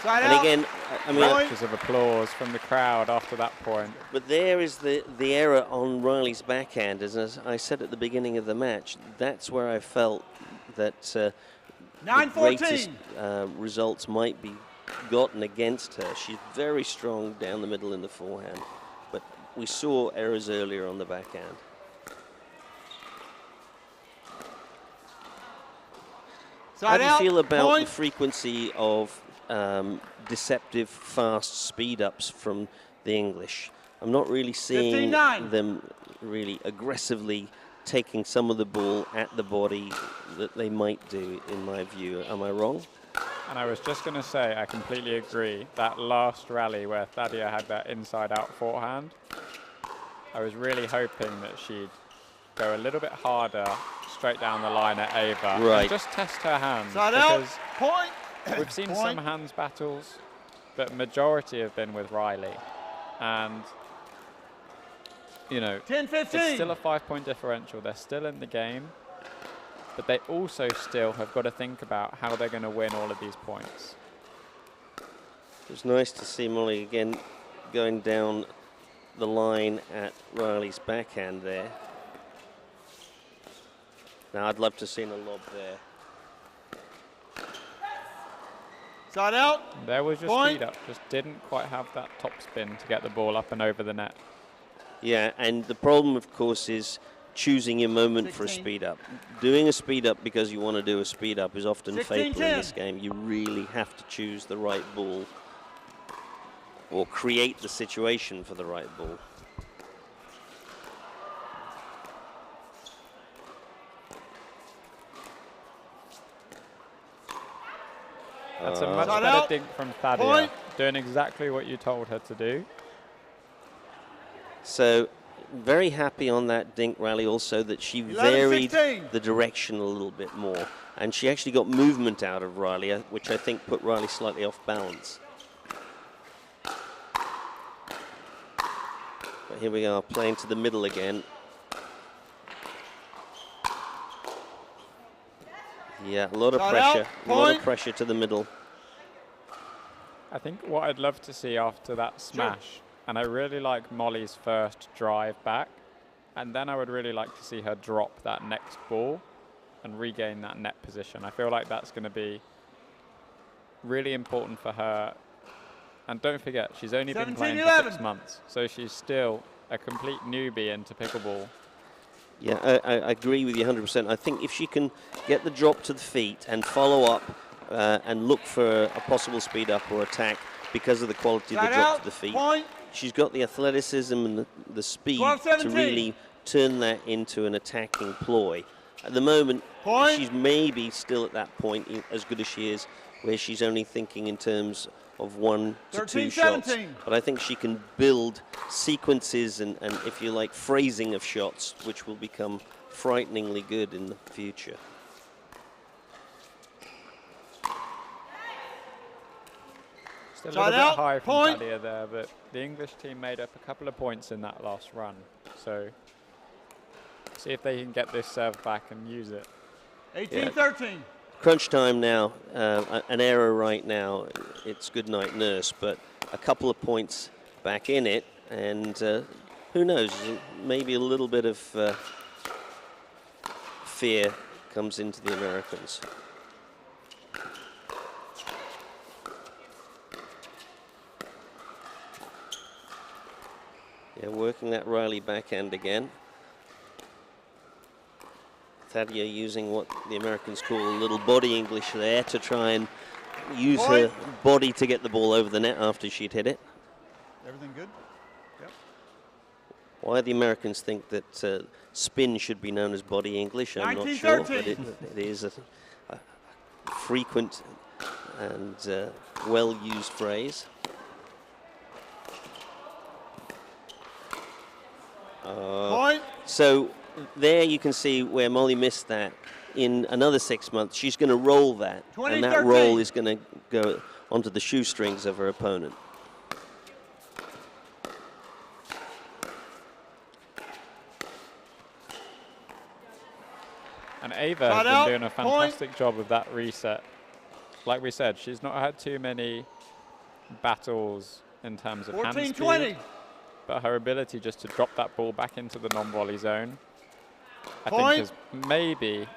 And again, I mean, Roaches of applause from the crowd after that point. But there is the error on Riley's backhand, as I said at the beginning of the match. That's where I felt that the greatest results might be gotten against her. She's very strong down the middle in the forehand, but we saw errors earlier on the backhand. How do you feel about the frequency of deceptive fast speed-ups from the English? I'm not really seeing them really aggressively taking some of the ball at the body that they might do, in my view. Am I wrong? And I was just going to say, I completely agree. That last rally where Thadia had that inside-out forehand, I was really hoping that she'd go a little bit harder straight down the line at Ava. Right. And just test her hands. Because we've seen some hands battles, but majority have been with Riley. And, it's still a 5-point differential. They're still in the game. But they also still have got to think about how they're going to win all of these points. It was nice to see Molly again going down the line at Riley's backhand there. Now I'd love to see a lob there. Side out. There was your speed up, just didn't quite have that top spin to get the ball up and over the net. Yeah, and the problem, of course, is choosing your moment for a speed up. Doing a speed up because you want to do a speed up is often fatal in this game. You really have to choose the right ball or create the situation for the right ball. That's a much better dink from Thadia, doing exactly what you told her to do. So, very happy on that dink rally also that she varied the direction a little bit more. And she actually got movement out of Riley, which I think put Riley slightly off balance. But here we are, playing to the middle again. Yeah, a lot of pressure. A lot of pressure to the middle. I think what I'd love to see after that smash, and I really like Molly's first drive back, and then I would really like to see her drop that next ball and regain that net position. I feel like that's going to be really important for her. And don't forget, she's only been playing for 6 months, so she's still a complete newbie into pickleball. Yeah, I agree with you 100%. I think if she can get the drop to the feet and follow up and look for a possible speed up or attack because of the quality of the drop to the feet, she's got the athleticism and the speed to really turn that into an attacking ploy. At the moment, she's maybe still at that point, as good as she is, where she's only thinking in terms of 1 to 2 shots. But I think she can build sequences and, if you like, phrasing of shots, which will become frighteningly good in the future. Still a little bit high from Talia there, but the English team made up a couple of points in that last run. So see if they can get this serve back and use it. 18-13. Crunch time now, an error right now, it's good night nurse, but a couple of points back in it, and who knows, maybe a little bit of fear comes into the Americans. Yeah, working that Riley backhand again. Thadia using what the Americans call a little body English there to try and use her body to get the ball over the net after she'd hit it. Everything good? Yep. Why the Americans think that spin should be known as body English, I'm not sure, but it is a frequent and well-used phrase. So there you can see where Molly missed that. In another 6 months, she's going to roll that, and that roll is going to go onto the shoestrings of her opponent. And Ava has been doing a fantastic job of that reset. Like we said, she's not had too many battles in terms of hand speed, but her ability just to drop that ball back into the non-volley zone, I think has maybe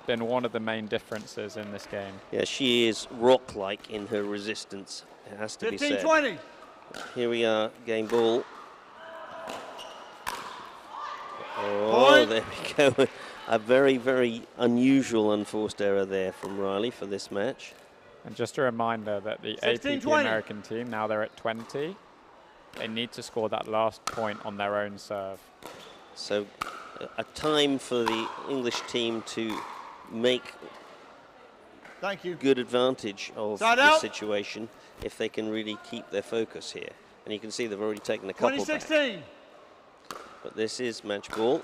been one of the main differences in this game. Yeah, she is rock-like in her resistance, it has to be said. 15-20. Here we are, game ball. Oh, there we go. A very, very unusual unforced error there from Riley for this match. And just a reminder that the APP American team, now they're at 20, they need to score that last point on their own serve. So a time for the English team to make good advantage of the situation if they can really keep their focus here. And you can see they've already taken a couple back. But this is match ball.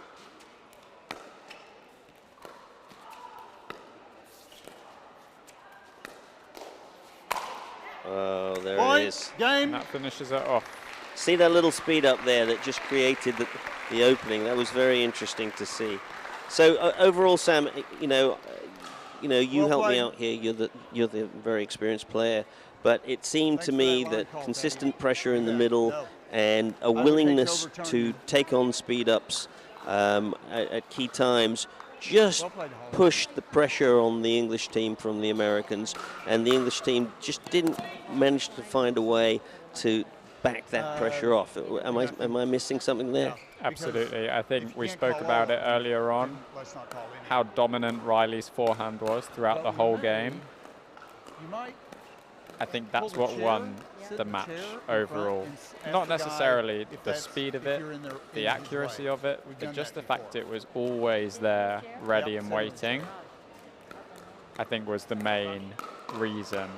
Oh, there it is. And that finishes it off. See that little speed up there that just created the opening? That was very interesting to see. So overall, Sam, you helped me out here. You're the very experienced player, but it seemed to me that consistent pressure in the middle and a willingness to take on speed ups at key times just pushed the pressure on the English team from the Americans, and the English team just didn't manage to find a way to back that pressure off. Am I missing something there? Absolutely. I think we spoke about it earlier on, how dominant Riley's forehand was throughout the whole game. I think that's what won the match overall. Not necessarily the speed of it, the accuracy of it, but just the fact it was always there, ready and waiting, I think was the main reason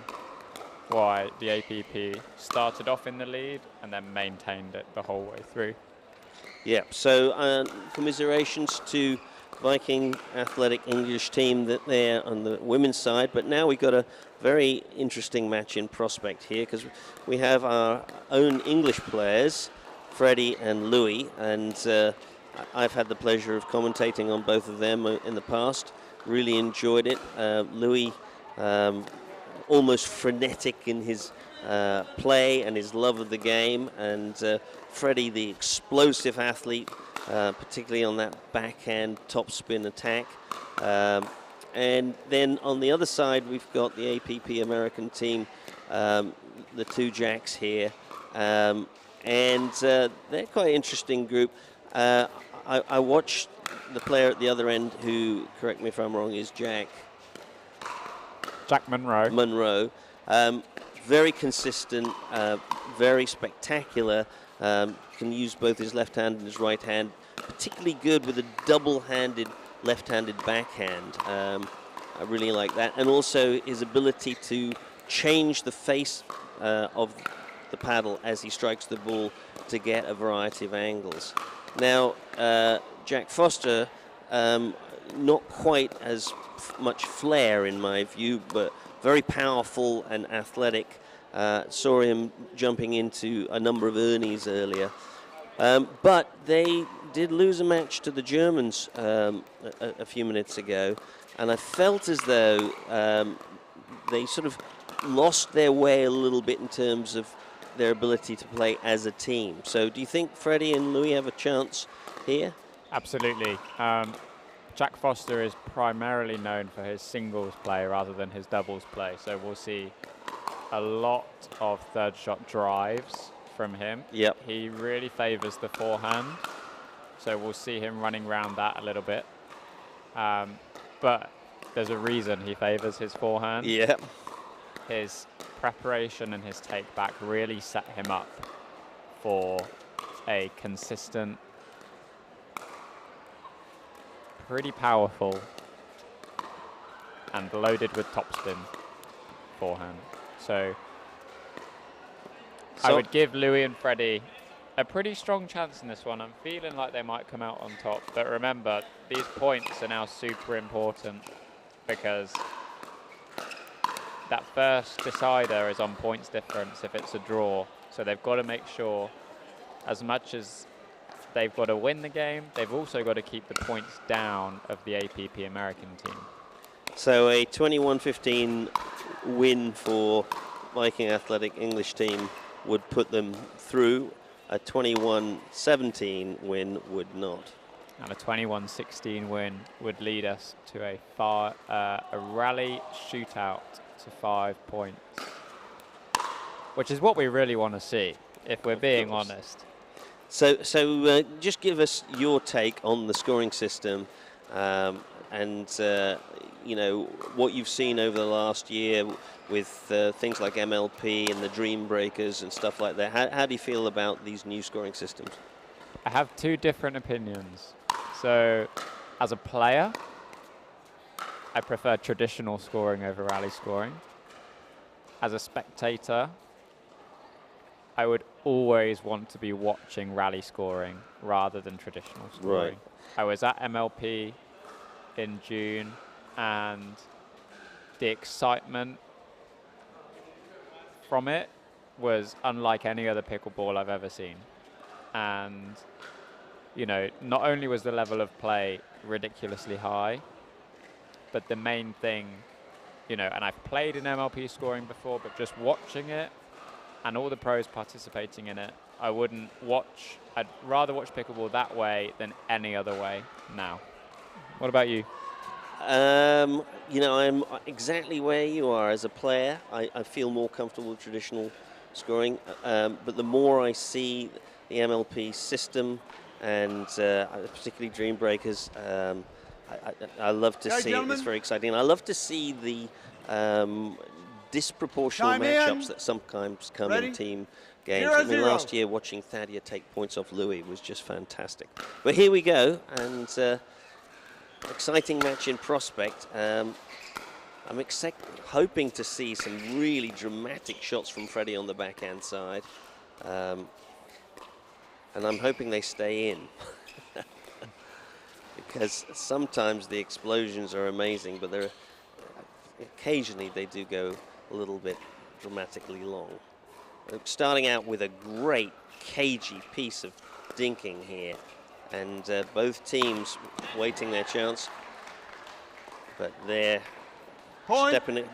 why the APP started off in the lead and then maintained it the whole way through. Yeah, so commiserations to Viking Athletic English team that they're on the women's side, but now we've got a very interesting match in prospect here because we have our own English players, Freddie and Louis, and I've had the pleasure of commentating on both of them in the past. Really enjoyed it. Louis almost frenetic in his play and his love of the game, and Freddie, the explosive athlete, particularly on that backhand topspin attack. And then on the other side, we've got the APP American team, the two Jacks here, and they're quite an interesting group. I watched the player at the other end, who, correct me if I'm wrong, is Jack Monroe. Very consistent, very spectacular, can use both his left hand and his right hand, particularly good with a double-handed left-handed backhand. I really like that. And also his ability to change the face of the paddle as he strikes the ball to get a variety of angles. Now, Jack Foster, not quite as much flair in my view, but very powerful and athletic. Saw him jumping into a number of Ernies earlier. But they did lose a match to the Germans a few minutes ago, and I felt as though they sort of lost their way a little bit in terms of their ability to play as a team. So do you think Freddie and Louis have a chance here? Absolutely. Jack Foster is primarily known for his singles play rather than his doubles play, so we'll see a lot of third shot drives from him. Yep. He really favors the forehand, so we'll see him running around that a little bit. But there's a reason he favors his forehand. Yeah. His preparation and his take back really set him up for a consistent, pretty powerful and loaded with topspin forehand. So I would give Louis and Freddie a pretty strong chance in this one. I'm feeling like they might come out on top. But remember, these points are now super important because that first decider is on points difference if it's a draw. So they've got to make sure, as much as they've got to win the game, they've also got to keep the points down of the APP American team. So a 21-15 win for Viking Athletic English team would put them through. A 21-17 win would not. And a 21-16 win would lead us to a rally shootout to 5 points, which is what we really want to see, if we're being honest. So just give us your take on the scoring system, and you know, what you've seen over the last year with things like MLP and the Dream Breakers and stuff like that. How do you feel about these new scoring systems? I have two different opinions. So as a player, I prefer traditional scoring over rally scoring. As a spectator, I would always want to be watching rally scoring rather than traditional scoring. Right. I was at MLP in June, and the excitement from it was unlike any other pickleball I've ever seen. And, you know, not only was the level of play ridiculously high, but the main thing, you know, and I've played in MLP scoring before, but just watching it and all the pros participating in it, I'd rather watch pickleball that way than any other way now. What about you? You know, I'm exactly where you are as a player. I feel more comfortable with traditional scoring, but the more I see the MLP system and particularly Dream Breakers, I love to see it. It's very exciting. I love to see the disproportional matchups that sometimes come in team games. I mean, last year watching Thadia take points off Louis was just fantastic. But here we go, and exciting match in prospect. I'm hoping to see some really dramatic shots from Freddie on the backhand side, and I'm hoping they stay in. Because sometimes the explosions are amazing, but occasionally they do go a little bit dramatically long. Starting out with a great cagey piece of dinking here, and both teams waiting their chance, but they're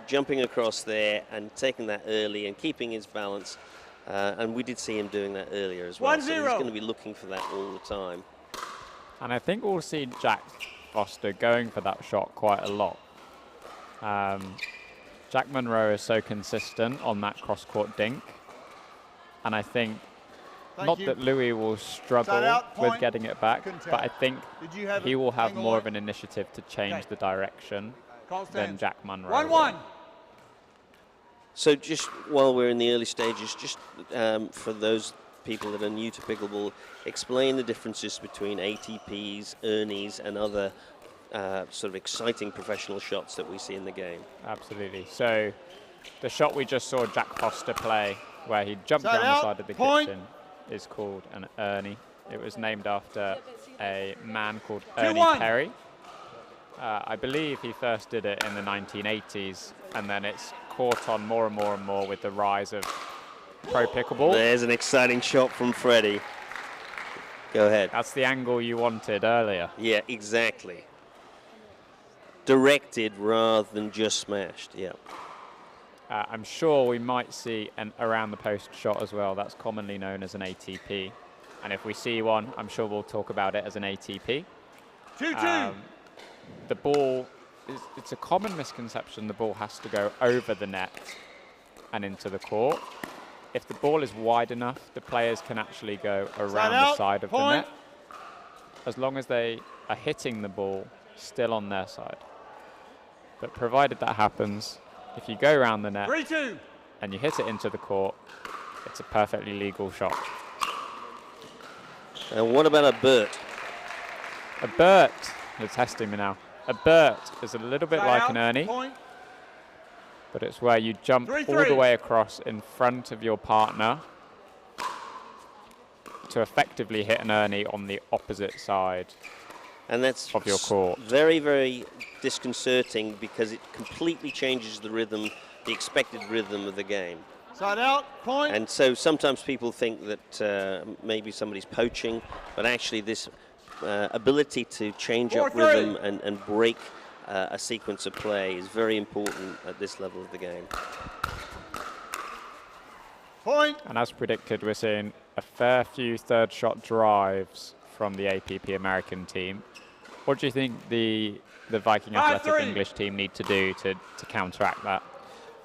jumping across there and taking that early and keeping his balance. And we did see him doing that earlier as well. So he's going to be looking for that all the time. And I think we'll see Jack Foster going for that shot quite a lot. Jack Monroe is so consistent on that cross-court dink. And I think, not that Louis will struggle with getting it back, but I think he will have more of an initiative to change the direction than Jack Monroe. 1-1. So just while we're in the early stages, just for those people that are new to pickleball, explain the differences between ATPs, Ernies, and other sort of exciting professional shots that we see in the game. Absolutely. So the shot we just saw Jack Foster play, where he jumped down the side of the kitchen, is called an Ernie. It was named after a man called Ernie Perry. I believe he first did it in the 1980s, and then it's caught on more and more and more with the rise of pro pickleball. There's an exciting shot from Freddie. Go ahead. That's the angle you wanted earlier. Yeah, exactly. Directed rather than just smashed, yeah. I'm sure we might see an around the post shot as well. That's commonly known as an ATP. And if we see one, I'm sure we'll talk about it as an ATP. 2-2. The ball, it's a common misconception the ball has to go over the net and into the court. If the ball is wide enough, the players can actually go around the side of the net, as long as they are hitting the ball still on their side. But provided that happens, if you go around the net and you hit it into the court, it's a perfectly legal shot. And what about a Burt? A Burt, you're testing me now. A Burt is a little bit like an Ernie, but it's where you jump all the way across in front of your partner to effectively hit an Ernie on the opposite side and that's of your court. Very, very disconcerting because it completely changes the rhythm, the expected rhythm of the game. Side out, point. And so sometimes people think that maybe somebody's poaching, but actually this ability to change up rhythm and break a sequence of play is very important at this level of the game. Point. And as predicted, we're seeing a fair few third shot drives from the APP American team. What do you think the Viking Athletic English team need to do to counteract that?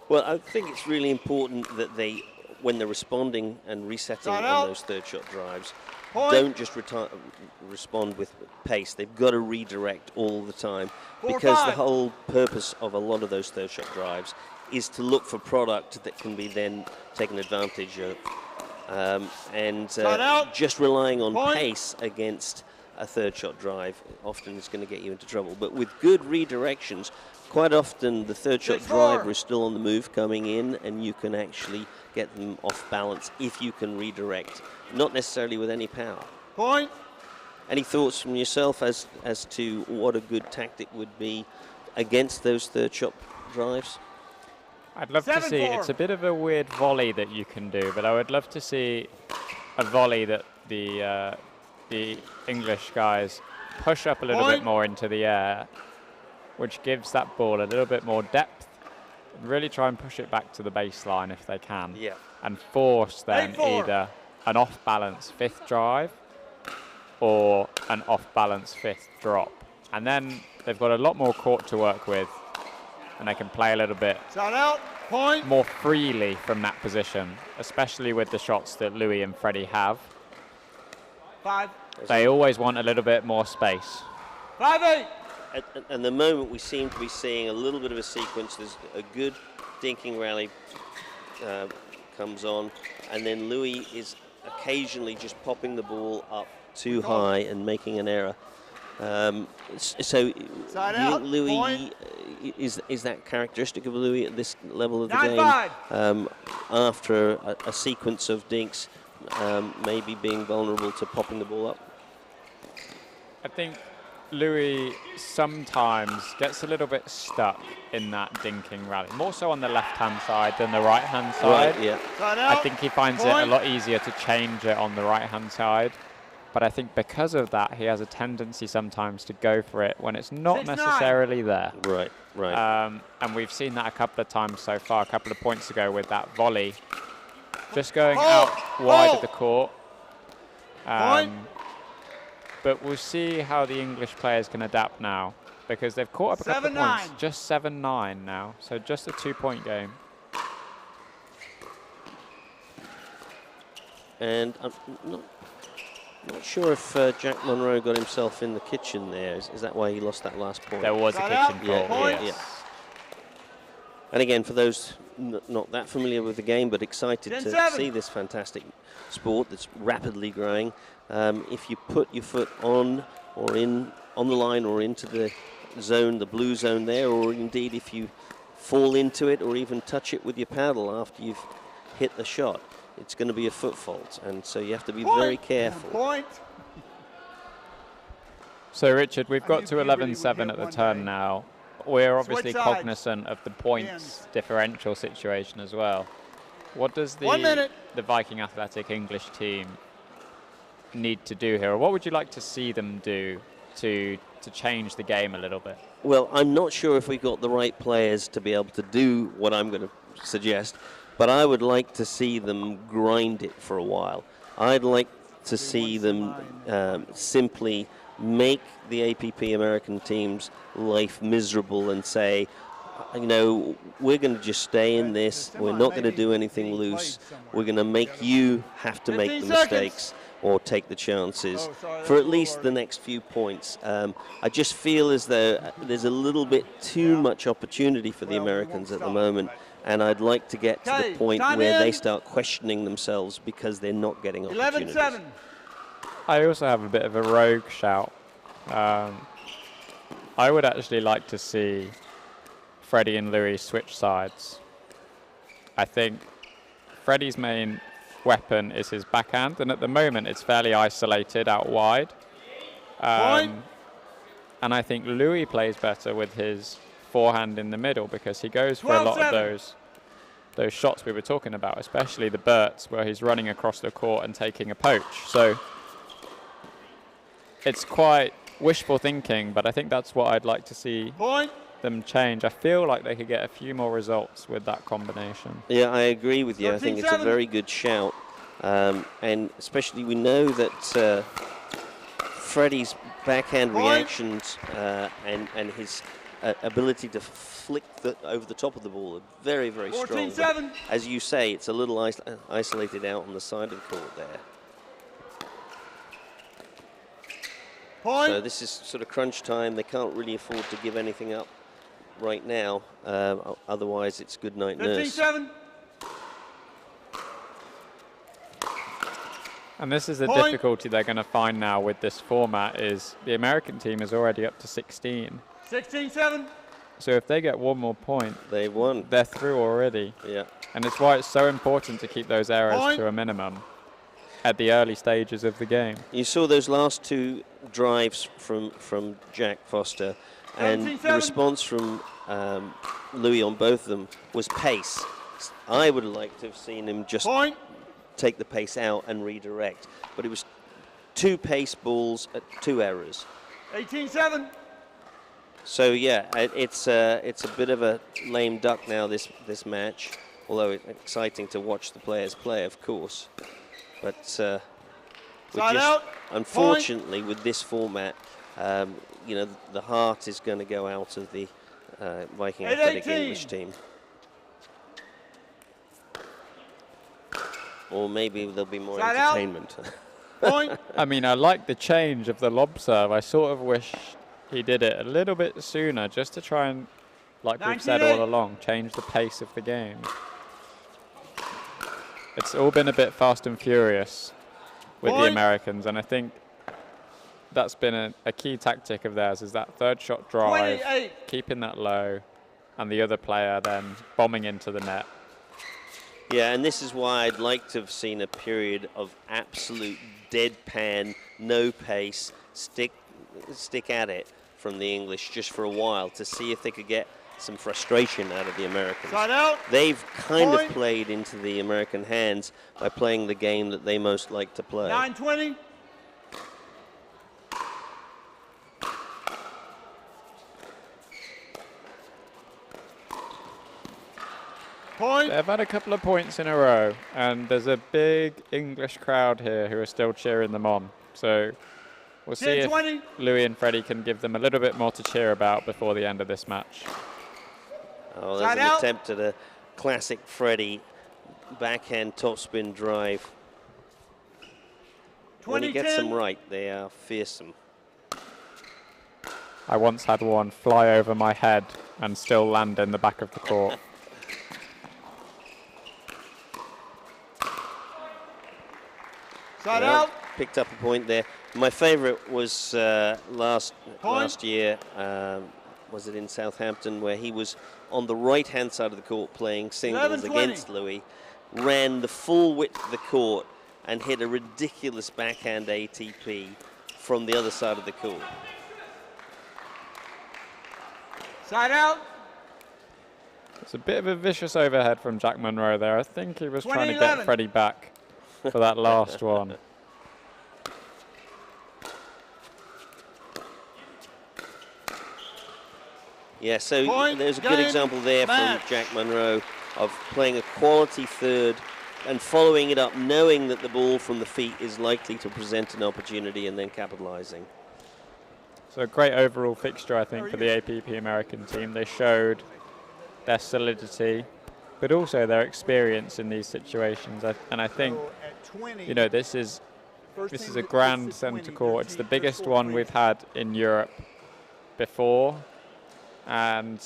Well, I think it's really important that they, when they're responding and resetting on those third shot drives, don't just respond with pace. They've got to redirect all the time, because the whole purpose of a lot of those third shot drives is to look for product that can be then taken advantage of. Just relying on pace against a third shot drive often is going to get you into trouble. But with good redirections, quite often the third shot driver is still on the move coming in, and you can actually get them off balance if you can redirect, not necessarily with any power. Point. Any thoughts from yourself as to what a good tactic would be against those third shot drives? I'd love to see, it's a bit of a weird volley that you can do, but I would love to see a volley that the English guys push up a little bit more into the air, which gives that ball a little bit more depth, and really try and push it back to the baseline if they can. Yeah. And force then either an off-balance fifth drive or an off-balance fifth drop. And then they've got a lot more court to work with, and they can play a little bit more freely from that position, especially with the shots that Louis and Freddie have. 5. They always want a little bit more space. 5-8. At the moment, we seem to be seeing a little bit of a sequence. There's a good dinking rally comes on, and then Louis is occasionally just popping the ball up too high and making an error. Louis, is that characteristic of Louis at this level of the game? After a sequence of dinks, maybe being vulnerable to popping the ball up? I think Louis sometimes gets a little bit stuck in that dinking rally, more so on the left-hand side than the right-hand side. Right, yeah. I think he finds it a lot easier to change it on the right-hand side. But I think because of that, he has a tendency sometimes to go for it when it's not necessarily there. Right, right. And we've seen that a couple of times so far, a couple of points ago with that volley. Just going out wide of the court. But we'll see how the English players can adapt now, because they've caught up a couple of points. Just 7-9 now, so just a 2-point game. And I'm not sure if Jack Monroe got himself in the kitchen there. Is that why he lost that last point? There was a kitchen goal, yeah. And again, for those not that familiar with the game but excited to see this fantastic sport that's rapidly growing, if you put your foot on or on the line or into the zone, the blue zone there, or indeed if you fall into it or even touch it with your paddle after you've hit the shot, it's going to be a foot fault, and so you have to be very careful. So, Richard, we've got to 11-7 at the turn now. We're obviously cognizant of the points differential situation as well. What does the Viking Athletic English team need to do here, or what would you like to see them do to change the game a little bit? Well, I'm not sure if we've got the right players to be able to do what I'm going to suggest, but I would like to see them grind it for a while. I'd like to see them simply make the APP American team's life miserable and say, you know, we're going to just stay in this, we're not going to do anything loose, we're going to make you have to make the mistakes or take the chances for at least the next few points. I just feel as though there's a little bit too much opportunity for the Americans at the moment, and I'd like to get to the point where they start questioning themselves because they're not getting opportunities. 11-7. I also have a bit of a rogue shout. I would actually like to see Freddie and Louis switch sides. I think Freddie's main weapon is his backhand, and at the moment it's fairly isolated out wide. And I think Louis plays better with his forehand in the middle, because he goes for a lot of those shots we were talking about, especially the Berts, where he's running across the court and taking a poach. So it's quite wishful thinking, but I think that's what I'd like to see them change. I feel like they could get a few more results with that combination. Yeah, I agree with you. I think it's a very good shout. And especially we know that Freddie's backhand reactions and his ability to flick over the top of the ball are very, very strong. But as you say, it's a little isolated out on the side of the court there. So this is sort of crunch time. They can't really afford to give anything up right now. Otherwise, it's good night nurse. 15-7. And this is the difficulty they're going to find now with this format, is the American team is already up to 16. 16-7. So if they get one more point, they won. They're through already. Yeah. And it's why it's so important to keep those errors to a minimum at the early stages of the game. You saw those last two drives from Jack Foster, and the response from Louis on both of them was pace. I would have liked to have seen him just take the pace out and redirect, but it was two pace balls at two errors. 18-7. So yeah, it's a bit of a lame duck now, this match, although it's exciting to watch the players play, of course. But unfortunately, with this format, you know, the heart is going to go out of the Viking Athletic English team. Or maybe there'll be more entertainment. I mean, I like the change of the lob serve. I sort of wish he did it a little bit sooner, just to try and, like we've said all along, change the pace of the game. It's all been a bit fast and furious with the Americans, and I think that's been a key tactic of theirs, is that third shot drive, keeping that low, and the other player then bombing into the net. Yeah, and this is why I'd like to have seen a period of absolute deadpan, no pace, stick at it from the English just for a while to see if they could get some frustration out of the Americans. They've kind of played into the American hands by playing the game that they most like to play. 9-20. They've had a couple of points in a row, and there's a big English crowd here who are still cheering them on. So we'll see if Louis and Freddie can give them a little bit more to cheer about before the end of this match. Oh, there's an attempt at a classic Freddie backhand topspin drive. When he gets them right, they are fearsome. I once had one fly over my head and still land in the back of the court. Side out. Picked up a point there. My favourite was last year. Was it in Southampton, where he was on the right-hand side of the court playing singles against Louis, ran the full width of the court and hit a ridiculous backhand ATP from the other side of the court. Side out. It's a bit of a vicious overhead from Jack Monroe there. I think he was trying to get Freddie back for that last one. Yeah, so there's a good example there from Jack Monroe of playing a quality third and following it up, knowing that the ball from the feet is likely to present an opportunity and then capitalizing. So a great overall fixture, I think, for the APP American team. They showed their solidity, but also their experience in these situations. And I think, you know, this is a grand centre court. It's the biggest one we've had in Europe before. And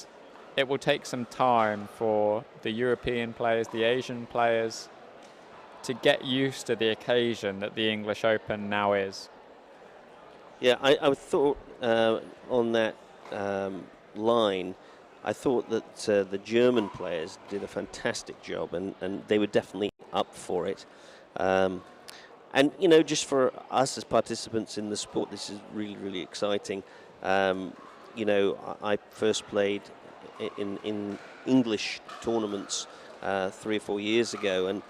it will take some time for the European players, the Asian players, to get used to the occasion that the English Open now is. Yeah, I thought on that line, I thought that the German players did a fantastic job, and they were definitely up for it. And, you know, just for us as participants in the sport, this is really, really exciting. You know, I first played in English tournaments 3 or 4 years ago, and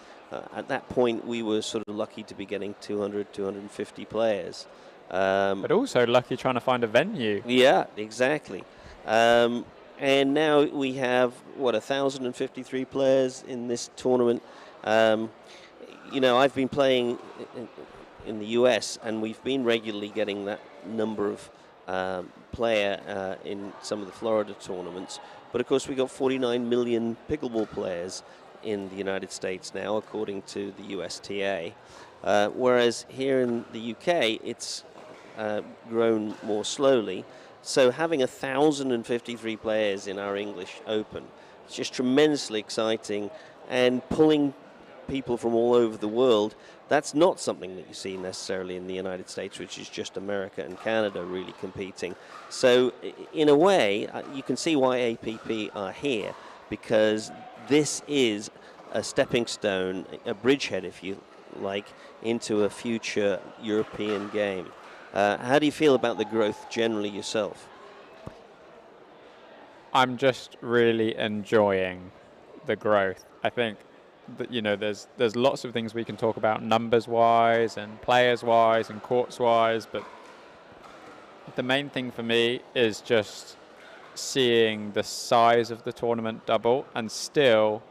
at that point we were sort of lucky to be getting 200, 250 players. But also lucky trying to find a venue. Yeah, exactly. And now we have, 1,053 players in this tournament. You know, I've been playing in the US, and we've been regularly getting that number of player in some of the Florida tournaments. But of course we got 49 million pickleball players in the United States now, according to the USTA. Whereas here in the UK, it's grown more slowly. So having 1,053 players in our English Open, it's just tremendously exciting, and pulling people from all over the world. That's not something that you see necessarily in the United States, which is just America and Canada really competing. So in a way, you can see why APP are here, because this is a stepping stone, a bridgehead, if you like, into a future European game. How do you feel about the growth generally yourself? I'm just really enjoying the growth. I think that, you know, there's lots of things we can talk about numbers-wise and players-wise and courts-wise, but the main thing for me is just seeing the size of the tournament double and still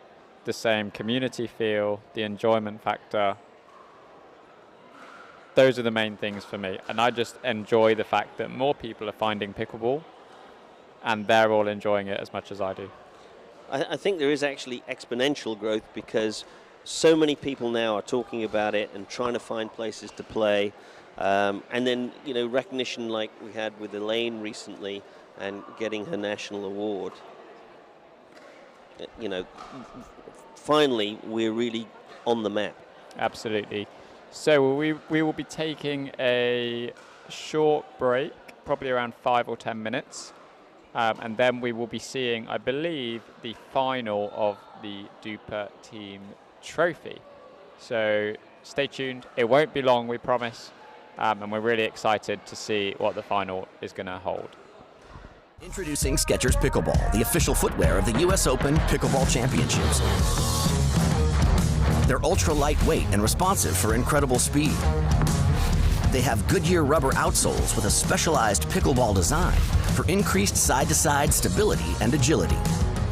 the same community feel, the enjoyment factor. Those are the main things for me, and I just enjoy the fact that more people are finding pickleball and they're all enjoying it as much as I do. I think there is actually exponential growth, because so many people now are talking about it and trying to find places to play. And then, you know, recognition like we had with Elaine recently and getting her national award. You know, finally, we're really on the map. Absolutely. So we will be taking a short break, probably around 5 or 10 minutes. And then we will be seeing, I believe, the final of the DUPR team trophy. So stay tuned. It won't be long, we promise. And we're really excited to see what the final is going to hold. Introducing Skechers Pickleball, the official footwear of the US Open Pickleball Championships. They're ultra lightweight and responsive for incredible speed. They have Goodyear rubber outsoles with a specialized pickleball design for increased side-to-side stability and agility.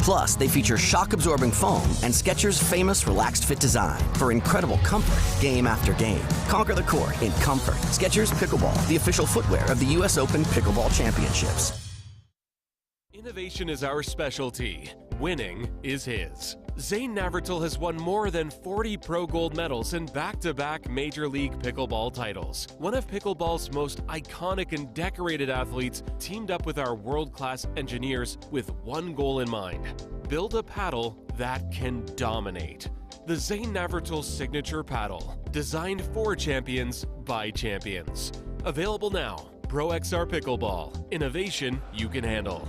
Plus, they feature shock-absorbing foam and Skechers' famous Relaxed Fit design for incredible comfort game after game. Conquer the court in comfort. Skechers Pickleball, the official footwear of the U.S. Open Pickleball Championships. Innovation is our specialty. Winning is his. Zane Navratil has won more than 40 pro gold medals in back-to-back Major League Pickleball titles. One of pickleball's most iconic and decorated athletes teamed up with our world-class engineers with one goal in mind: build a paddle that can dominate. The Zane Navratil Signature Paddle, designed for champions by champions. Available now. Pro XR Pickleball. Innovation you can handle.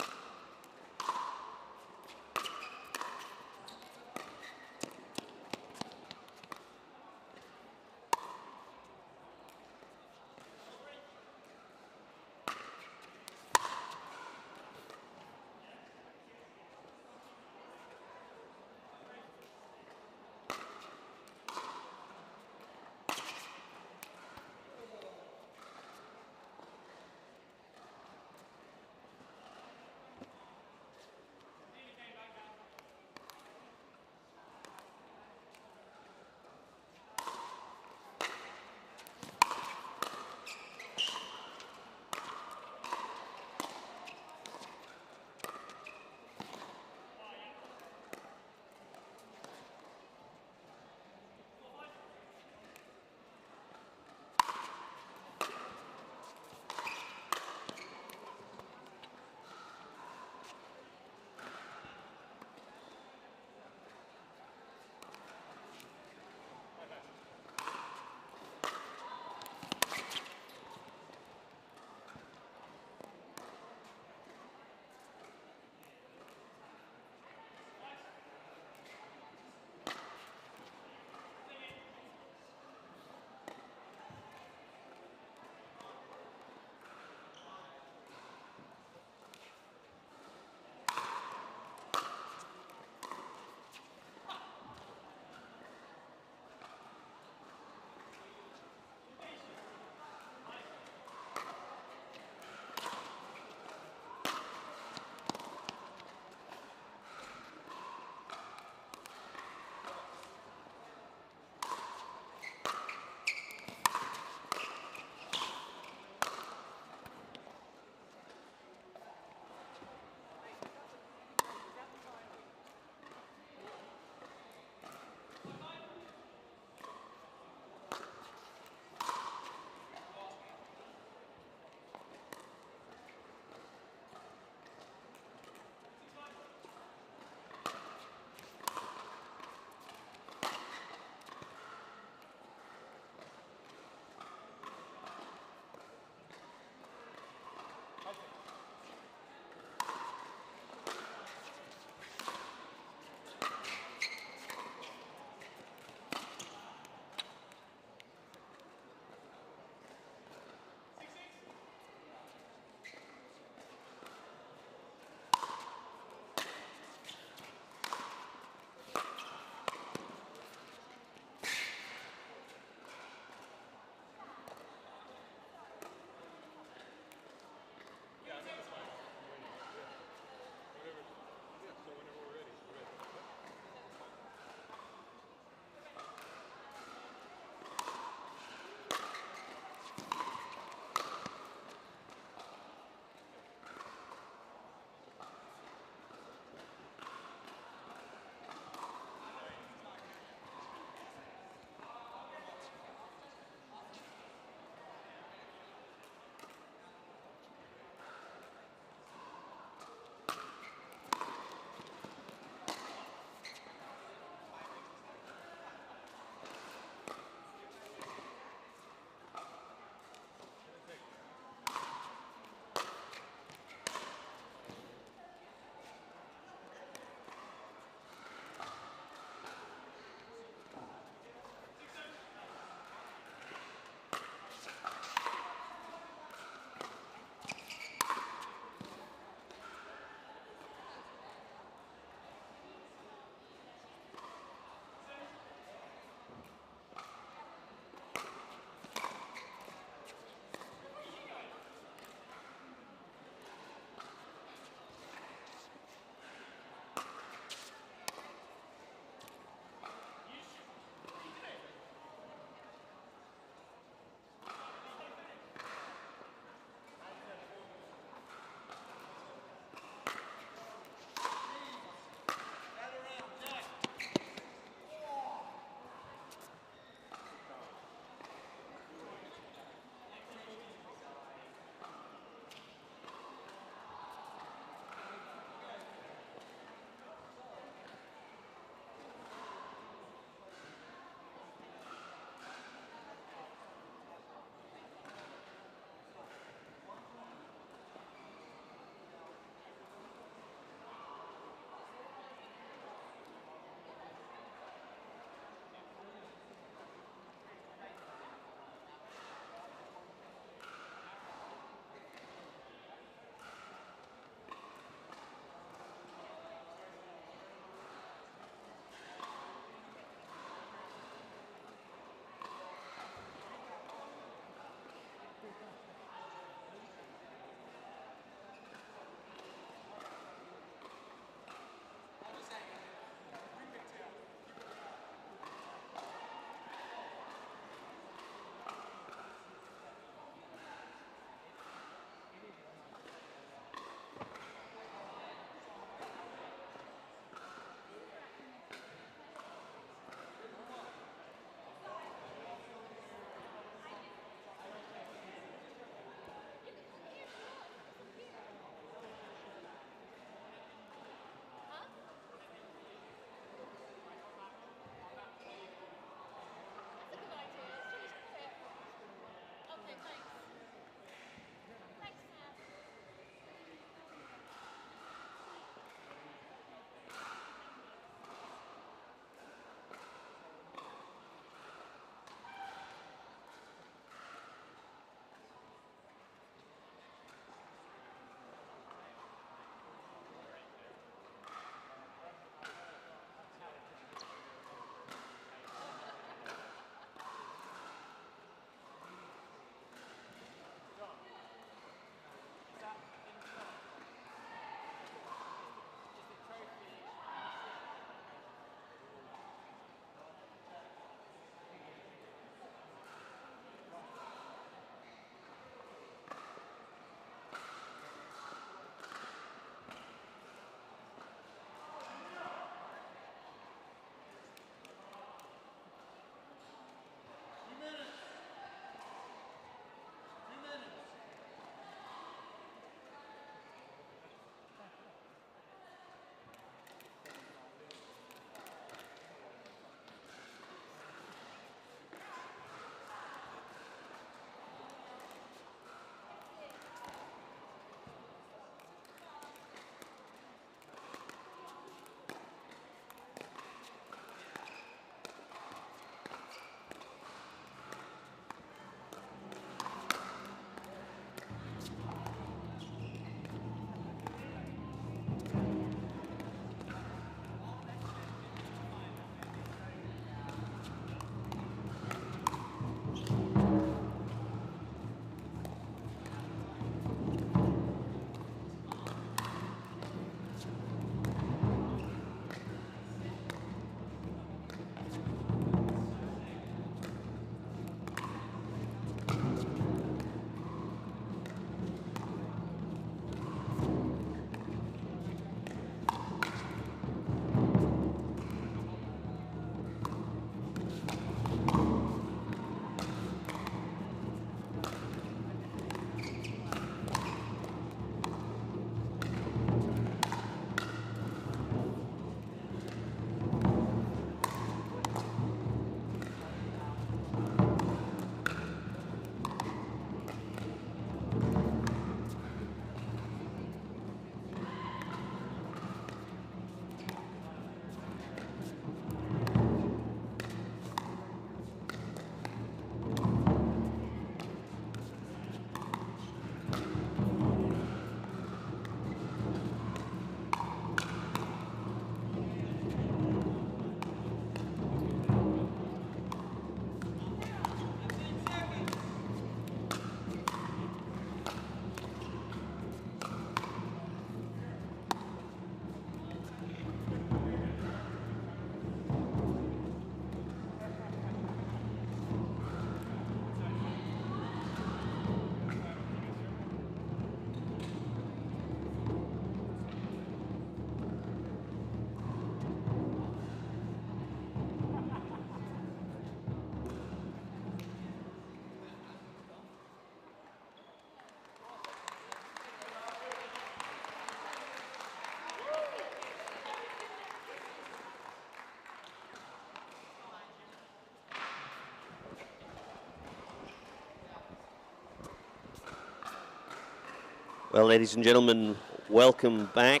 Well, ladies and gentlemen, welcome back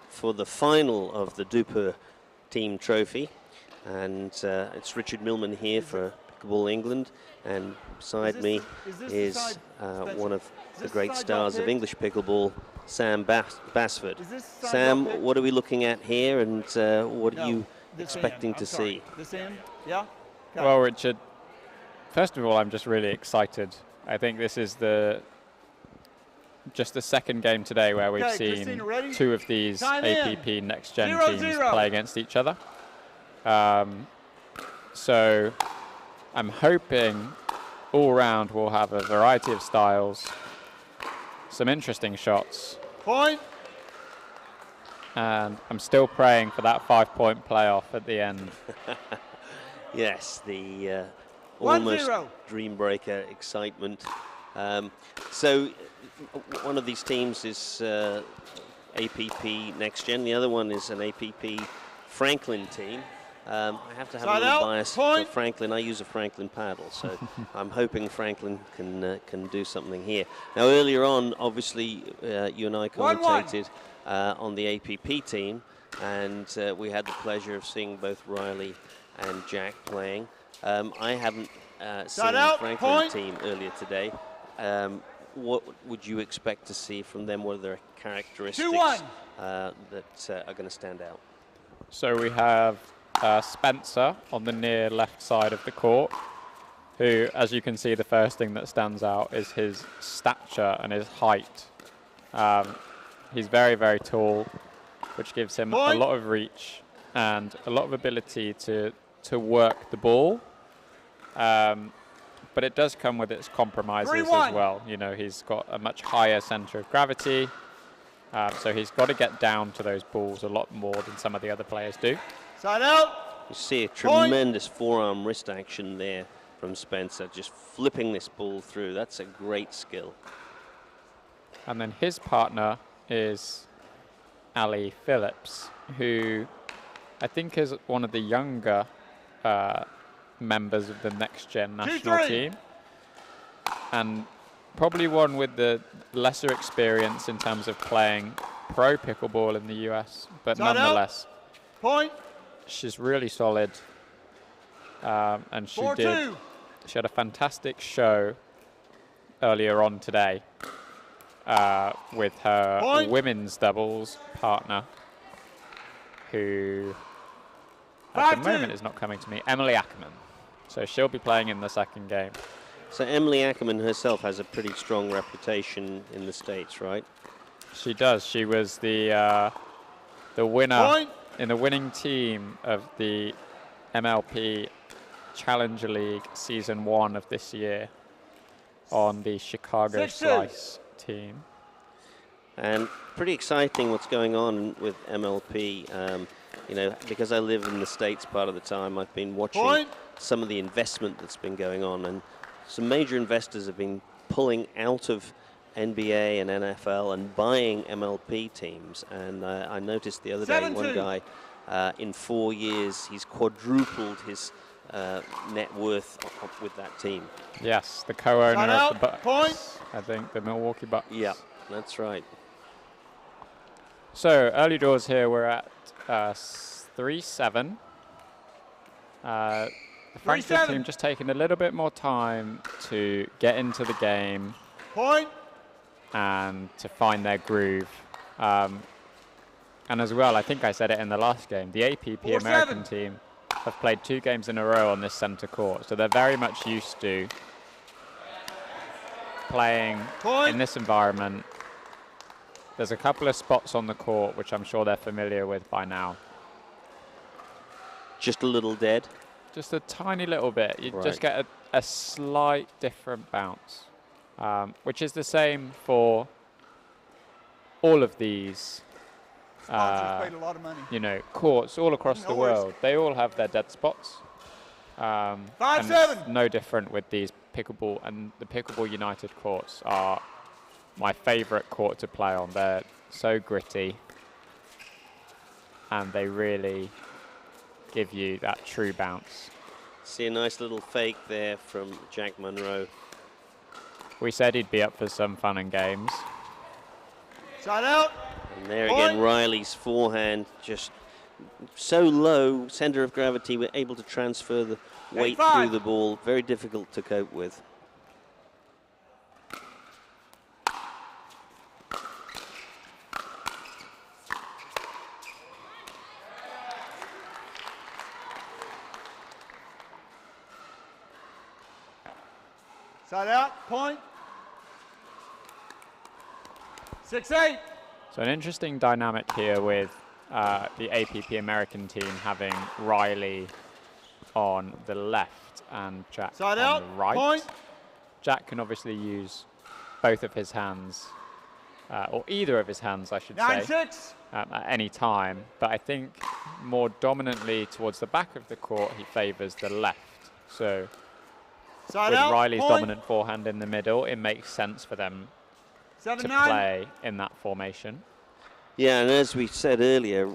for the final of the DUPR team trophy. And it's Richard Millman here for Pickleball England. And beside me is one of the great stars of English pickleball, Sam Basford. Sam, what are we looking at here, and what are you expecting to see? This end? Yeah? Okay. Well, Richard, first of all, I'm just really excited. I think this is just the second game today where we've seen two of these APP Next Gen teams play against each other. So I'm hoping all round we'll have a variety of styles, some interesting shots. Point. And I'm still praying for that 5-point playoff at the end. Yes, the almost dream breaker excitement. So one of these teams is APP Next Gen. The other one is an APP Franklin team. I have to have a little bias for Franklin. I use a Franklin paddle, so I'm hoping Franklin can do something here. Now, earlier on, obviously, you and I commentated on the APP team, and we had the pleasure of seeing both Riley and Jack playing. I haven't seen the Franklin team earlier today. What would you expect to see from them? What are their characteristics that are going to stand out? So we have Spencer on the near left side of the court, who, as you can see, the first thing that stands out is his stature and his height. He's very, very tall, which gives him a lot of reach and a lot of ability to work the ball. But it does come with its compromises as well. You know, he's got a much higher center of gravity, so he's got to get down to those balls a lot more than some of the other players do. Side out. You see a tremendous forearm wrist action there from Spencer, just flipping this ball through. That's a great skill. And then his partner is Ali Phillips, who I think is one of the younger members of the Next Gen national team, and probably one with the lesser experience in terms of playing pro pickleball in the US, but nonetheless, she's really solid, and she had a fantastic show earlier on today with her women's doubles partner, who at the moment is not coming to me, Emily Ackerman. So she'll be playing in the second game. So Emily Ackerman herself has a pretty strong reputation in the States, right? She does. She was the winner in the winning team of the MLP Challenger League Season 1 of this year on the Chicago Slice team. And pretty exciting what's going on with MLP. You know, because I live in the States part of the time, I've been watching some of the investment that's been going on, and some major investors have been pulling out of NBA and NFL and buying MLP teams. And I noticed the other day, one guy, in 4 years, he's quadrupled his net worth with that team. Yes, the co-owner of the Bucks, I think, the Milwaukee Bucks. Yeah, that's right. So early doors here, we're at 3-7. The Franklin team just taking a little bit more time to get into the game and to find their groove. And as well, I think I said it in the last game, the APP American team have played 2 games in a row on this center court, so they're very much used to playing in this environment. There's a couple of spots on the court which I'm sure they're familiar with by now. Just a little dead? Just a tiny little bit. You just get a slight different bounce, which is the same for all of these paid a lot of money. You know, courts all across the world. They all have their dead spots. And it's no different with these pickleball, and the Pickleball United courts are my favorite court to play on. They're so gritty, and they really give you that true bounce. See a nice little fake there from Jack Monroe. We said he'd be up for some fun and games. Side out. And there again, Riley's forehand just so low, center of gravity, we're able to transfer the weight through the ball. Very difficult to cope with. Side out, point. 6-8. So an interesting dynamic here with the APP American team having Riley on the left and Jack Side on out, the right. point. Jack can obviously use both of his hands, or either of his hands, I should say, 9-6. at any time. But I think more dominantly towards the back of the court, he favours the left. So Side with out, Riley's point. dominant forehand in the middle, it makes sense for them 7-9. to play in that formation. Yeah, and as we said earlier,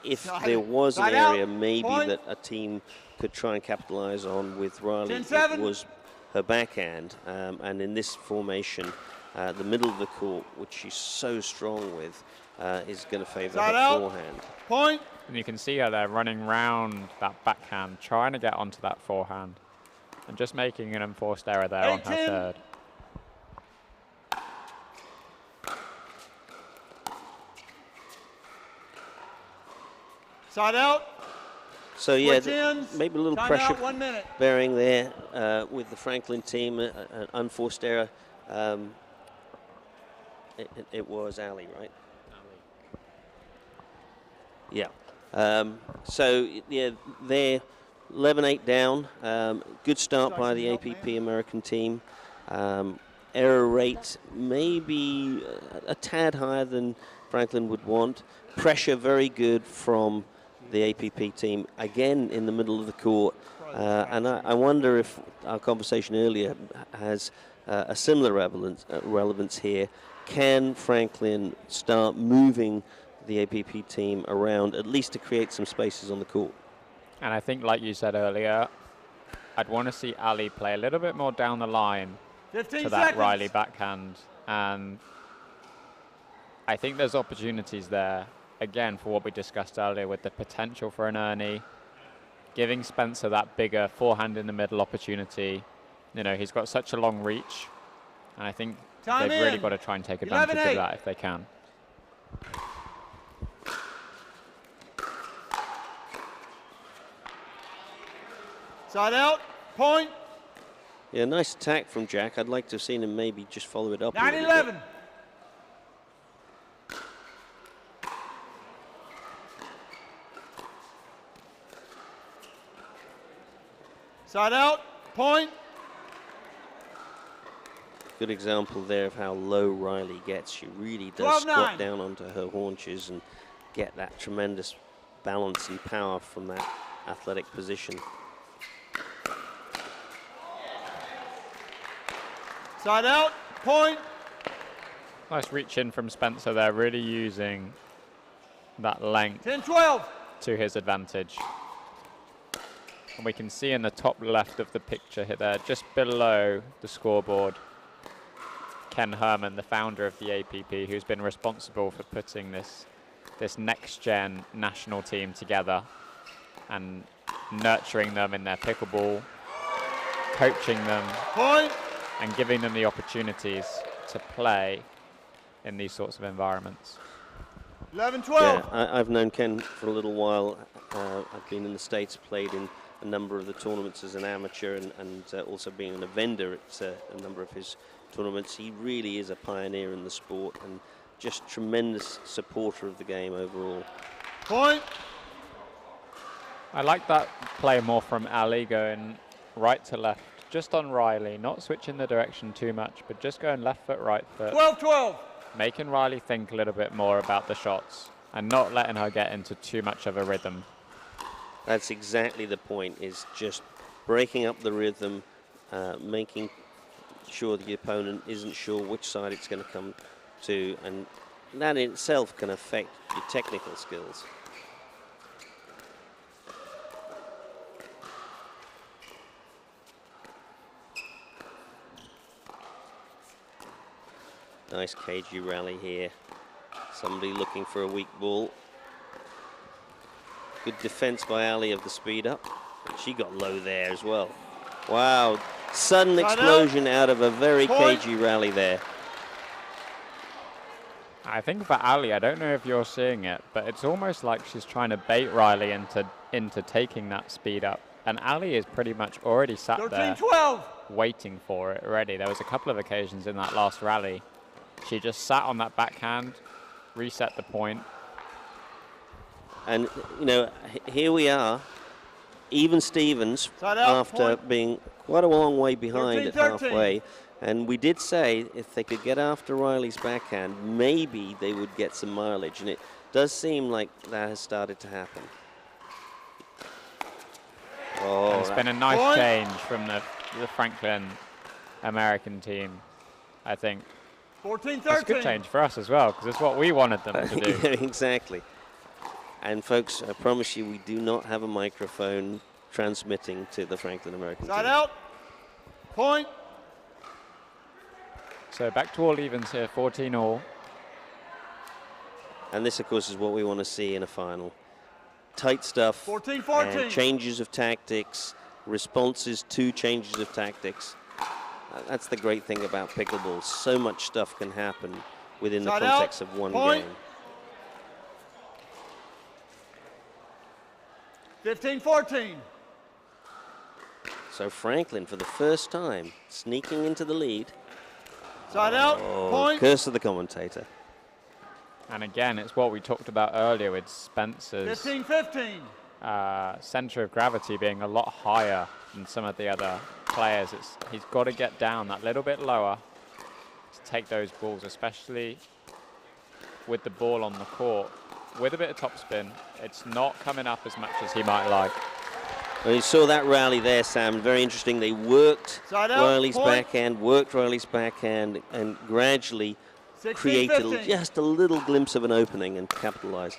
if there was an area maybe that a team could try and capitalize on with Riley, it was her backhand. And in this formation, the middle of the court, which she's so strong with, is going to favor her forehand. Point. And you can see her there running round that backhand, trying to get onto that forehand, and just making an enforced error there on her third. Side out. So yeah, ends. maybe a little Time pressure out, 1 minute. bearing there with the Franklin team, an unforced error. It was Ali, right? Yeah. So yeah, they're 11-8 down. Good start by the APP American team. Error rate maybe a tad higher than Franklin would want. Pressure very good from the APP team, again in the middle of the court. And I wonder if our conversation earlier has a similar relevance here. Can Franklin start moving the APP team around, at least to create some spaces on the court? And I think, like you said earlier, I'd want to see Ali play a little bit more down the line 15 to that seconds. Riley backhand. And I think there's opportunities there, again, for what we discussed earlier with the potential for an Ernie, giving Spencer that bigger forehand in the middle opportunity. You know, he's got such a long reach, and I think they've really got to try and take advantage of that if they can. Side out, point. Yeah, nice attack from Jack. I'd like to have seen him maybe just follow it up. 9-11. Side out, point. Good example there of how low Riley gets. She really does 12-9. squat down onto her haunches and get that tremendous balance and power from that athletic position. Side out, point. Nice reach in from Spencer there, really using that length 10-12. to his advantage. And we can see in the top left of the picture here there, just below the scoreboard, Ken Herman, the founder of the APP, who's been responsible for putting this next-gen national team together and nurturing them in their pickleball, coaching them, point, and giving them the opportunities to play in these sorts of environments. 11-12. Yeah, I've known Ken for a little while. I've been in the States, played in a number of the tournaments as an amateur, and also being a vendor at a number of his tournaments. He really is a pioneer in the sport and just tremendous supporter of the game overall. Point. I like that play more from Ali, going right to left, just on Riley, not switching the direction too much, but just going left foot, right foot. 12-12. Making Riley think a little bit more about the shots and not letting her get into too much of a rhythm. That's exactly the point, is just breaking up the rhythm, making sure the opponent isn't sure which side it's going to come to, and that in itself can affect your technical skills. Nice cagey rally here. Somebody looking for a weak ball. Good defense by Ali of the speed up. And she got low there as well. Wow, sudden explosion out of a very cagey rally there. I think for Ali, I don't know if you're seeing it, but it's almost like she's trying to bait Riley into taking that speed up. And Ali is pretty much already sat 13-12. there waiting for it already. There was a couple of occasions in that last rally. She just sat on that backhand, reset the point. And, you know, here we are, even Stevens, after being quite a long way behind at halfway. And we did say if they could get after Riley's backhand, maybe they would get some mileage. And it does seem like that has started to happen. Oh, and it's been a nice change from the Franklin American team, I think. 14-13. It's a good change for us as well, because it's what we wanted them to do. Yeah, exactly. And folks, I promise you, we do not have a microphone transmitting to the Franklin American team. Side out. Point. So back to all evens here, 14 all. And this, of course, is what we want to see in a final. Tight stuff. 14-14. And changes of tactics, responses to changes of tactics. That's the great thing about pickleball. So much stuff can happen within the context of one game. 15-14. So Franklin, for the first time, sneaking into the lead. Side out, point. Curse of the commentator. And again, it's what we talked about earlier with Spencer's 15-15. center of gravity being a lot higher than some of the other players. He's got to get down that little bit lower to take those balls, especially with the ball on the court. With a bit of topspin, it's not coming up as much as he might like. Well, you saw that rally there, Sam. Very interesting. They worked Riley's backhand, and gradually created just a little glimpse of an opening and capitalized.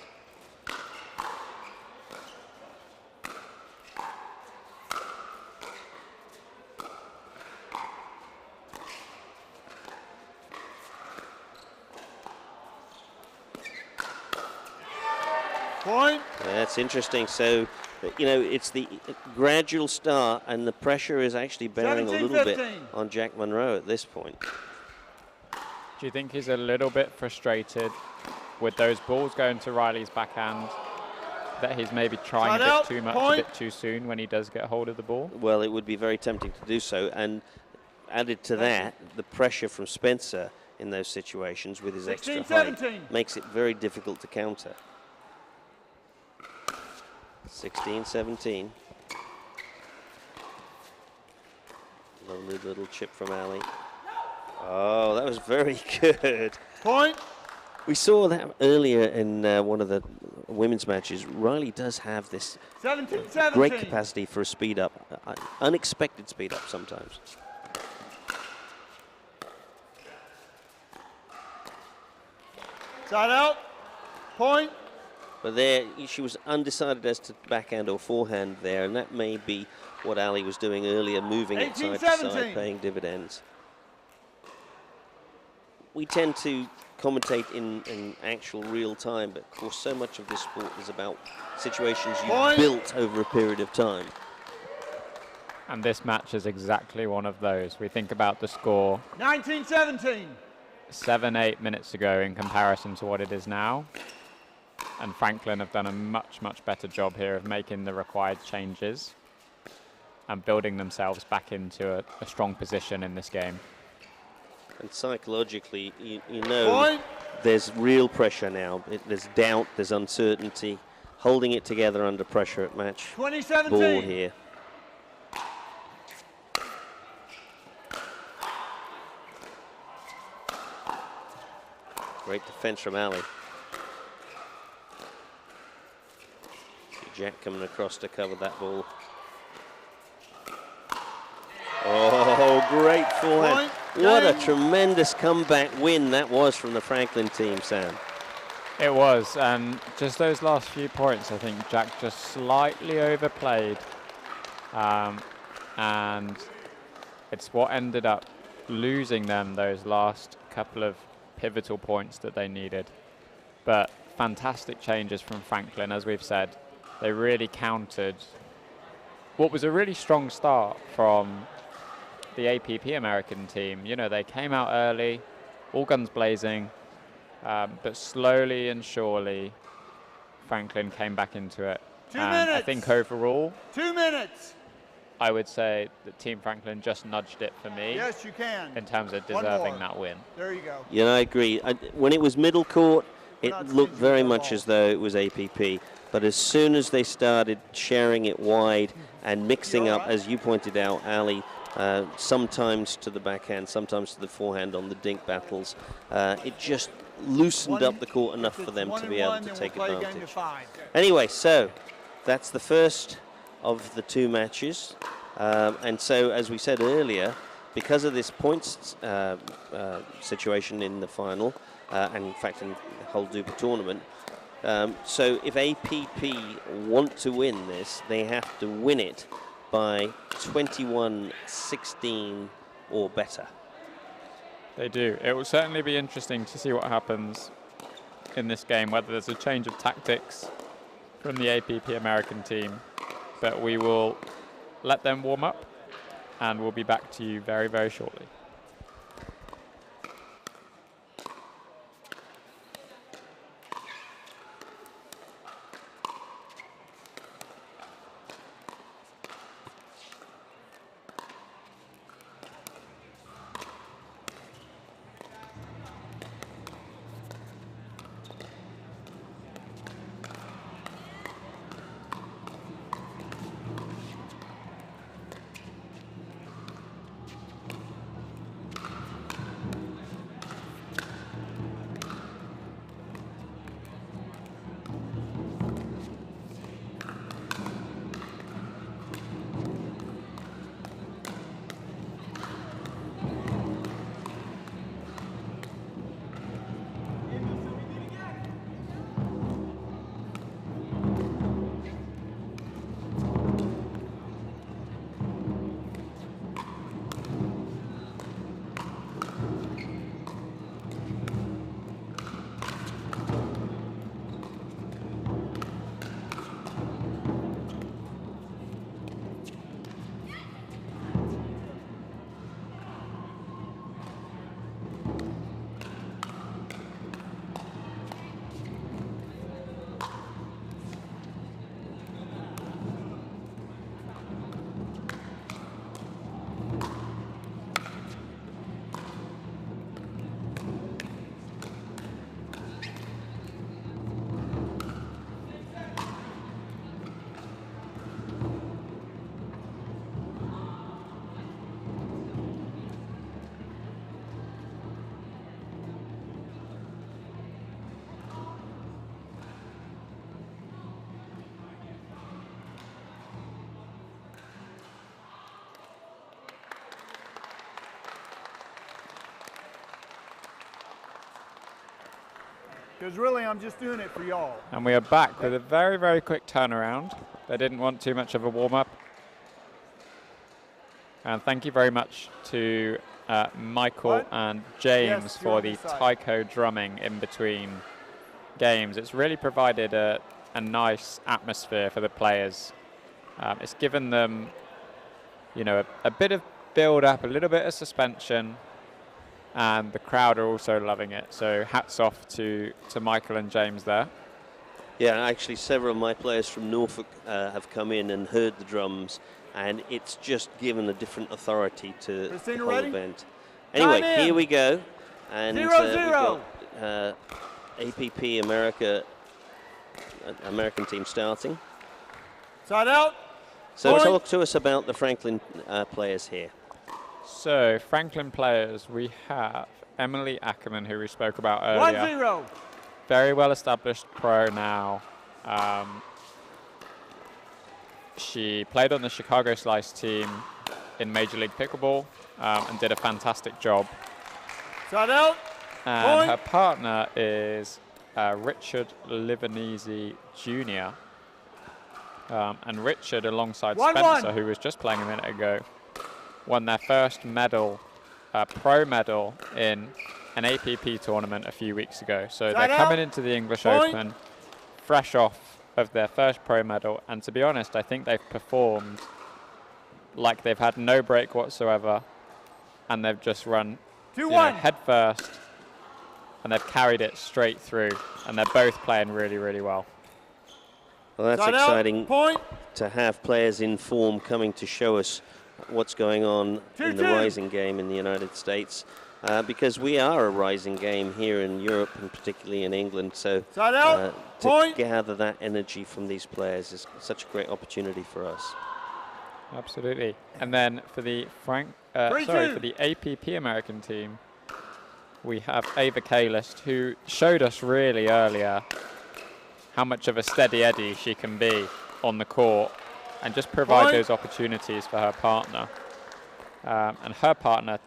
Point. That's interesting. So, you know, it's the gradual start, and the pressure is actually bearing a little bit on Jack Monroe at this point. Do you think he's a little bit frustrated with those balls going to Riley's backhand, that he's maybe trying a bit too much, a bit too soon when he does get hold of the ball? Well, it would be very tempting to do so, and added to that, the pressure from Spencer in those situations with his extra height makes it very difficult to counter. 16-17. Lovely little chip from Ali. Oh, that was very good. Point. We saw that earlier in one of the women's matches. Riley does have this 17-17. great capacity for a speed up, unexpected speed up sometimes. Side out. Point. But there, she was undecided as to backhand or forehand there, and that may be what Ali was doing earlier, moving it side to side, paying dividends. We tend to commentate in actual real time, but of course so much of this sport is about situations you've built over a period of time. And this match is exactly one of those. We think about the score 19-17. 7-8 minutes ago in comparison to what it is now. And Franklin have done a much, much better job here of making the required changes and building themselves back into a strong position in this game. And psychologically, you know, there's real pressure now. There's doubt, there's uncertainty, holding it together under pressure at match 2017. ball here. Great defense from Ali. Jack coming across to cover that ball. Oh, great forehand. What a tremendous comeback win that was from the Franklin team, Sam. It was, and just those last few points, I think Jack just slightly overplayed. And it's what ended up losing them those last couple of pivotal points that they needed. But fantastic changes from Franklin, as we've said. They really countered what was a really strong start from the APP American team. You know, they came out early, all guns blazing, but slowly and surely Franklin came back into it. 2 and minutes. I think overall, 2 minutes. I would say that Team Franklin just nudged it for me. Yes, you can. In terms of One deserving more. that win. There you go. Yeah, I agree. When it was middle court, it looked very much as though it was APP. But as soon as they started sharing it wide and mixing up, as you pointed out, Ali, sometimes to the backhand, sometimes to the forehand on the dink battles, it just loosened up the court enough for them to be able to take advantage. Anyway, so that's the first of the 2 matches. And so, as we said earlier, because of this points situation in the final, and in fact in the whole DUPR tournament, so if APP want to win this, they have to win it by 21-16 or better. They do. It will certainly be interesting to see what happens in this game, whether there's a change of tactics from the APP American team. But we will let them warm up, and we'll be back to you very, very shortly. Because really, I'm just doing it for y'all. And we are back with a very, very quick turnaround. They didn't want too much of a warm-up. And thank you very much to Michael and James for the taiko drumming in between games. It's really provided a nice atmosphere for the players. It's given them, you know, a bit of build-up, a little bit of suspension, and the crowd are also loving it. So hats off to Michael and James there. Yeah, actually several of my players from Norfolk have come in and heard the drums, and it's just given a different authority to the whole event. Anyway, here we go. And we've got APP American team starting. Side out. So talk to us about the Franklin players here. So, Franklin players, we have Emily Ackerman, who we spoke about earlier. 1-0. Very well established pro now. She played on the Chicago Slice team in Major League Pickleball and did a fantastic job. Side out. And her partner is Richard Livanese Jr. And Richard, alongside Spencer, who was just playing a minute ago, won their first medal, pro medal in an APP tournament a few weeks ago. So Side they're out. coming into the English Point. Open fresh off of their first pro medal. And to be honest, I think they've performed like they've had no break whatsoever. And they've just run head first. And they've carried it straight through. And they're both playing really, really well. Well, that's Side out. exciting Point. to have players in form coming to show us what's going on in the 2-2. rising game in the United States, because we are a rising game here in Europe and particularly in England. So Side out. to Point. gather that energy from these players is such a great opportunity for us. Absolutely. And then for the for the APP American team, we have Ava Kalist, who showed us really earlier how much of a steady Eddie she can be on the court and just provide those opportunities for her partner. And her partner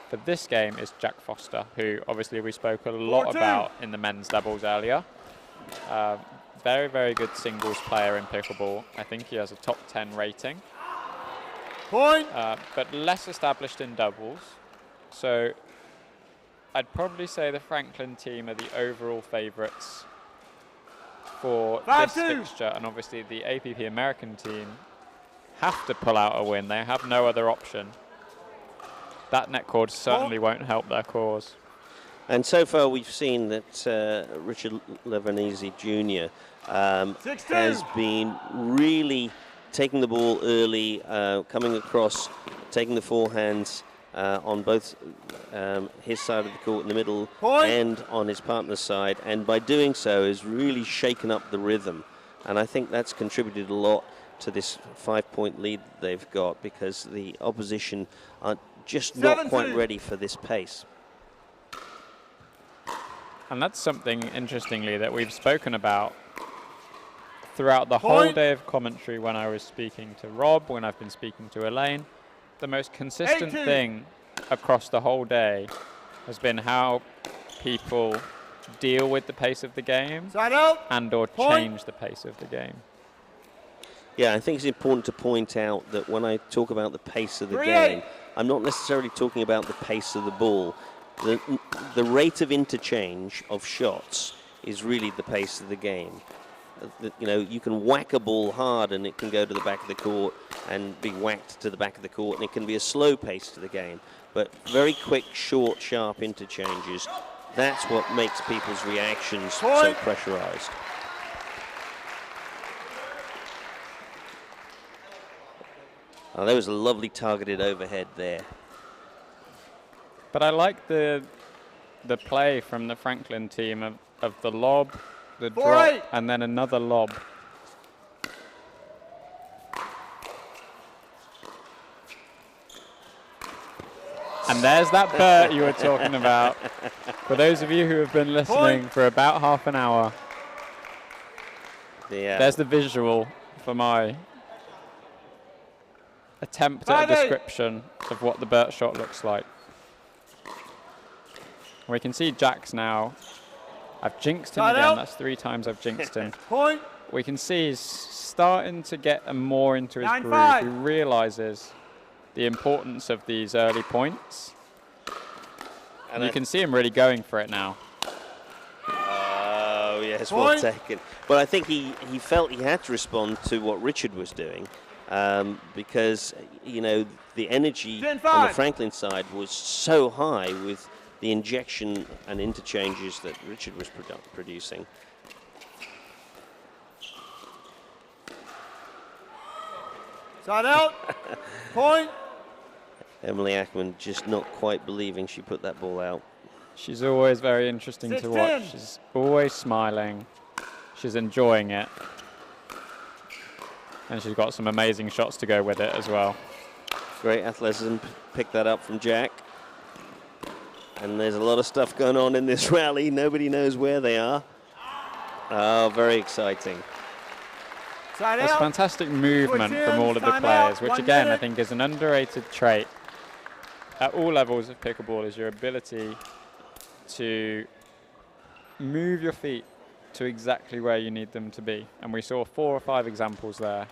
for this game is Jack Foster, who obviously we spoke a lot about in the men's doubles earlier. Very, very good singles player in pickleball. I think he has a top 10 rating. Point. But less established in doubles. So I'd probably say the Franklin team are the overall favourites for this fixture, and obviously the APP American team have to pull out a win. They have no other option. That net cord certainly won't help their cause. And so far we've seen that Richard Levanese Jr. Has been really taking the ball early, coming across, taking the forehands on both his side of the court in the middle and on his partner's side, and by doing so has really shaken up the rhythm. And I think that's contributed a lot to this 5-point lead that they've got, because the opposition are just not quite ready for this pace. And that's something, interestingly, that we've spoken about throughout the whole day of commentary when I was speaking to Rob, when I've been speaking to Elaine. The most consistent thing across the whole day has been how people deal with the pace of the game and or change the pace of the game. Yeah, I think it's important to point out that when I talk about the pace of the game, I'm not necessarily talking about the pace of the ball. The rate of interchange of shots is really the pace of the game. You know, you can whack a ball hard and it can go to the back of the court and be whacked to the back of the court, and it can be a slow pace to the game. But very quick, short, sharp interchanges, that's what makes people's reactions so pressurized. Oh, there was a lovely targeted overhead there. But I like the play from the Franklin team of the lob, the drop, and then another lob. And there's that Bert you were talking about. For those of you who have been listening for about half an hour, there's the visual for my attempt at a description of what the Bert shot looks like. We can see Jack's now. I've jinxed him again. That's 3 times I've jinxed him. We can see he's starting to get more into his groove. He realizes the importance of these early points. And you can see him really going for it now. Oh, yes, well taken. But I think he felt he had to respond to what Richard was doing, because, you know, the energy on the Franklin side was so high with the injection and interchanges that Richard was producing. Side out. Point. Emily Ackman just not quite believing she put that ball out. She's always very interesting to watch. She's always smiling. She's enjoying it. And she's got some amazing shots to go with it as well. Great athleticism. Pick that up from Jack. And there's a lot of stuff going on in this rally. Nobody knows where they are. Oh, very exciting. There's fantastic movement from all of the players, which again I think is an underrated trait at all levels of pickleball, is your ability to move your feet to exactly where you need them to be. And we saw 4 or 5 examples there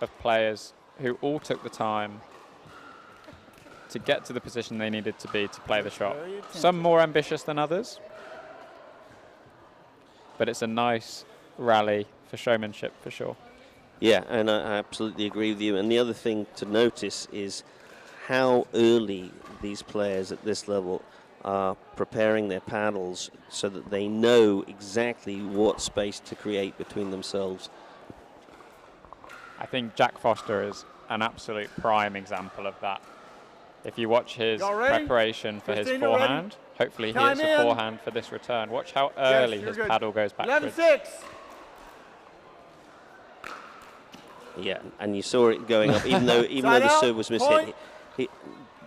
of players who all took the time to get to the position they needed to be to play the shot. Some more ambitious than others, but it's a nice rally for showmanship for sure. Yeah, and I absolutely agree with you. And the other thing to notice is how early these players at this level are preparing their paddles so that they know exactly what space to create between themselves. I think Jack Foster is an absolute prime example of that. If you watch his preparation for his forehand, hopefully he hits a forehand for this return. Watch how early his paddle goes backwards. 11-6. Yeah, and you saw it going up, even though the serve was mishit.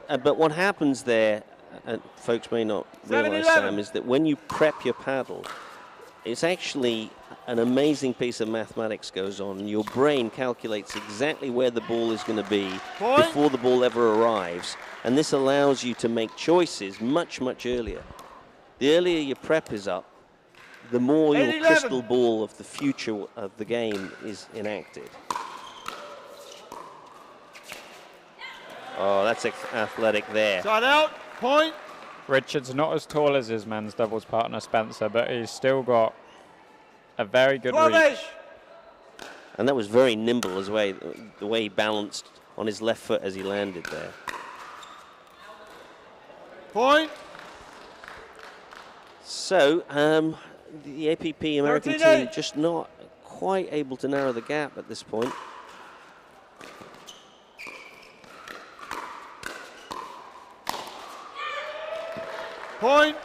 But what happens there, and folks may not realize, Sam, is that when you prep your paddle, it's actually an amazing piece of mathematics goes on. Your brain calculates exactly where the ball is going to be before the ball ever arrives, and this allows you to make choices much, much earlier. The earlier your prep is up, the more your crystal ball of the future of the game is enacted. Oh, that's athletic there. Side out, point. Richard's not as tall as his men's doubles partner Spencer, but he's still got a very good reach. And that was very nimble as well, the way he balanced on his left foot as he landed there. Point. So, the APP American team just not quite able to narrow the gap at this point. Point.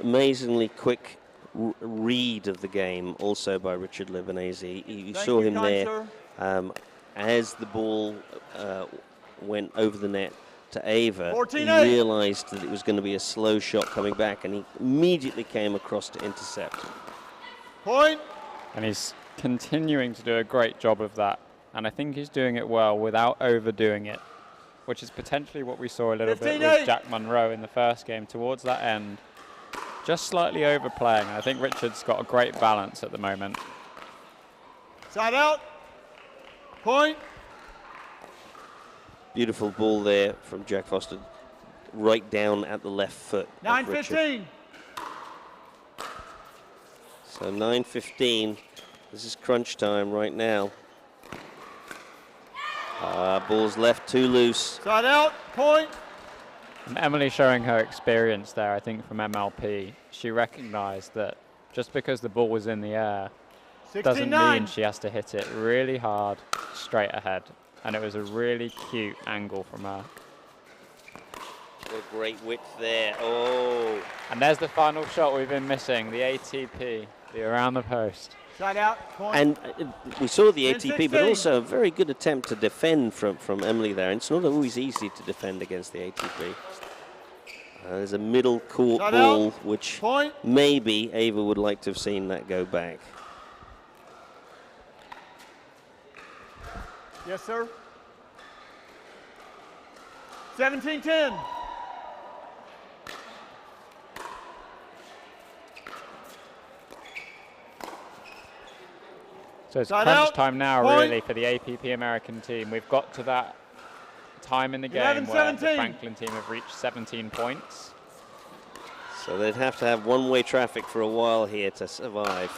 Amazingly quick read of the game also by Richard Livanese. You saw him there as the ball went over the net to Ava. He realized that it was going to be a slow shot coming back, and he immediately came across to intercept. Point. And he's continuing to do a great job of that, and I think he's doing it well without overdoing it, which is potentially what we saw a little bit with Jack Monroe in the first game towards that end. Just slightly overplaying. I think Richard's got a great balance at the moment. Side out. Point. Beautiful ball there from Jack Foster, right down at the left foot. 9-15. So 9-15. This is crunch time right now. Ball's left too loose. Side out. Point. And Emily showing her experience there, I think, from MLP. She recognized that just because the ball was in the air doesn't mean she has to hit it really hard straight ahead. And it was a really cute angle from her. What a great width there. Oh. And there's the final shot we've been missing, the ATP, the around the post. Side out. Point. And we saw the ATP, but also a very good attempt to defend from Emily there. And it's not always easy to defend against the ATP. There's a middle court ball, which maybe Ava would like to have seen that go back. Yes, sir. 17-10. So it's crunch time now, really, for the APP American team. We've got to that time in the game where the Franklin team have reached 17 points. So they'd have to have one-way traffic for a while here to survive.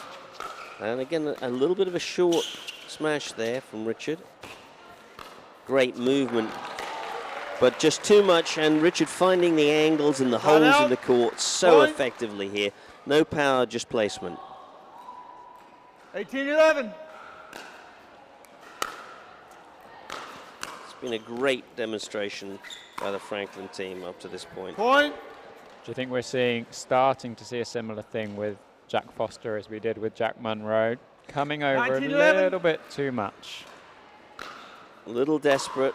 And again, a little bit of a short smash there from Richard. Great movement, but just too much, and Richard finding the angles and the holes in the court so effectively here. No power, just placement. 18-11. It's been a great demonstration by the Franklin team up to this point. Point. Do you think we're starting to see a similar thing with Jack Foster as we did with Jack Monroe? Coming over a little bit too much. A little desperate.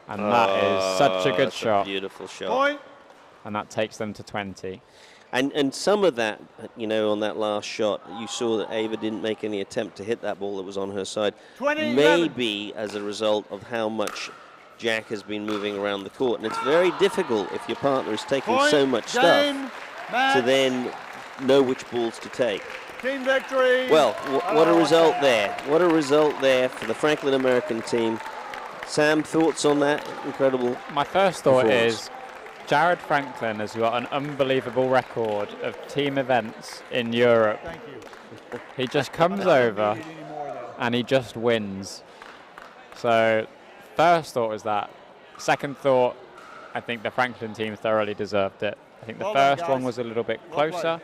And that is such a good shot. A beautiful shot. Point. And that takes them to 20. And some of that, you know, on that last shot, you saw that Ava didn't make any attempt to hit that ball that was on her side. Maybe as a result of how much Jack has been moving around the court. And it's very difficult if your partner is taking so much stuff to then know which balls to take. Team victory. Well, what a result there. What a result there for the Franklin American team. Sam, thoughts on that incredible? My first thought is Jared Franklin has got an unbelievable record of team events in Europe. Thank you. He just comes over and he just wins. So first thought was that. Second thought, I think the Franklin team thoroughly deserved it. I think the first one was a little bit closer.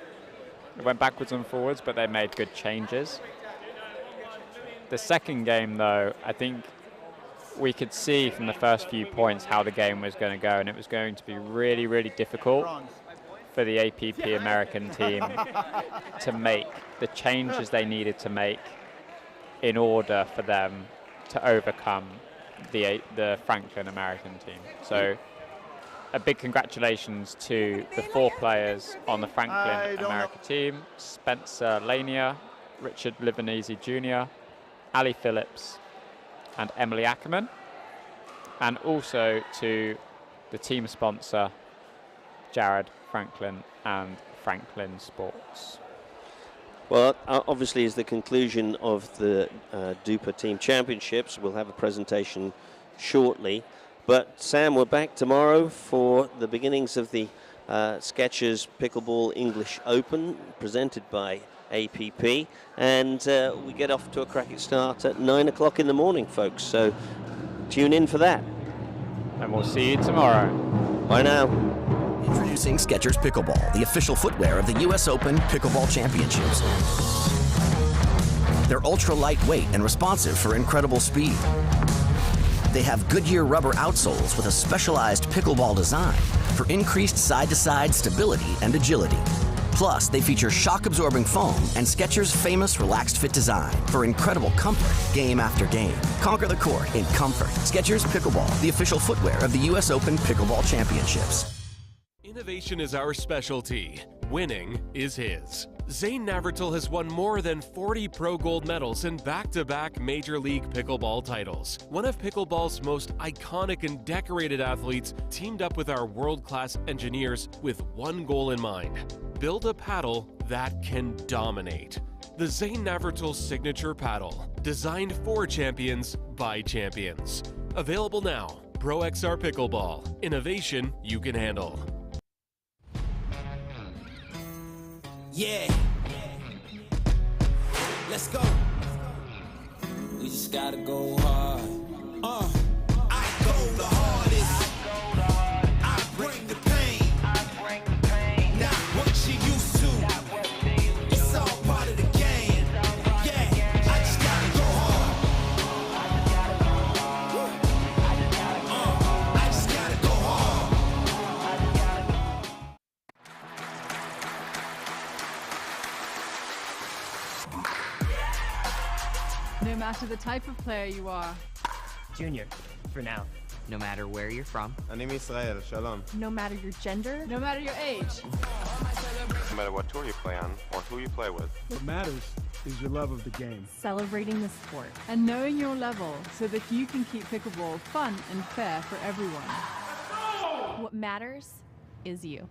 It went backwards and forwards, but they made good changes. The second game, though, I think we could see from the first few points how the game was going to go, and it was going to be really, really difficult for the APP American team to make the changes they needed to make in order for them to overcome the Franklin American team. So a big congratulations to the 4 players on the Franklin America team: Spencer Lanier, Richard Livanese Jr., Ali Phillips, and Emily Ackerman, and also to the team sponsor, Jared Franklin and Franklin Sports. Well, obviously, as the conclusion of the DUPR Team Championships, we'll have a presentation shortly. But Sam, we're back tomorrow for the beginnings of the Skechers Pickleball English Open, presented by APP, and we get off to a cracking start at 9 o'clock in the morning, folks. So tune in for that. And we'll see you tomorrow. Bye now. Introducing Skechers Pickleball, the official footwear of the US Open Pickleball Championships. They're ultra lightweight and responsive for incredible speed. They have Goodyear rubber outsoles with a specialized pickleball design for increased side-to-side stability and agility. Plus, they feature shock-absorbing foam and Skechers' famous Relaxed Fit design for incredible comfort game after game. Conquer the court in comfort. Skechers Pickleball, the official footwear of the US Open Pickleball Championships. Innovation is our specialty. Winning is his. Zane Navratil has won more than 40 pro gold medals in back-to-back Major League Pickleball titles. One of pickleball's most iconic and decorated athletes teamed up with our world-class engineers with one goal in mind: build a paddle that can dominate. The Zane Navratil Signature Paddle, designed for champions by champions. Available now. Pro XR Pickleball. Innovation you can handle. Yeah. Let's go. We just gotta go hard. I go the hardest. I bring the pain. Not what you used to. It's all part of the game. Yeah, I just gotta go hard. I just gotta go hard. No matter the type of player you are. Junior, for now. No matter where you're from. אני מישראל, shalom. No matter your gender. No matter your age. No matter what tour you play on or who you play with. What matters is your love of the game. Celebrating the sport. And knowing your level so that you can keep pickleball fun and fair for everyone. What matters is you.